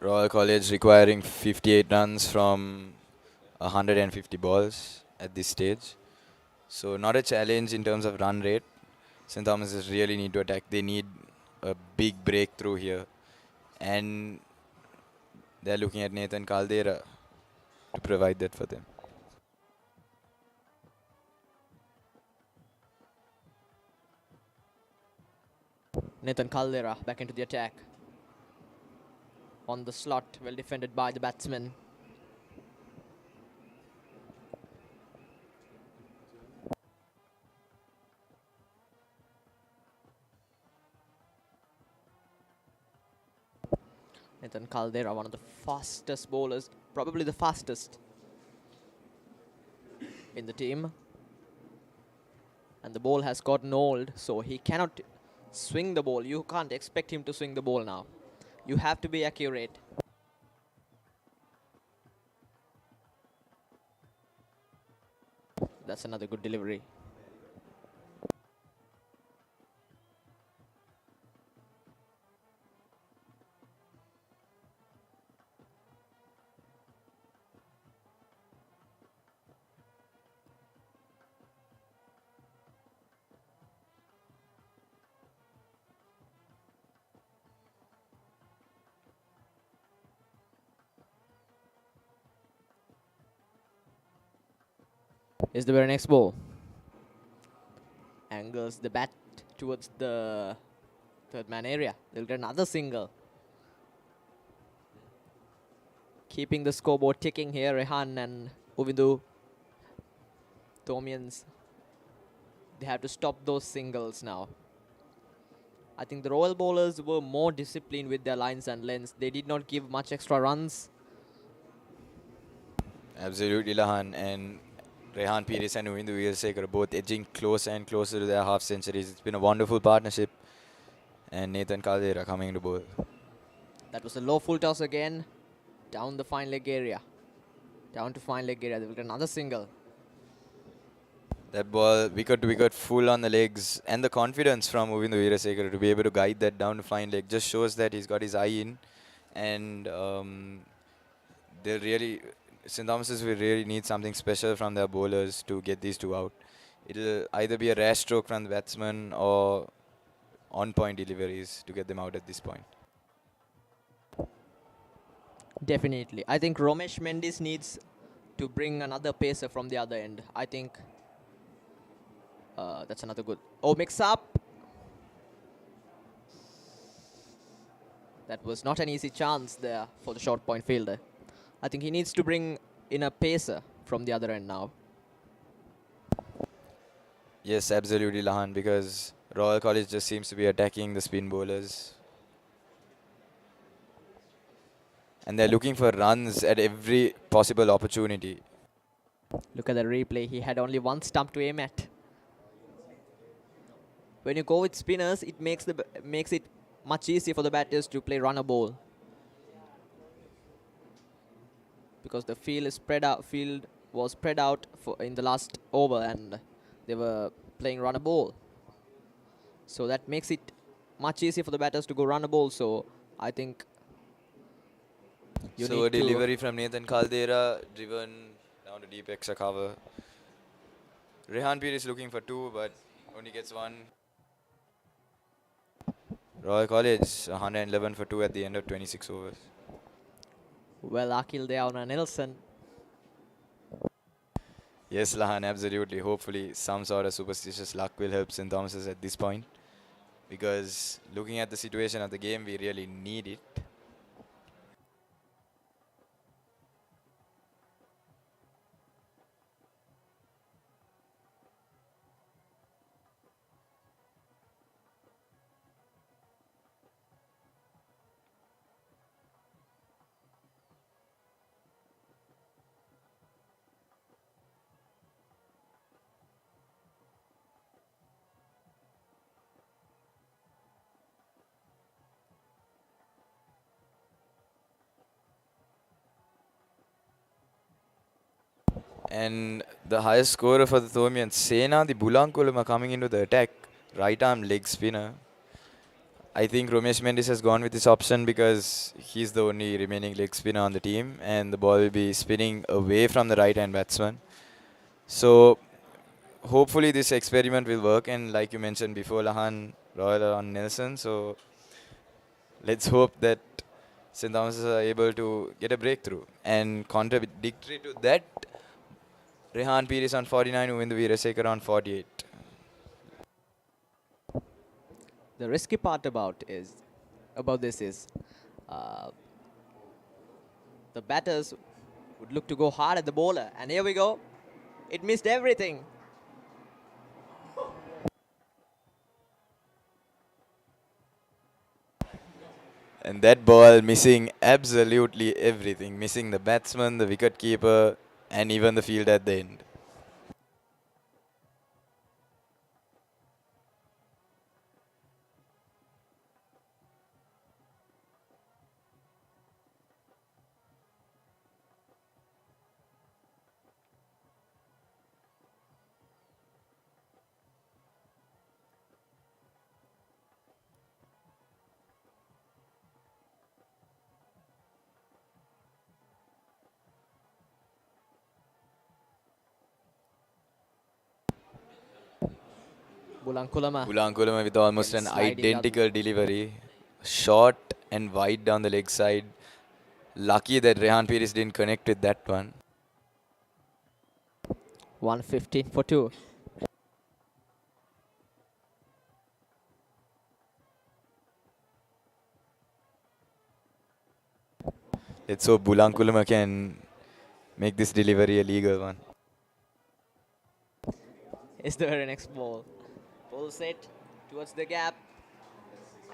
Royal College requiring 58 runs from 150 balls at this stage. So not a challenge in terms of run rate. St. Thomas's really need to attack. They need a big breakthrough here. And they're looking at Nathan Caldera to provide that for them. Nathan Caldera back into the attack. On the slot, well defended by the batsman. Nathan Caldera, one of the fastest bowlers, probably the fastest in the team. And the ball has gotten old, so he cannot swing the ball. You can't expect him to swing the ball now. You have to be accurate. That's another good delivery. Is the very next ball. Angles the bat towards the third man area. They'll get another single. Keeping the scoreboard ticking here, Rehan and Uvindu. Thomians. They have to stop those singles now. I think the Royal bowlers were more disciplined with their lines and lengths. They did not give much extra runs. Absolutely, Lahan. And Rehan Pires and Uvindu Veerasekara are both edging closer and closer to their half centuries. It's been a wonderful partnership. And Nathan Caldera coming to bowl. That was a low full toss again. Down the fine leg area. Down to fine leg area. They will get another single. That ball, wicket to wicket, full on the legs. And the confidence from Uvindu Veerasekara to be able to guide that down to fine leg just shows that he's got his eye in. And they'll really... St. Thomas's will really need something special from their bowlers to get these two out. It'll either be a rash stroke from the batsman or on-point deliveries to get them out at this point. Definitely. I think Romesh Mendis needs to bring another pacer from the other end. I think that's another good... Oh, mix up. That was not an easy chance there for the short point fielder. I think he needs to bring in a pacer from the other end now. Yes, absolutely, Lahan, because Royal College just seems to be attacking the spin bowlers. And they're looking for runs at every possible opportunity. Look at the replay. He had only one stump to aim at. When you go with spinners, it makes it much easier for the batters to play runner ball. Because the field was spread out in the last over and they were playing runner ball. So that makes it much easier for the batters to go runner ball. So I think so a delivery from Nathan Caldera driven down to deep extra cover. Rehan Pir is looking for two but only gets one. Royal College 111 for 2 at the end of 26 overs. Well, Akil there on Nelson. Yes, Lahan, absolutely. Hopefully, some sort of superstitious luck will help St. Thomas's at this point. Because looking at the situation of the game, we really need it. And the highest scorer for the Thomian, Sena, the Bulankulum, are coming into the attack. Right arm leg spinner. I think Romesh Mendis has gone with this option because he's the only remaining leg spinner on the team, and the ball will be spinning away from the right hand batsman. So hopefully this experiment will work, and like you mentioned before, Lahan, Royal are on Nelson, so let's hope that St. Thomas are able to get a breakthrough. And contradictory to that, Rehan Piri is on 49, Uvindu Veerasekar on 48. The risky part about this is uh, the batters would look to go hard at the bowler, and here we go. It missed everything. And that ball missing absolutely everything, missing the batsman, the wicket keeper, and even the field at the end. Bulankulama. Bulankulama with almost Then an sliding down. identical delivery. Short and wide down the leg side. Lucky that Rehan Piris didn't connect with that one. 115 for 2. Let's hope Bulankulama can make this delivery a legal one. Is the very next ball. Pulls it towards the gap.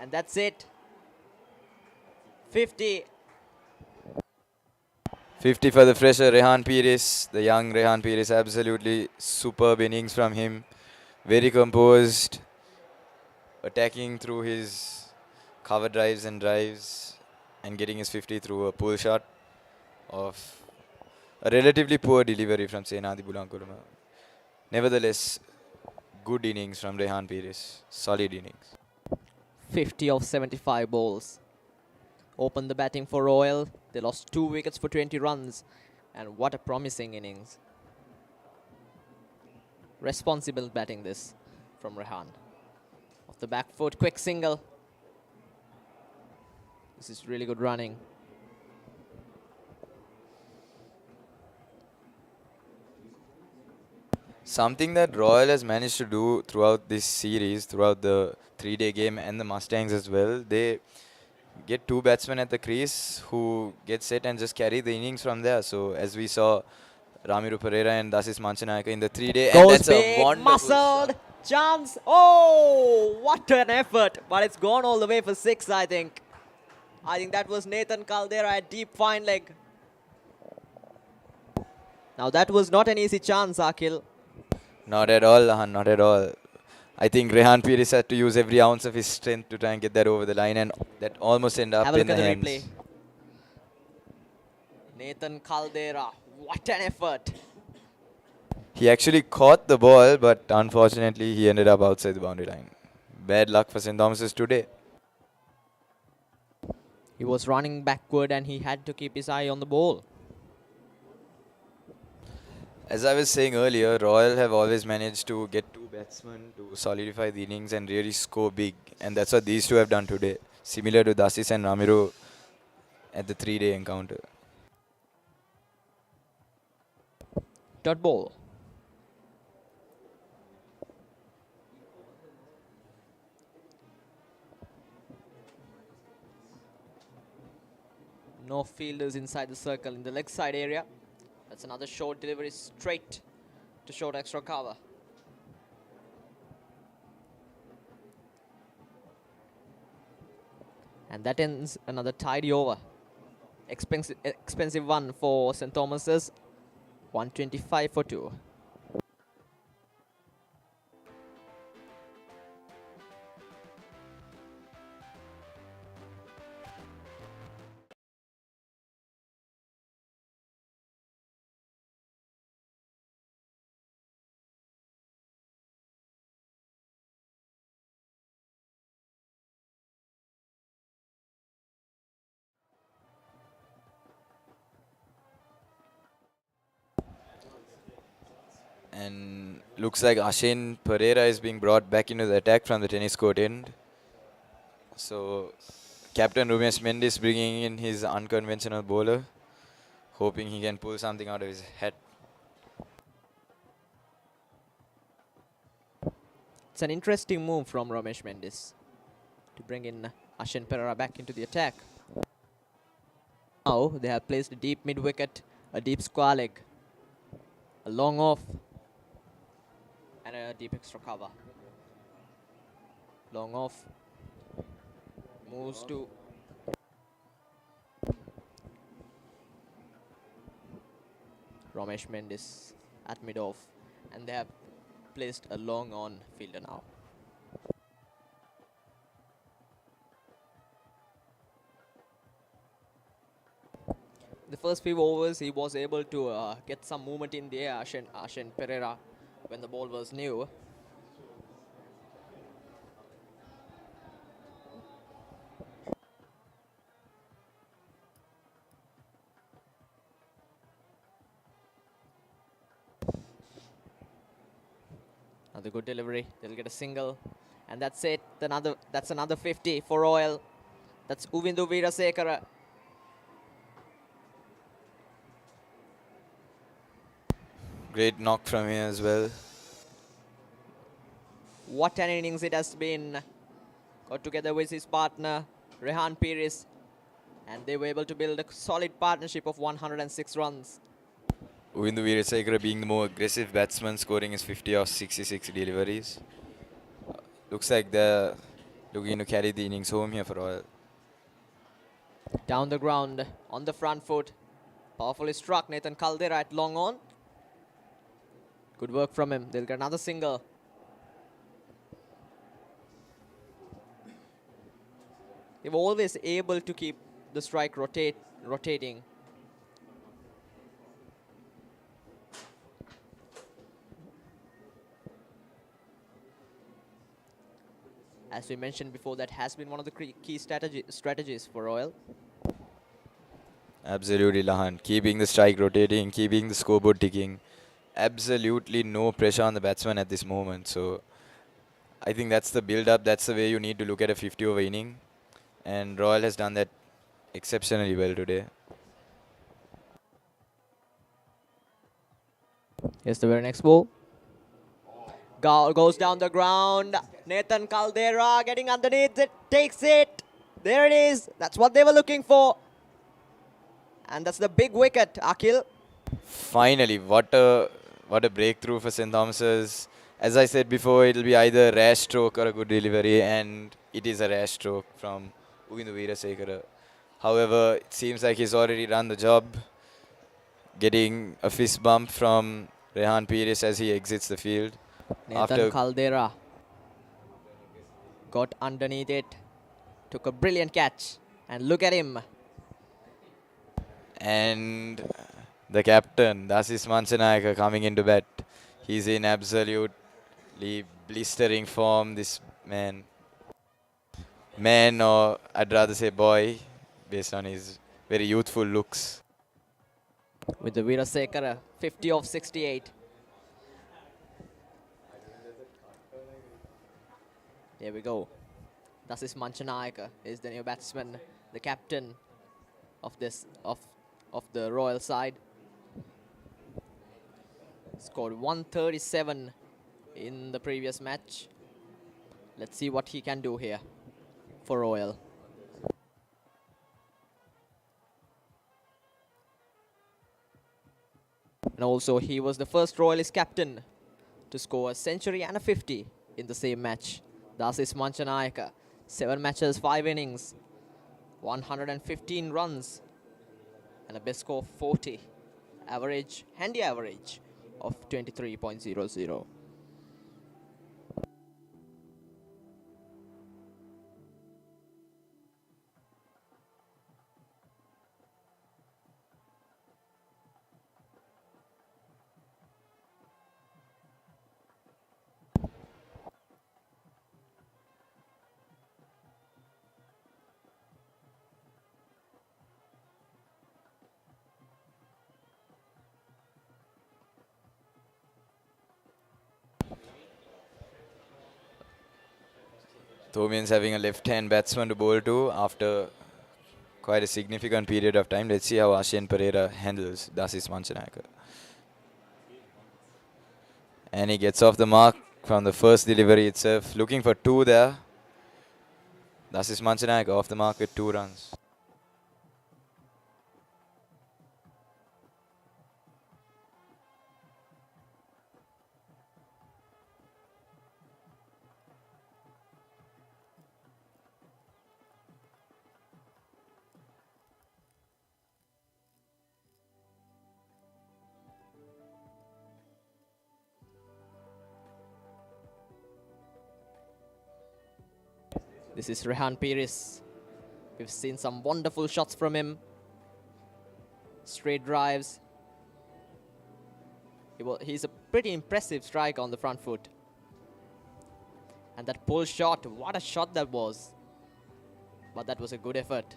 And that's it. 50. 50 for the fresher Rehan Piris, the young Rehan Piris. Absolutely superb innings from him. Very composed, attacking through his cover drives and drives, and getting his 50 through a pull shot of a relatively poor delivery from Senadi Bulankulama. Nevertheless, good innings from Rehan Piris. Solid innings. 50 of 75 balls. Opened the batting for Royal. They lost 2 wickets for 20 runs. And what a promising innings. Responsible batting this from Rehan. Off the back foot, quick single. This is really good running. Something that Royal has managed to do throughout this series, throughout the 3-day game and the Mustangs as well, they get 2 batsmen at the crease who get set and just carry the innings from there. So as we saw, Ramiru Pereira and Dasis Manchanayaka in the 3-day, and Goes that's big, a wonderful muscled, shot. chance. Oh, what an effort. But it's gone all the way for 6, I think. I think that was Nathan Caldera at deep fine leg. Now that was not an easy chance, Akhil. Not at all, Lahan, not at all. I think Rehan Piris had to use every ounce of his strength to try and get that over the line, and that almost ended up Have a in look the at hands. the replay. Nathan Caldera, what an effort. He actually caught the ball, but unfortunately he ended up outside the boundary line. Bad luck for St. Thomas's today. He was running backward and he had to keep his eye on the ball. As I was saying earlier, Royal have always managed to get 2 batsmen to solidify the innings and really score big. And that's what these 2 have done today. Similar to Dasis and Ramiru at the 3-day encounter. Dot ball. No fielders inside the circle in the leg side area. That's another short delivery straight to short extra cover. And that ends another tidy over. Expensive one for St. Thomas's. 125 for 2. And looks like Ashin Pereira is being brought back into the attack from the tennis court end. So Captain Rumesh Mendis bringing in his unconventional bowler, hoping he can pull something out of his hat. It's an interesting move from Ramesh Mendis to bring in Ashin Pereira back into the attack. Now they have placed a deep mid-wicket, a deep square leg, a long off, and a deep extra cover. Long off, moves to Ramesh Mendis at mid-off, and they have placed a long on fielder now. The first few overs he was able to get some movement in the air, Ashin Pereira, when the ball was new. Another good delivery. They'll get a single, and that's it. That's another 50 for Royal. That's Uvindu Veerasekara. Great knock from here as well. What an innings it has been. Got together with his partner Rehan Pires, and they were able to build a solid partnership of 106 runs. Uvindu Veerasekara being the more aggressive batsman, scoring his 50 or 66 deliveries. Looks like they're looking to carry the innings home here for Royal. Down the ground, on the front foot. Powerfully struck Nathan Caldera at long on. Good work from him. They'll get another single. They were always able to keep the strike rotating. As we mentioned before, that has been one of the key strategies for Royal. Absolutely, Lahan. Keeping the strike rotating, keeping the scoreboard ticking. Absolutely no pressure on the batsman at this moment. So I think that's the build-up. That's the way you need to look at a 50-over inning. And Royal has done that exceptionally well today. Here's the very next ball. Goes down the ground. Nathan Caldera getting underneath it, takes it. There it is. That's what they were looking for. And that's the big wicket, Akhil. Finally, what a breakthrough for St. Thomas's. As I said before, it'll be either a rash stroke or a good delivery, and it is a rash stroke from Uvindu Veerasekara. However, it seems like he's already done the job, getting a fist bump from Rehan Pires as he exits the field. Nathan Caldera got underneath it, took a brilliant catch, and look at him. And the captain, Dasis Mansanayaka, coming into bat. He's in absolutely blistering form, this man. Man, or I'd rather say boy, based on his very youthful looks. With the Veerasekara, 50 of 68. There we go. Dasis Manchanayaka is the new batsman, the captain of the Royal side. Scored 137 in the previous match. Let's see what he can do here for Royal. And also he was the first Royalist captain to score a century and a 50 in the same match. Dasis Manchanayaka, 7 matches, 5 innings, 115 runs, and a best score of 40. Average, handy average of 23.00. Thomian's having a left-hand batsman to bowl to after quite a significant period of time. Let's see how Ashen Pereira handles Dasis Manchanayaka. And he gets off the mark from the first delivery itself. Looking for 2 there. Dasis Manchanayaka off the mark with 2 runs. This is Rehan Pires. We've seen some wonderful shots from him. Straight drives. He's a pretty impressive striker on the front foot. And that pull shot, what a shot that was. But that was a good effort.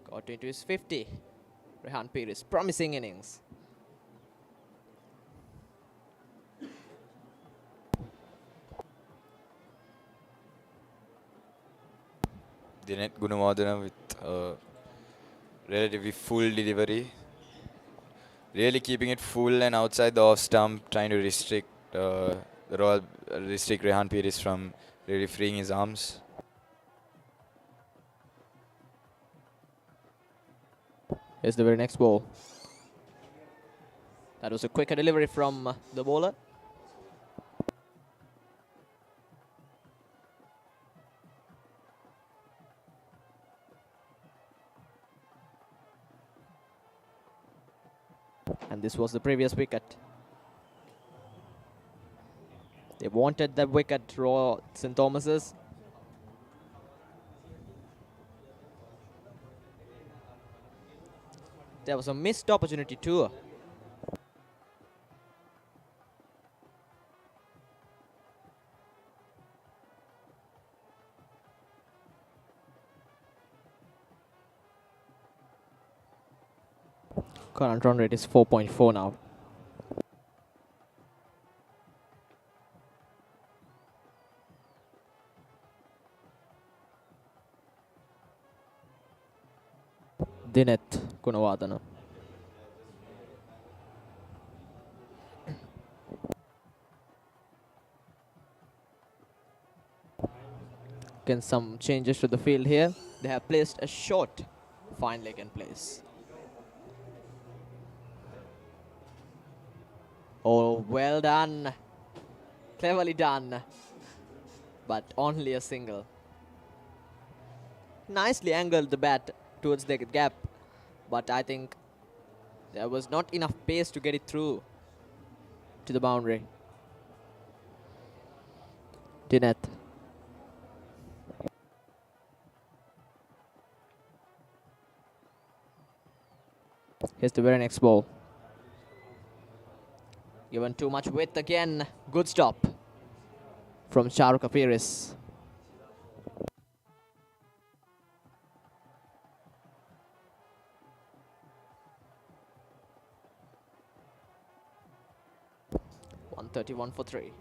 Got into his 50. Rehan Pires, promising innings. Dinet Gunawardena with a relatively full delivery. Really keeping it full and outside the off stump, trying to restrict Rehan Pires from really freeing his arms. Here's the very next ball. That was a quicker delivery from the bowler. And this was the previous wicket. They wanted that wicket raw St. Thomas's. There was a missed opportunity too. Current run rate is 4.4 now. Dinet Gunawardena. Again, some changes to the field here. They have placed a short fine leg in place. Oh, well done. Cleverly done. But only a single. Nicely angled the bat towards the gap. But I think there was not enough pace to get it through to the boundary. Dinet. Here's the very next ball. Given too much width again. Good stop from Shahrukh Pires. .131 for 3.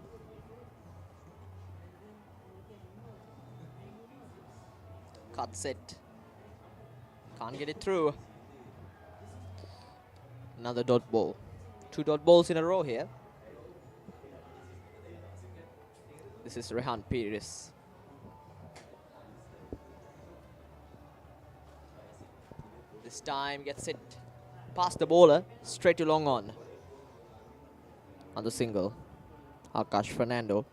Cuts it. Can't get it through. Another dot ball. 2 dot balls in a row here. This is Rehan Pires. This time gets it past the bowler, straight to long on. On the single, Akash Fernando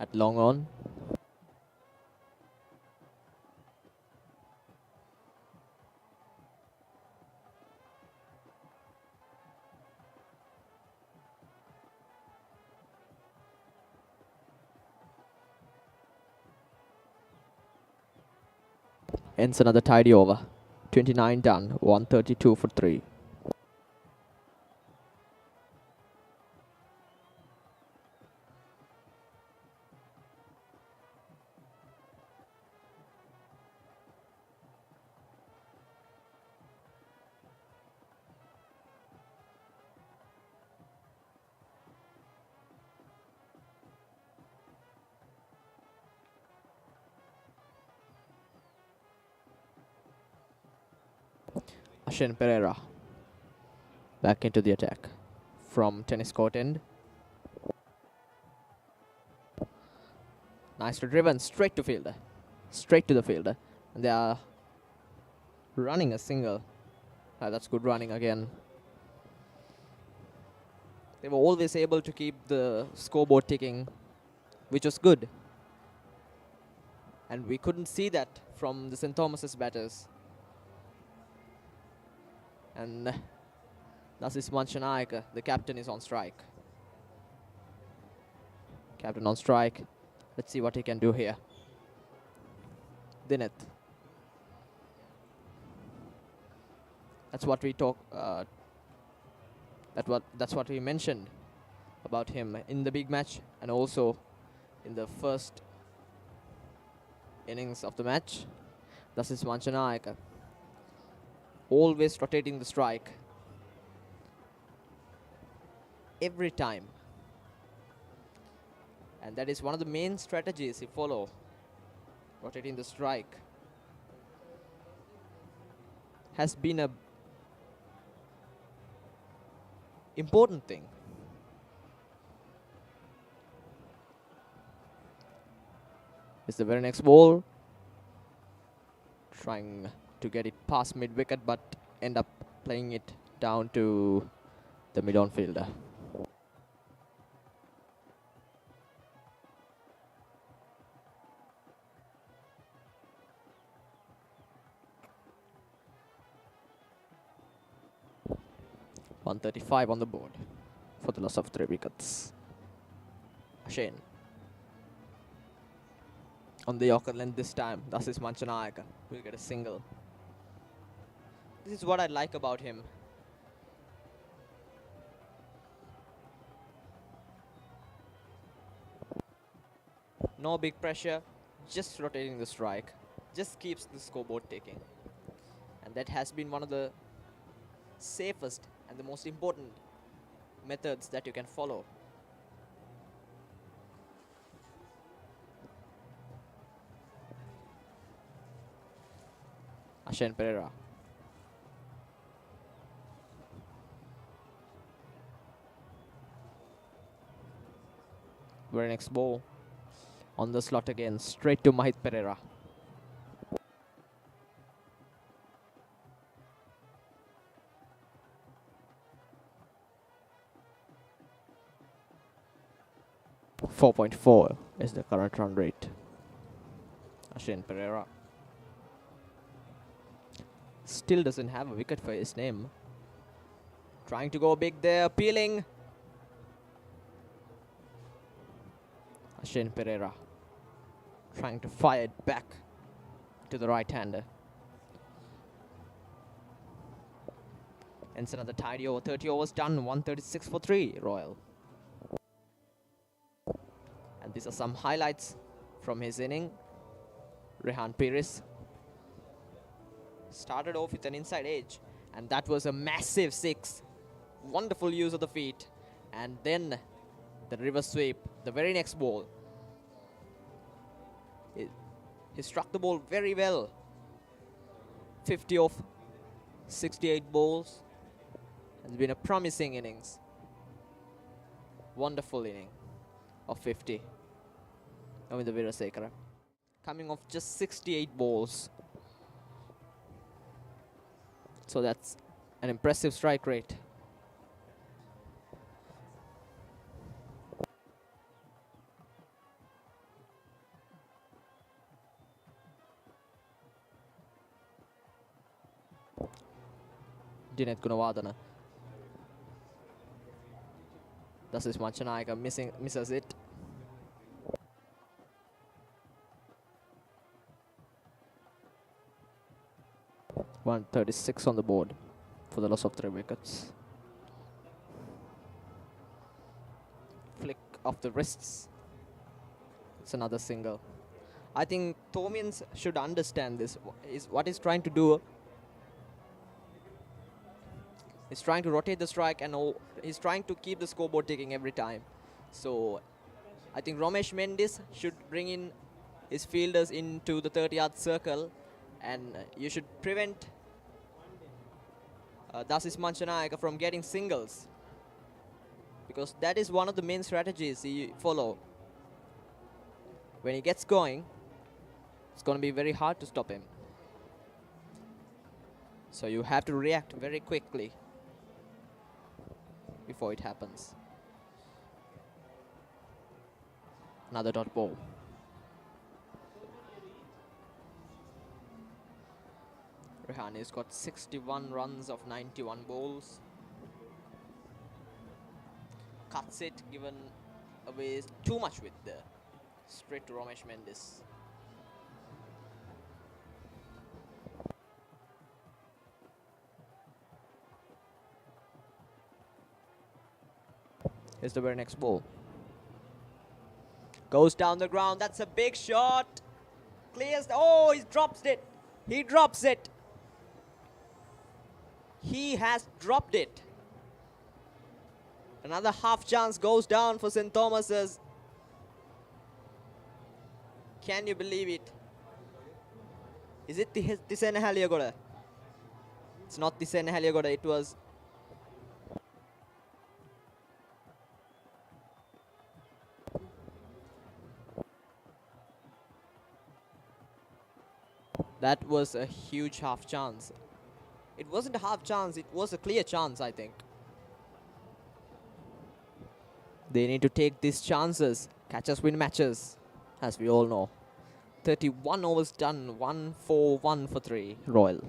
at long on. Ends another tidy over. 29 done, 132 for 3. Ashen Pereira back into the attack from tennis court end. Nicely driven straight to fielder. Straight to the fielder. And they are running a single. That's good running again. They were always able to keep the scoreboard ticking, which was good. And we couldn't see that from the St. Thomas's batters. And thus is Manchanayaka, the captain, is on strike. Captain on strike. Let's see what he can do here. Dineth. That's what we talk. That's what we mentioned about him in the big match and also in the first innings of the match. Thus is Manchanayaka. Always rotating the strike. Every time. And that is one of the main strategies he follow. Rotating the strike. Has been a important thing. It's the very next ball. Trying to get it past mid-wicket but end up playing it down to the mid-on fielder. .135 on the board for the loss of 3 wickets. Ashen on the Yorker length this time. Thus is Manchanayaka. Will get a single. This is what I like about him. No big pressure, just rotating the strike. Just keeps the scoreboard ticking. And that has been one of the safest and the most important methods that you can follow. Ashen Pereira. Very next ball on the slot again, straight to Mahit Pereira. .4 is the current run rate. Ashen Pereira still doesn't have a wicket for his name. Trying to go big there, appealing. Ashen Pereira trying to fire it back to the right-hander. And it's another tidy over. 30 overs done. 136 for 3, Royal. And these are some highlights from his inning. Rehan Pires started off with an inside edge, and that was a massive 6. Wonderful use of the feet. And then the reverse sweep, the very next ball. He struck the ball very well. 50 of 68 balls. It's been a promising innings. Wonderful inning of 50. With the Virasekara. Coming off just 68 balls. So that's an impressive strike rate. Dineth Gunawardena. Thus is Manchanayaka misses it. .136 on the board for the loss of 3 wickets. Flick of the wrists. It's another single. I think Thomians should understand this. What he's trying to do. He's trying to rotate the strike and he's trying to keep the scoreboard ticking every time. So I think Romesh Mendis should bring in his fielders into the 30-yard circle, and you should prevent Dasis Manchanayaka from getting singles. Because that is one of the main strategies he follow. When he gets going, it's going to be very hard to stop him. So you have to react very quickly before it happens. Another dot ball. Rehani's got 61 runs of 91 balls. Cuts it, given away too much width there. Straight to Ramesh Mendis. Here's the very next ball. Goes down the ground. That's a big shot. Clears. Oh, he drops it. He drops it. He has dropped it. Another half chance goes down for St. Thomas's. Can you believe it? Is it Tisena Haliagoda? It's not Tisena Haliagoda. It was that was a huge half chance. It wasn't a half chance, it was a clear chance, I think. They need to take these chances. Catchers win matches, as we all know. 31 overs done, 1 for 3, Royal.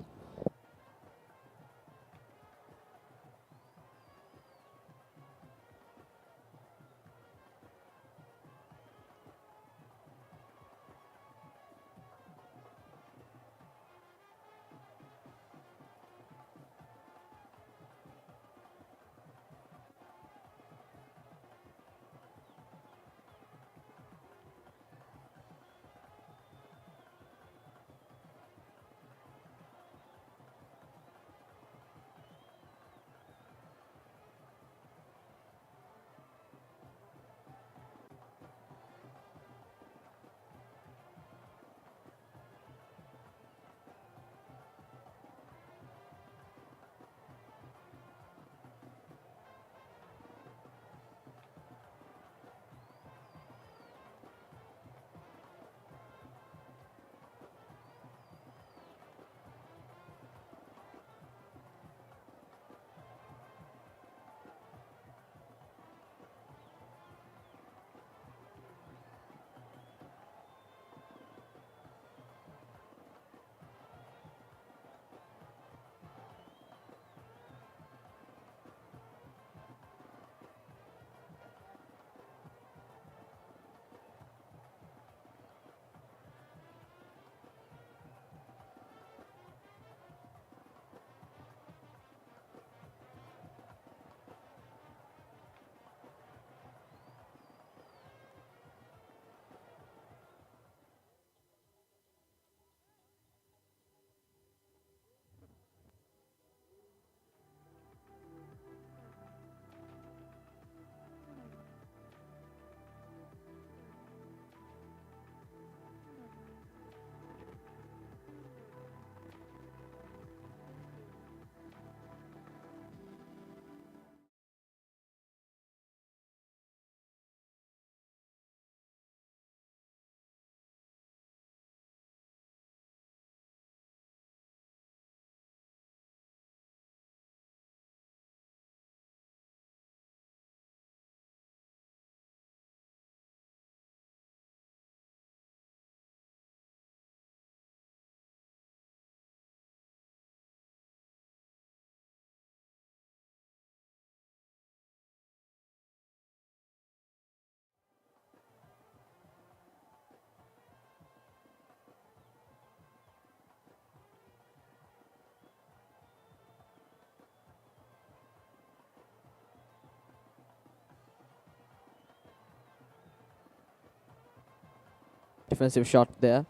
Defensive shot there.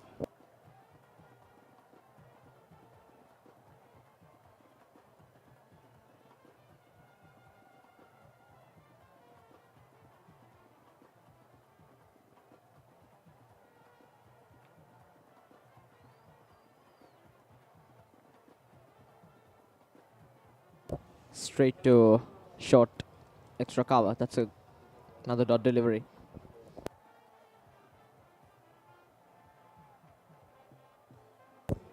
Straight to short extra cover. That's another dot delivery.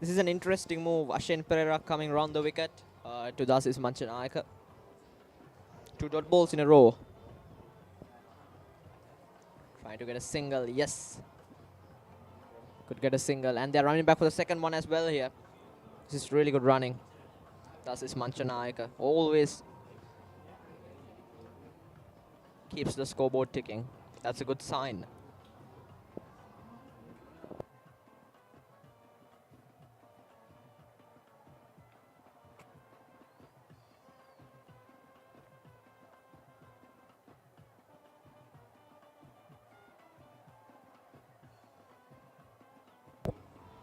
This is an interesting move. Ashen Pereira coming round the wicket to Dasis Manchanayaka. 2 dot balls in a row. Trying to get a single. Yes. Could get a single. And they're running back for the second one as well here. This is really good running. Dasis Manchanayaka always keeps the scoreboard ticking. That's a good sign.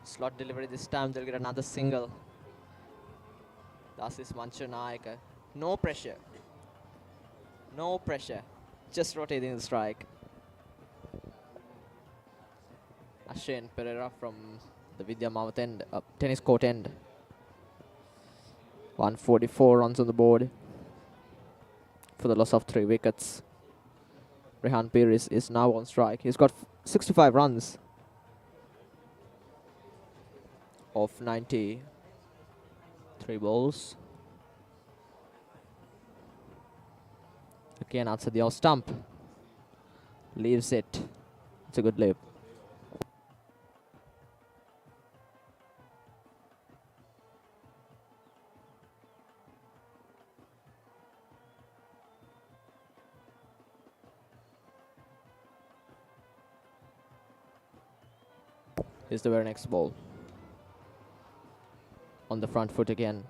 Slot delivery this time, they'll get another single. Dasis Manchanayaka. No pressure. No pressure. Just rotating the strike. Ashen Pereira from the Vidya Mawat end, tennis court end. 144 runs on the board for the loss of 3 wickets. Rehan Pir is now on strike. He's got 65 runs of 93 balls. Again outside the off stump. Leaves it. It's a good leap. Here's the very next ball. On the front foot again.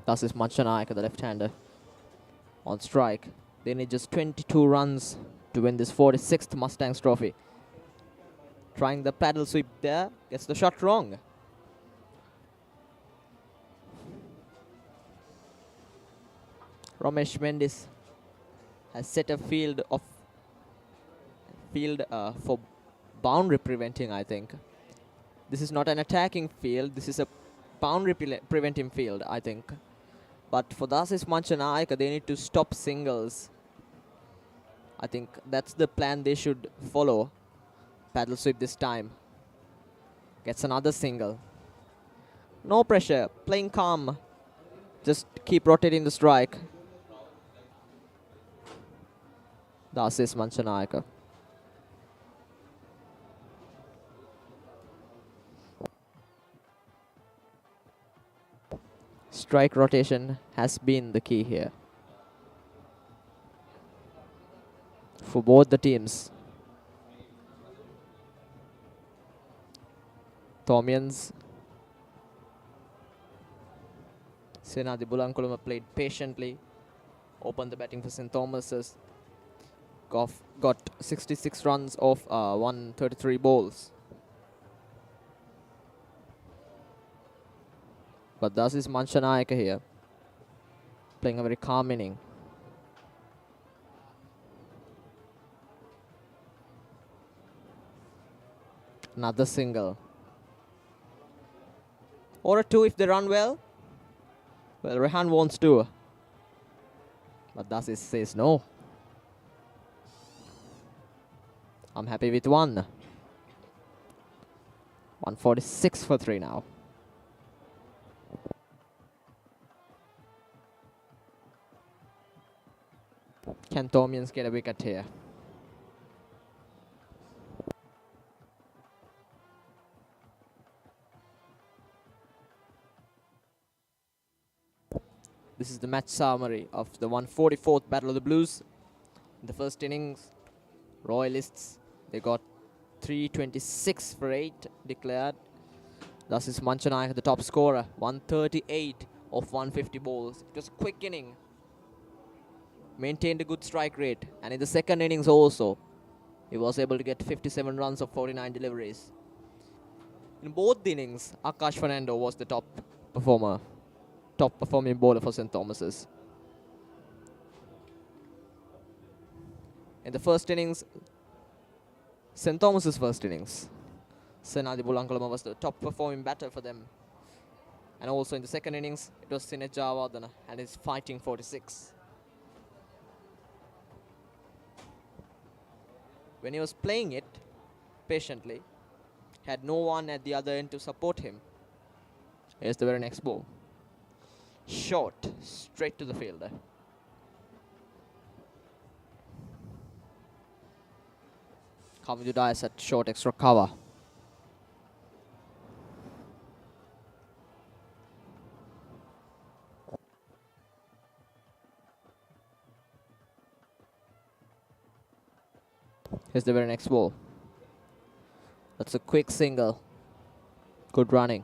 Dasis Manchanayaka, the left-hander, on strike. They need just 22 runs to win this 46th Mustangs trophy. Trying the paddle sweep there, gets the shot wrong. Ramesh Mendis has set a field for boundary preventing, I think. This is not an attacking field, this is a boundary preventing field, I think. But for Dasis Manchanayaka, they need to stop singles. I think that's the plan they should follow. Paddle sweep this time. Gets another single. No pressure, playing calm. Just keep rotating the strike. Dasis Manchanayaka. Strike rotation has been the key here for both the teams. Thomians. Senadi Bulankulama played patiently. Opened the batting for St. Thomas's. Got 66 runs off 133 balls. But Dasis Manchanayaka here, playing a very calm inning. Another single. Or a 2 if they run well. Well, Rehan wants 2. But Dasis says no. I'm happy with 1. 146 for 3 now. Can Thomians get a wicket here? This is the match summary of the 144th Battle of the Blues. In the first innings, Royalists, they got 326 for 8 declared. Thus is Manchanayake the top scorer, 138 of 150 balls. It was a quick inning. Maintained a good strike rate. And in the second innings also, he was able to get 57 runs of 49 deliveries. In both the innings, Akash Fernando was the top performing bowler for St. Thomas's. In the first innings, St. Thomas's first innings, Senadi Bulankulama was the top performing batter for them. And also in the second innings, it was Sinead Javadana and his fighting 46. When he was playing it patiently, had no one at the other end to support him. Here's the very next ball. Short, straight to the fielder. Coming to dice at short extra cover. Here's the very next ball. That's a quick single. Good running.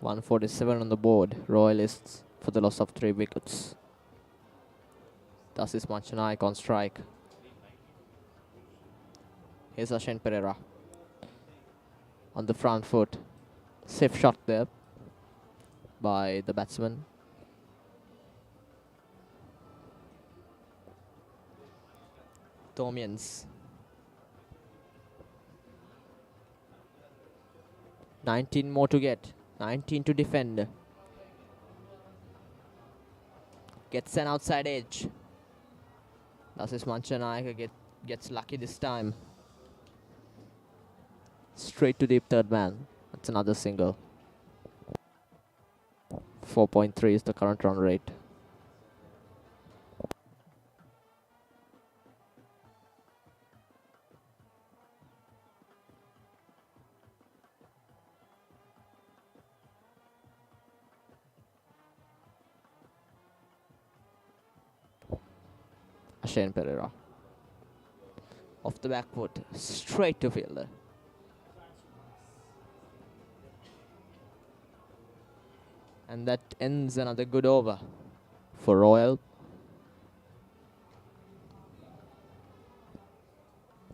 .147 on the board. Royalists for the loss of 3 wickets. Thus is Manchanayake on strike. Here's Ashen Pereira on the front foot. Safe shot there by the batsman. Thomians. 19 more to get. 19 to defend. Gets an outside edge. Thus is Manchanayake gets lucky this time. Straight to the third man. That's another single. 4.3 is the current run rate. Ashen Pereira. Off the back foot. Straight to fielder. And that ends another good over for Royal.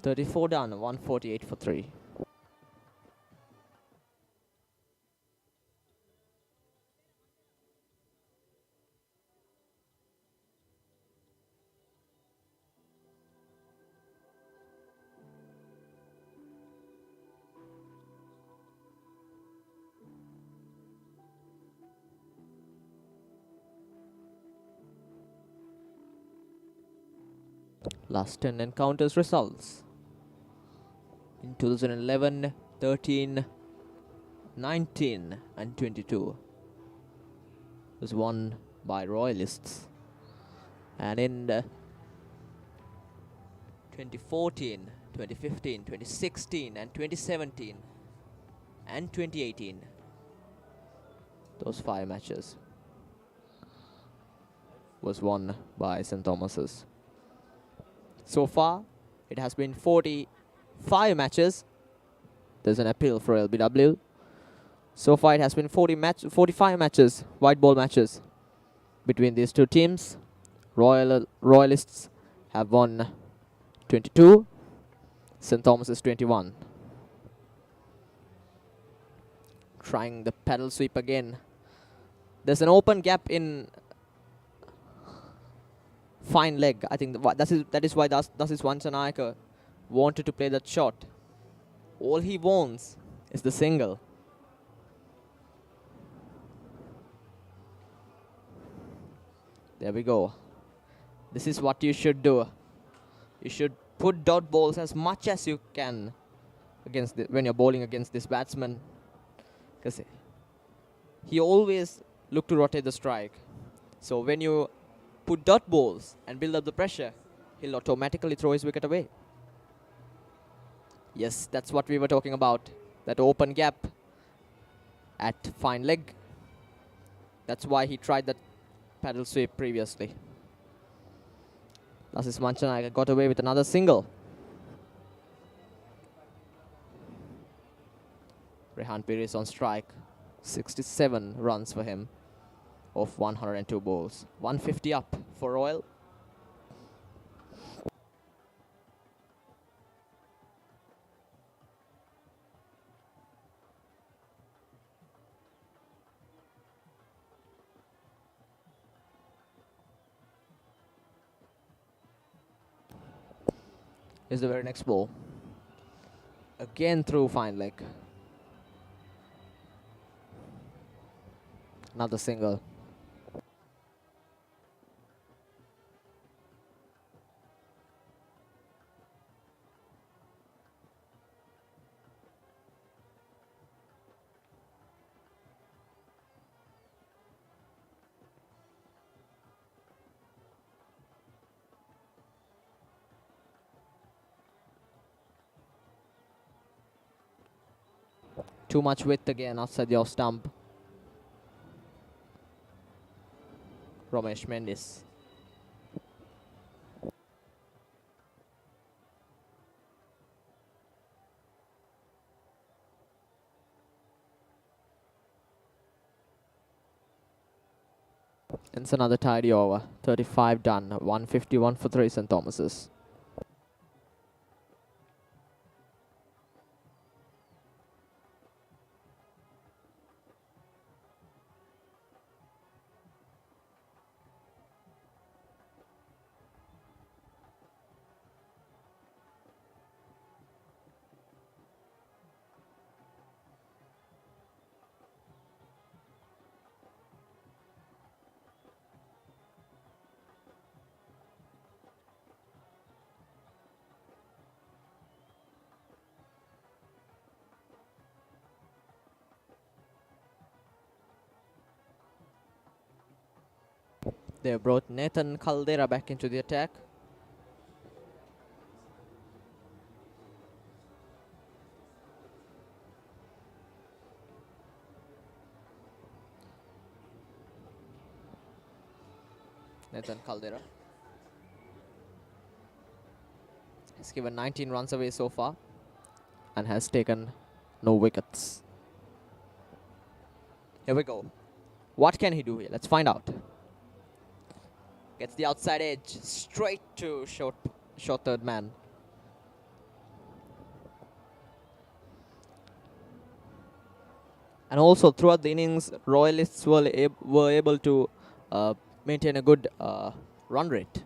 34 done, 148 for 3. Last 10 encounters results. In 2011, 13, 19 and 22 was won by Royalists. And in 2014, 2015, 2016 and 2017 and 2018, those 5 matches was won by St. Thomas's. So far, it has been 45 matches. There's an appeal for LBW. So far, it has been 45 matches, white ball matches between these two teams. Royalists have won 22. St. Thomas's 21. Trying the paddle sweep again. There's an open gap in fine leg. I think that is why Manchanayake wanted to play that shot. All he wants is the single. There we go. This is what you should do. You should put dot balls as much as you can against when you're bowling against this batsman, because he always look to rotate the strike. So when you put dot balls and build up the pressure, he'll automatically throw his wicket away. Yes, that's what we were talking about. That open gap at fine leg. That's why he tried that paddle sweep previously. Lasis Manchanayake got away with another single. Rehan Piri is on strike. 67 runs for him of 102 balls. 150 up for Royal. Is the very next ball. Again through fine leg. Another single. Too much width again outside your stump. Ramesh Mendis. It's another tidy over. 35 done. 151 for 3 St. Thomas's. They brought Nathan Caldera back into the attack. Nathan Caldera has given 19 runs away so far and has taken no wickets. Here we go. What can he do here? Let's find out. Gets the outside edge, straight to short third man. And also throughout the innings, Royalists were able to maintain a good run rate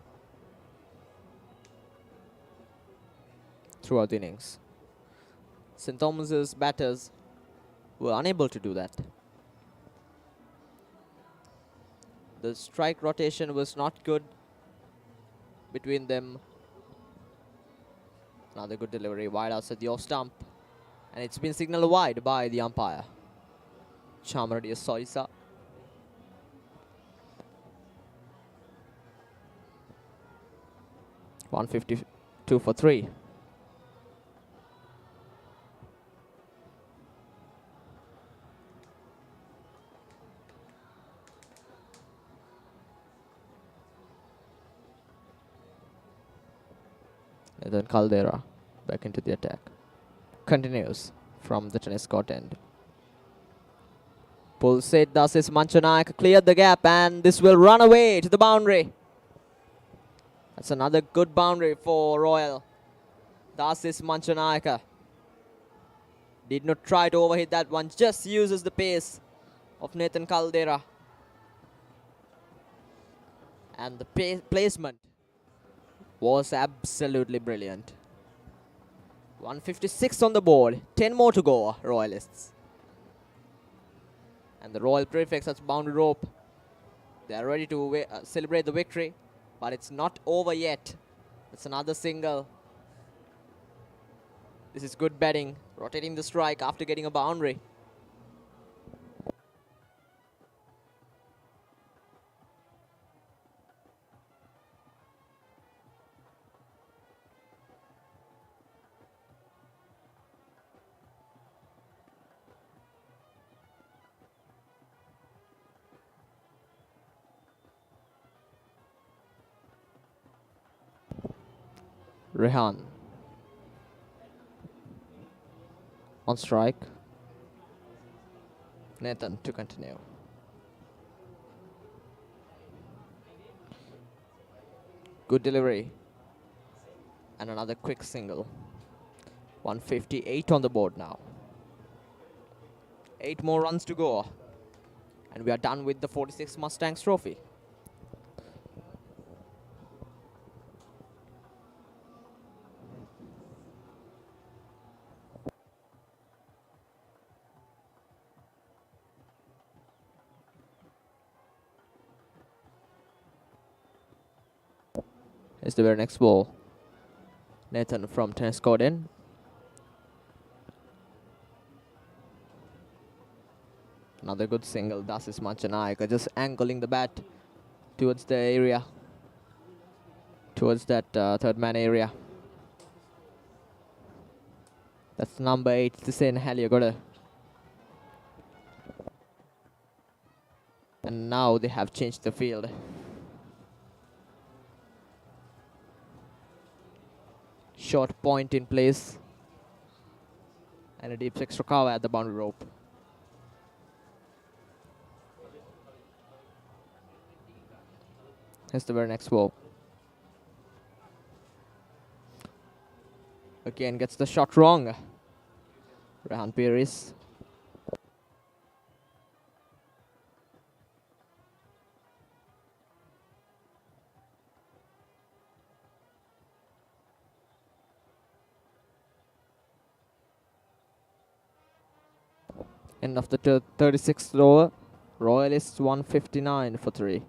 throughout the innings. St. Thomas's batters were unable to do that. The strike rotation was not good between them. Another good delivery wide outside the off stump. And it's been signaled wide by the umpire. Chamaradiya Soisa. .152 for 3. And then Caldera back into the attack. Continues from the tennis court end. Pulsate Dasis Manchanayake cleared the gap and this will run away to the boundary. That's another good boundary for Royal. Dasis Manchanayake did not try to overhit that one, just uses the pace of Nathan Caldera. And the placement was absolutely brilliant. 156 on the board, 10 more to go, Royalists. And the Royal Prefects at boundary rope. They are ready to celebrate the victory, but it's not over yet. It's another single. This is good batting, rotating the strike after getting a boundary. Rehan on strike. Nathan to continue. Good delivery. And another quick single. 158 on the board now. 8 more runs to go. And we are done with the 46 Mustangs trophy. Here's the very next ball. Nathan from tennis court in. Another good single. Dasis Manchanayaka just angling the bat towards the area. Towards that third man area. That's number 8, Tisain Haliagoda. And now they have changed the field. Short point in place. And a deep extra cover at the boundary rope. Here's the very next ball. Again gets the shot wrong. Rehan Piris. End of the 36th over. Royalists 159 for 3.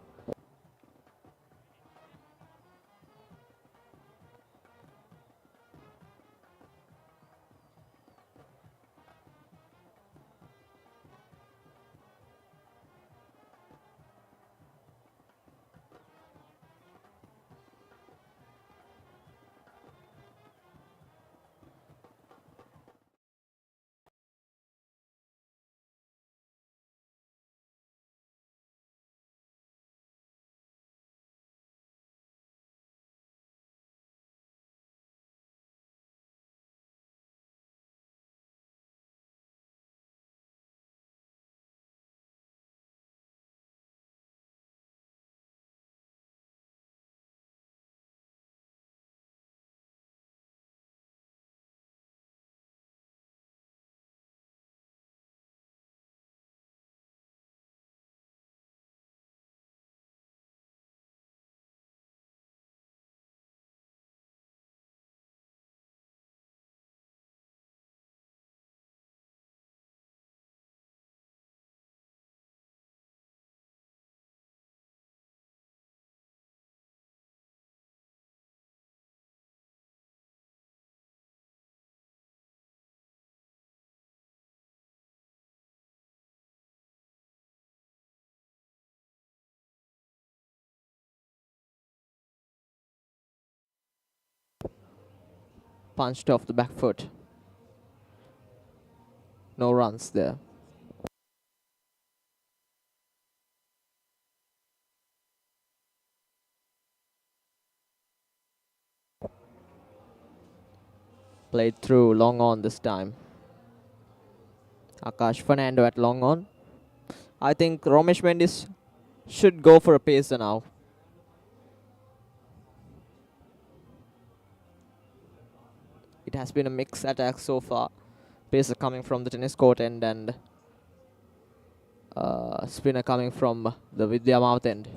Punched off the back foot. No runs there. Played through long on this time. Akash Fernando at long on. I think Romesh Mendis should go for a pacer now. It has been a mixed attack so far. Pacer coming from the tennis court end and spinner coming from the Vidya mouth end.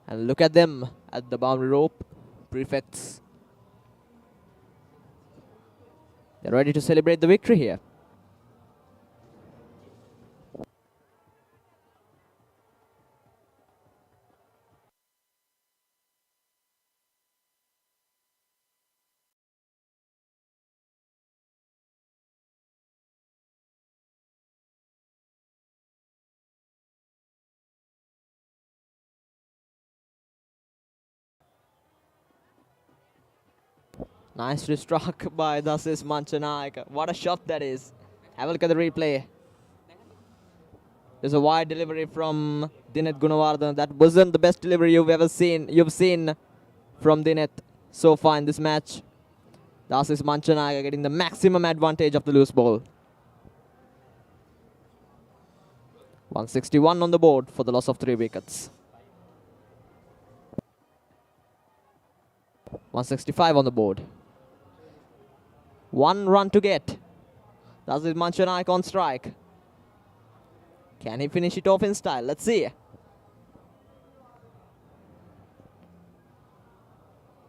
And look at them at the boundary rope. Prefects. They're ready to celebrate the victory here. Nicely struck by Dasis Manchanayaka. What a shot that is. Have a look at the replay. There's a wide delivery from Dinet Gunawardhan. That wasn't the best delivery you've seen from Dinet. so far in this match. Dasis Manchanaya getting the maximum advantage of the loose ball. 161 on the board for the loss of 3 wickets. 165 on the board. 1 run to get. Dasis Manchanaya on strike. Can he finish it off in style? Let's see.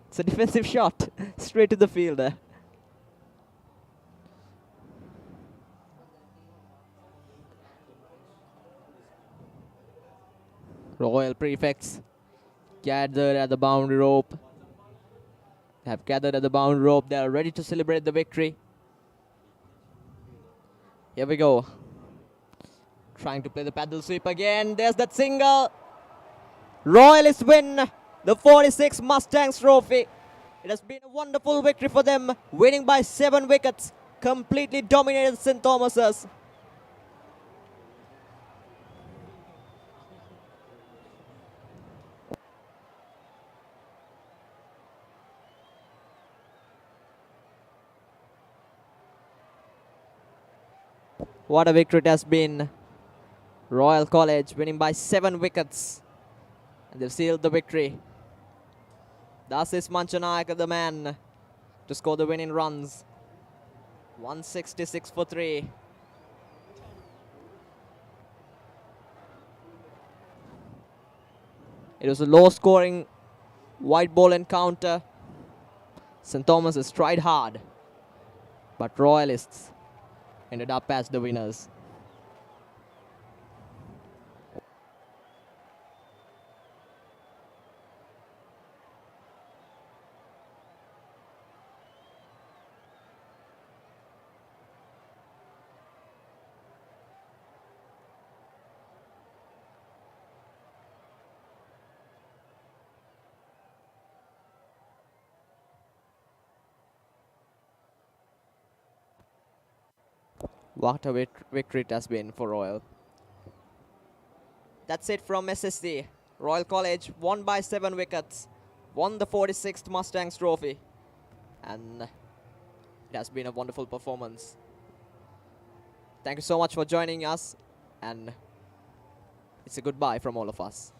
It's a defensive shot. Straight to the fielder. Royal Prefects gathered at the boundary rope. They have gathered at the boundary rope. They are ready to celebrate the victory. Here we go. Trying to play the paddle sweep again. There's that single. Royalists win the 46 Mustangs trophy. It has been a wonderful victory for them, winning by 7 wickets. Completely dominated St. Thomas's. What a victory it has been. Royal College winning by 7 wickets. And they've sealed the victory. Dasis Manchanaya, the man to score the winning runs. 166 for 3. It was a low-scoring white ball encounter. St. Thomas has tried hard, but Royalists ended up as the winners. What a victory it has been for Royal. That's it from SSC. Royal College won by 7 wickets, won the 46th Mustangs trophy, and it has been a wonderful performance. Thank you so much for joining us, and it's a goodbye from all of us.